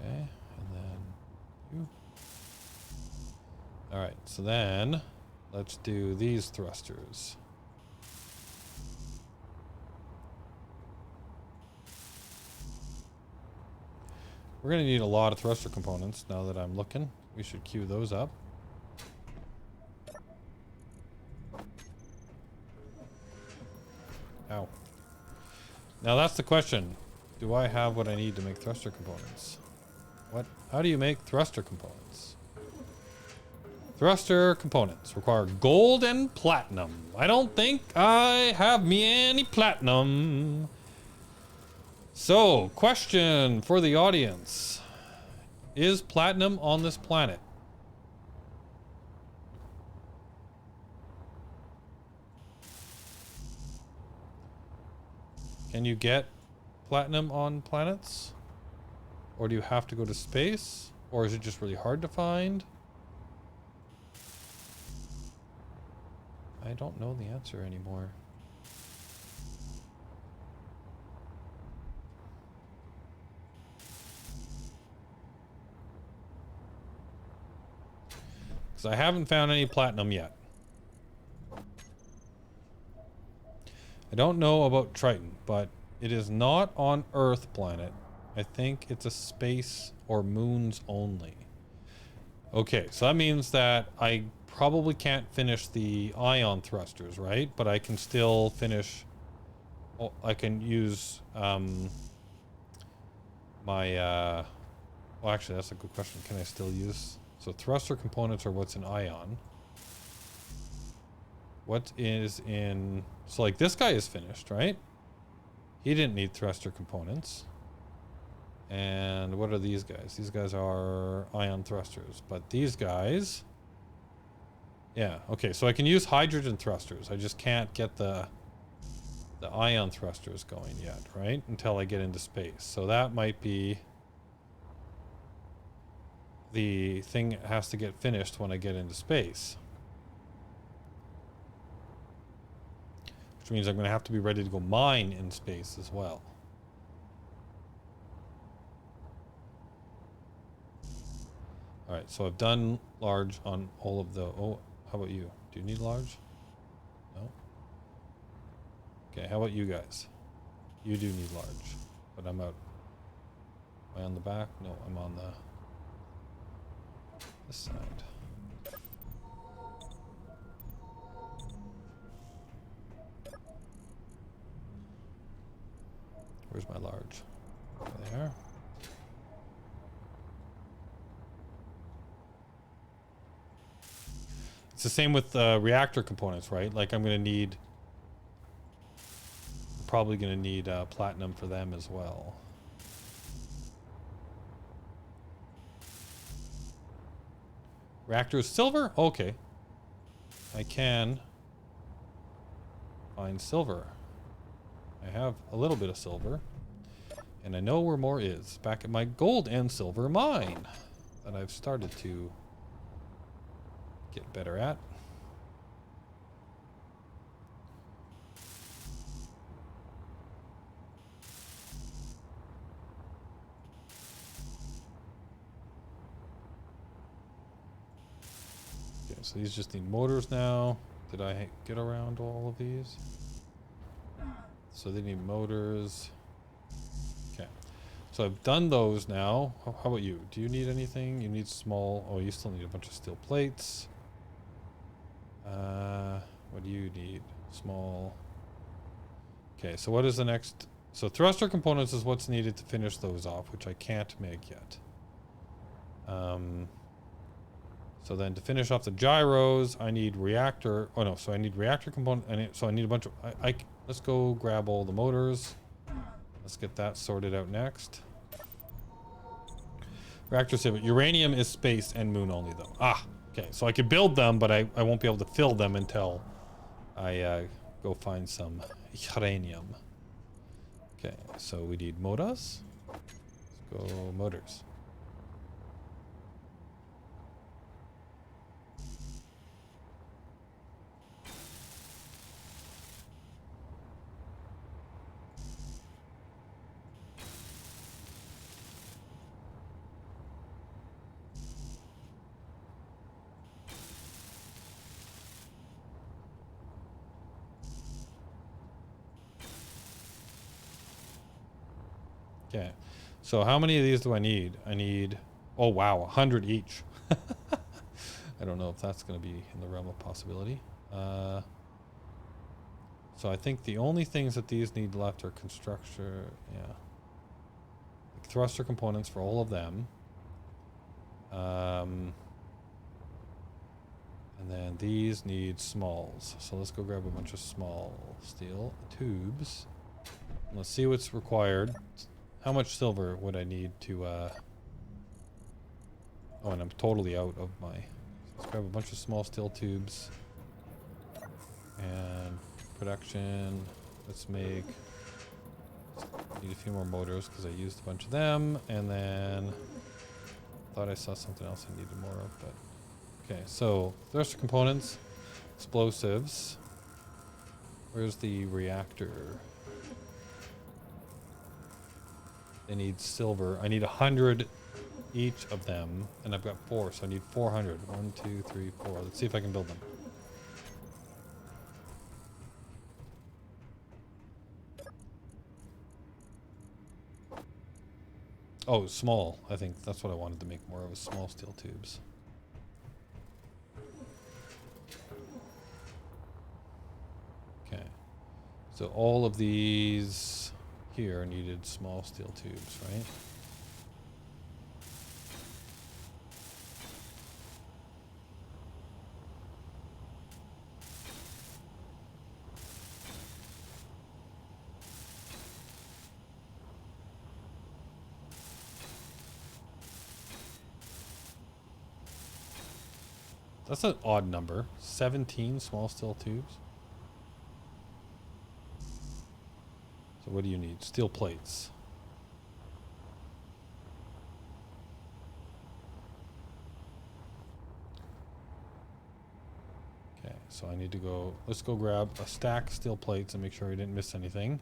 Okay, and then you. Alright, so then let's do these thrusters. We're going to need a lot of thruster components now that I'm looking. We should queue those up. Ow. Now that's the question. Do I have what I need to make thruster components? What? How do you make thruster components? Thruster components require gold and platinum. I don't think I have me any platinum. So, question for the audience. Is platinum on this planet? Can you get platinum on planets? Or do you have to go to space? Or is it just really hard to find? I don't know the answer anymore. Because I haven't found any platinum yet. I don't know about Triton, but it is not on Earth planet. I think it's a space or moons only. Okay, so that means that I probably can't finish the ion thrusters, right? But I can still finish... Oh, I can use my... Well, actually, that's a good question. Can I still use... So thruster components are what's in ion. What is in... So like this guy is finished, right? He didn't need thruster components. And what are these guys? These guys are ion thrusters. But these guys... Yeah, okay, so I can use hydrogen thrusters. I just can't get the ion thrusters going yet, right? Until I get into space. So that might be the thing that has to get finished when I get into space. Which means I'm going to have to be ready to go mine in space as well. Alright, so I've done large on all of the... Oh, how about you? Do you need large? No? Okay, how about you guys? You do need large, but I'm out. Am I on the back? No, I'm on this side. Where's my large? There. It's the same with reactor components, right? Like I'm probably gonna need platinum for them as well. Reactor is silver? Okay. I can find silver. I have a little bit of silver. And I know where more is. Back at my gold and silver mine that I've started to get better at. Okay, so these just need motors now. Did I get around all of these? So they need motors. Okay. So I've done those now. How about you? Do you need anything? You need small... Oh, you still need a bunch of steel plates. What do you need? Small... Okay, so what is the next... So thruster components is what's needed to finish those off, which I can't make yet. So then to finish off the gyros, I need reactor... Oh no, so I need reactor component... So I need a bunch of... Let's go grab all the motors. Let's get that sorted out next. Reactor saver. Uranium is space and moon only though. Ah, okay. So I could build them, but I won't be able to fill them until I go find some uranium. Okay, so we need motors. Let's go motors. Okay, so how many of these do I need? I need, oh wow, 100 each. I don't know if that's going to be in the realm of possibility. So I think the only things that these need left are construction, yeah. Like thruster components for all of them. And then these need smalls. So let's go grab a bunch of small steel tubes. Let's see what's required. How much silver would I need to, oh, and I'm totally out of my... Let's grab a bunch of small steel tubes. And production. Let's make... Need a few more motors because I used a bunch of them. And then... Thought I saw something else I needed more of, but... Okay, so thruster components. Explosives. Where's the reactor? They need silver. I need 100 each of them, and I've got 4, so I need 400. 1, 2, 3, 4. Let's see if I can build them. Oh, small. I think that's what I wanted to make more of, is small steel tubes. Okay. So all of these here needed small steel tubes, right? That's an odd number. 17 small steel tubes. So what do you need? Steel plates. Okay, so I need to go... Let's go grab a stack of steel plates and make sure I didn't miss anything.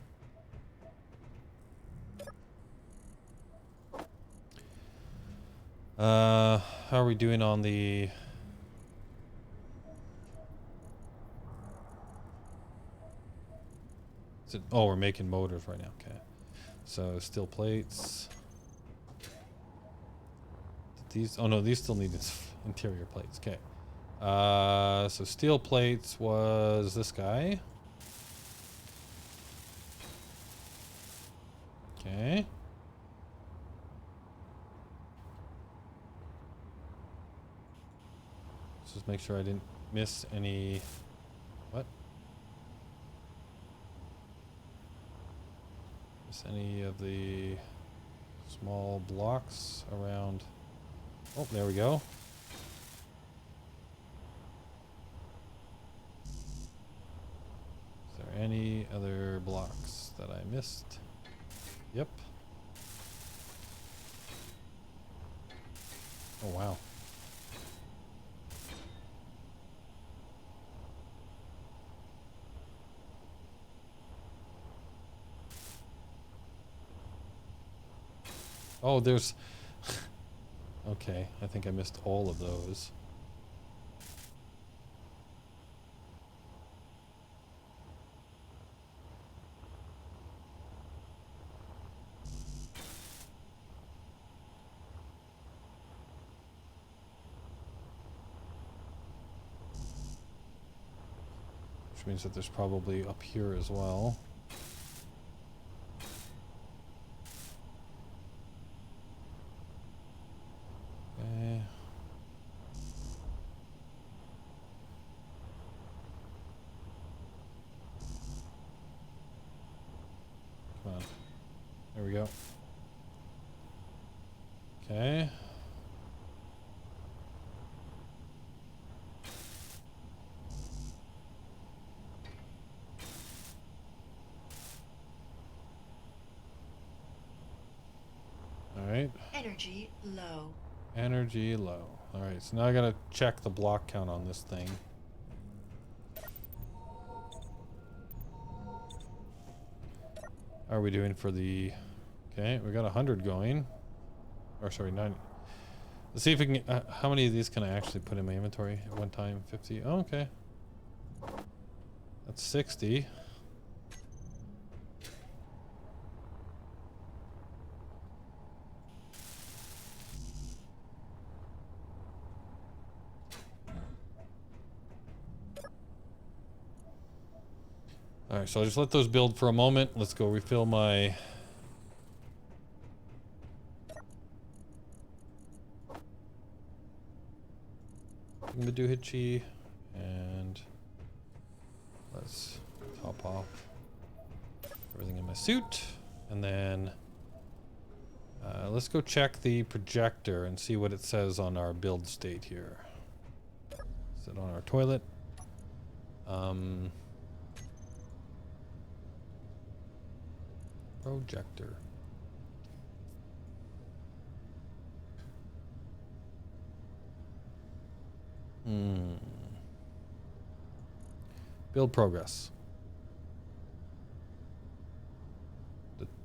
How are we doing on the... Oh, we're making motors right now. Okay. So steel plates. These, oh no, these still need interior plates. Okay. So steel plates was this guy. Okay. Let's just make sure I didn't miss any. What? Any of the small blocks around. Oh, there we go. Is there any other blocks that I missed? Yep. Oh, wow. Oh, there's... Okay, I think I missed all of those. which means that there's probably up here as well. Okay. Come on. There we go. Okay. Alright. Energy low. Energy low. Alright, so now I gotta check the block count on this thing. How are we doing for the... Okay, we got 100 going. Or sorry, 90. Let's see if we can... how many of these can I actually put in my inventory at one time? 50. Oh, okay. That's 60. Alright, so I'll just let those build for a moment. Let's go refill my... Maduhichi, and let's top off everything in my suit, and then let's go check the projector and see what it says on our build state here. Is it on our toilet? Projector. Build progress.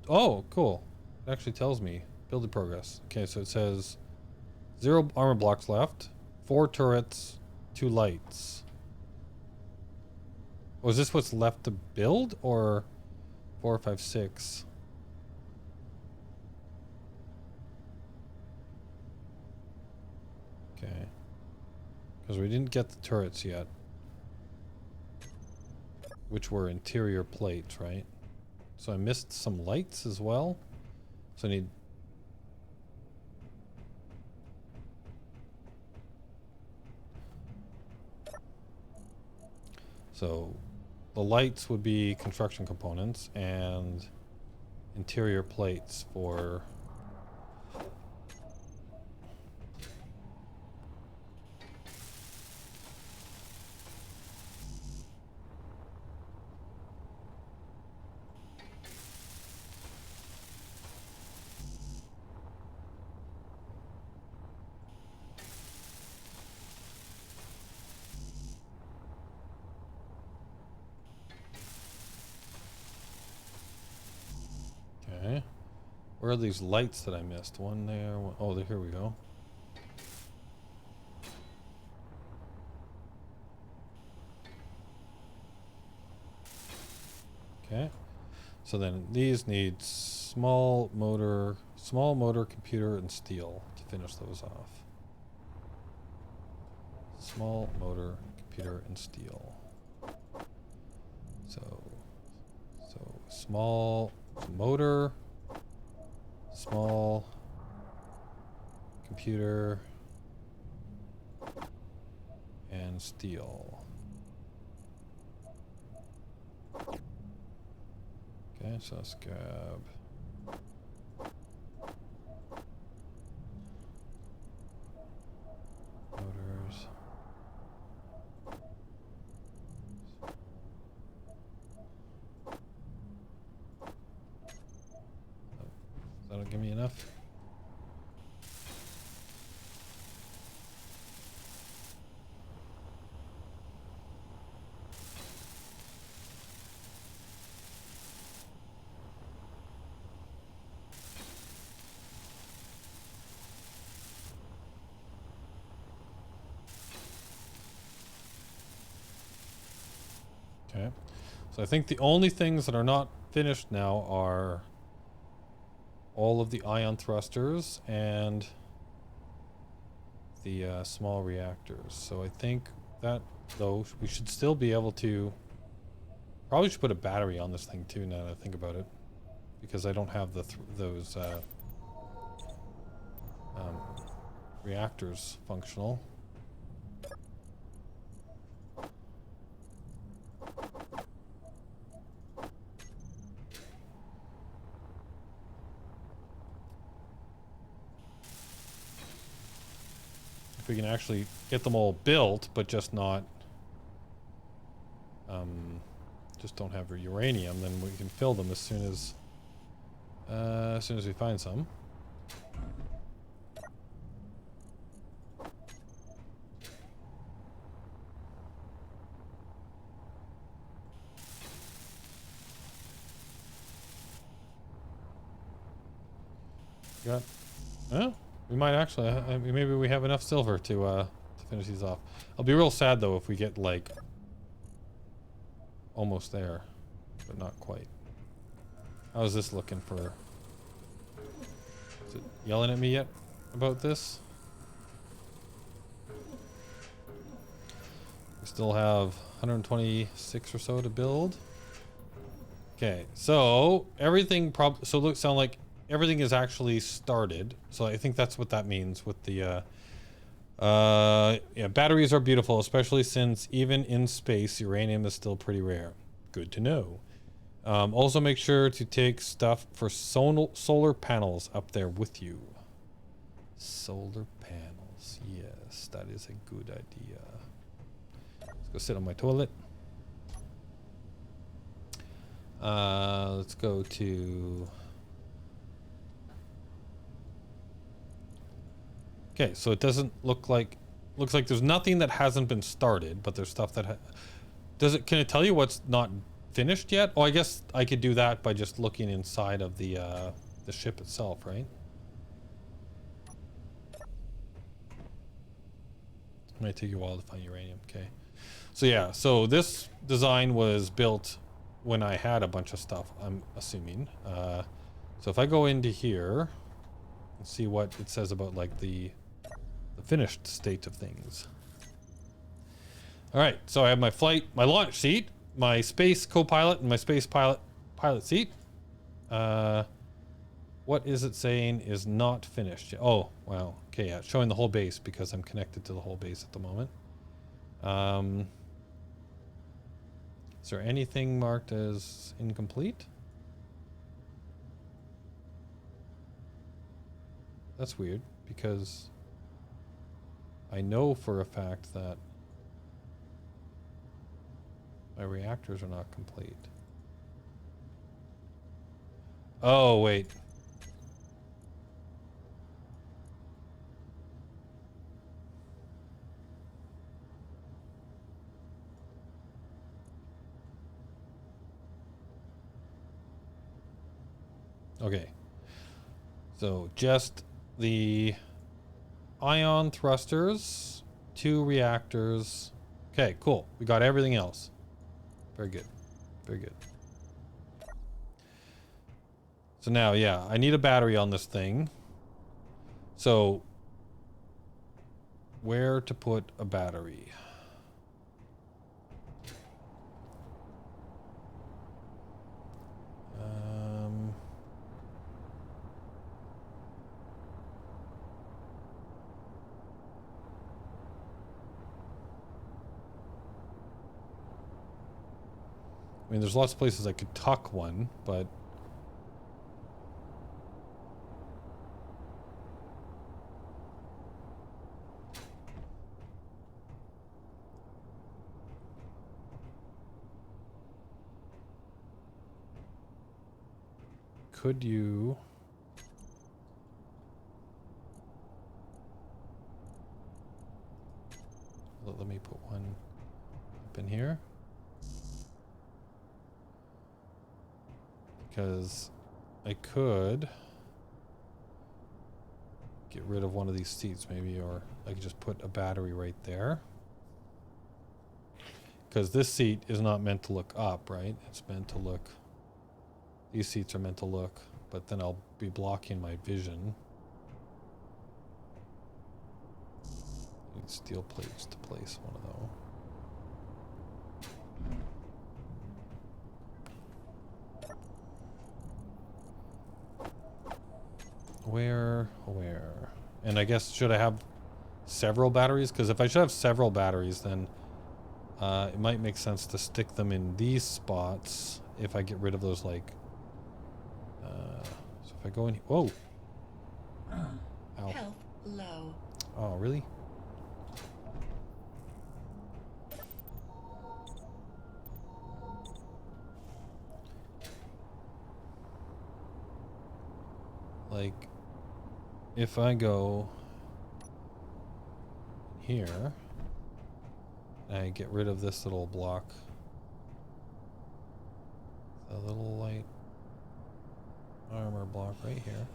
Oh, cool. It actually tells me build in progress. Okay, so it says 0 armor blocks left, 4 turrets, 2 lights. Oh, is this what's left to build, or 4, 5, 6? Okay. Because we didn't get the turrets yet. Which were interior plates, right? So I missed some lights as well. So I need... So the lights would be construction components and interior plates for... Okay. Where are these lights that I missed? One there, one... Oh, here we go. Okay. So then these need small motor, computer, and steel to finish those off. Small motor, computer, and steel. So small motor, small computer, and steel. Okay, so let's grab motors. That'll give me enough. Okay, so I think the only things that are not finished now are all of the ion thrusters and the small reactors. So I think that, though, we should still be able to Probably should put a battery on this thing too, now that I think about it. Because I don't have the those reactors functional. If we can actually get them all built, but just not, just don't have uranium, then we can fill them as soon as we find some. Got, well, we might actually. Maybe we have enough silver to finish these off. I'll be real sad though if we get like almost there, but not quite. How's this looking for? Is it yelling at me yet about this? We still have 126 or so to build. Okay, so everything sound like everything is actually started. So I think that's what that means with the yeah, batteries are beautiful, especially since even in space, uranium is still pretty rare. Good to know. Also make sure to take stuff for solar panels up there with you. Solar panels, yes, that is a good idea. Let's go sit on my toilet. Let's go to... Okay, so it doesn't look like... Looks like there's nothing that hasn't been started, but there's stuff that... Can it tell you what's not finished yet? Oh, I guess I could do that by just looking inside of the ship itself, right? It might take you a while to find uranium, okay. So yeah, so this design was built when I had a bunch of stuff, I'm assuming. So if I go into here and see what it says about like the finished state of things. All right, so I have my launch seat, my space co-pilot, and my space pilot seat. What is it saying is not finished yet? Oh, wow. Okay, yeah, it's showing the whole base because I'm connected to the whole base at the moment. Is there anything marked as incomplete? That's weird because I know for a fact that my reactors are not complete. Oh, wait. Okay. So just the ion thrusters, 2 reactors. Okay, cool. We got everything else. Very good. Very good. So now, yeah, I need a battery on this thing. So where to put a battery? I mean, there's lots of places I could tuck one, but could you... Let me put one up in here. Because I could get rid of one of these seats maybe, or I could just put a battery right there. Because this seat is not meant to look up, right? It's meant to look... These seats are meant to look, but then I'll be blocking my vision. Need steel plates to place one of those. Where? And I guess, should I have several batteries? Because if I should have several batteries, then it might make sense to stick them in these spots if I get rid of those, like... so if I go in... Whoa! Ow. Health low. Oh, really? Like, if I go here, and I get rid of this little block, a little light armor block right here,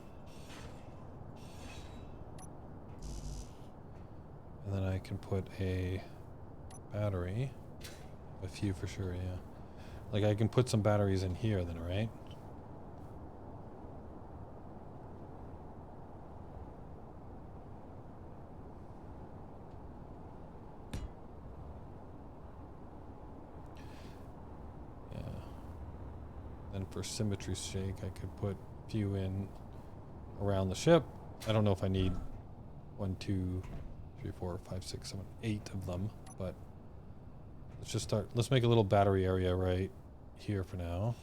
and then I can put a battery, a few for sure, yeah. Like I can put some batteries in here then, right? Then for symmetry's sake, I could put a few in around the ship. I don't know if I need 1, 2, 3, 4, 5, 6, 7, 8 of them, but let's just start. Let's make a little battery area right here for now.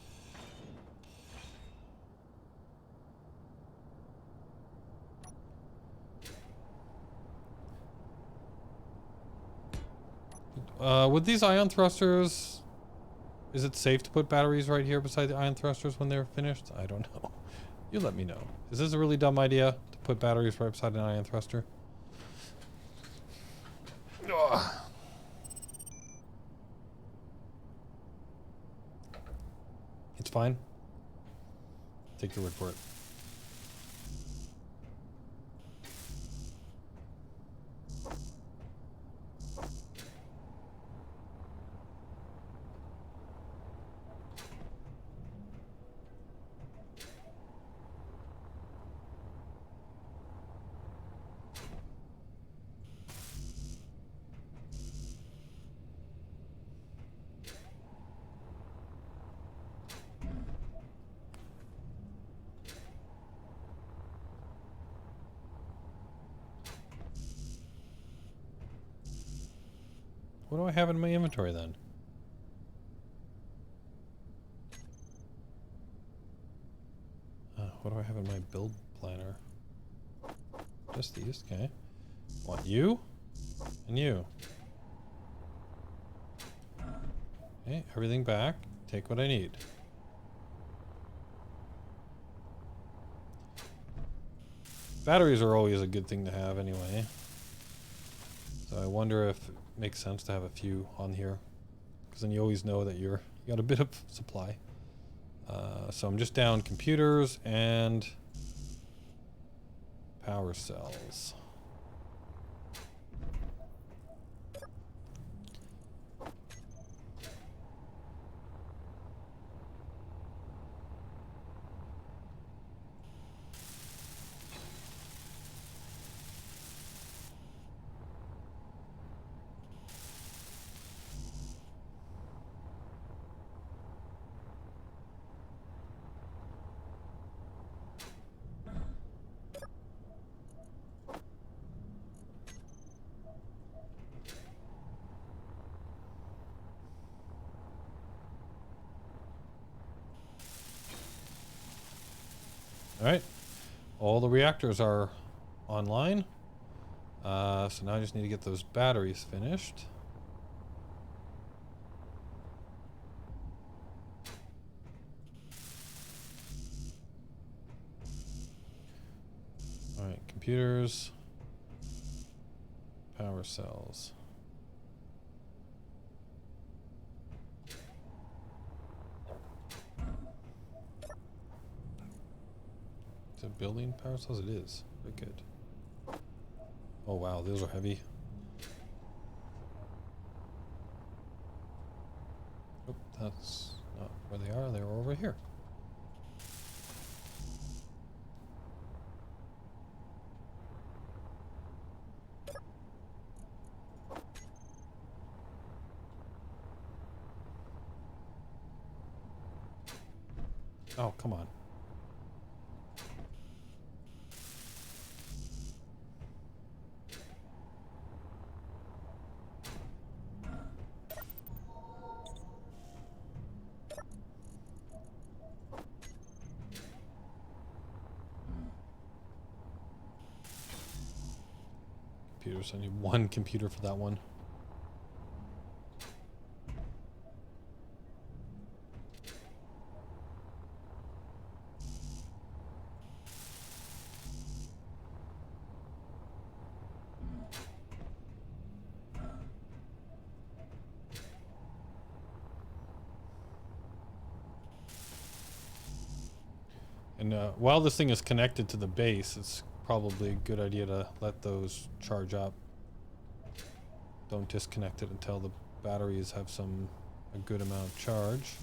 With these ion thrusters, is it safe to put batteries right here beside the ion thrusters when they're finished? I don't know. You let me know. Is this a really dumb idea to put batteries right beside an ion thruster? Ugh. It's fine. Take your word for it. What do I have in my inventory then? What do I have in my build planner? Just these, okay. Want you and you. Okay, everything back. Take what I need. Batteries are always a good thing to have anyway. So I wonder if it makes sense to have a few on here, because then you always know that you got a bit of supply. So I'm just down computers and power cells. Alright, all the reactors are online. So now I just need to get those batteries finished. Alright, computers, power cells. Is it building power cells? It is. Very good. Oh wow, those are heavy. Oh, that's not where they are. They're over here. Oh, come on. computers. I need one computer for that one. And while this thing is connected to the base, it's probably a good idea to let those charge up. Don't disconnect it until the batteries have a good amount of charge.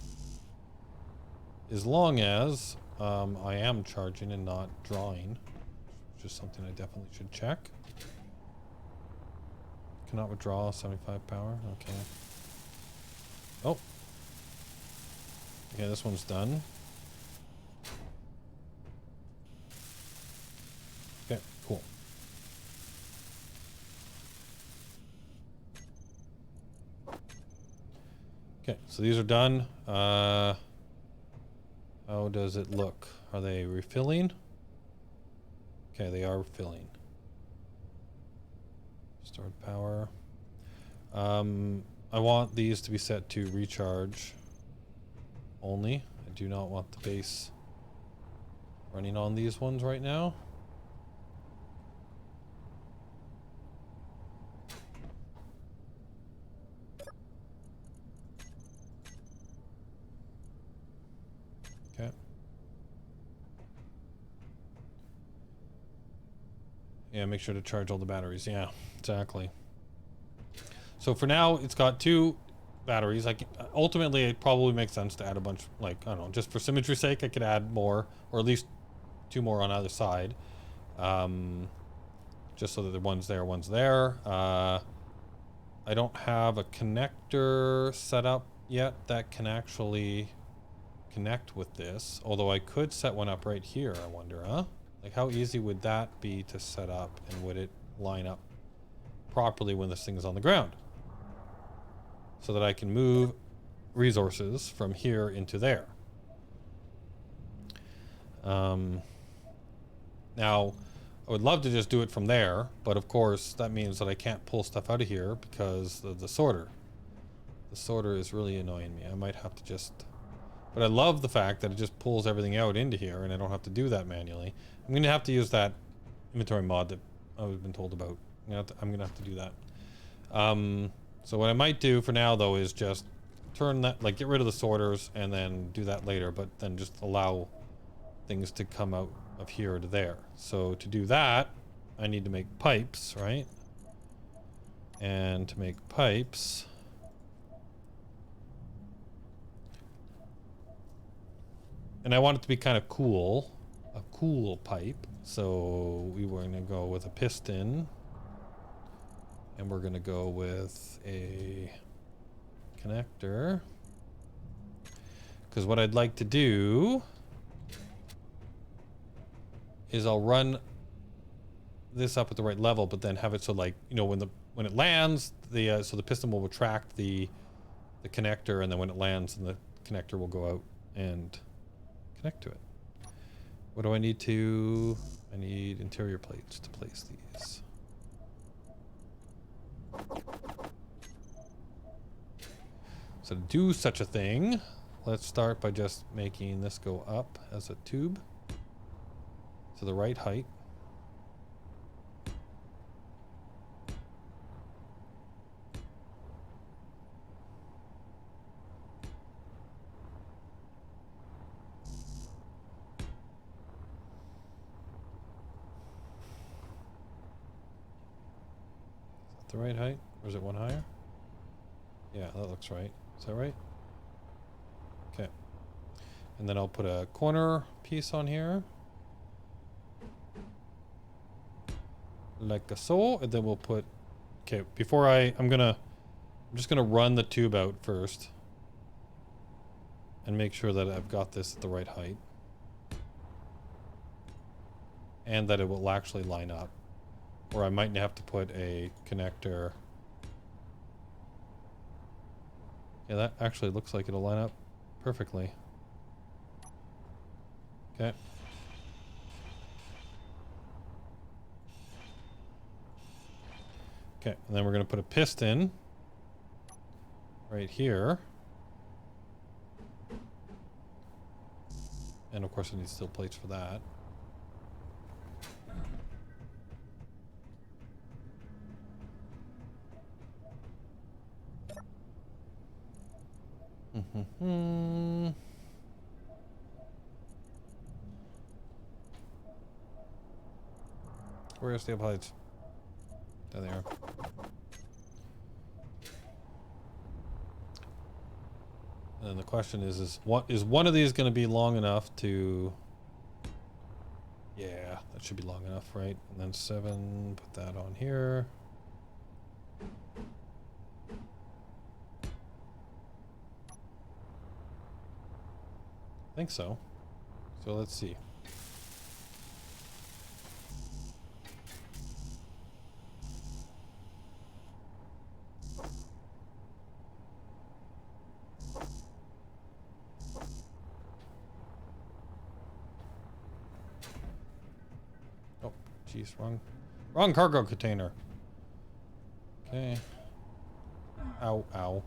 As long as I am charging and not drawing, which is something I definitely should check. Cannot withdraw 75 power. Okay. Oh. Okay, this one's done. Okay, cool. Okay, so these are done. How does it look? Are they refilling? Okay, they are refilling. Stored power. I want these to be set to recharge only. I do not want the base running on these ones right now. Okay. Yeah, make sure to charge all the batteries. Yeah, exactly. So for now, it's got 2 batteries. Ultimately, it probably makes sense to add a bunch, like, I don't know, just for symmetry's sake, I could add more, or at least 2 more on either side. Just so that the one's there, one's there. I don't have a connector set up yet that can actually connect with this. Although I could set one up right here, I wonder, huh? Like, how easy would that be to set up, and would it line up properly when this thing is on the ground? So that I can move resources from here into there. Now, I would love to just do it from there, but of course that means that I can't pull stuff out of here because of the sorter. The sorter is really annoying me. I might have to just... But I love the fact that it just pulls everything out into here and I don't have to do that manually. I'm going to have to use that inventory mod that I've been told about. I'm going to have to do that. So what I might do for now, though, is just turn that, like, get rid of the sorters and then do that later, but then just allow things to come out of here to there. So to do that, I need to make pipes, right? And to make pipes, and I want it to be kind of cool, a cool pipe. So we were going to go with a piston, and we're going to go with a connector, because what I'd like to do is I'll run this up at the right level, but then have it so, like, you know, when it lands, so the piston will retract the connector, and then when it lands, and the connector will go out and connect to it. What do I need to... I need interior plates to place these. So to do such a thing, let's start by just making this go up as a tube to the right height. Is that the right height? Or is it one higher? Yeah, that looks right. Is that right? Okay. And then I'll put a corner piece on here. Like so. And then we'll put... Okay, before I'm just gonna run the tube out first. And make sure that I've got this at the right height. And that it will actually line up. Or I might have to put a connector... Yeah, that actually looks like it'll line up perfectly. Okay. Okay, and then we're going to put a piston right here. And of course it needs steel plates for that. Where are steel plates? There they are. And then the question is one of these going to be long enough to... Yeah, that should be long enough, right? And then 7, put that on here. I think so. So let's see. Oh, jeez, wrong cargo container. Okay. Ow, ow.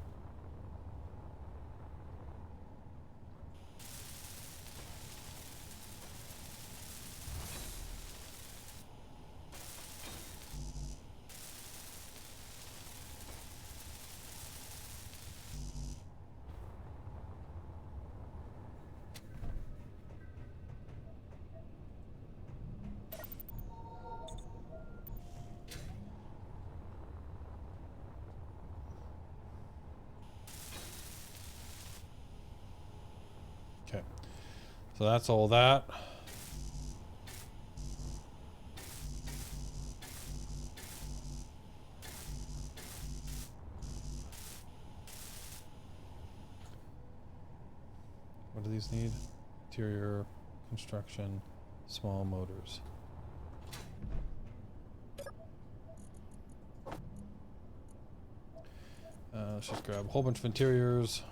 Okay. So that's all that. What do these need? Interior construction, small motors. Let's just grab a whole bunch of interiors.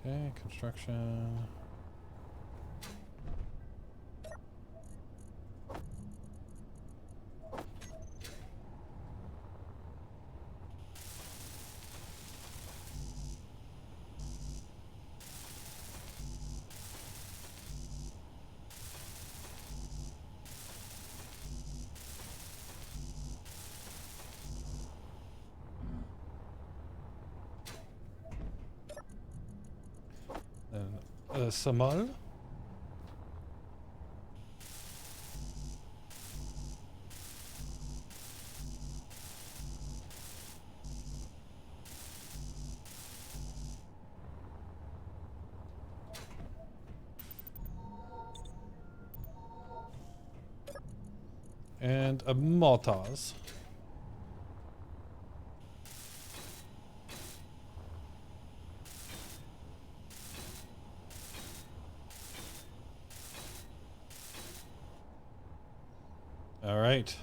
Okay, construction. Then Samal. And a Maltaz. All right.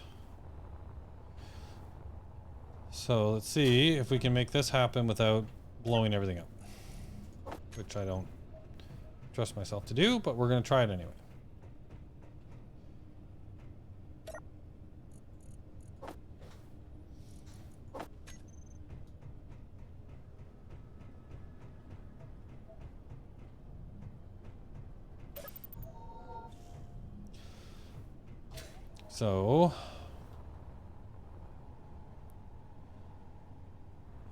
So let's see if we can make this happen without blowing everything up. Which I don't trust myself to do, but we're going to try it anyway. So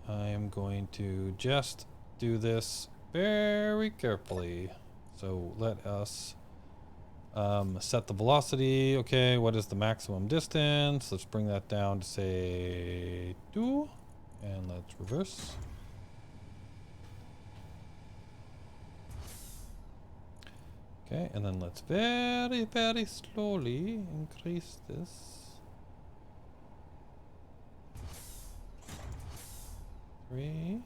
I am going to just do this very carefully. So let us set the velocity. Okay, what is the maximum distance? Let's bring that down to say 2, and let's reverse. Okay, and then let's very, very slowly increase this. Three.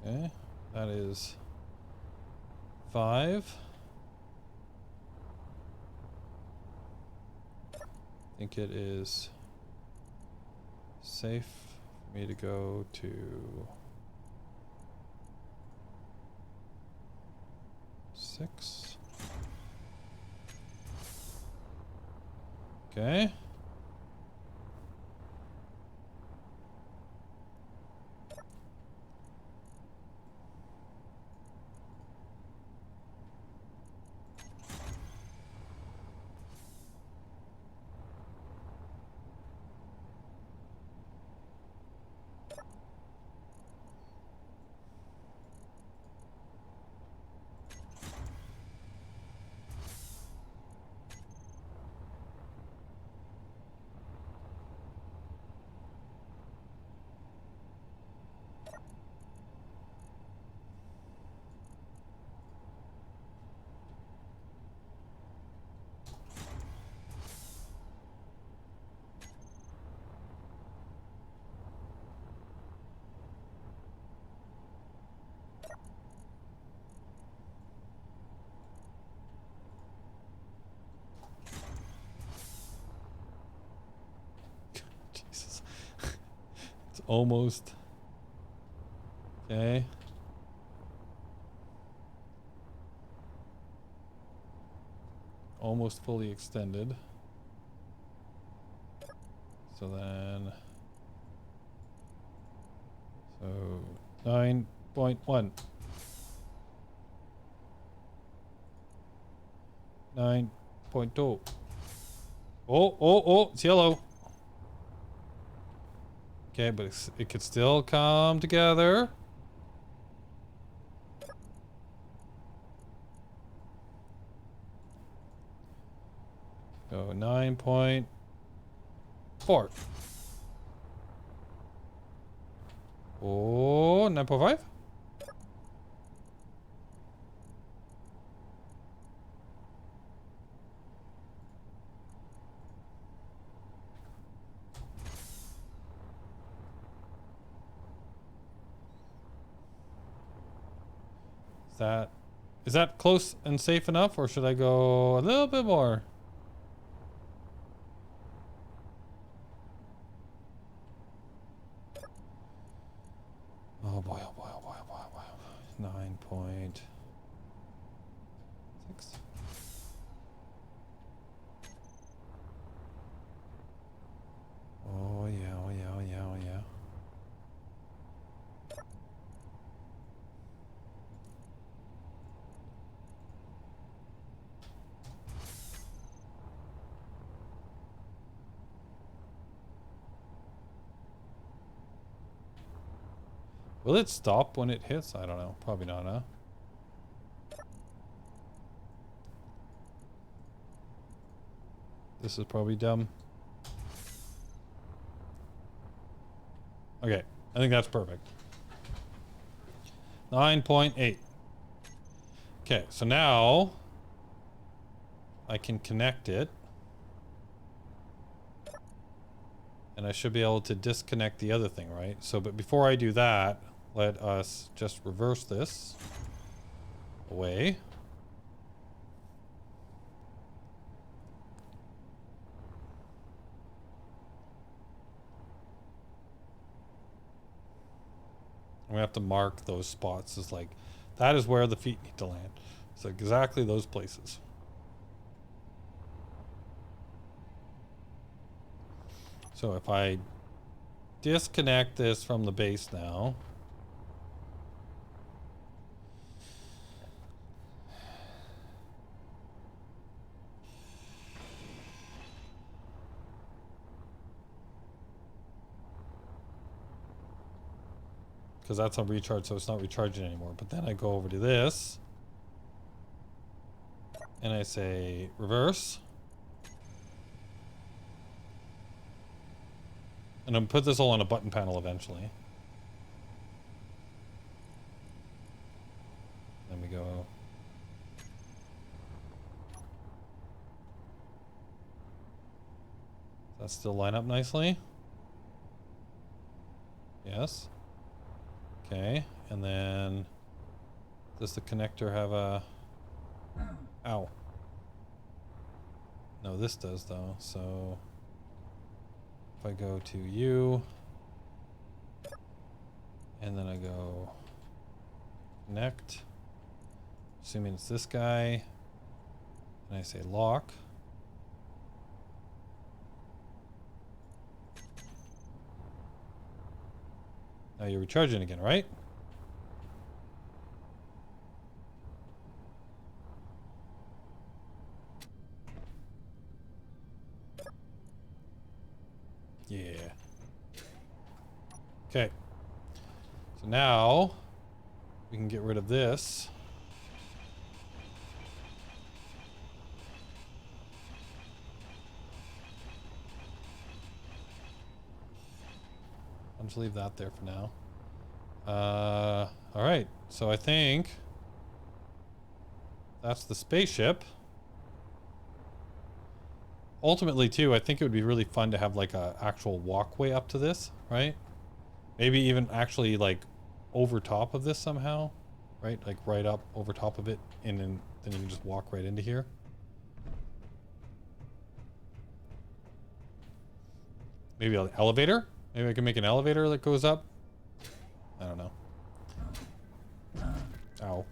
Okay. is 5. I think it is safe for me to go to 6. Okay. Jesus. It's almost. Okay. Almost fully extended. So then. So 9.1. 9.2. Oh, it's yellow. Okay, but it could still come together. So 9.4. Oh, 9.5. Is that close and safe enough, or should I go a little bit more? Oh boy, oh boy, oh boy, oh boy, oh boy. 9.6. Oh yeah, oh yeah, oh yeah, oh yeah. Will it stop when it hits? I don't know. Probably not, huh? This is probably dumb. Okay, I think that's perfect. 9.8. Okay, so now I can connect it. And I should be able to disconnect the other thing, right? So, but before I do that, let us just reverse this away. We have to mark those spots as like, that is where the feet need to land. So exactly those places. So if I disconnect this from the base now. Because that's on recharge, so it's not recharging anymore. But then I go over to this. And I say reverse. And I'm put this all on a button panel eventually. Then we go. Does that still line up nicely? Yes. Okay, and then Does the connector have a... Ow. No, this does though, so... If I go to you... And then I go... Connect. Assuming it's this guy. And I say lock. Now you're recharging again, right? Yeah. Okay. So now we can get rid of this. I'll just leave that there for now. All right. So I think that's the spaceship. Ultimately, too, I think it would be really fun to have like a actual walkway up to this, right? Maybe even actually like over top of this somehow, right? Like right up over top of it, and then you can just walk right into here. Maybe an elevator? Maybe I can make an elevator that goes up. I don't know. Ow.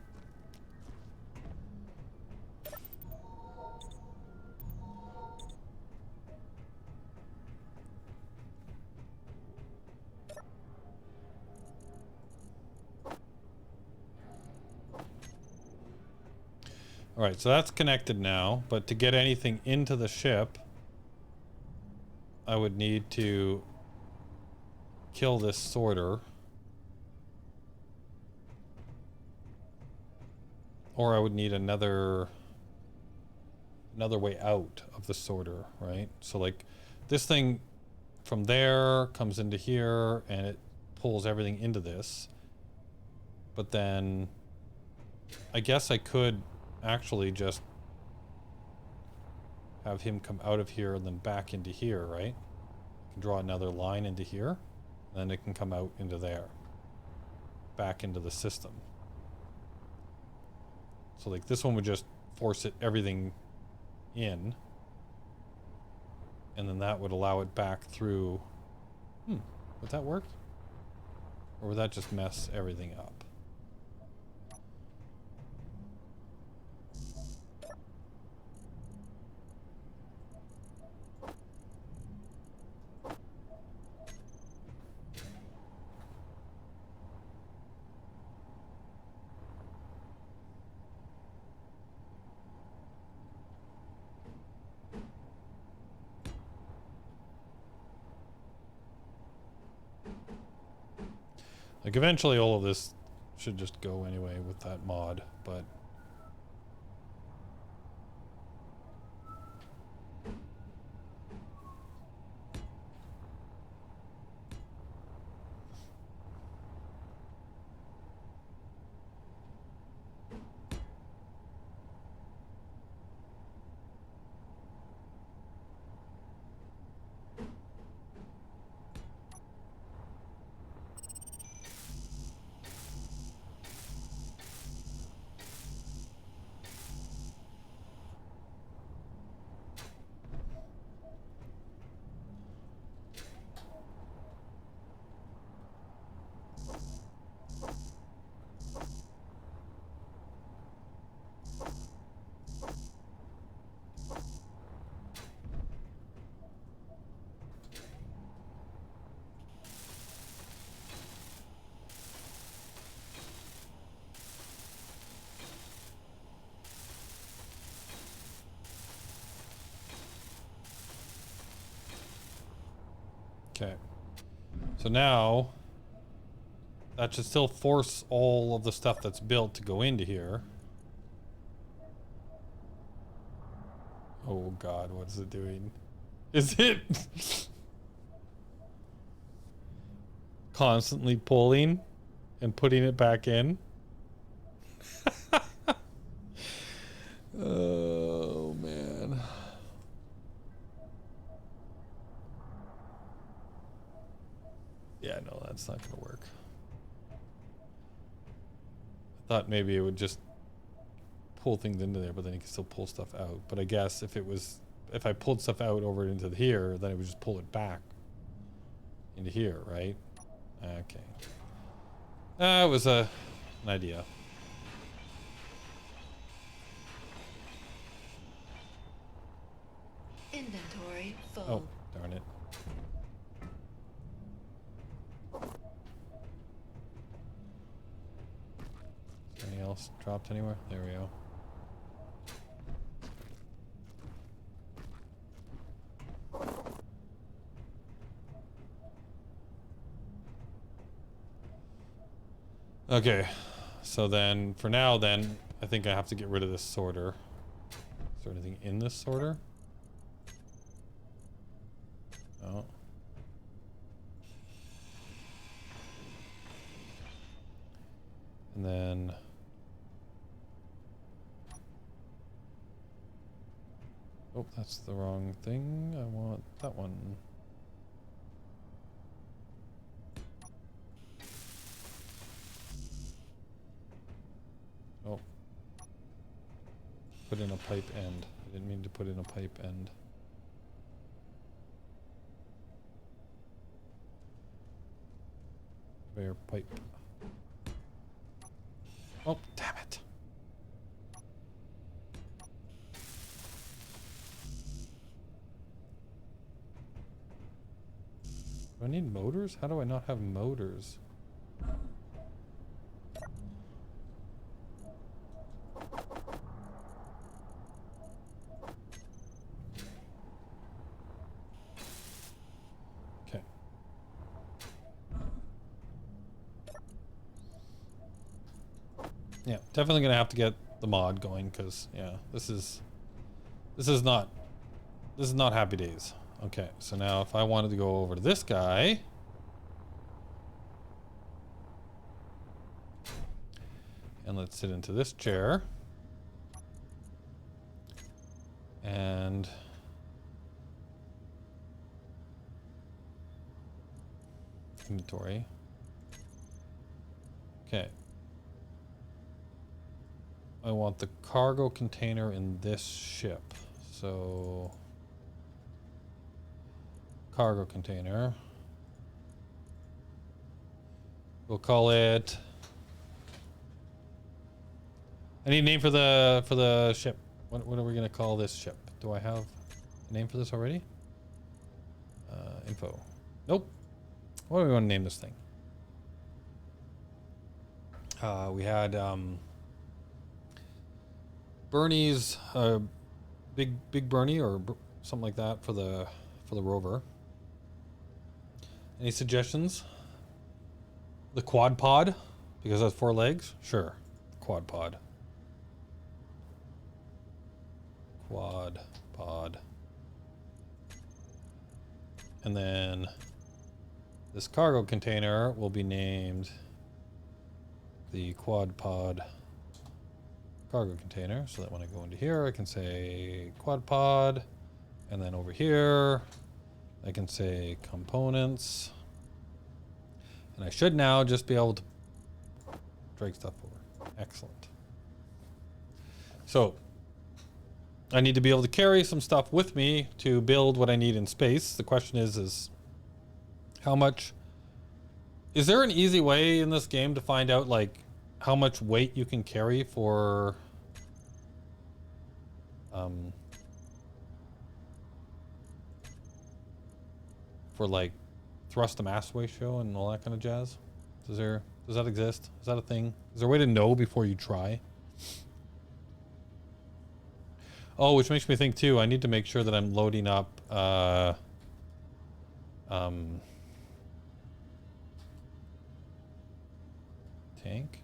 Alright, so that's connected now, but to get anything into the ship, I would need to kill this sorter. Or I would need another way out of the sorter, right? So like this thing from there comes into here and it pulls everything into this. But then I guess I could actually just have him come out of here and then back into here, right? I can draw another line into here, and then it can come out into there, back into the system. So like this one would just force everything in, and then that would allow it back through. Would that work? Or would that just mess everything up? Like eventually all of this should just go anyway with that mod, but okay. So now that should still force all of the stuff that's built to go into here. Oh God, what is it doing? Is it constantly pulling and putting it back in? Oh man. Yeah, no, that's not gonna work. Thought maybe it would just pull things into there, but then you can still pull stuff out. But I guess if I pulled stuff out over into here, then it would just pull it back into here, right? Okay. It was an idea. Inventory full. Oh, darn it. Is anything else dropped anywhere? There we go. Okay, so then for now, then I think I have to get rid of this sorter. Is there anything in this sorter? No. And then oh, that's the wrong thing. I want that one. Oh. Put in a pipe end. I didn't mean to put in a pipe end. Bare pipe. Oh, damn it. Do I need motors? How do I not have motors? Okay. Yeah, definitely gonna have to get the mod going because yeah, this is not happy days. Okay, so now if I wanted to go over to this guy, and let's sit into this chair, and inventory. Okay. I want the cargo container in this ship. So cargo container. We'll call it. I need a name for the ship. What are we gonna call this ship? Do I have a name for this already? Info. Nope. What do we want to name this thing? We had Bernie's big Bernie or something like that for the rover. Any suggestions? The quad pod because it has 4 legs. Sure, quad pod. Quad pod. And then this cargo container will be named the quad pod cargo container, so that when I go into here I can say quad pod, and then over here I can say components, and I should now just be able to drag stuff over. Excellent. So I need to be able to carry some stuff with me to build what I need in space. The question is how much, is there an easy way in this game to find out like how much weight you can carry for like thrust to mass ratio and all that kind of jazz? Does that exist? Is that a thing? Is there a way to know before you try? Oh, which makes me think too, I need to make sure that I'm loading up tank.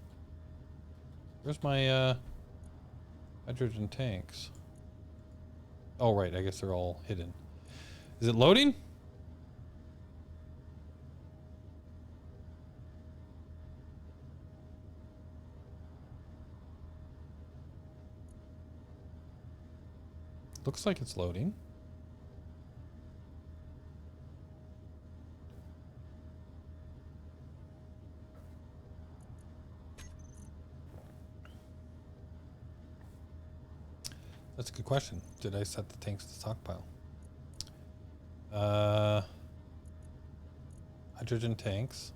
Where's my hydrogen tanks? Oh right, I guess they're all hidden. Is it loading? Looks like it's loading. That's a good question. Did I set the tanks to stockpile? Hydrogen tanks.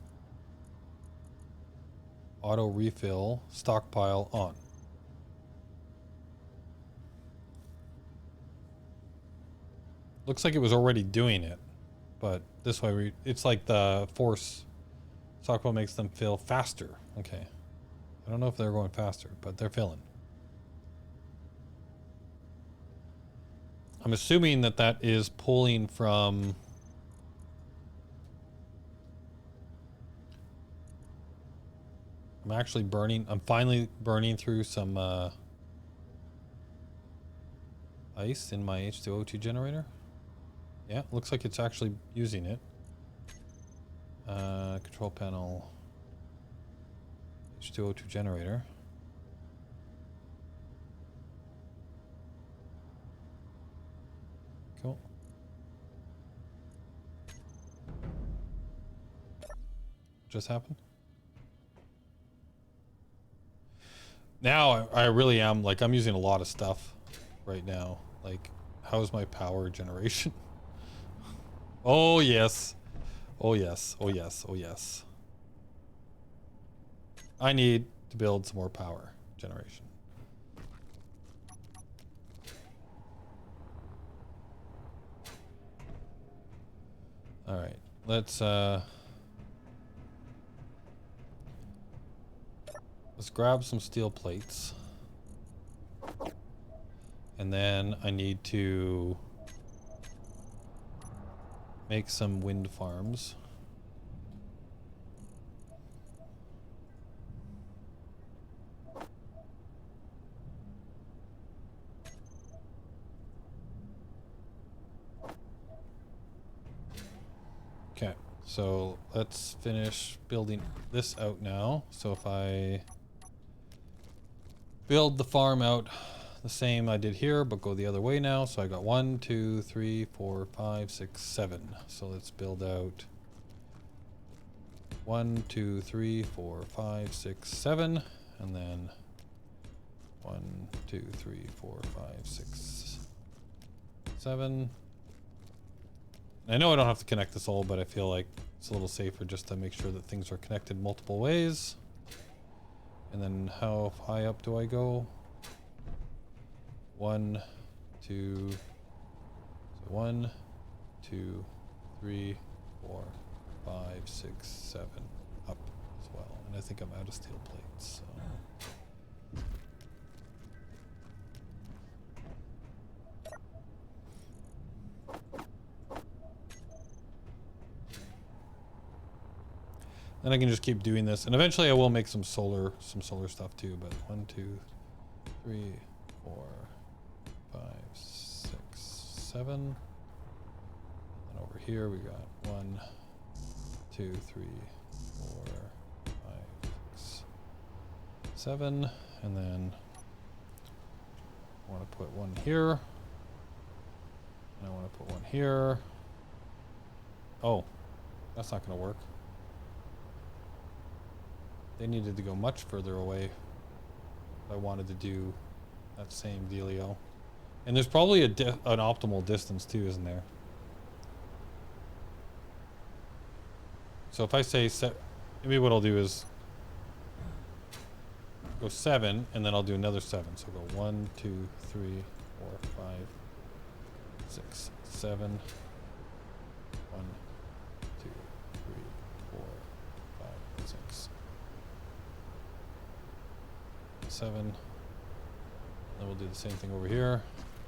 Auto refill. Stockpile on. Looks like it was already doing it. But this way, it's like the force stockpile makes them fill faster. Okay. I don't know if they're going faster, but they're filling. I'm assuming that that is pulling from... I'm finally burning through some ice in my H2O2 generator. Yeah, looks like it's actually using it. Control panel, H2O2 generator. Cool. Just happened? Now I really am, like, I'm using a lot of stuff right now. Like, how's my power generation? Oh, yes. Oh, yes. Oh, yes. Oh, yes. I need to build some more power generation. All right. Let's grab some steel plates. And then I need to make some wind farms. Okay, so let's finish building this out now. So if I build the farm out the same I did here, but go the other way now. So I got 1, 2, 3, 4, 5, 6, 7. So let's build out 1, 2, 3, 4, 5, 6, 7, and then 1, 2, 3, 4, 5, 6, 7. I know I don't have to connect this all, but I feel like it's a little safer just to make sure that things are connected multiple ways. And then how high up do I go? 1, 2, so 1, 2, 3, 4, 5, 6, 7 up as well. And I think I'm out of steel plates. So. Then I can just keep doing this, and eventually I will make some solar stuff too. But 1, 2, 3, 4, 5, 6, 7. And over here we got 1, 2, 3, 4, 5, 6, 7, and then I want to put one here, and I want to put one here. Oh, that's not going to work. They needed to go much further away if I wanted to do that same dealio. And there's probably an optimal distance too, isn't there? So if I say maybe what I'll do is go 7, and then I'll do another 7. So go 1, 2, 3, 4, 5, 6, 7. 1, 2, 3, 4, 5, 6. 7. Then we'll do the same thing over here.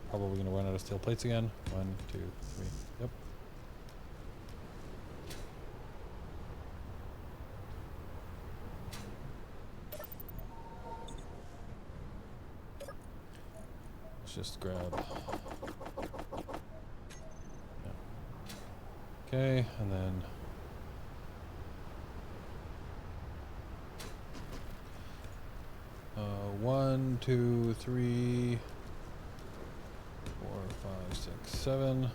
Probably going to run out of steel plates again. 1, 2, 3. Yep. Let's just grab. Yeah. Okay, and then. One, 2, 3, 4, 5, 6, 7.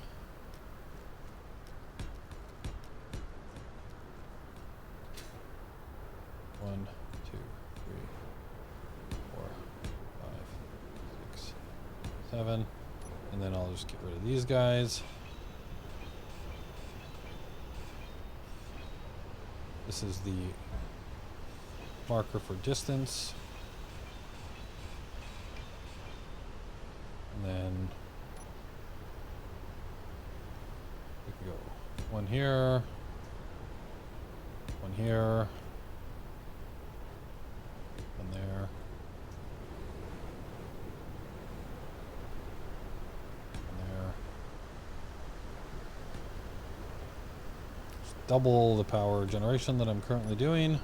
1, 2, 3, 4, 5, 6, 7. And then I'll just get rid of these guys. This is the marker for distance. And then we can go one here, one here, one there, one there. Just double the power generation that I'm currently doing.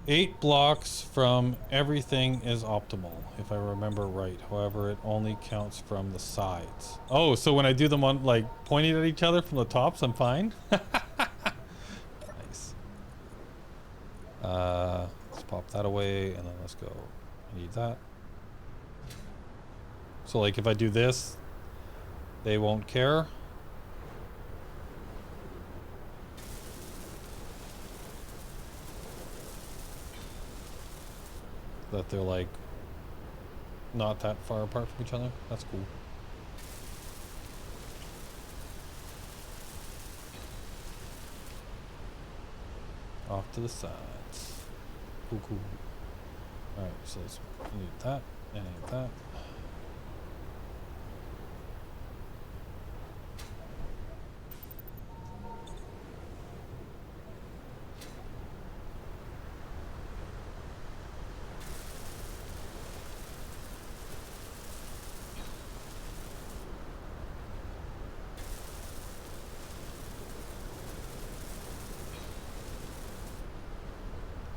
Eight blocks from everything is optimal, if I remember right. However, it only counts from the sides. Oh, so when I do them on, like, pointing at each other from the tops, I'm fine? Nice. Let's pop that away, and then let's go. I need that. So, like, if I do this, they won't care. That they're like not that far apart from each other. That's cool. Off to the sides. Cool, cool. Alright, so let's need that and need that.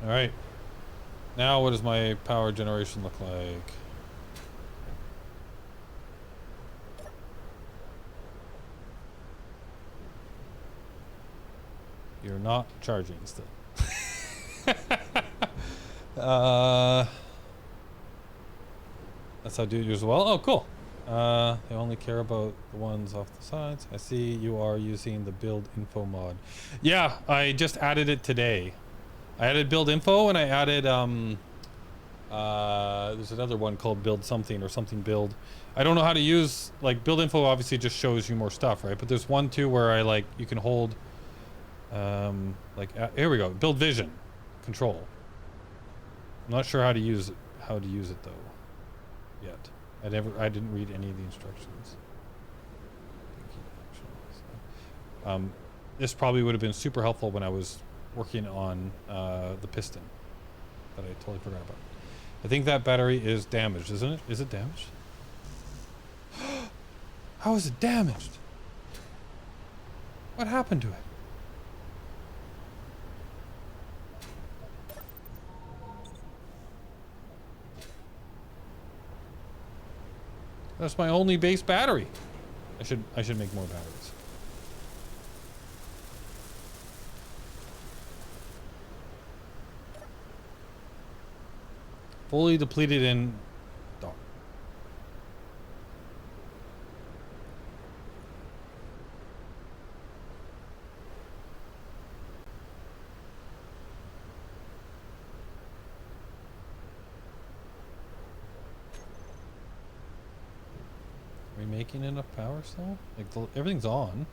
Alright. Now what does my power generation look like? You're not charging still. That's how do it as well. Oh, cool. They only care about the ones off the sides. I see you are using the build info mod. Yeah, I just added it today. I added build info and I added there's another one called build something or something build. I don't know how to use, like, build info obviously just shows you more stuff, right? But there's one too where I, like, you can hold here we go, build vision control. I'm not sure how to use it though yet. I didn't read any of the instructions. This probably would have been super helpful when I was working on the piston that I totally forgot about. I think that battery is damaged, isn't it? Is it damaged? How is it damaged? What happened to it? That's my only base battery. I should make more batteries. Fully depleted in dock. Are we making enough power still? Like, everything's on.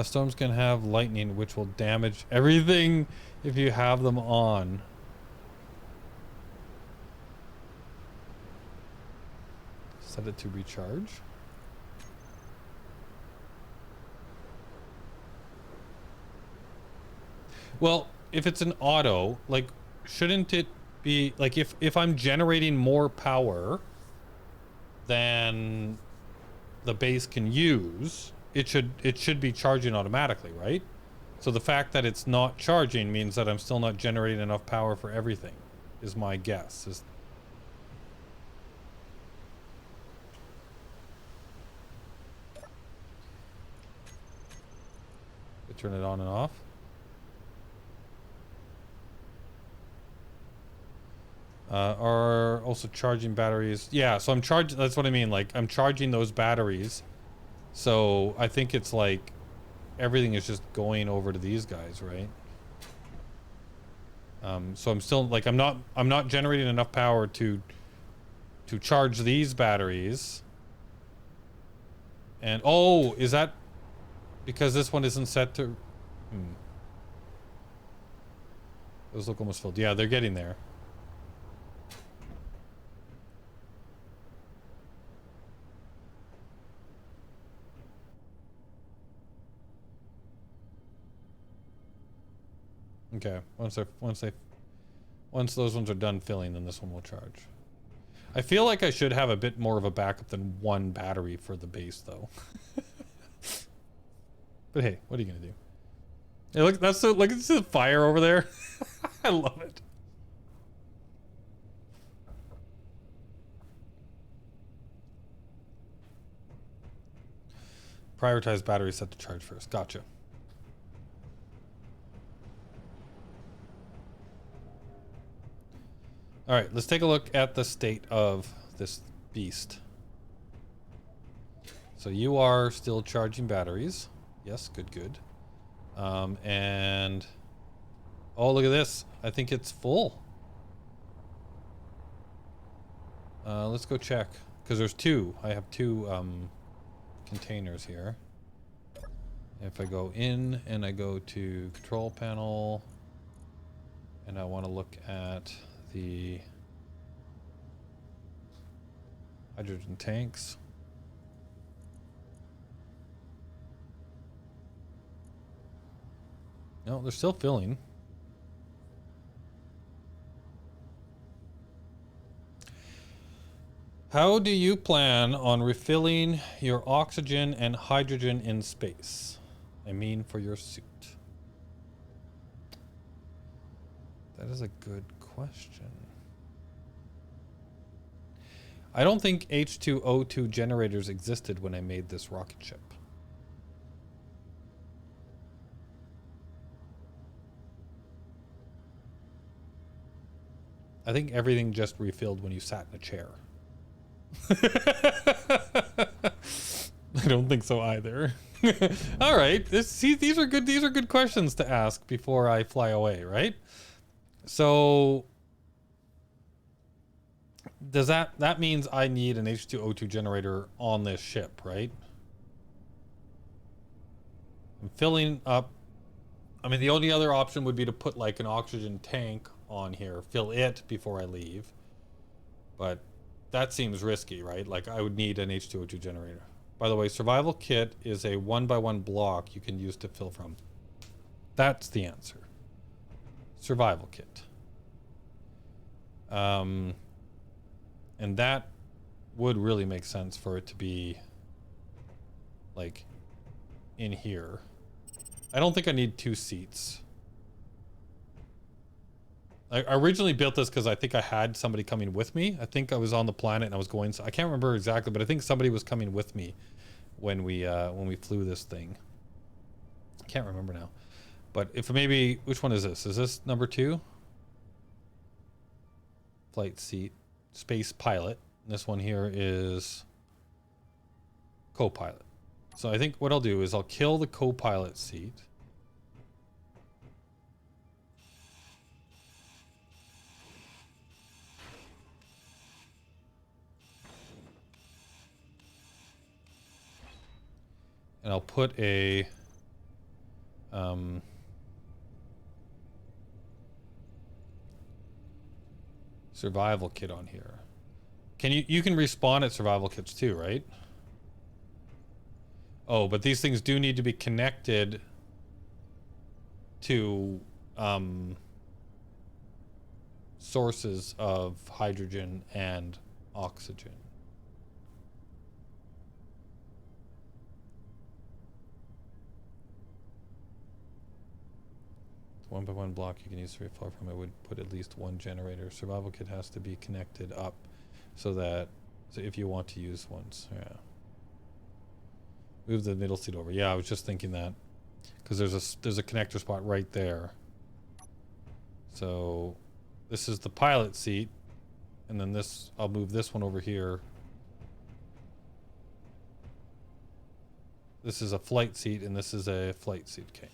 Storms can have lightning, which will damage everything if you have them on. Set it to recharge. Well, if it's an auto, like, shouldn't it be, like, if I'm generating more power than the base can use, it should be charging automatically, right? So the fact that it's not charging means that I'm still not generating enough power for everything, is my guess. I turn it on and off. Are also charging batteries. Yeah, so I'm charging, that's what I mean. Like, I'm charging those batteries. So I think it's like everything is just going over to these guys, right? So I'm still like, I'm not generating enough power to charge these batteries. And oh, is that because this one isn't set to those look almost filled. Yeah, they're getting there. Okay, once those ones are done filling, then this one will charge. I feel like I should have a bit more of a backup than one battery for the base, though. But hey, what are you gonna do? Hey, look, that's so, look at the fire over there. I love it. Prioritize battery set to charge first. Gotcha. All right, let's take a look at the state of this beast. So you are still charging batteries. Yes, good, good. And oh, look at this. I think it's full. Let's go check, because there's two. I have two containers here. If I go in and I go to control panel and I want to look at the hydrogen tanks. No, they're still filling. How do you plan on refilling your oxygen and hydrogen in space? I mean for your suit. That is a good question. I don't think H2O2 generators existed when I made this rocket ship. I think everything just refilled when you sat in a chair. I don't think so either. All right, see, these are good questions to ask before I fly away, right? So does that means I need an H2O2 generator on this ship, right? I'm filling up. I mean, the only other option would be to put like an oxygen tank on here, fill it before I leave. But that seems risky, right? Like I would need an H2O2 generator. By the way, survival kit is a 1x1 block you can use to fill from. That's the answer. Survival kit. And that would really make sense for it to be like in here. I don't think I need 2 seats. I originally built this because I think I had somebody coming with me. I think I was on the planet and I was going, so I can't remember exactly, but I think somebody was coming with me when we flew this thing. I can't remember now. But if maybe, which one is this? Is this number 2? Flight seat, space pilot. This one here is co-pilot. So I think what I'll do is I'll kill the co-pilot seat. And I'll put a survival kit on here. Can you can respawn at survival kits too, right? Oh, but these things do need to be connected to sources of hydrogen and oxygen. 1 by 1 block you can use to far from it would put at least one generator. Survival kit has to be connected up so if you want to use ones. Yeah. Move the middle seat over. Yeah, I was just thinking that. Because there's a connector spot right there. So this is the pilot seat. And then I'll move this one over here. This is a flight seat and this is a flight seat. Okay.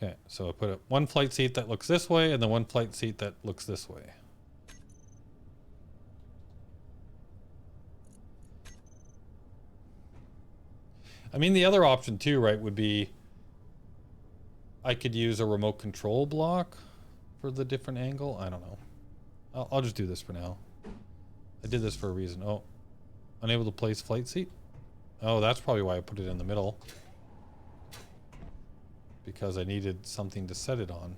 Okay, so I put one flight seat that looks this way and then one flight seat that looks this way. I mean, the other option too, right, would be I could use a remote control block for the different angle. I don't know. I'll just do this for now. I did this for a reason. Oh, unable to place flight seat. Oh, that's probably why I put it in the middle. Because I needed something to set it on.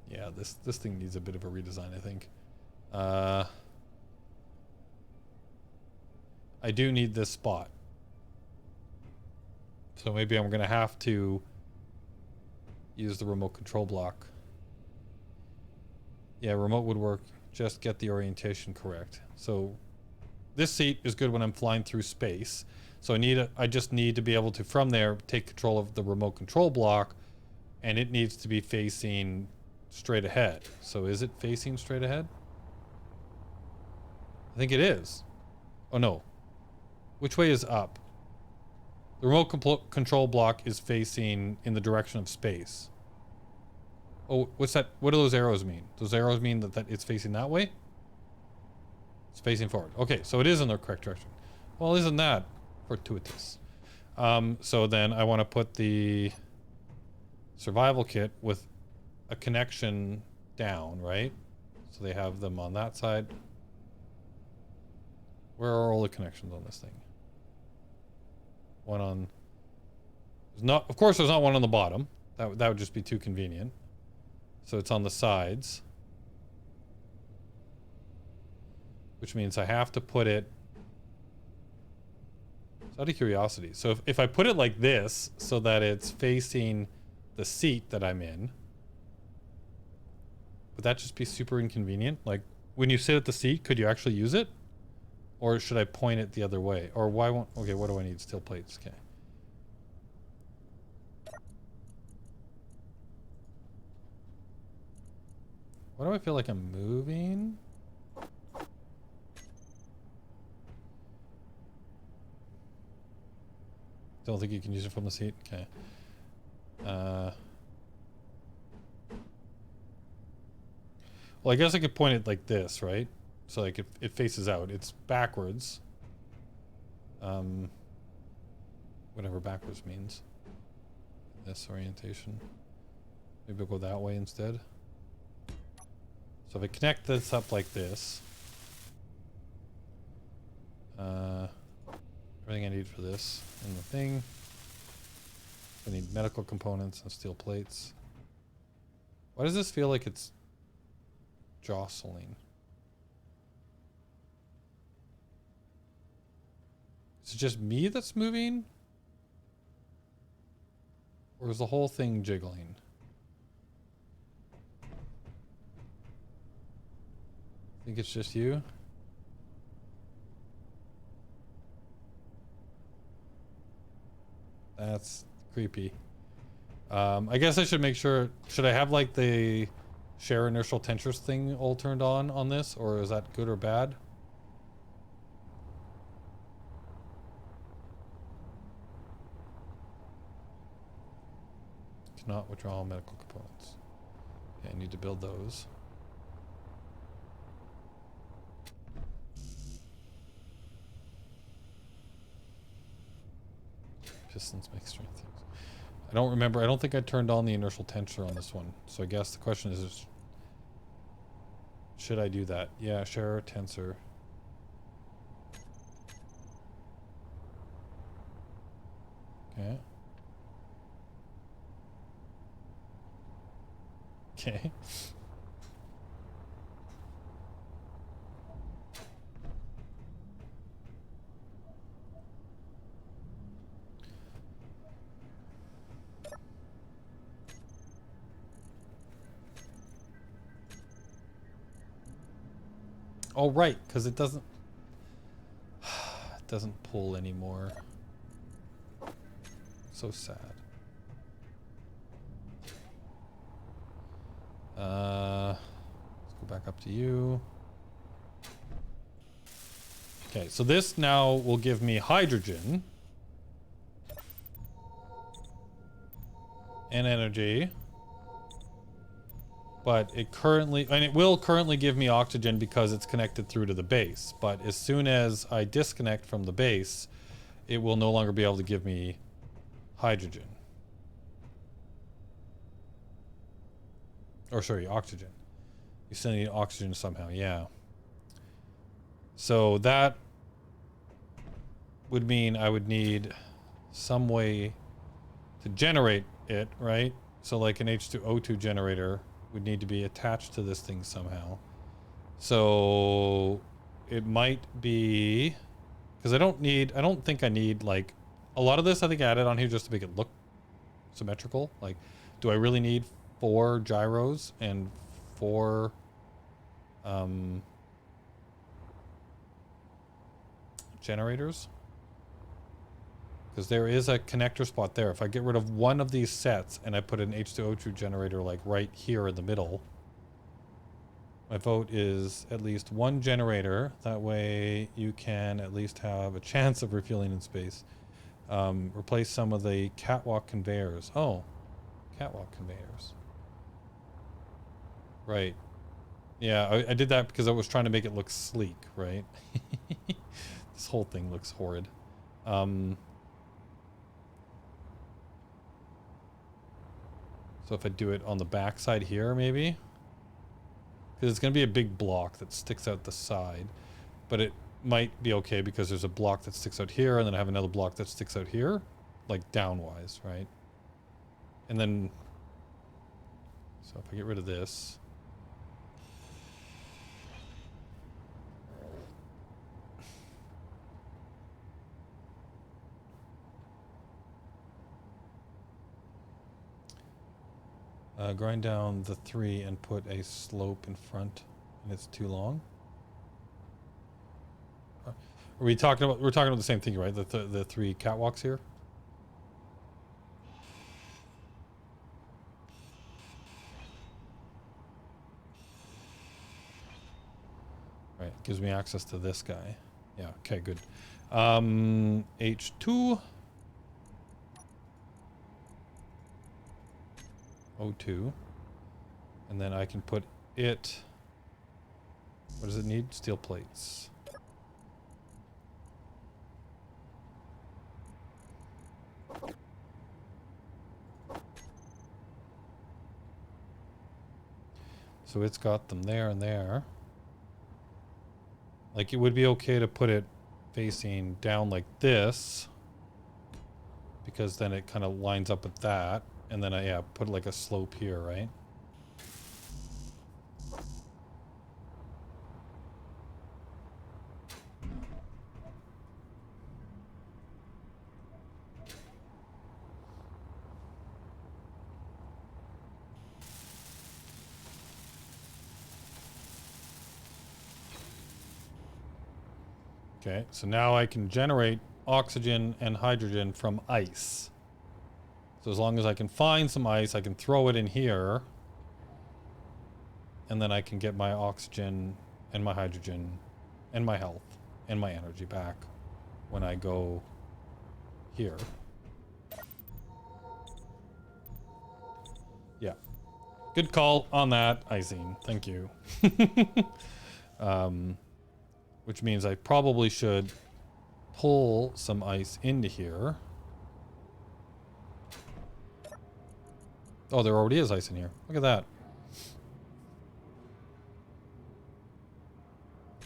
Yeah, this thing needs a bit of a redesign, I think. I do need this spot. So maybe I'm gonna have to use the remote control block. Yeah, remote would work. Just get the orientation correct. So this seat is good when I'm flying through space. So I just need to be able to, from there, take control of the remote control block, and it needs to be facing straight ahead. So is it facing straight ahead? I think it is. Oh no. Which way is up? The remote control block is facing in the direction of space. Oh, what's that? What do those arrows mean? Those arrows mean that it's facing that way? It's facing forward. Okay, so it is in the correct direction. Well, isn't that fortuitous? So then I want to put the survival kit with a connection down, right? So they have them on that side. Where are all the connections on this thing? One on... Of course there's not one on the bottom. That would just be too convenient. So it's on the sides. Which means I have to put it... It's out of curiosity. So if I put it like this, so that it's facing the seat that I'm in, would that just be super inconvenient? Like, when you sit at the seat, could you actually use it? Or should I point it the other way? Or why won't... Okay, what do I need? Steel plates. Okay. Why do I feel like I'm moving? Don't think you can use it from the seat? Okay. Well, I guess I could point it like this, right? So like it faces out. It's backwards. Whatever backwards means. This orientation. Maybe I'll go that way instead. So if I connect this up like this, everything I need for this in the thing. I need medical components and steel plates. Why does this feel like it's jostling? Is it just me that's moving? Or is the whole thing jiggling? Think it's just you? That's creepy. I guess I should make sure... Should I have like the share inertial tensors thing all turned on this? Or is that good or bad? Cannot withdraw medical components. Okay, I need to build those. Pistons make strength things. I don't remember. I don't think I turned on the inertial tensor on this one. So I guess the question is should I do that? Yeah, share tensor. Okay. Okay. Oh, right, because it doesn't pull anymore. So sad. Let's go back up to you. Okay, so this now will give me hydrogen and energy. But it will currently give me oxygen because it's connected through to the base. But as soon as I disconnect from the base, it will no longer be able to give me hydrogen. Or sorry, oxygen. You still need oxygen somehow, yeah. So that would mean I would need some way to generate it, right? So like an H2O2 generator would need to be attached to this thing somehow. So it might be, because I don't think I need like a lot of this. I think I added on here just to make it look symmetrical. Like, do I really need 4 gyros and 4 generators? Because there is a connector spot there. If I get rid of one of these sets and I put an H2O2 generator like right here in the middle, my vote is at least 1 generator. That way you can at least have a chance of refueling in space. Replace some of the catwalk conveyors. Oh, catwalk conveyors. Right. Yeah, I did that because I was trying to make it look sleek, right? This whole thing looks horrid. So if I do it on the back side here, maybe? Because it's going to be a big block that sticks out the side. But it might be okay because there's a block that sticks out here, and then I have another block that sticks out here. Like downwise, right? And then... So if I get rid of this... grind down the 3 and put a slope in front, and it's too long. Are we talking about? We're talking about the same thing, right? The 3 catwalks here. Right, gives me access to this guy. Yeah. Okay. Good. H2. O2, and then I can put it, what does it need? Steel plates. So it's got them there and there. Like it would be okay to put it facing down like this, because then it kind of lines up with that. And then I put like a slope here, right? Okay, so now I can generate oxygen and hydrogen from ice. So as long as I can find some ice, I can throw it in here. And then I can get my oxygen and my hydrogen and my health and my energy back when I go here. Yeah. Good call on that, icing. Thank you. Which means I probably should pull some ice into here. Oh, there already is ice in here. Look at that.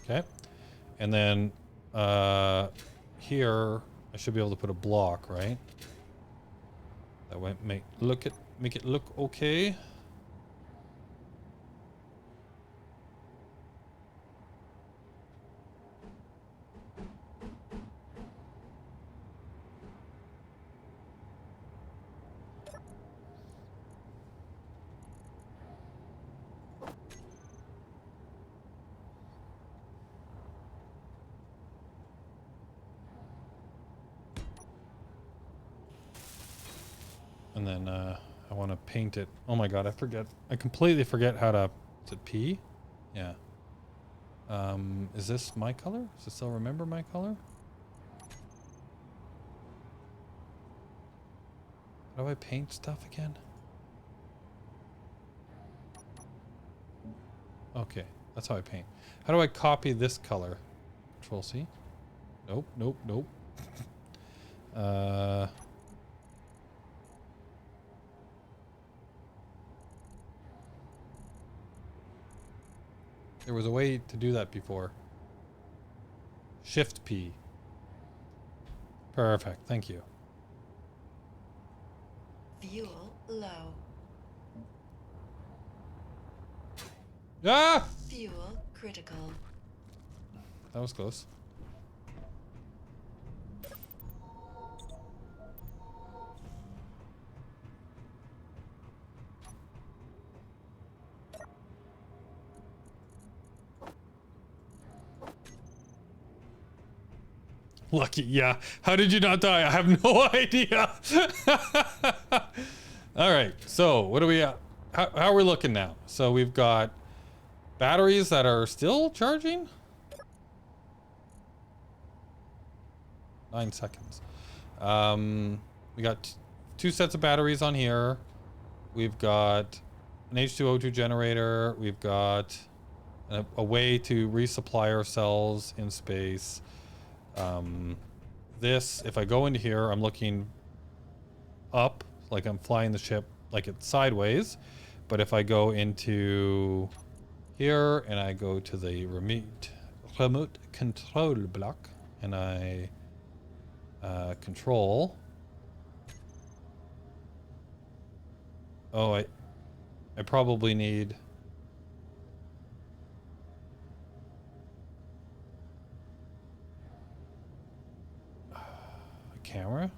Okay. And then here, I should be able to put a block, right? That won't make it look okay. And then I want to paint it. Oh my god, I completely forget how to, is it P? Yeah. Is this my color? Does it still remember my color? How do I paint stuff again? Okay, that's how I paint. How do I copy this color? Control C. Nope, nope, nope. There was a way to do that before. Shift P. Perfect, thank you. Fuel low. Ah! Fuel critical. That was close. Lucky, yeah. How did you not die? I have no idea. All right, so what do we, how are we looking now? So we've got batteries that are still charging. 9 seconds. We got two sets of batteries on here. We've got an H2O2 generator. We've got a way to resupply ourselves in space. This, if I go into here, I'm looking up, like I'm flying the ship like it's sideways. But if I go into here and I go to the remote control block and I control. Oh, I probably need a camera.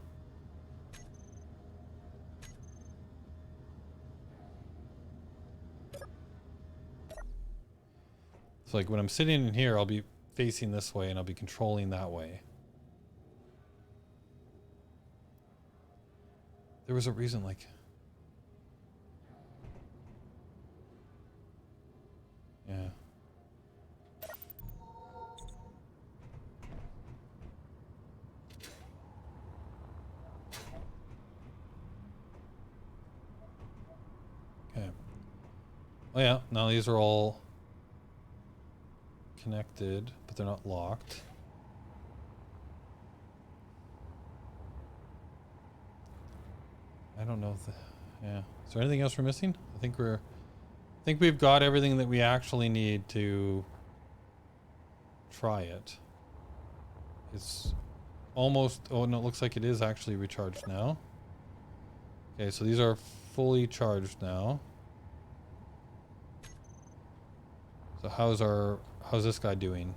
So like when I'm sitting in here, I'll be facing this way and I'll be controlling that way. There was a reason, like... Yeah. Okay. Oh yeah, now these are all connected, but they're not locked. I don't know if yeah. Is there anything else we're missing? I think we've got everything that we actually need to try it. It's almost, oh no, it looks like it is actually recharged now. Okay, so these are fully charged now. So how's this guy doing?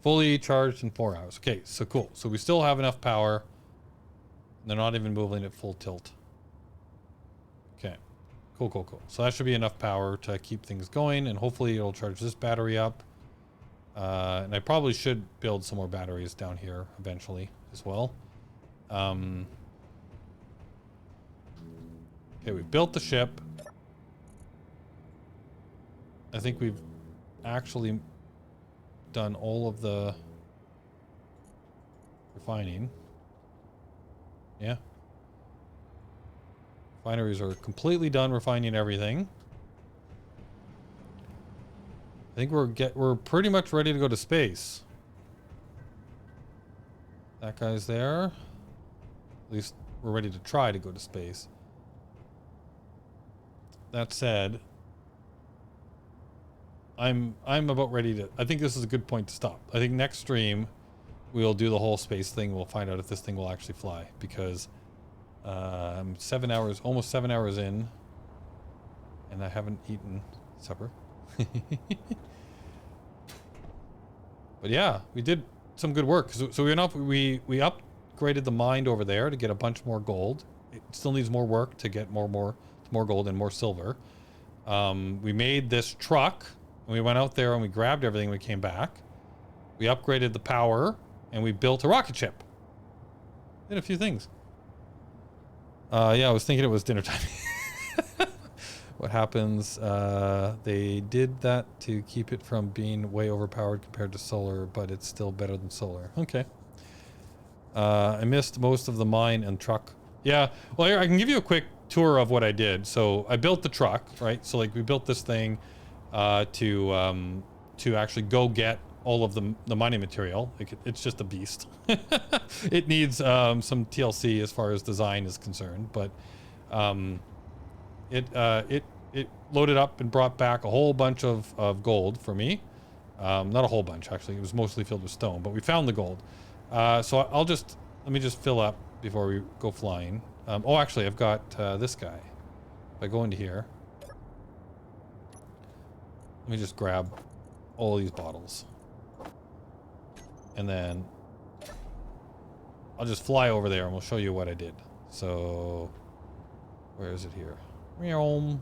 Fully charged in 4 hours. Okay, so cool. So we still have enough power. They're not even moving at full tilt. Okay. Cool, cool, cool. So that should be enough power to keep things going, and hopefully it'll charge this battery up. And I probably should build some more batteries down here eventually as well. Okay, we've built the ship. I think we've actually done all of the refining. Yeah. Refineries are completely done refining everything. I think we're pretty much ready to go to space. That guy's there. At least we're ready to try to go to space. That said, I'm about ready to, I think this is a good point to stop. I think next stream we'll do the whole space thing. We'll find out if this thing will actually fly, because I'm 7 hours, almost 7 hours in, and I haven't eaten supper. But yeah, we did some good work. So we went up, we upgraded the mine over there to get a bunch more gold. It still needs more work to get more gold and more silver. We made this truck, and we went out there and we grabbed everything. We came back. We upgraded the power, and we built a rocket ship. Did a few things. Yeah, I was thinking it was dinner time. What happens? They did that to keep it from being way overpowered compared to solar, but it's still better than solar. Okay. I missed most of the mine and truck. Yeah, well, here, I can give you a quick tour of what I did. So I built the truck, right? So like we built this thing to actually go get all of the mining material. It's just a beast. It needs some TLC as far as design is concerned, but it loaded up and brought back a whole bunch of gold for me. Not a whole bunch, actually. It was mostly filled with stone, but we found the gold. So let me just fill up before we go flying. Oh, actually, I've got this guy. If I go into here, let me just grab all these bottles. And then I'll just fly over there and we'll show you what I did. So, where is it here? Meow.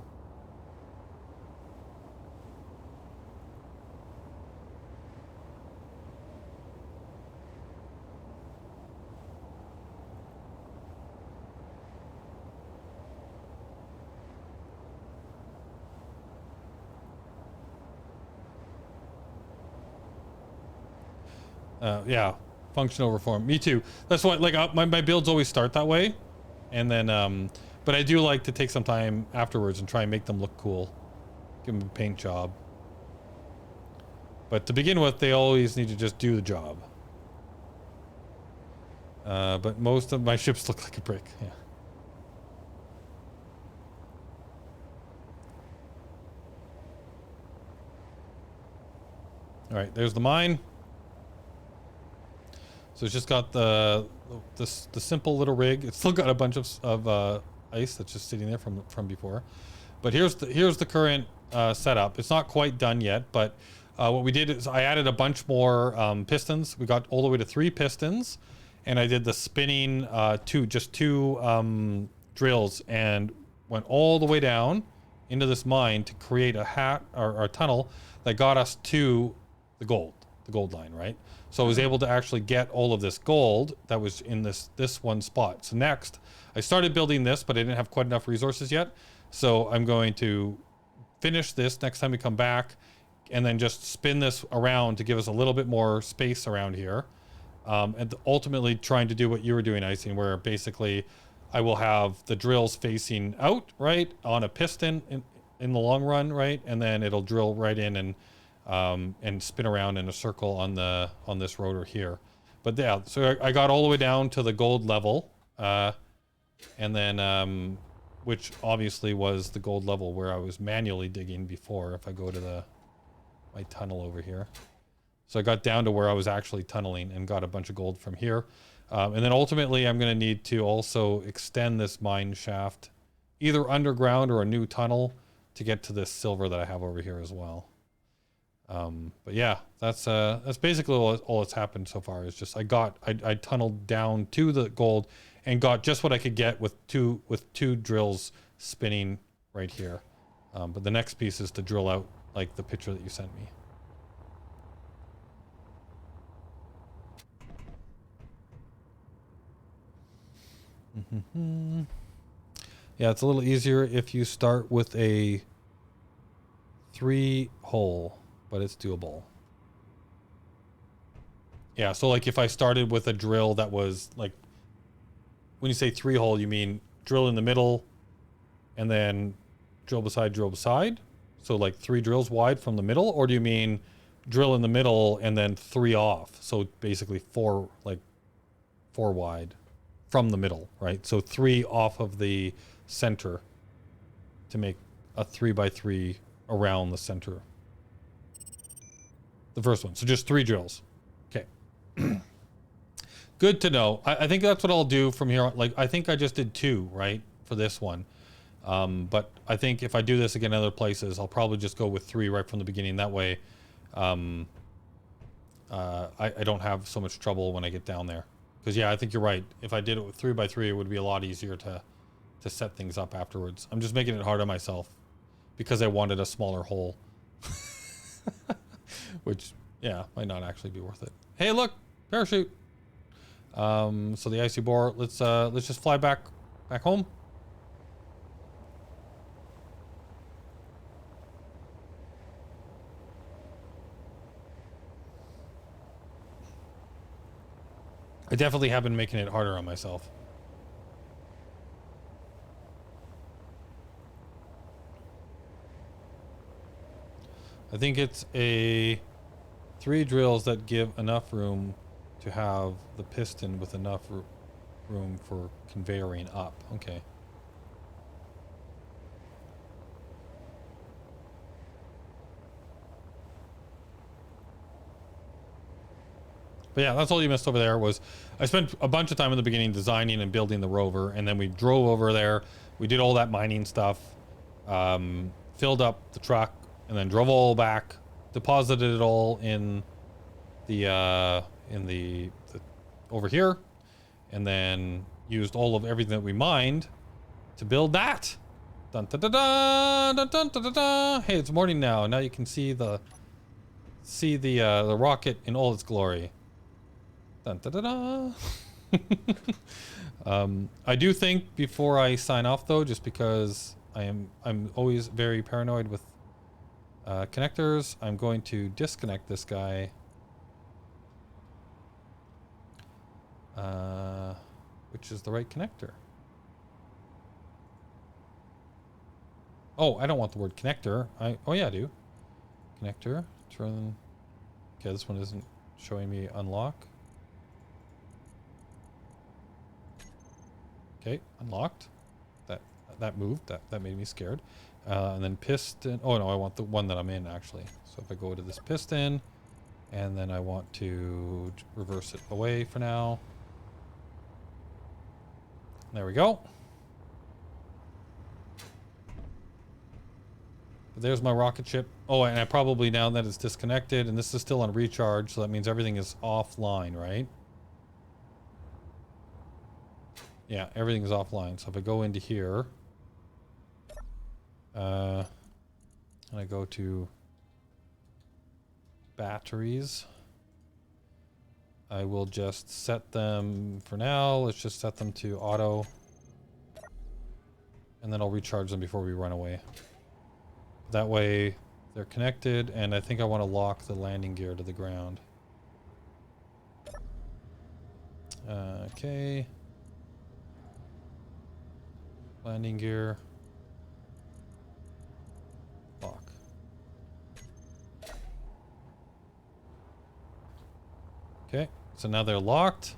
Yeah, function over form. Me too. That's why, like, my builds always start that way, and then but I do like to take some time afterwards and try and make them look cool, give them a paint job. But to begin with, they always need to just do the job. But most of my ships look like a brick. Yeah. All right, there's the mine. So it's just got the simple little rig. It's still got a bunch of ice that's just sitting there from before. But here's the current setup. It's not quite done yet, but what we did is I added a bunch more pistons. We got all the way to 3 pistons, and I did the spinning two drills and went all the way down into this mine to create a tunnel that got us to the gold line, right? So I was able to actually get all of this gold that was in this one spot. So next, I started building this, but I didn't have quite enough resources yet. So I'm going to finish this next time we come back, and then just spin this around to give us a little bit more space around here. And ultimately trying to do what you were doing, Icing, where basically I will have the drills facing out, right, on a piston in the long run, right? And then it'll drill right in and spin around in a circle on this rotor here. But yeah, so I got all the way down to the gold level, and then which obviously was the gold level where I was manually digging before. If I go to my tunnel over here, so I got down to where I was actually tunneling and got a bunch of gold from here, and then ultimately I'm going to need to also extend this mine shaft either underground or a new tunnel to get to this silver that I have over here as well. But yeah, that's basically all that's happened so far. Is just I tunneled down to the gold and got just what I could get with two drills spinning right here. But the next piece is to drill out like the picture that you sent me. Yeah, it's a little easier if you start with a 3-hole. But it's doable. Yeah, so like if I started with a drill that was like, when you say 3-hole, you mean drill in the middle and then drill beside? So like 3 drills wide from the middle? Or do you mean drill in the middle and then 3 off? So basically 4 wide from the middle, right? So 3 off of the center to make a 3x3 around the center. The first one. So just 3 drills. Okay. Good to know. I think that's what I'll do from here on. Like, I think I just did 2, right, for this one. But I think if I do this again in other places, I'll probably just go with 3 right from the beginning. That way, I don't have so much trouble when I get down there. Because, yeah, I think you're right. If I did it with 3 by 3, it would be a lot easier to set things up afterwards. I'm just making it hard on myself because I wanted a smaller hole. Which, yeah, might not actually be worth it. Hey, look, parachute. So the icy bore, let's just fly back home. I definitely have been making it harder on myself. I think it's 3 drills that give enough room to have the piston with enough room for conveying up. Okay. But yeah, that's all you missed over there. Was I spent a bunch of time in the beginning designing and building the rover, and then we drove over there. We did all that mining stuff, filled up the truck, and then drove all back, deposited it all in the over here, and then used all of everything that we mined to build that. Dun, dun, dun, dun, dun, dun, dun, dun, dun. Hey, it's morning now. Now you can see the rocket in all its glory. Dun, dun, dun, dun. I do think before I sign off though, just because I'm always very paranoid with connectors, I'm going to disconnect this guy. Which is the right connector. Oh, I don't want the word connector. Oh yeah, I do. Connector, turn. Okay, this one isn't showing me unlock. Okay, unlocked. That moved. That made me scared. And then piston. Oh no, I want the one that I'm in actually. So if I go to this piston, and then I want to reverse it away for now. There we go. But there's my rocket ship. Oh, and I probably, now that it's disconnected, and this is still on recharge, so that means everything is offline, right? Yeah, everything is offline. So if I go into here, and I go to batteries, I will just set them for now. Let's just set them to auto. And then I'll recharge them before we run away. That way they're connected, and I think I want to lock the landing gear to the ground. Okay. Landing gear. Lock. Okay. So now they're locked,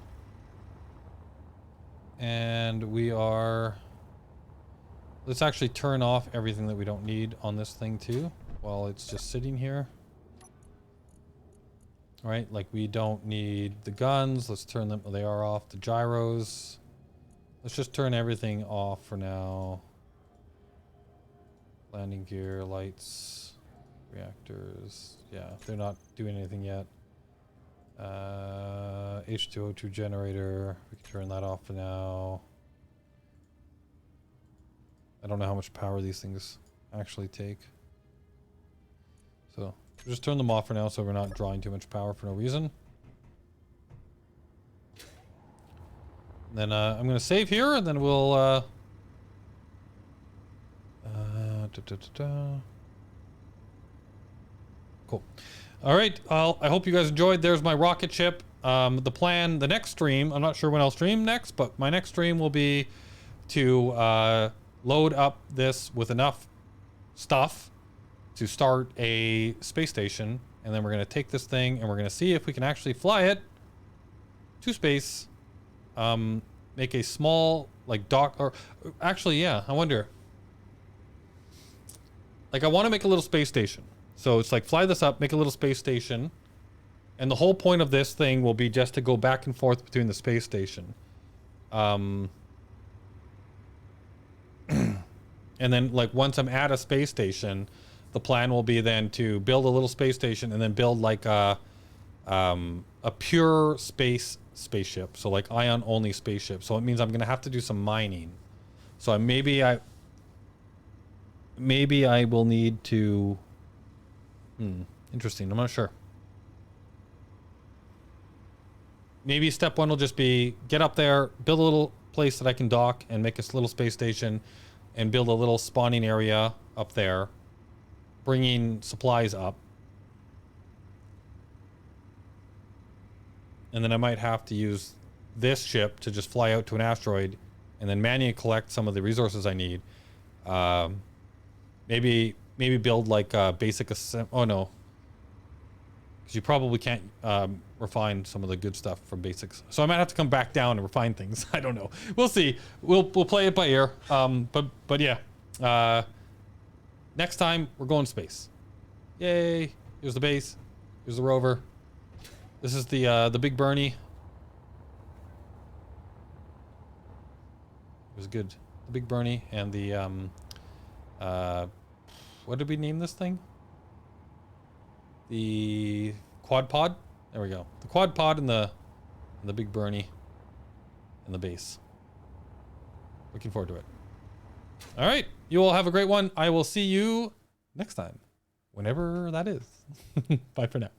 and we are, let's actually turn off everything that we don't need on this thing too, while it's just sitting here. All right, like we don't need the guns. Let's turn them, they are off. The gyros. Let's just turn everything off for now. Landing gear, lights, reactors. Yeah, they're not doing anything yet. H2O2 generator, we can turn that off for now. I don't know how much power these things actually take. So just turn them off for now so we're not drawing too much power for no reason. And then I'm going to save here, and then we'll cool. All right, I hope you guys enjoyed. There's my rocket ship. The plan, the next stream, I'm not sure when I'll stream next, but my next stream will be to load up this with enough stuff to start a space station, and then we're going to take this thing and we're going to see if we can actually fly it to space. Make a small, like, dock, or actually, yeah, I wonder. Like, I want to make a little space station. So it's like, fly this up, make a little space station, And the whole point of this thing will be just to go back and forth between the space station. And then, like, once I'm at a space station, the plan will be then to build a little space station and then build like a pure spaceship. So like ion only spaceship. So it means I'm going to have to do some mining. So maybe I will need to, interesting. I'm not sure. Maybe step one will just be get up there, build a little place that I can dock and make a little space station and build a little spawning area up there, bringing supplies up. And then I might have to use this ship to just fly out to an asteroid and then manually collect some of the resources I need. Maybe build like a basic oh no. Because you probably can't refine some of the good stuff from basics. So I might have to come back down and refine things. I don't know. We'll see. We'll play it by ear. But yeah. Next time we're going to space. Yay. Here's the base. Here's the rover. This is the big Bernie. It was good. The big Bernie and the what did we name this thing? The quad pod. There we go. The quad pod and the big Bernie and the base. Looking forward to it. All right. You all have a great one. I will see you next time, whenever that is. Bye for now.